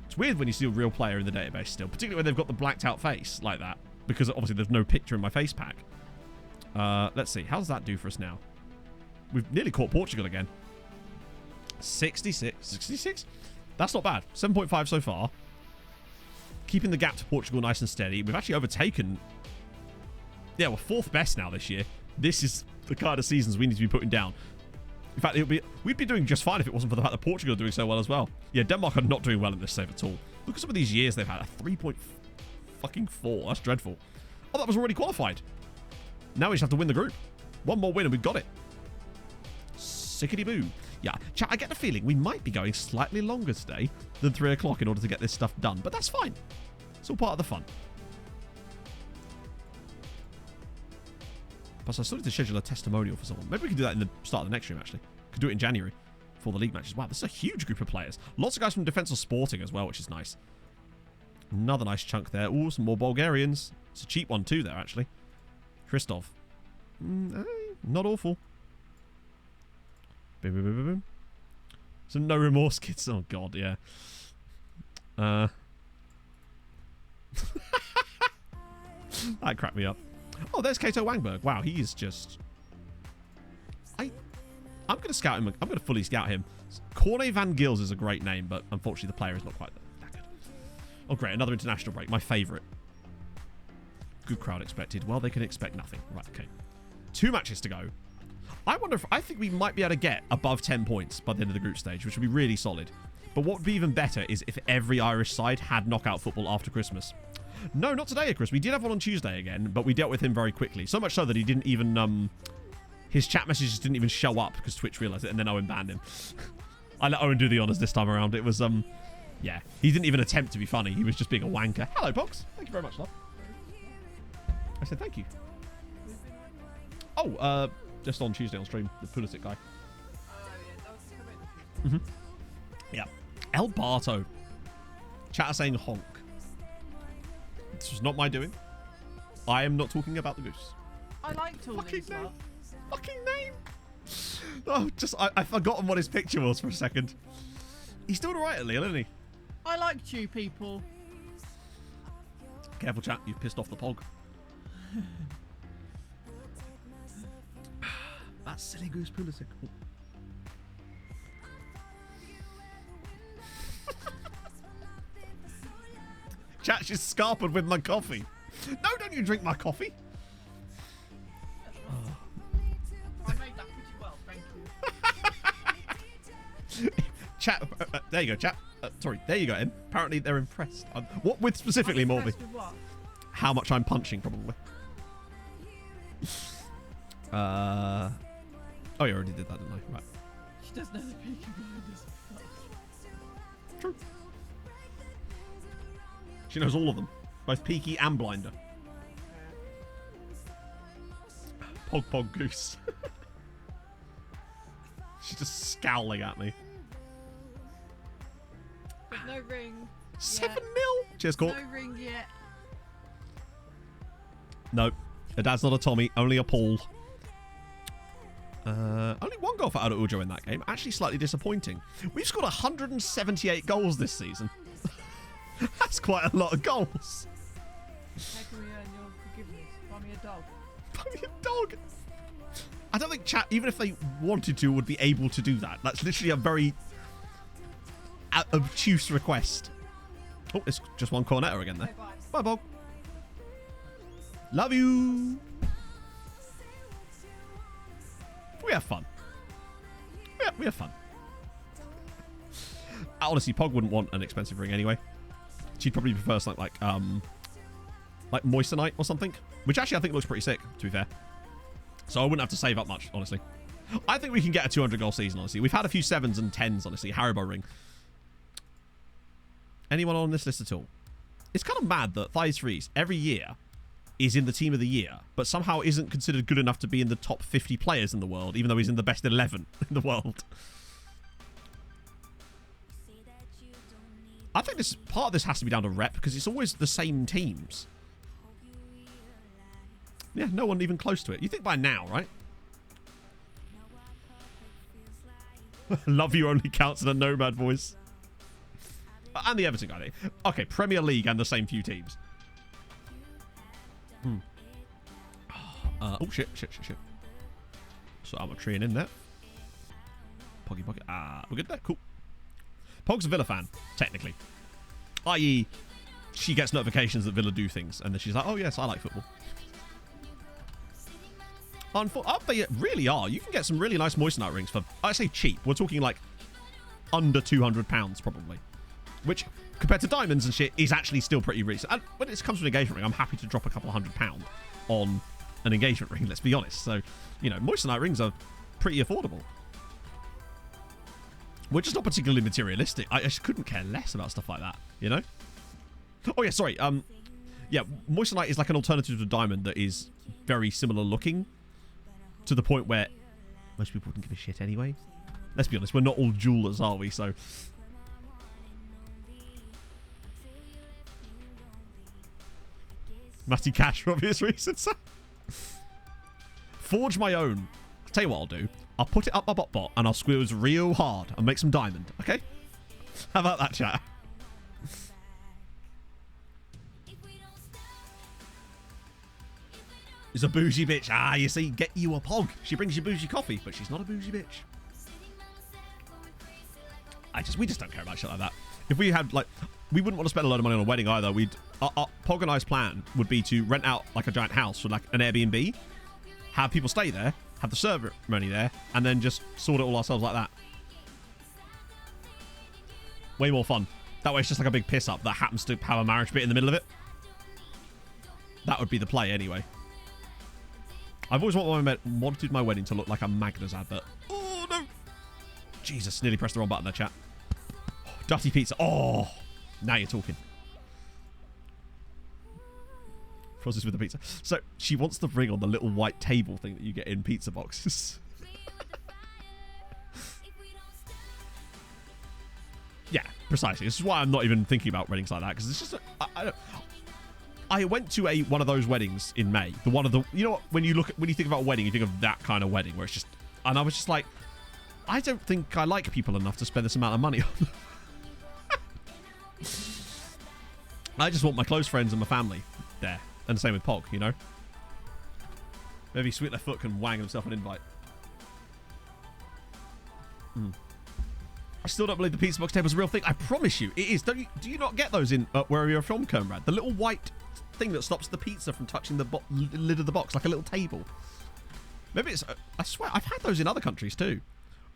It's weird when you see a real player in the database still, particularly when they've got the blacked out face like that, because obviously there's no picture in my face pack. Let's see. How does that do for us now? We've nearly caught Portugal again. 66. 66? That's not bad. 7.5 so far. Keeping the gap to Portugal nice and steady. We've actually overtaken... Yeah, we're 4th best now this year. This is the kind of seasons we need to be putting down. In fact, we'd be doing just fine if it wasn't for the fact that Portugal are doing so well as well. Yeah, Denmark are not doing well in this save at all. Look at some of these years they've had. A 3.4. That's dreadful. Oh, that was already qualified. Now we just have to win the group. One more win and we've got it. Sickety-boo. Yeah, chat, I get the feeling we might be going slightly longer today than 3 o'clock in order to get this stuff done. But that's fine. It's all part of the fun. Plus, I still need to schedule a testimonial for someone. Maybe we can do that in the start of the next stream, actually. Could do it in January for the league matches. Wow, this is a huge group of players. Lots of guys from Defense or Sporting as well, which is nice. Another nice chunk there. Ooh, some more Bulgarians. It's a cheap one too there, actually. Christov. Not awful. Boom, boom, boom, boom, boom. Some no remorse kids. Oh, God, yeah. That cracked me up. Oh, there's Kato Wangberg. Wow, he is just... I'm going to scout him. I'm going to fully scout him. Corne van Gils is a great name, but unfortunately the player is not quite that good. Oh, great. Another international break. My favourite. Good crowd expected. Well, they can expect nothing. Right, okay. 2 matches to go. I think we might be able to get above 10 points by the end of the group stage, which would be really solid. But what would be even better is if every Irish side had knockout football after Christmas. No, not today, Chris. We did have one on Tuesday again, but we dealt with him very quickly. So much so that he didn't even... his chat messages didn't even show up because Twitch realised it, and then Owen banned him. I let Owen do the honours this time around. It was, yeah. He didn't even attempt to be funny. He was just being a wanker. Hello, Box. Thank you very much, love. I said thank you. Oh, just on Tuesday on stream, the Pulisic guy. Yeah. El Barto. Chat saying honk. This was not my doing. I am not talking about the goose. I like tooling stuff. Fucking name. Oh, I've forgotten what his picture was for a second. He's doing alright at Lille, isn't he? I like chew people. Careful, chat. You've pissed off the pog. That silly goose Pulisic. Oh. Chat, she's scarpered with my coffee. No, don't you drink my coffee. I made that pretty well, thank you. Chat. There you go, chat. Sorry, there you go. Em. Apparently they're impressed. What with specifically, Morby? Impressed with what? How much I'm punching, probably. Oh, you already did that, didn't I? Right. She does know the peaky blinders. True. She knows all of them, both Peaky and Blinder. Pog Pog Goose. She's just scowling at me. But no ring. 7-0. yet. Cheers, Cork. No ring yet. No, her dad's not a Tommy, only a Paul. Only one goal for Ada Ujo in that game. Actually, slightly disappointing. We've scored 178 goals this season. That's quite a lot of goals. How can we earn your forgiveness? Buy me a dog. Buy me a dog. I don't think chat, even if they wanted to, would be able to do that. That's literally a very obtuse request. Oh, it's just one cornetto again there. Okay, bye. Bye, Bob. Love you. We have fun. We have fun. Honestly, Pog wouldn't want an expensive ring anyway. She'd probably prefer something like Moissanite or something, which actually I think looks pretty sick, to be fair. So I wouldn't have to save up much, honestly. I think we can get a 200 goal season, honestly. We've had a few 7s and 10s, honestly. Haribo ring. Anyone on this list at all? It's kind of mad that Thighs Freeze every year is in the team of the year, but somehow isn't considered good enough to be in the top 50 players in the world, even though he's in the best 11 in the world. I think this part of this has to be down to rep, because it's always the same teams. Yeah, no one even close to it. You think by now, right? Love you only counts in a nomad voice. And the Everton guy. Okay, Premier League and the same few teams. Oh, shit. So I'm a treeing in there. Poggy Pocket. We're good there? Cool. Pog's a Villa fan, technically. I.e., she gets notifications that Villa do things, and then she's like, oh, yes, I like football. Oh, they really are. You can get some really nice Moissanite rings for, I say cheap. We're talking like under £200, probably. Which, compared to diamonds and shit, is actually still pretty recent. And when it comes to an engagement ring, I'm happy to drop a couple £100 on an engagement ring, let's be honest. So, you know, Moissanite rings are pretty affordable. We're just not particularly materialistic. I just couldn't care less about stuff like that, you know? Oh, yeah, sorry. Yeah, Moissanite is like an alternative to diamond that is very similar looking, to the point where most people wouldn't give a shit anyway. Let's be honest, we're not all jewelers, are we? So... Matty Cash for obvious reasons. Forge my own. I'll tell you what I'll do. I'll put it up my bot and I'll squeeze real hard and make some diamond, okay? How about that, chat? Is a bougie bitch. Ah, you see, get you a Pog. She brings you bougie coffee, but she's not a bougie bitch. We just don't care about shit like that. If we had, like, we wouldn't want to spend a lot of money on a wedding either. Pog and I's plan would be to rent out, like, a giant house for, like, an Airbnb, have people stay there, have the ceremony there, and then just sort it all ourselves like that. Way more fun. That way it's just like a big piss up that happens to have a marriage bit in the middle of it. That would be the play anyway. I've always wanted my wedding to look like a Magnus advert. Oh, no. Jesus, nearly pressed the wrong button there, chat. Dirty pizza. Oh, now you're talking. Process with the pizza. So she wants the ring on the little white table thing that you get in pizza boxes. Yeah, precisely. This is why I'm not even thinking about weddings like that, because it's just I went to one of those weddings in May. The one of the, you know what, when you think about a wedding, you think of that kind of wedding where it's just, and I was just like, I don't think I like people enough to spend this amount of money on. I just want my close friends and my family there. And the same with Pog, you know? Maybe Sweet Left Foot can wang himself an invite. I still don't believe the pizza box table's a real thing. I promise you, it is. Do you not get those in where you're from, Conrad? The little white thing that stops the pizza from touching the lid of the box, like a little table. Maybe it's... I swear, I've had those in other countries too.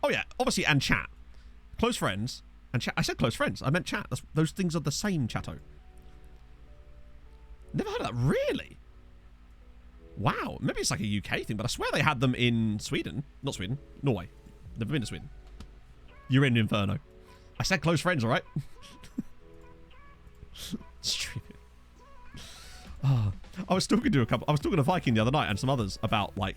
Oh yeah, obviously, and chat. Close friends and chat. I said close friends. I meant chat. Those things are the same, chatto. Never heard of that. Really? Wow. Maybe it's like a UK thing, but I swear they had them in Sweden. Not Sweden. Norway. Never been to Sweden. You're in Inferno. I said close friends, all right? Stupid. Oh, I was talking to Viking the other night and some others about, like,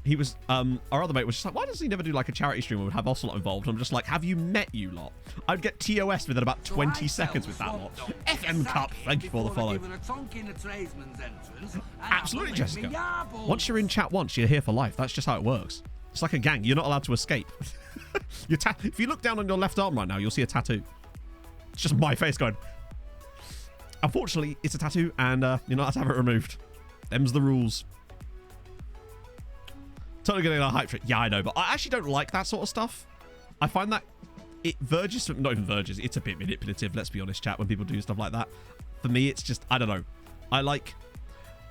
he was, our other mate was just like, why does he never do like a charity stream where we'd have Ocelot involved? And I'm just like, have you met you lot? I'd get TOS within about 20 seconds with that lot. FM Cup, thank you for the follow. Absolutely, Jessica. Once you're in chat once, you're here for life. That's just how it works. It's like a gang. You're not allowed to escape. If you look down on your left arm right now, you'll see a tattoo. It's just my face going. Unfortunately, it's a tattoo, and you're not allowed to have it removed. Them's the rules. Totally getting a hype for it. Yeah, I know, but I actually don't like that sort of stuff. I find that it verges, not even verges, it's a bit manipulative, let's be honest, chat, when people do stuff like that. For me, it's just, I don't know.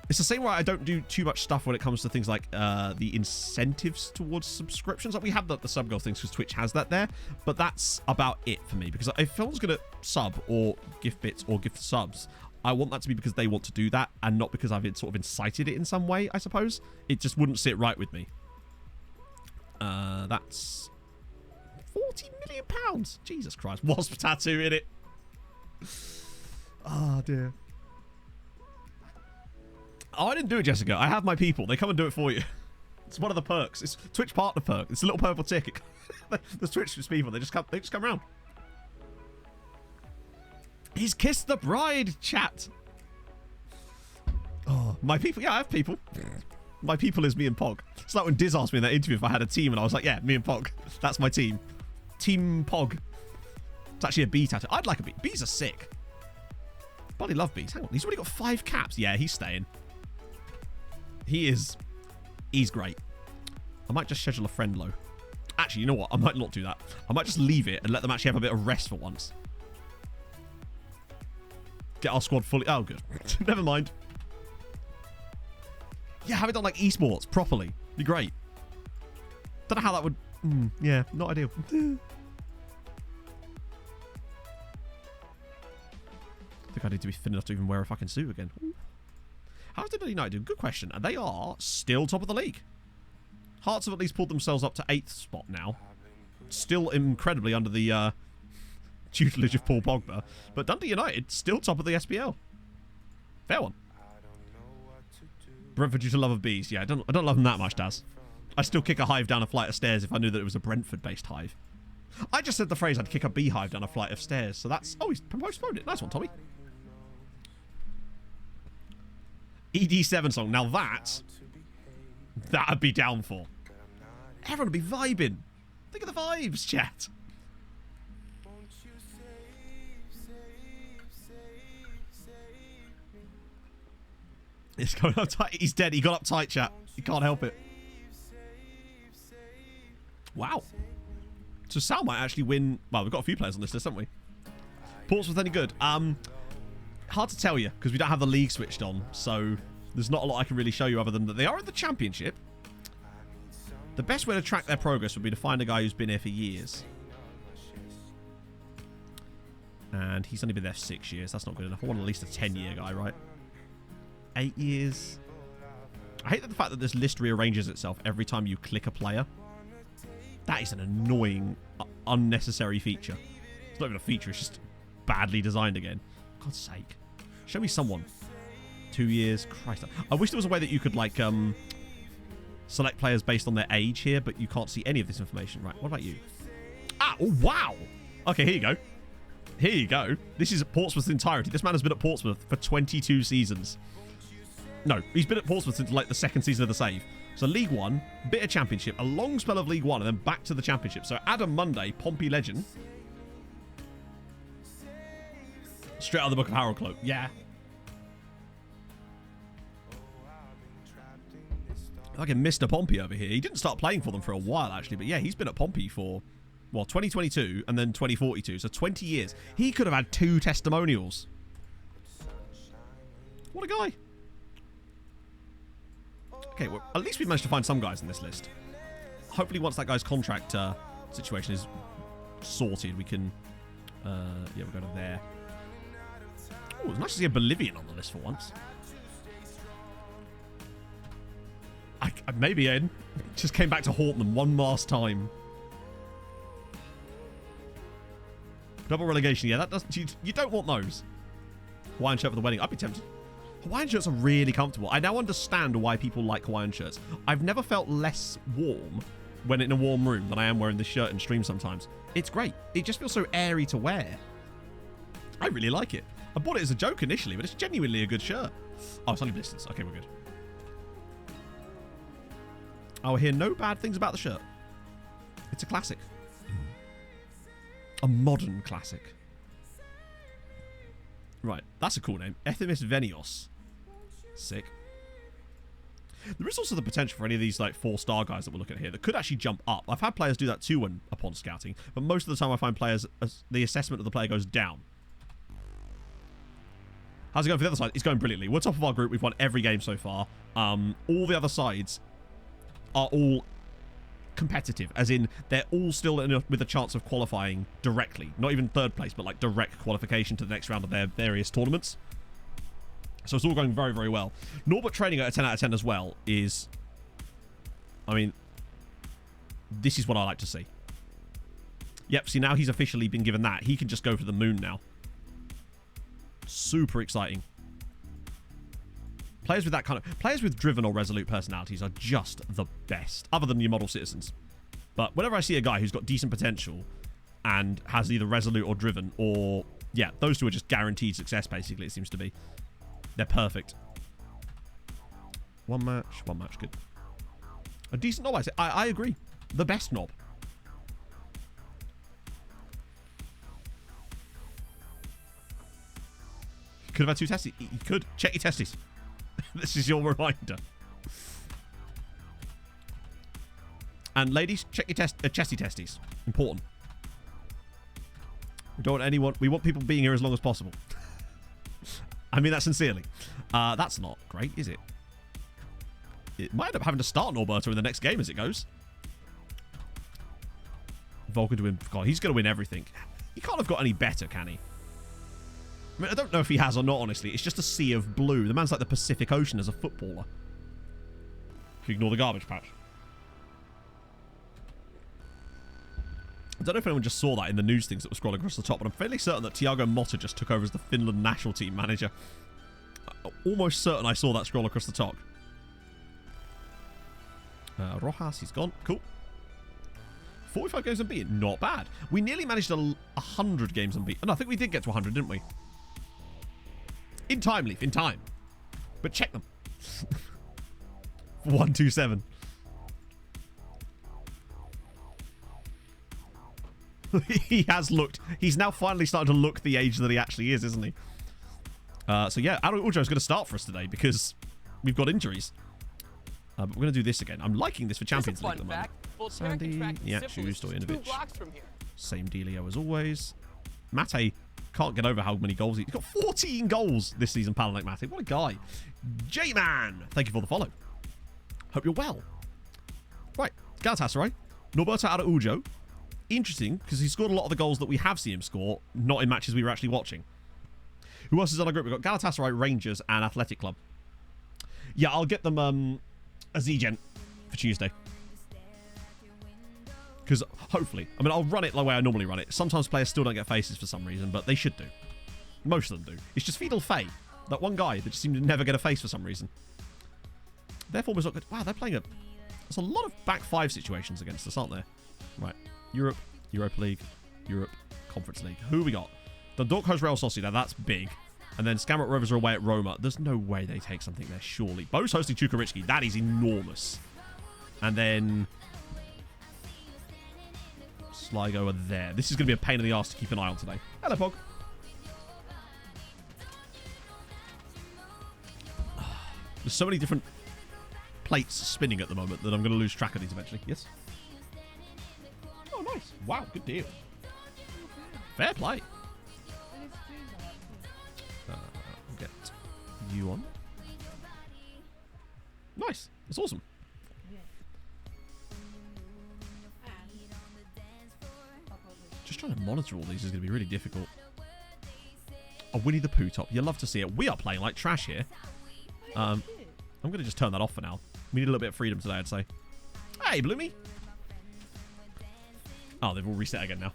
It's the same way I don't do too much stuff when it comes to things like the incentives towards subscriptions. Like, we have the sub goal things because Twitch has that there, but that's about it for me. Because if someone's going to sub or gift bits or gift subs, I want that to be because they want to do that and not because I've sort of incited it in some way, I suppose. It just wouldn't sit right with me. That's £40 million. Jesus Christ. Wasp tattoo in it. Oh, dear. Oh, I didn't do it, Jessica. I have my people. They come and do it for you. It's one of the perks. It's Twitch partner perk. It's a little purple ticket. There's Twitch people. They just come around. He's kissed the bride, chat. Oh, my people. Yeah, I have people. My people is me and Pog. It's like when Diz asked me in that interview if I had a team, and I was like, yeah, me and Pog. That's my team. Team Pog. It's actually a bee tattoo. I'd like a bee. Bees are sick. Bloody love bees. Hang on. He's already got 5 caps. Yeah, he's staying. He's great. I might just schedule a friend low. Actually, you know what? I might not do that. I might just leave it and let them actually have a bit of rest for once. Get our squad fully. Oh, good. Never mind. Yeah, have it done like esports properly. Be great. Don't know how that would. Yeah, not ideal. I think I need to be thin enough to even wear a fucking suit again. How's Dundee United doing? Good question. And they are still top of the league. Hearts have at least pulled themselves up to 8th spot now. Still incredibly under the tutelage of Paul Pogba. But Dundee United still top of the SPL. Fair one. Brentford due to love of bees. Yeah, I don't love them that much, Daz. I'd still kick a hive down a flight of stairs if I knew that it was a Brentford-based hive. I just said the phrase I'd kick a beehive down a flight of stairs. So that's... Oh, he's postponed it. Nice one, Tommy. ED7 song. Now that'd be down for. Everyone would be vibing. Think of the vibes, chat. It's going up tight. He's dead. He got up tight, chat. He can't help it. Wow. So Sal might actually win. Well, we've got a few players on this list, haven't we? Portsmouth any good? Hard to tell you because we don't have the league switched on. So there's not a lot I can really show you other than that they are in the championship. The best way to track their progress would be to find a guy who's been here for years. And he's only been there 6 years. That's not good enough. I want at least a 10-year guy, right? 8 years. I hate the fact that this list rearranges itself every time you click a player. That is an annoying, unnecessary feature. It's not even a feature. It's just badly designed again. For God's sake. Show me someone. 2 years. Christ. I wish there was a way that you could, like, select players based on their age here, but you can't see any of this information. Right, what about you? Ah, oh, wow. Okay, here you go. Here you go. This is Portsmouth's entirety. This man has been at Portsmouth for 22 seasons. No, he's been at Portsmouth since, like, the 2nd season of the save. So League One, bit of Championship, a long spell of League One, and then back to the Championship. So Adam Monday, Pompey legend. Straight out of the Book of Harold Cloak. Yeah. Fucking Mr. Pompey over here. He didn't start playing for them for a while, actually. But yeah, he's been at Pompey for, well, 2022 and then 2042. So 20 years. He could have had 2 testimonials. What a guy. Okay, well, at least we managed to find some guys in this list. Hopefully once that guy's contract situation is sorted, we can... yeah, we'll go to there. Oh, it's nice to see a Bolivian on the list for once. I maybe Ed just came back to haunt them one last time. Double relegation, yeah, that doesn't... You don't want those. Hawaiian shirt for the wedding. I'd be tempted. Hawaiian shirts are really comfortable. I now understand why people like Hawaiian shirts. I've never felt less warm when in a warm room than I am wearing this shirt in stream sometimes. It's great. It just feels so airy to wear. I really like it. I bought it as a joke initially, but it's genuinely a good shirt. Oh, it's only blisters. Okay, we're good. I'll hear no bad things about the shirt. It's a classic. A modern classic. Right, that's a cool name. Ethemis Venios. Sick. There is also the potential for any of these like 4-star guys that we're looking at here that could actually jump up. I've had players do that too upon scouting, but most of the time I find players, the assessment of the player goes down. How's it going for the other side? It's going brilliantly. We're top of our group. We've won every game so far. All the other sides are all competitive, as in they're all still with a chance of qualifying directly. Not even third place, but like direct qualification to the next round of their various tournaments. So it's all going very, very well. Norbert training at a 10 out of 10 as well is... I mean, this is what I like to see. Yep, see, now he's officially been given that. He can just go for the moon now. Super exciting. Players with that kind of... Players with driven or resolute personalities are just the best, other than your model citizens. But whenever I see a guy who's got decent potential and has either resolute or driven, or... Yeah, those two are just guaranteed success, basically, it seems to be. They're perfect. One match, good. A decent knob, I agree. The best knob. Could have had 2 testes. You could. Check your testes. This is your reminder. And ladies, check your chesty testes. Important. We don't want anyone... We want people being here as long as possible. I mean that sincerely. That's not great, is it? It might end up having to start Norberto in the next game as it goes. Vulcan to win. God, he's going to win everything. He can't have got any better, can he? I mean, I don't know if he has or not, honestly. It's just a sea of blue. The man's like the Pacific Ocean as a footballer. If you ignore the garbage patch. I don't know if anyone just saw that in the news things that were scrolling across the top, but I'm fairly certain that Thiago Motta just took over as the Finland national team manager. Almost certain I saw that scroll across the top. Rojas, he's gone. Cool. 45 games unbeaten. Not bad. We nearly managed 100 games unbeaten. No, I think we did get to 100, didn't we? In time, Leaf. In time. But check them. 127. He has looked. He's now finally starting to look the age that he actually is, isn't he? So yeah, Araujo is going to start for us today because we've got injuries. But we're going to do this again. I'm liking this for Champions League at the moment. Sandy, yeah, Shoes, Stojanovic. Same dealio as always. Mate can't get over how many goals he's got. 14 goals this season, Palanek Mate. What a guy. J-Man, thank you for the follow. Hope you're well. Right, Galatasaray. Norberto Araujo. Interesting, because he scored a lot of the goals that we have seen him score, not in matches we were actually watching. Who else is on our group? We've got Galatasaray, Rangers, and Athletic Club. Yeah, I'll get them a Z-Gen for Tuesday. Because hopefully, I mean, I'll run it the way I normally run it. Sometimes players still don't get faces for some reason, but they should do. Most of them do. It's just Fidel Fay, that one guy that just seemed to never get a face for some reason. Their form is not good. Wow, they're playing there's a lot of back 5 situations against us, aren't there? Right. Europe, Europa League, Europe, Conference League. Who we got? Dundalk hosts Real Sociedad. That's big. And then Skamrock Rovers are away at Roma. There's no way they take something there, surely. Bo's hosting Chukwuemeka. That is enormous. And then Sligo are there. This is going to be a pain in the arse to keep an eye on today. Hello, Pog. There's so many different plates spinning at the moment that I'm going to lose track of these eventually. Yes? Oh, nice. Wow, good deal. Fair play. Get you on. Nice. That's awesome. Just trying to monitor all these is going to be really difficult. A Winnie the Pooh top. You love to see it. We are playing like trash here. I'm going to just turn that off for now. We need a little bit of freedom today, I'd say. Hey, Bloomy. Oh, they've all reset again now.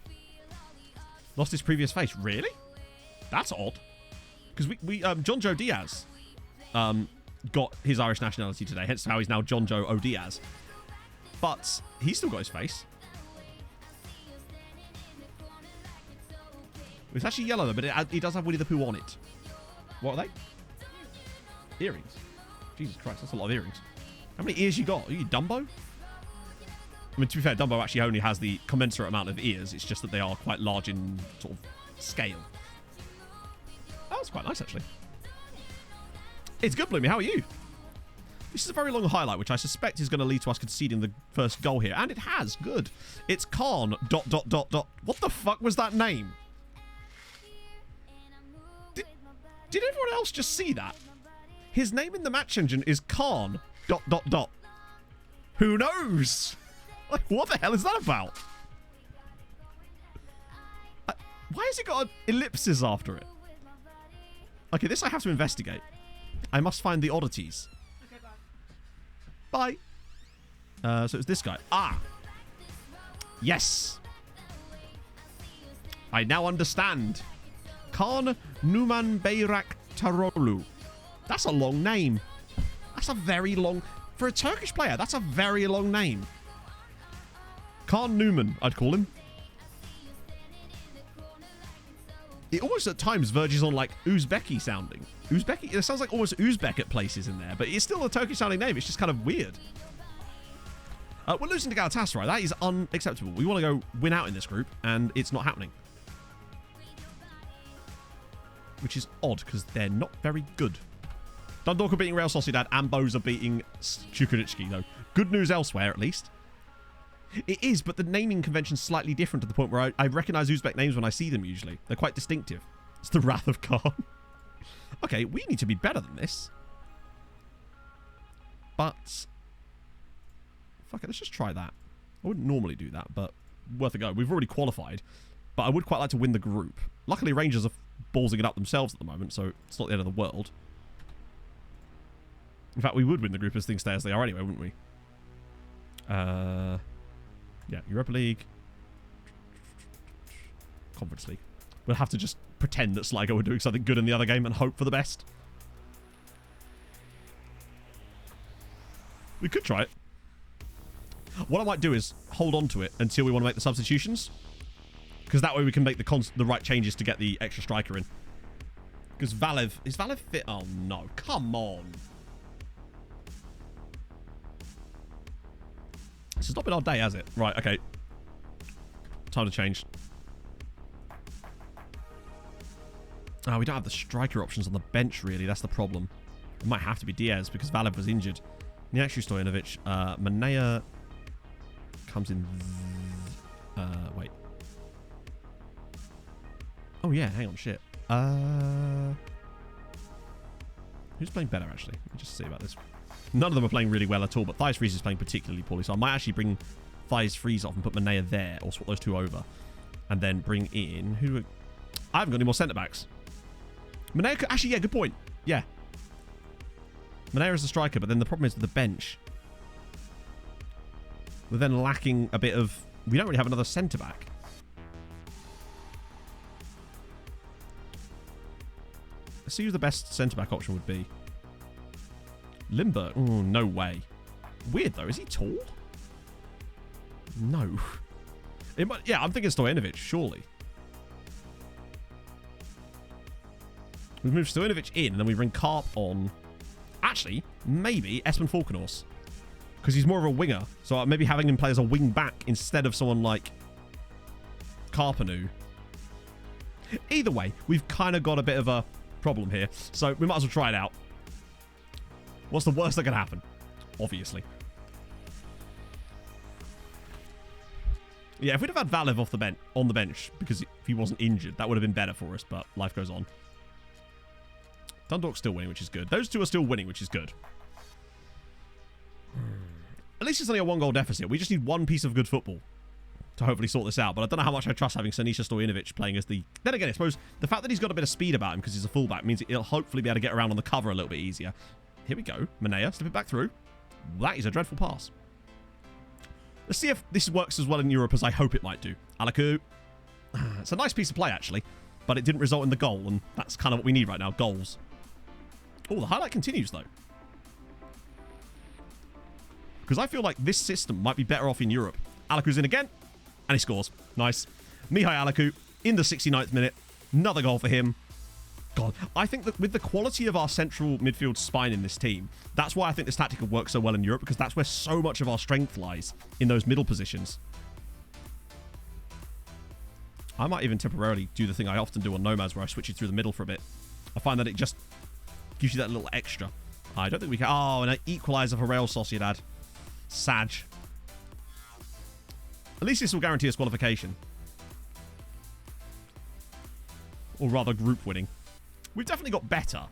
Lost his previous face. Really? That's odd. Because we John Joe Diaz got his Irish nationality today, hence how he's now John Joe O. Diaz. But he's still got his face. It's actually yellow though, but it does have Winnie the Pooh on it. What are they? Earrings. Jesus Christ, that's a lot of earrings. How many ears you got? Are you Dumbo? I mean, to be fair, Dumbo actually only has the commensurate amount of ears. It's just that they are quite large in sort of scale. Oh, that's quite nice, actually. It's good, Bloomy. How are you? This is a very long highlight, which I suspect is going to lead to us conceding the first goal here. And it has. Good. It's Khan... ... What the fuck was that name? Did everyone else just see that? His name in the match engine is Khan ... Who knows? Like, what the hell is that about? Why has it got ellipses after it? Okay, this I have to investigate. I must find the oddities. Okay, bye. Bye. So it's this guy. Ah. Yes. I now understand. Khan Numan Bayrak Tarolu. That's a long name. That's a very long... For a Turkish player, that's a very long name. Khan Newman, I'd call him. It almost at times verges on like Uzbeki sounding. Uzbeki? It sounds like almost Uzbek at places in there, but it's still a Turkish sounding name. It's just kind of weird. We're losing to Galatasaray. That is unacceptable. We want to go win out in this group, and it's not happening. Which is odd, because they're not very good. Dundalk are beating Real Sociedad, and Bows are beating Čukarički, though. Good news elsewhere, at least. It is, but the naming convention's slightly different to the point where I recognise Uzbek names when I see them, usually. They're quite distinctive. It's the Wrath of Khan. Okay, we need to be better than this. But... fuck it, let's just try that. I wouldn't normally do that, but worth a go. We've already qualified, but I would quite like to win the group. Luckily, Rangers are ballsing it up themselves at the moment, so it's not the end of the world. In fact, we would win the group as things stay as they are anyway, wouldn't we? Yeah, Europa League. Conference League. We'll have to just pretend that Sligo are doing something good in the other game and hope for the best. We could try it. What I might do is hold on to it until we want to make the substitutions. Because that way we can make the right changes to get the extra striker in. Because Valev... is Valev fit? Oh, no. Come on. This has not been our day, has it? Right, okay. Time to change. Oh, we don't have the striker options on the bench, really. That's the problem. It might have to be Diaz because Valev was injured. Niaksu Stojanovic. Manea comes in... wait. Oh, yeah. Hang on. Shit. Who's playing better, actually? Let me just see about this. None of them are playing really well at all, but Thias Freeze is playing particularly poorly. So I might actually bring Thias Freeze off and put Manea there, or swap those two over. And then bring in... who? I haven't got any more centre-backs. Manea... actually, yeah, good point. Yeah. Manea is the striker, but then the problem is with the bench. We're then lacking a bit of... we don't really have another centre-back. Let's see who the best centre-back option would be. Limburg. Oh, no way. Weird, though. Is he tall? No. It might, yeah, I'm thinking Stojanovic, surely. We move Stojanovic in, and then we bring Karp on. Actually, maybe Espen Falkenhorst. Because he's more of a winger. So maybe having him play as a wing back instead of someone like Karpanu. Either way, we've kind of got a bit of a problem here. So we might as well try it out. What's the worst that can happen? Obviously. Yeah, if we'd have had Valev off the on the bench, because if he wasn't injured, that would have been better for us, but life goes on. Dundalk's still winning, which is good. Those two are still winning, which is good. At least it's only a 1-goal deficit. We just need one piece of good football. to hopefully sort this out. But I don't know how much I trust having Sinisa Stojinovic playing as the... Then again, I suppose the fact that he's got a bit of speed about him because he's a fullback means he'll hopefully be able to get around on the cover a little bit easier. Here we go. Manea, slip it back through. That is a dreadful pass. Let's see if this works as well in Europe as I hope it might do. Alaku. It's a nice piece of play, actually. But it didn't result in the goal, and that's kind of what we need right now, goals. Oh, the highlight continues, though. Because I feel like this system might be better off in Europe. Alaku's in again, and he scores. Nice. Mihai Alaku in the 69th minute. Another goal for him. God, I think that with the quality of our central midfield spine in this team, that's why I think this tactic will work so well in Europe, because that's where so much of our strength lies, in those middle positions. I might even temporarily do the thing I often do on Nomads, where I switch it through the middle for a bit. I find that it just gives you that little extra. I don't think we can... Oh, and an equaliser for Real Sociedad. Sag. At least this will guarantee us qualification. Or rather, group winning. We've definitely got better.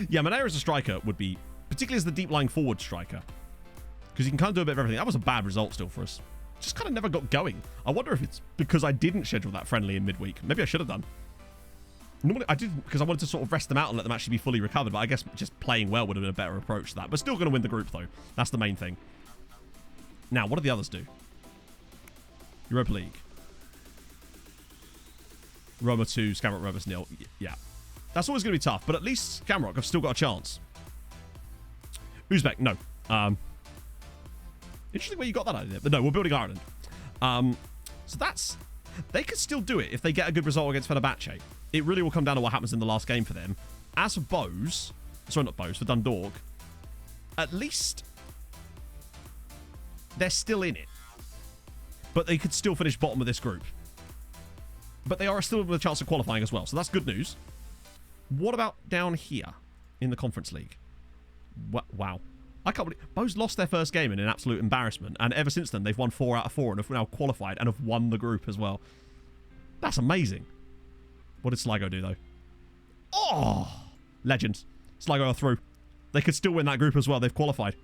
Yeah, Manera as a striker would be... Particularly as the deep-lying forward striker. Because he can kind of do a bit of everything. That was a bad result still for us. Just kind of never got going. I wonder if it's because I didn't schedule that friendly in midweek. Maybe I should have done. Normally, I didn't because I wanted to sort of rest them out and let them actually be fully recovered. But I guess just playing well would have been a better approach to that. But still going to win the group, though. That's the main thing. Now, what do the others do? Europa League. Roma 2, Skamrock Rovers 0. Yeah. That's always going to be tough. But at least Skamrock have still got a chance. Uzbek, no. Interesting where you got that idea. But no, we're building Ireland. So that's... They could still do it if they get a good result against Fenerbahce. It really will come down to what happens in the last game for them. As for Bose... Sorry, not Bose. For Dundalk. At least... They're still in it. But they could still finish bottom of this group. But they are still with a chance of qualifying as well. So that's good news. What about down here in the Conference League? Wow. I can't believe... Bose lost their first game in an absolute embarrassment. And ever since then, they've won 4 out of 4 and have now qualified and have won the group as well. That's amazing. What did Sligo do, though? Oh! Legends. Sligo are through. They could still win that group as well. They've qualified.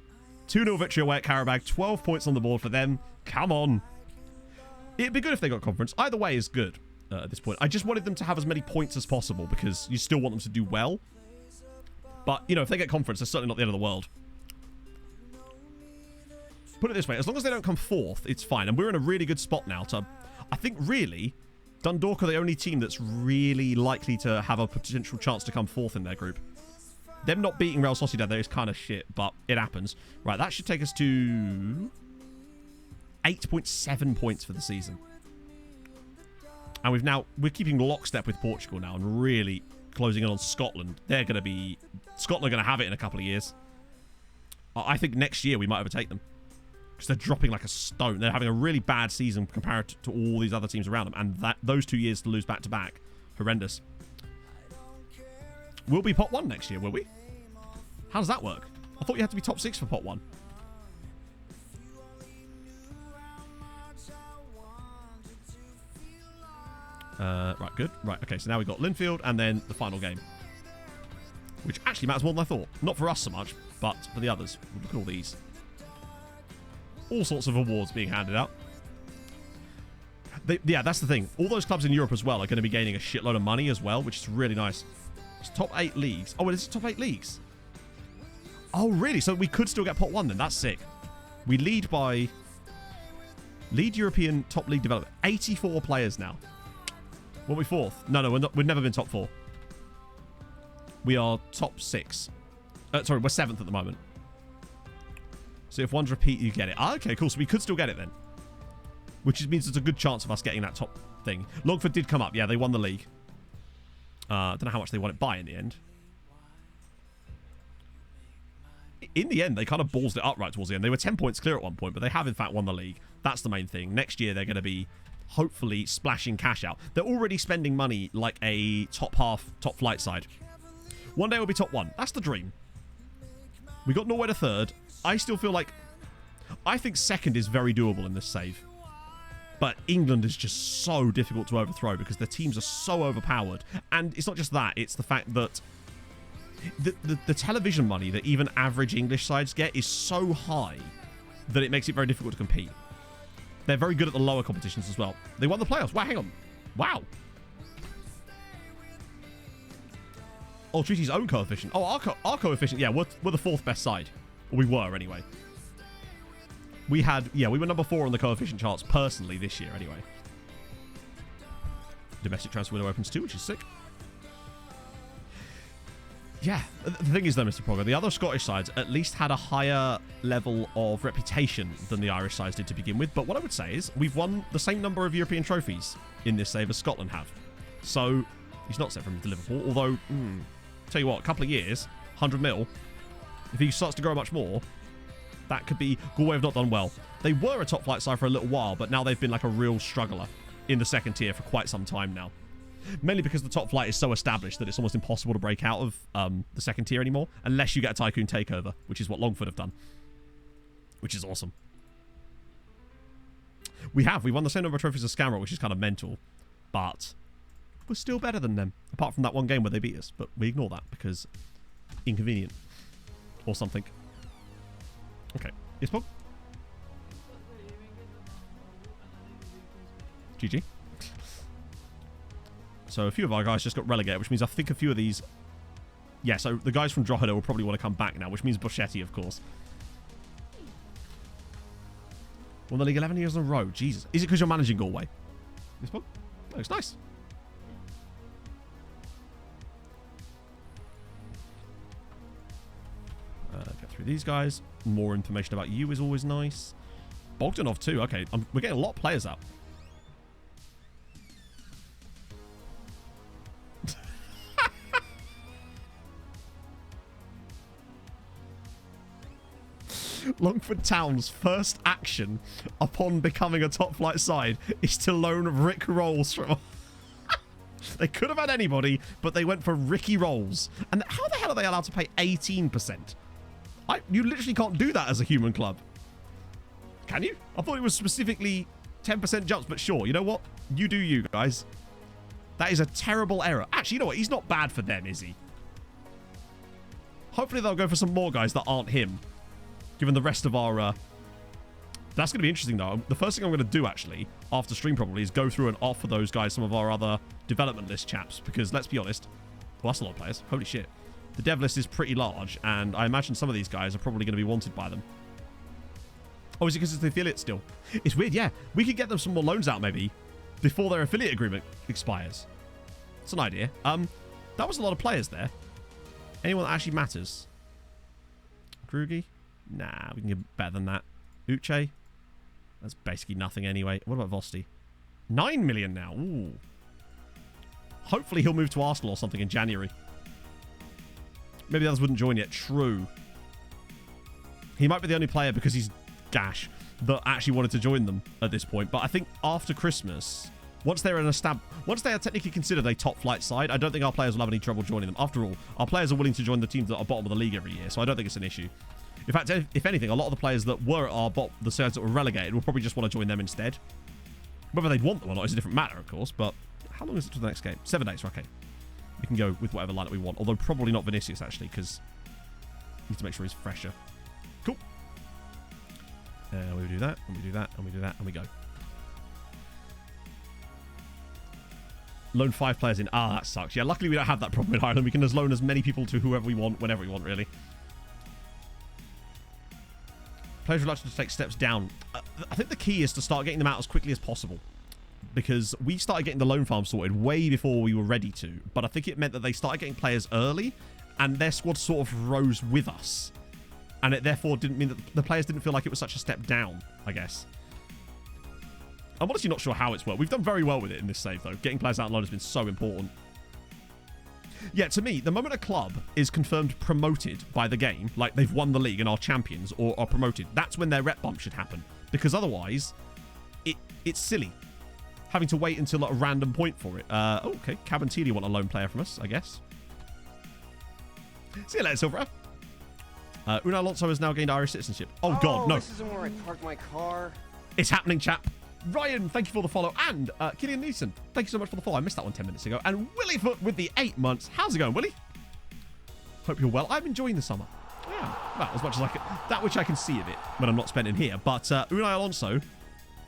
2-0 victory away at Karabag. 12 points on the board for them. Come on. It'd be good if they got conference. Either way is good at this point. I just wanted them to have as many points as possible because you still want them to do well. But, you know, if they get conference, it's certainly not the end of the world. Put it this way, as long as they don't come fourth, it's fine. And we're in a really good spot now to... I think, really, Dundalk are the only team that's really likely to have a potential chance to come fourth in their group. Them not beating Real Sociedad there is kind of shit, but it happens. Right, that should take us to 8.7 points for the season. And we're keeping lockstep with Portugal now and really closing in on Scotland. Scotland are going to have it in a couple of years. I think next year we might overtake them. Because they're dropping like a stone. They're having a really bad season compared to all these other teams around them. And those 2 years to lose back-to-back, horrendous. We'll be pot 1 next year, will we? How does that work? I thought you had to be top 6 for pot 1. Right, good. Right, okay, so now we've got Linfield and then the final game. Which actually matters more than I thought. Not for us so much, but for the others. Look at all these. All sorts of awards being handed out. Yeah, that's the thing. All those clubs in Europe as well are going to be gaining a shitload of money as well, which is really nice. It's top 8 leagues. Oh, it's top 8 leagues. Oh, really? So we could still get pot 1 then. That's sick. We lead by... Lead European top league development. 84 players now. Weren't we 4th? No, we've never been top 4. We are top 6. Sorry, we're 7th at the moment. So if one's repeat, you get it. Ah, okay, cool. So we could still get it then. Which means there's a good chance of us getting that top thing. Longford did come up. Yeah, they won the league. I don't know how much they won it by in the end. In the end, they kind of ballsed it up right towards the end. They were 10 points clear at one point, but they have in fact won the league. That's the main thing. Next year, they're going to be hopefully splashing cash out. They're already spending money like a top flight side. One day we'll be top 1. That's the dream. We got Norway to 3rd. I still feel like... I think 2nd is very doable in this save. But England is just so difficult to overthrow because their teams are so overpowered. And it's not just that. It's the fact that the television money that even average English sides get is so high that it makes it very difficult to compete. They're very good at the lower competitions as well. They won the playoffs. Wow, hang on. Wow. Oh, Treaty's own coefficient. Oh, our coefficient. Yeah, we're the 4th best side. Or we were, anyway. We were number 4 on the coefficient charts personally this year, anyway. Domestic transfer window opens too, which is sick. Yeah, the thing is though, Mr. Progger, the other Scottish sides at least had a higher level of reputation than the Irish sides did to begin with. But what I would say is we've won the same number of European trophies in this save as Scotland have. So he's not set from to Liverpool, although, tell you what, a couple of years, 100 mil, if he starts to grow much more, that could be... Galway have not done well. They were a top flight side for a little while, but now they've been like a real struggler in the 2nd tier for quite some time now. Mainly because the top flight is so established that it's almost impossible to break out of the 2nd tier anymore, unless you get a Tycoon takeover, which is what Longford have done. Which is awesome. We won the same number of trophies as Scamrock, which is kind of mental. But we're still better than them, apart from that one game where they beat us. But we ignore that because inconvenient. Or something. Okay. Yes, Pog? GG. So a few of our guys just got relegated, which means I think a few of these... Yeah, so the guys from Drogheda will probably want to come back now, which means Boschetti, of course. Won the league 11 years in a row. Jesus. Is it because you're managing Galway? This one? Looks nice. Get through these guys. More information about you is always nice. Bogdanov too. Okay, we're getting a lot of players up. Longford Town's first action upon becoming a top flight side is to loan Rick Rolls from... They could have had anybody, but they went for Ricky Rolls. And how the hell are they allowed to pay 18%? You literally can't do that as a human club. Can you? I thought it was specifically 10% jumps, but sure. You know what? You do you, guys. That is a terrible error. Actually, you know what? He's not bad for them, is he? Hopefully they'll go for some more guys that aren't him. Given the rest of our... That's going to be interesting, though. The first thing I'm going to do, actually, after stream probably, is go through and offer those guys some of our other development list chaps. Because, let's be honest, well, that's a lot of players. Holy shit. The dev list is pretty large, and I imagine some of these guys are probably going to be wanted by them. Oh, is it because it's the affiliate still? It's weird, yeah. We could get them some more loans out, maybe, before their affiliate agreement expires. It's an idea. That was a lot of players there. Anyone that actually matters? Krugi? Nah, we can get better than that. Uche? That's basically nothing anyway. What about Vosti? 9 million now. Ooh. Hopefully he'll move to Arsenal or something in January. Maybe the others wouldn't join yet. True. He might be the only player because he's Gash that actually wanted to join them at this point. But I think after Christmas, once they're once they are technically considered a top flight side, I don't think our players will have any trouble joining them. After all, our players are willing to join the teams that are bottom of the league every year, so I don't think it's an issue. In fact, if anything, a lot of the players that were at the sides that were relegated will probably just want to join them instead. Whether they'd want them or not is a different matter, of course, but how long is it to the next game? 7 days, okay. We can go with whatever lineup we want, although probably not Vinicius, actually, because we need to make sure he's fresher. Cool. We do that, and we do that, and we do that, and we go. Loan 5 players in. Ah, that sucks. Yeah, luckily we don't have that problem in Ireland. We can just loan as many people to whoever we want, whenever we want, really. Players reluctant to take steps down. I think the key is to start getting them out as quickly as possible. Because we started getting the loan farm sorted way before we were ready to. But I think it meant that they started getting players early, and their squad sort of rose with us. And it therefore didn't mean that the players didn't feel like it was such a step down, I guess. I'm honestly not sure how it's worked. We've done very well with it in this save, though. Getting players out on loan has been so important. Yeah, to me, the moment a club is confirmed promoted by the game, like they've won the league and are champions or are promoted, that's when their rep bump should happen. Because otherwise, it's silly having to wait until a random point for it. Okay, Cabantini want a lone player from us, I guess. See you later, Silver. Unai Alonso has now gained Irish citizenship. Oh, God, no. This isn't where I parked my car. It's happening, chap. Ryan, thank you for the follow. And Killian Neeson, thank you so much for the follow. I missed that one 10 minutes ago. And Willie Foot with the 8 months. How's it going, Willie? Hope you're well. I'm enjoying the summer. Yeah, well, as much as I can. That which I can see of it when I'm not spending here. But Unai Alonso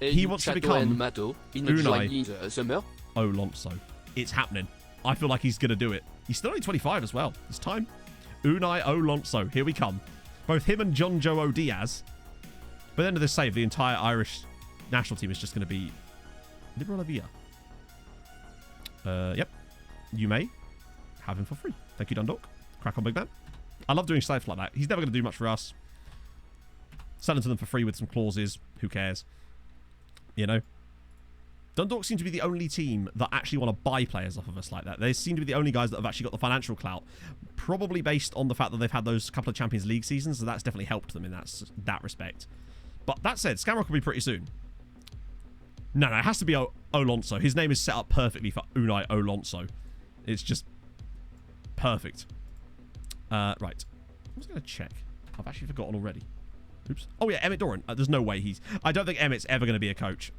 He wants to become Mato, Unai the summer. Alonso. It's happening. I feel like he's going to do it. He's still only 25 as well. It's time. Unai Alonso. Here we come. Both him and John Joe Diaz. By the end of this save, the entire Irish national team is just going to be Liberal Via. Yep. You may have him for free. Thank you, Dundalk. Crack on, big man. I love doing stuff like that. He's never going to do much for us. Selling to them for free with some clauses. Who cares? You know? Dundalk seem to be the only team that actually want to buy players off of us like that. They seem to be the only guys that have actually got the financial clout. Probably based on the fact that they've had those couple of Champions League seasons, so that's definitely helped them in that respect. But that said, Scamrock will be pretty soon. No, it has to be Alonso. His name is set up perfectly for Unai Alonso. It's just perfect. Right. I was going to check. I've actually forgotten already. Oops. Oh, yeah, Emmett Doran. There's no way he's... I don't think Emmett's ever going to be a coach.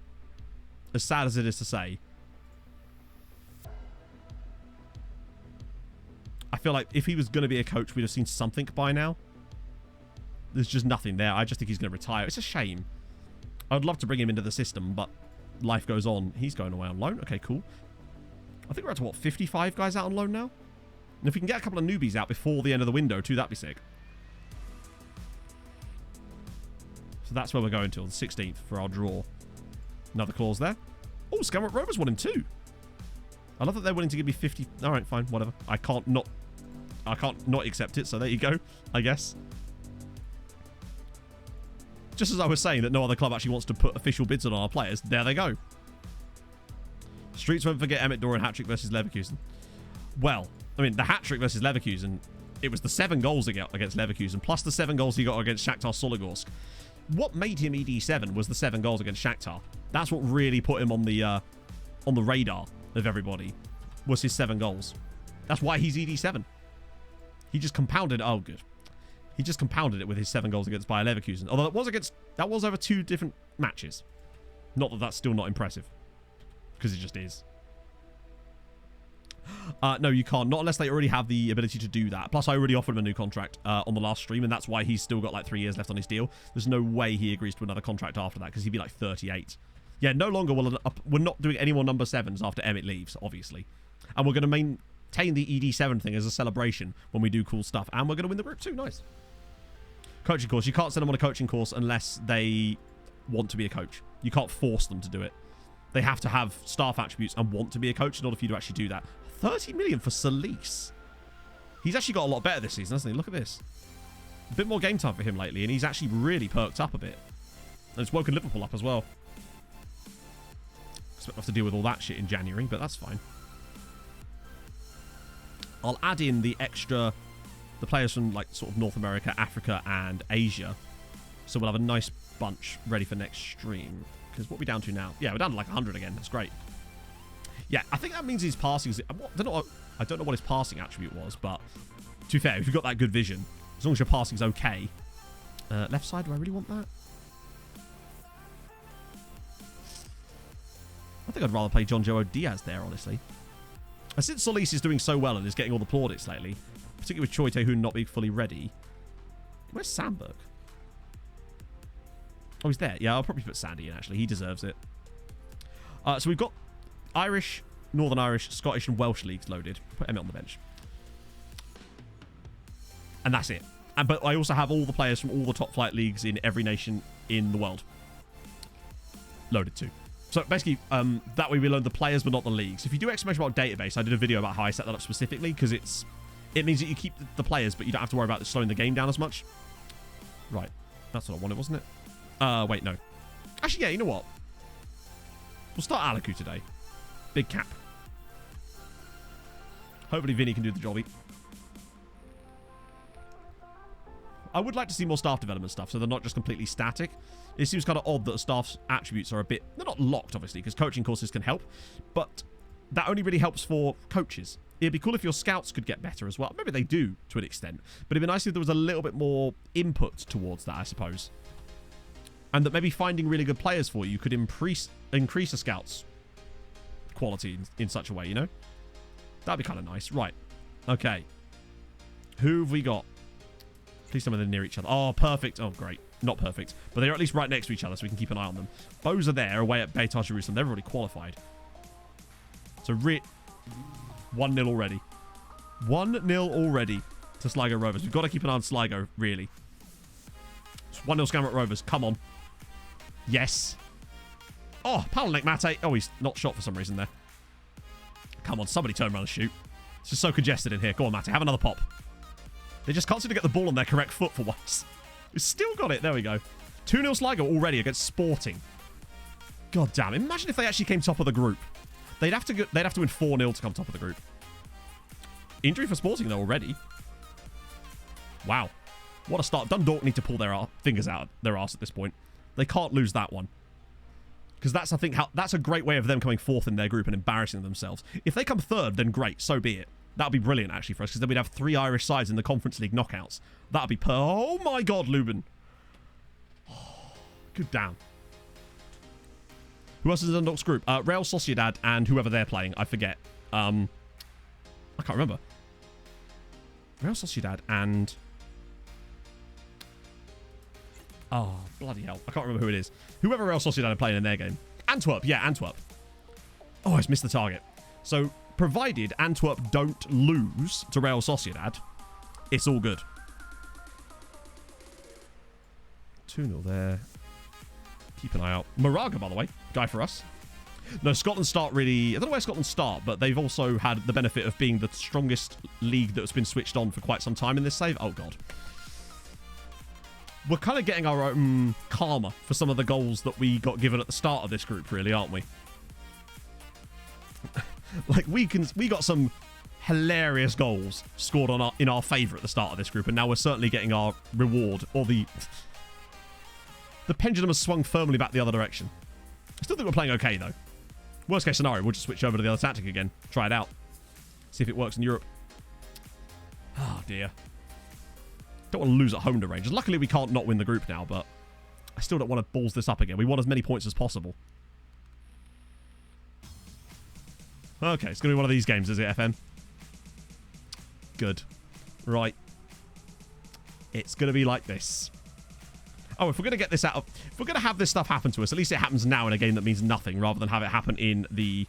As sad as it is to say. I feel like if he was going to be a coach, we'd have seen something by now. There's just nothing there. I just think he's going to retire. It's a shame. I'd love to bring him into the system, but life goes on. He's going away on loan. Okay, cool. I think we're up to, what, 55 guys out on loan now? And if we can get a couple of newbies out before the end of the window, too, that'd be sick. So that's where we're going till the 16th for our draw. Another clause there. Oh, Scamrock Rovers won in 2. I love that they're willing to give me 50. All right, fine, whatever. I can't not accept it, so there you go, I guess. Just as I was saying that no other club actually wants to put official bids on our players, there they go. Streets won't forget Emmett Doran hat-trick versus Leverkusen. Well, I mean, the hat-trick versus Leverkusen, it was the 7 goals he got against Leverkusen, plus the 7 goals he got against Shakhtar Soligorsk. What made him ED7 was the 7 goals against Shakhtar. That's what really put him on the radar of everybody, was his 7 goals. That's why he's ED7. He just compounded... Oh, good. He just compounded it with his 7 goals against Bayer Leverkusen. Although that was over 2 different matches. Not that that's still not impressive. Because it just is. No, you can't. Not unless they already have the ability to do that. Plus, I already offered him a new contract on the last stream, and that's why he's still got like 3 years left on his deal. There's no way he agrees to another contract after that, because he'd be like 38. Yeah, no longer will... We're not doing any more number 7s after Emmett leaves, obviously. And we're going to maintain the ED7 thing as a celebration when we do cool stuff. And we're going to win the group too. Nice. Coaching course. You can't send them on a coaching course unless they want to be a coach. You can't force them to do it. They have to have staff attributes and want to be a coach in order for you to actually do that. 30 million for Solis. He's actually got a lot better this season, hasn't he? Look at this. A bit more game time for him lately, and he's actually really perked up a bit. And it's woken Liverpool up as well. Expect to have to deal with all that shit in January, but that's fine. I'll add in the players from like sort of North America, Africa, and Asia. So we'll have a nice bunch ready for next stream. Because what are we down to now? Yeah, we're down to like 100 again. That's great. Yeah, I think that means his passing... I don't know what his passing attribute was, but to be fair, if you've got that good vision, as long as your passing's okay. Left side, do I really want that? I think I'd rather play John Joe Diaz there, honestly. Since Solis is doing so well and is getting all the plaudits lately, particularly with Choi Tae-hoon not being fully ready. Where's Sandberg? Oh, he's there. Yeah, I'll probably put Sandy in, actually. He deserves it. So we've got Irish, Northern Irish, Scottish, and Welsh leagues loaded. Put Emmett on the bench. And that's it. But I also have all the players from all the top flight leagues in every nation in the world loaded too. So basically, that way we load the players, but not the leagues. If you do exclamation mark database, I did a video about how I set that up specifically, because it means that you keep the players, but you don't have to worry about slowing the game down as much. Right. That's what I wanted, wasn't it? Wait, no. Actually, yeah, you know what? We'll start Alaku today. Big cap. Hopefully Vinny can do the jobby. I would like to see more staff development stuff, so they're not just completely static. It seems kind of odd that the staff's attributes are a bit... They're not locked, obviously, because coaching courses can help, but that only really helps for coaches. It'd be cool if your scouts could get better as well. Maybe they do, to an extent, but it'd be nice if there was a little bit more input towards that, I suppose. And that maybe finding really good players for you could increase a scout's quality in such a way, you know? That'd be kind of nice. Right. Okay. Who have we got? Please tell me they're near each other. Oh, perfect. Oh, great. not perfect, but they're at least right next to each other, so we can keep an eye on them. Bows are there, away at Beitar Jerusalem. They've already qualified. So, 1-0 already. 1-0 already to Sligo Rovers. We've got to keep an eye on Sligo, really. It's 1-0 Skamrock Rovers. Come on. Yes. Oh, Palanek Mate. Oh, he's not shot for some reason there. Come on, somebody turn around and shoot. It's just so congested in here. Go on, Mate. Have another pop. They just can't seem to get the ball on their correct foot for once. We've still got it. There we go. 2-0 Sligo already against Sporting. God damn. Imagine if they actually came top of the group. They'd have to win 4-0 to come top of the group. Injury for Sporting, though, already. Wow. What a start. Dundalk need to pull their fingers out of their arse at this point. They can't lose that one. Because that's, I think, that's a great way of them coming fourth in their group and embarrassing themselves. If they come third, then great. So be it. That would be brilliant, actually, for us. Because then we'd have 3 Irish sides in the Conference League knockouts. That would be oh, my God, Lubin. Oh, good damn. Who else is in Dundalk's group? Real Sociedad and whoever they're playing. I forget. I can't remember. Real Sociedad and... Oh, bloody hell. I can't remember who it is. Whoever Real Sociedad are playing in their game. Antwerp. Yeah, Antwerp. Oh, I just missed the target. So, provided Antwerp don't lose to Real Sociedad, it's all good. 2-0 there. Keep an eye out. Moraga, by the way. Guy for us. No, Scotland start really... I don't know where Scotland start, but they've also had the benefit of being the strongest league that's been switched on for quite some time in this save. Oh, God. We're kind of getting our own karma for some of the goals that we got given at the start of this group, really, aren't we? Like, we got some hilarious goals scored in our favour at the start of this group, and now we're certainly getting our reward, or the pendulum has swung firmly back the other direction. I still think we're playing okay, though. Worst case scenario, we'll just switch over to the other tactic again. Try it out. See if it works in Europe. Oh, dear. Don't want to lose at home to Rangers. Luckily, we can't not win the group now, but I still don't want to balls this up again. We want as many points as possible. Okay, it's going to be one of these games, is it, FM? Good. Right. It's going to be like this. Oh, if we're going to get this out of... If we're going to have this stuff happen to us, at least it happens now in a game that means nothing, rather than have it happen in the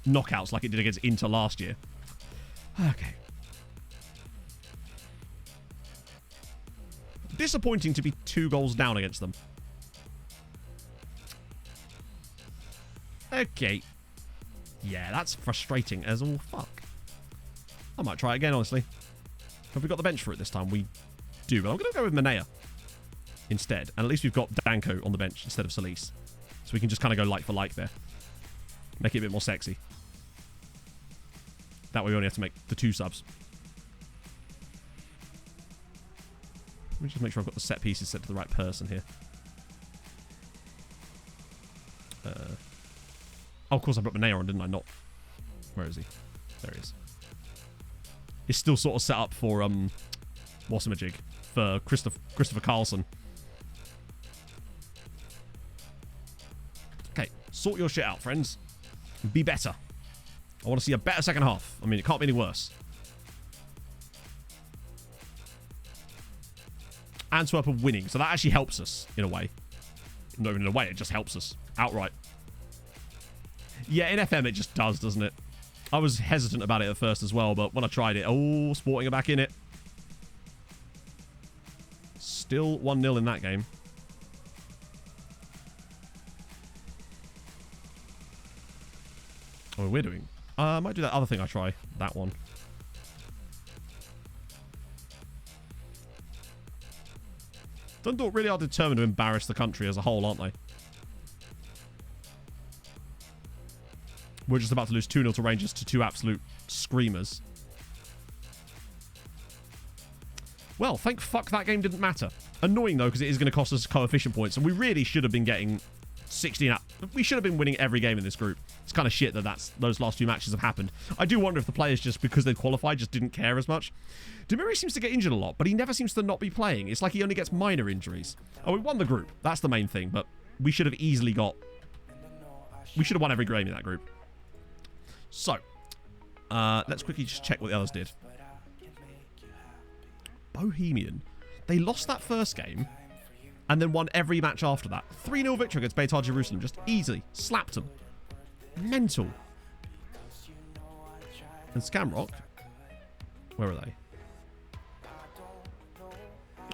knockouts like it did against Inter last year. Okay. Disappointing to be 2 goals down against them. Okay. Yeah, that's frustrating as all fuck. I might try it again, honestly. Have we got the bench for it this time? We do, but I'm going to go with Manea instead. And at least we've got Danko on the bench instead of Solis. So we can just kind of go like for like there. Make it a bit more sexy. That way we only have to make the 2 subs. Let me just make sure I've got the set pieces set to the right person here. Oh, of course I brought Manea on, didn't I? Not. Where is he? There he is. It's still sort of set up for Wassamajig, for Christopher Carlson. Okay, sort your shit out, friends. Be better. I want to see a better second half. I mean, it can't be any worse. Antwerp are winning, so that actually helps us in a way. Not even in a way, it just helps us outright. Yeah, in FM it just does, doesn't it? I was hesitant about it at first as well, but when I tried it, oh, Sporting are back in it. Still 1-0 in that game. Oh, we're doing... I might do that other thing I try. That one. Dundalk really are determined to embarrass the country as a whole, aren't they? We're just about to lose 2-0 to Rangers to 2 absolute screamers. Well, thank fuck that game didn't matter. Annoying, though, because it is going to cost us coefficient points, and we really should have been getting 16 up. We should have been winning every game in this group. It's kind of shit that those last 2 matches have happened. I do wonder if the players, just because they qualified, just didn't care as much. Demiri seems to get injured a lot, but he never seems to not be playing. It's like he only gets minor injuries. Oh, we won the group. That's the main thing, but we should have easily got... We should have won every game in that group. So, let's quickly just check what the others did. Bohemian. They lost that first game, and then won every match after that. 3-0 victory against Beitar Jerusalem. Just easily slapped them. Mental. And Scamrock, where are they?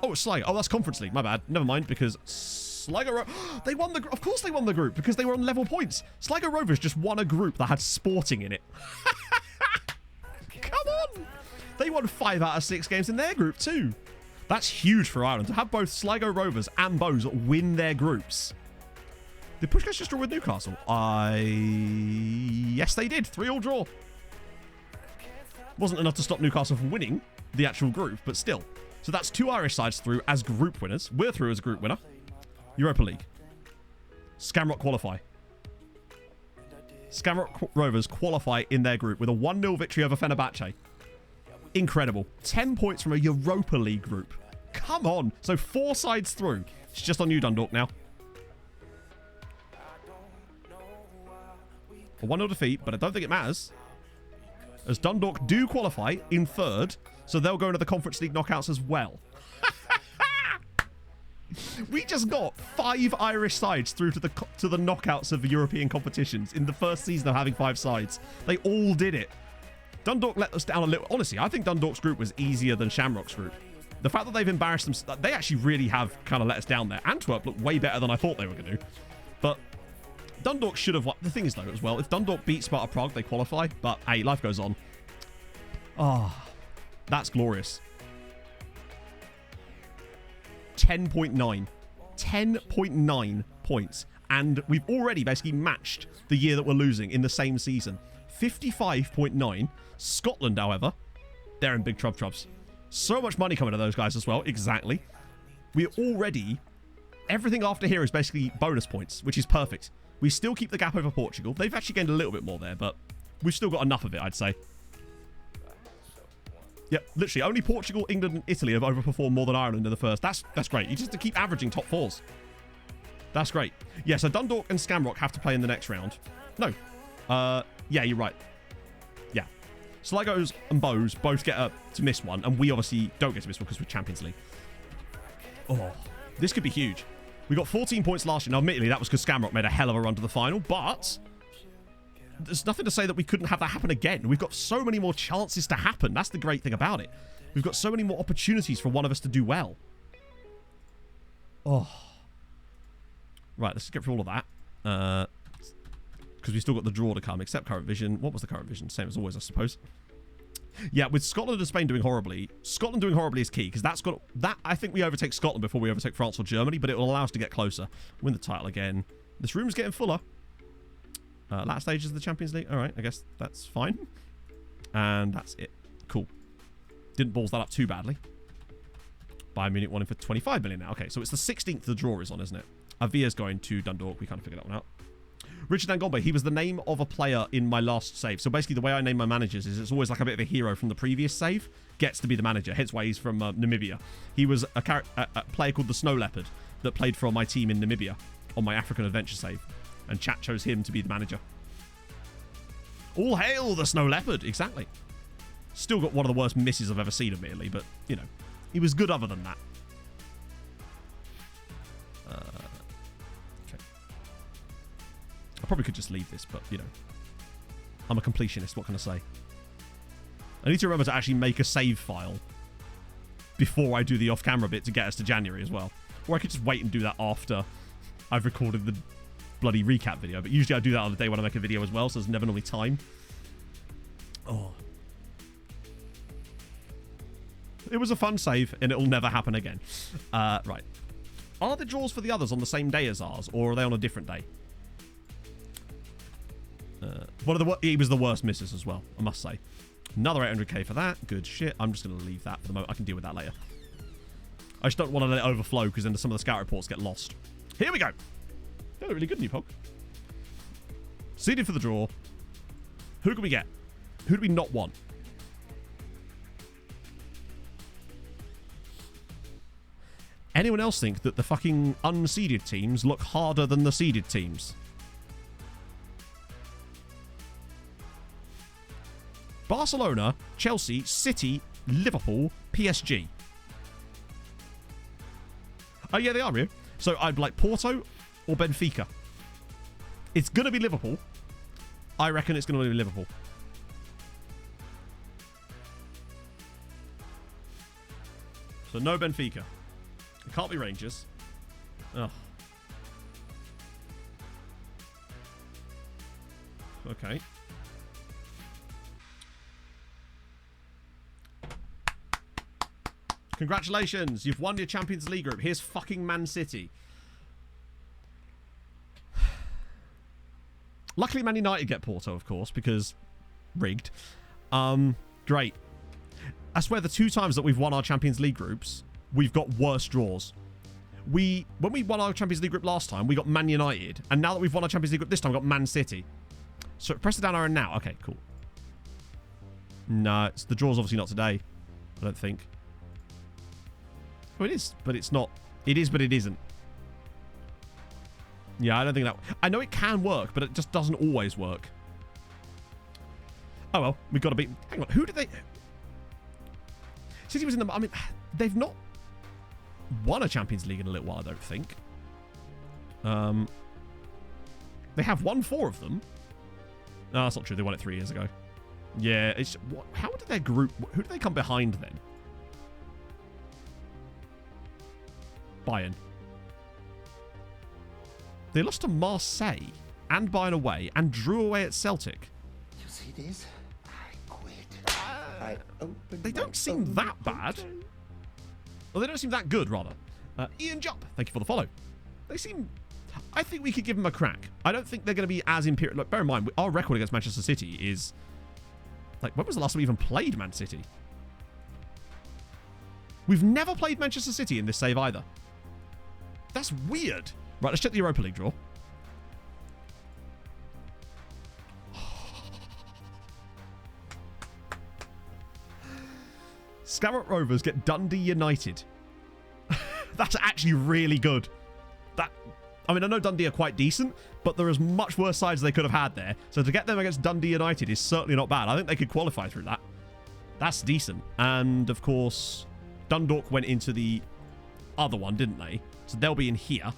Oh, it's Sligo. Oh, that's Conference League. My bad. Never mind, because Sligo... They won the... Of course they won the group, because they were on level points. Sligo Rovers just won a group that had Sporting in it. Come on! They won 5 out of 6 games in their group, too. That's huge for Ireland. To have both Sligo Rovers and Bows win their groups. Did Pushkas just draw with Newcastle? Yes, they did. 3-3 draw. Wasn't enough to stop Newcastle from winning the actual group, but still. So that's 2 Irish sides through as group winners. We're through as a group winner. Europa League. Scamrock qualify. Scamrock Rovers qualify in their group with a 1-0 victory over Fenerbahce. Incredible. 10 points from a Europa League group. Come on. So 4 sides through. It's just on you, Dundalk, now. A 1-0 defeat, but I don't think it matters, as Dundalk do qualify in 3rd, so they'll go into the Conference League knockouts as well. We just got 5 Irish sides through to the knockouts of European competitions in the first season of having 5 sides. They all did it. Dundalk let us down a little. Honestly, I think Dundalk's group was easier than Shamrock's group. The fact that they've embarrassed them, they actually really have kind of let us down there. Antwerp looked way better than I thought they were going to do. But Dundalk should have won. The thing is, though, as well, if Dundalk beat Sparta Prague, they qualify. But, hey, life goes on. Oh, that's glorious. 10.9. 10.9 points. And we've already basically matched the year that we're losing in the same season. 55.9. Scotland, however, they're in big trubs. So much money coming to those guys as well. Exactly. We're already... Everything after here is basically bonus points, which is perfect. We still keep the gap over Portugal. They've actually gained a little bit more there, but we've still got enough of it, I'd say. Yep, literally, only Portugal, England, and Italy have overperformed more than Ireland in the first. That's great. You just have to keep averaging top 4s. That's great. Yeah, so Dundalk and Scamrock have to play in the next round. No. Yeah, you're right. Yeah. Sligo's and Bows both get to miss one, and we obviously don't get to miss one because we're Champions League. Oh, this could be huge. We got 14 points last year. Now, admittedly, that was because Scamrock made a hell of a run to the final, but there's nothing to say that we couldn't have that happen again. We've got so many more chances to happen. That's the great thing about it. We've got so many more opportunities for one of us to do well. Oh. Right, let's get through all of that. Because we've still got the draw to come, except current vision. What was the current vision? Same as always, I suppose. Yeah, with Scotland and Spain doing horribly, Scotland doing horribly is key, because that's got that. I think we overtake Scotland before we overtake France or Germany, but it will allow us to get closer. Win the title again. This room's getting fuller. Last stage is the Champions League. All right, I guess that's fine. And that's it. Cool. Didn't balls that up too badly. Bayern Munich won in for 25 million now. Okay, so it's the 16th the draw is on, isn't it? Avia's going to Dundalk. We kind of figured that one out. Richard Angombe, he was the name of a player in my last save. So basically the way I name my managers is it's always like a bit of a hero from the previous save gets to be the manager. Hence why he's from Namibia. He was a player called the Snow Leopard that played for my team in Namibia on my African Adventure save. And chat chose him to be the manager. All hail the Snow Leopard. Exactly. Still got one of the worst misses I've ever seen, admittedly, but, you know, he was good other than that. Okay. I probably could just leave this, but, you know, I'm a completionist. What can I say? I need to remember to actually make a save file before I do the off-camera bit to get us to January as well. Or I could just wait and do that after I've recorded the bloody recap video, but usually I do that on the day when I make a video as well, so there's never normally time. Oh. It was a fun save, and it'll never happen again. Right. Are the draws for the others on the same day as ours, or are they on a different day? He was the worst misses as well, I must say. Another 800k for that. Good shit. I'm just going to leave that for the moment. I can deal with that later. I just don't want to let it overflow, because then some of the scout reports get lost. Here we go. They look really good, new pog. Seeded for the draw. Who can we get? Who do we not want? Anyone else think that the fucking unseeded teams look harder than the seeded teams? Barcelona, Chelsea, City, Liverpool, PSG. Oh, yeah, they are, Rio. So I'd like Porto or Benfica. It's going to be Liverpool. I reckon it's going to be Liverpool. So no Benfica. It can't be Rangers. Ugh. Okay. Congratulations, you've won your Champions League group. Here's fucking Man City. Luckily, Man United get Porto, of course, because rigged. Great. I swear, the 2 times that we've won our Champions League groups, we've got worse draws. When we won our Champions League group last time, we got Man United, and now that we've won our Champions League group this time, we got Man City. So press the down arrow now. Okay, cool. No, the draw's obviously not today. I don't think. Oh, it is, but it's not. It is, but it isn't. Yeah, I don't think that... I know it can work, but it just doesn't always work. Oh, well. We've got to beat... Hang on. Who did they... City was in the... I mean, they've not won a Champions League in a little while, I don't think. They have won 4 of them. No, that's not true. They won it 3 years ago. Yeah, it's... How did their group... Who did they come behind then? Bayern. They lost to Marseille and Bayern away and drew away at Celtic. You see this? I quit. They don't seem that bad. Well, they don't seem that good, rather. Ian Jump, thank you for the follow. They seem... I think we could give them a crack. I don't think they're going to be as imperial. Look, bear in mind, our record against Manchester City is... Like, when was the last time we even played Man City? We've never played Manchester City in this save either. That's weird. Right, let's check the Europa League draw. Scarlet Rovers get Dundee United. That's actually really good. I mean, I know Dundee are quite decent, but there is much worse sides they could have had there. So to get them against Dundee United is certainly not bad. I think they could qualify through that. That's decent. And, of course, Dundalk went into the other one, didn't they? So they'll be in here.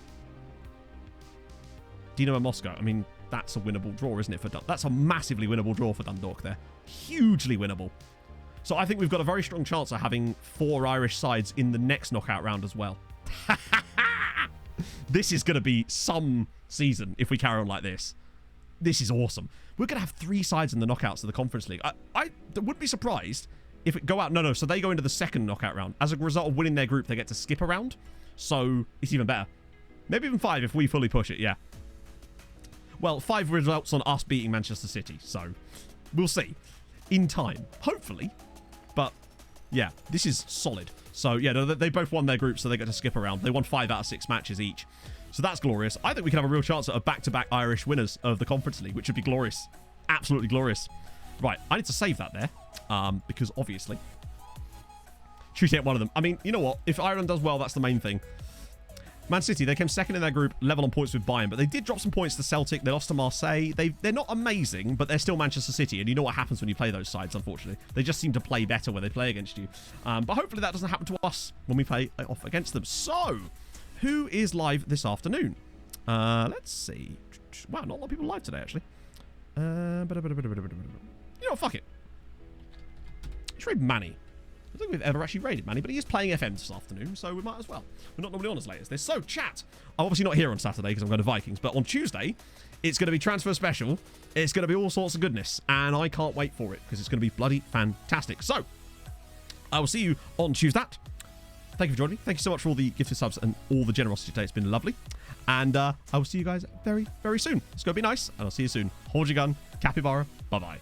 Dinamo Moscow. I mean, that's a winnable draw, isn't it? That's a massively winnable draw for Dundalk there. Hugely winnable. So I think we've got a very strong chance of having 4 Irish sides in the next knockout round as well. This is going to be some season if we carry on like this. This is awesome. We're going to have 3 sides in the knockouts of the Conference League. I wouldn't be surprised if it go out... No, so they go into the second knockout round. As a result of winning their group, they get to skip a round. So it's even better. Maybe even 5 if we fully push it, yeah. Well, 5 results on us beating Manchester City. So we'll see. In time. Hopefully. But, yeah, this is solid. So, yeah, they both won their group, so they get to skip around. They won 5 out of 6 matches each. So that's glorious. I think we could have a real chance at a back-to-back Irish winners of the Conference League, which would be glorious. Absolutely glorious. Right, I need to save that there, because obviously, choose out one of them. I mean, you know what? If Ireland does well, that's the main thing. Man City, they came second in their group, level on points with Bayern, but they did drop some points to Celtic. They lost to Marseille. They're not amazing, but they're still Manchester City, and you know what happens when you play those sides, unfortunately. They just seem to play better when they play against you. But hopefully that doesn't happen to us when we play off against them. So, who is live this afternoon? Let's see. Wow, not a lot of people live today, actually. You know what, fuck it. Let's raid Manny. I don't think we've ever actually raided Manny, but he is playing FM this afternoon, so we might as well. We're not normally on as late as this. So, chat. I'm obviously not here on Saturday because I'm going to Vikings, but on Tuesday, it's going to be transfer special. It's going to be all sorts of goodness, and I can't wait for it because it's going to be bloody fantastic. So, I will see you on Tuesday. Thank you for joining me. Thank you so much for all the gifted subs and all the generosity today. It's been lovely. And I will see you guys very, very soon. It's going to be nice, and I'll see you soon. Hold your gun. Capybara. Bye-bye.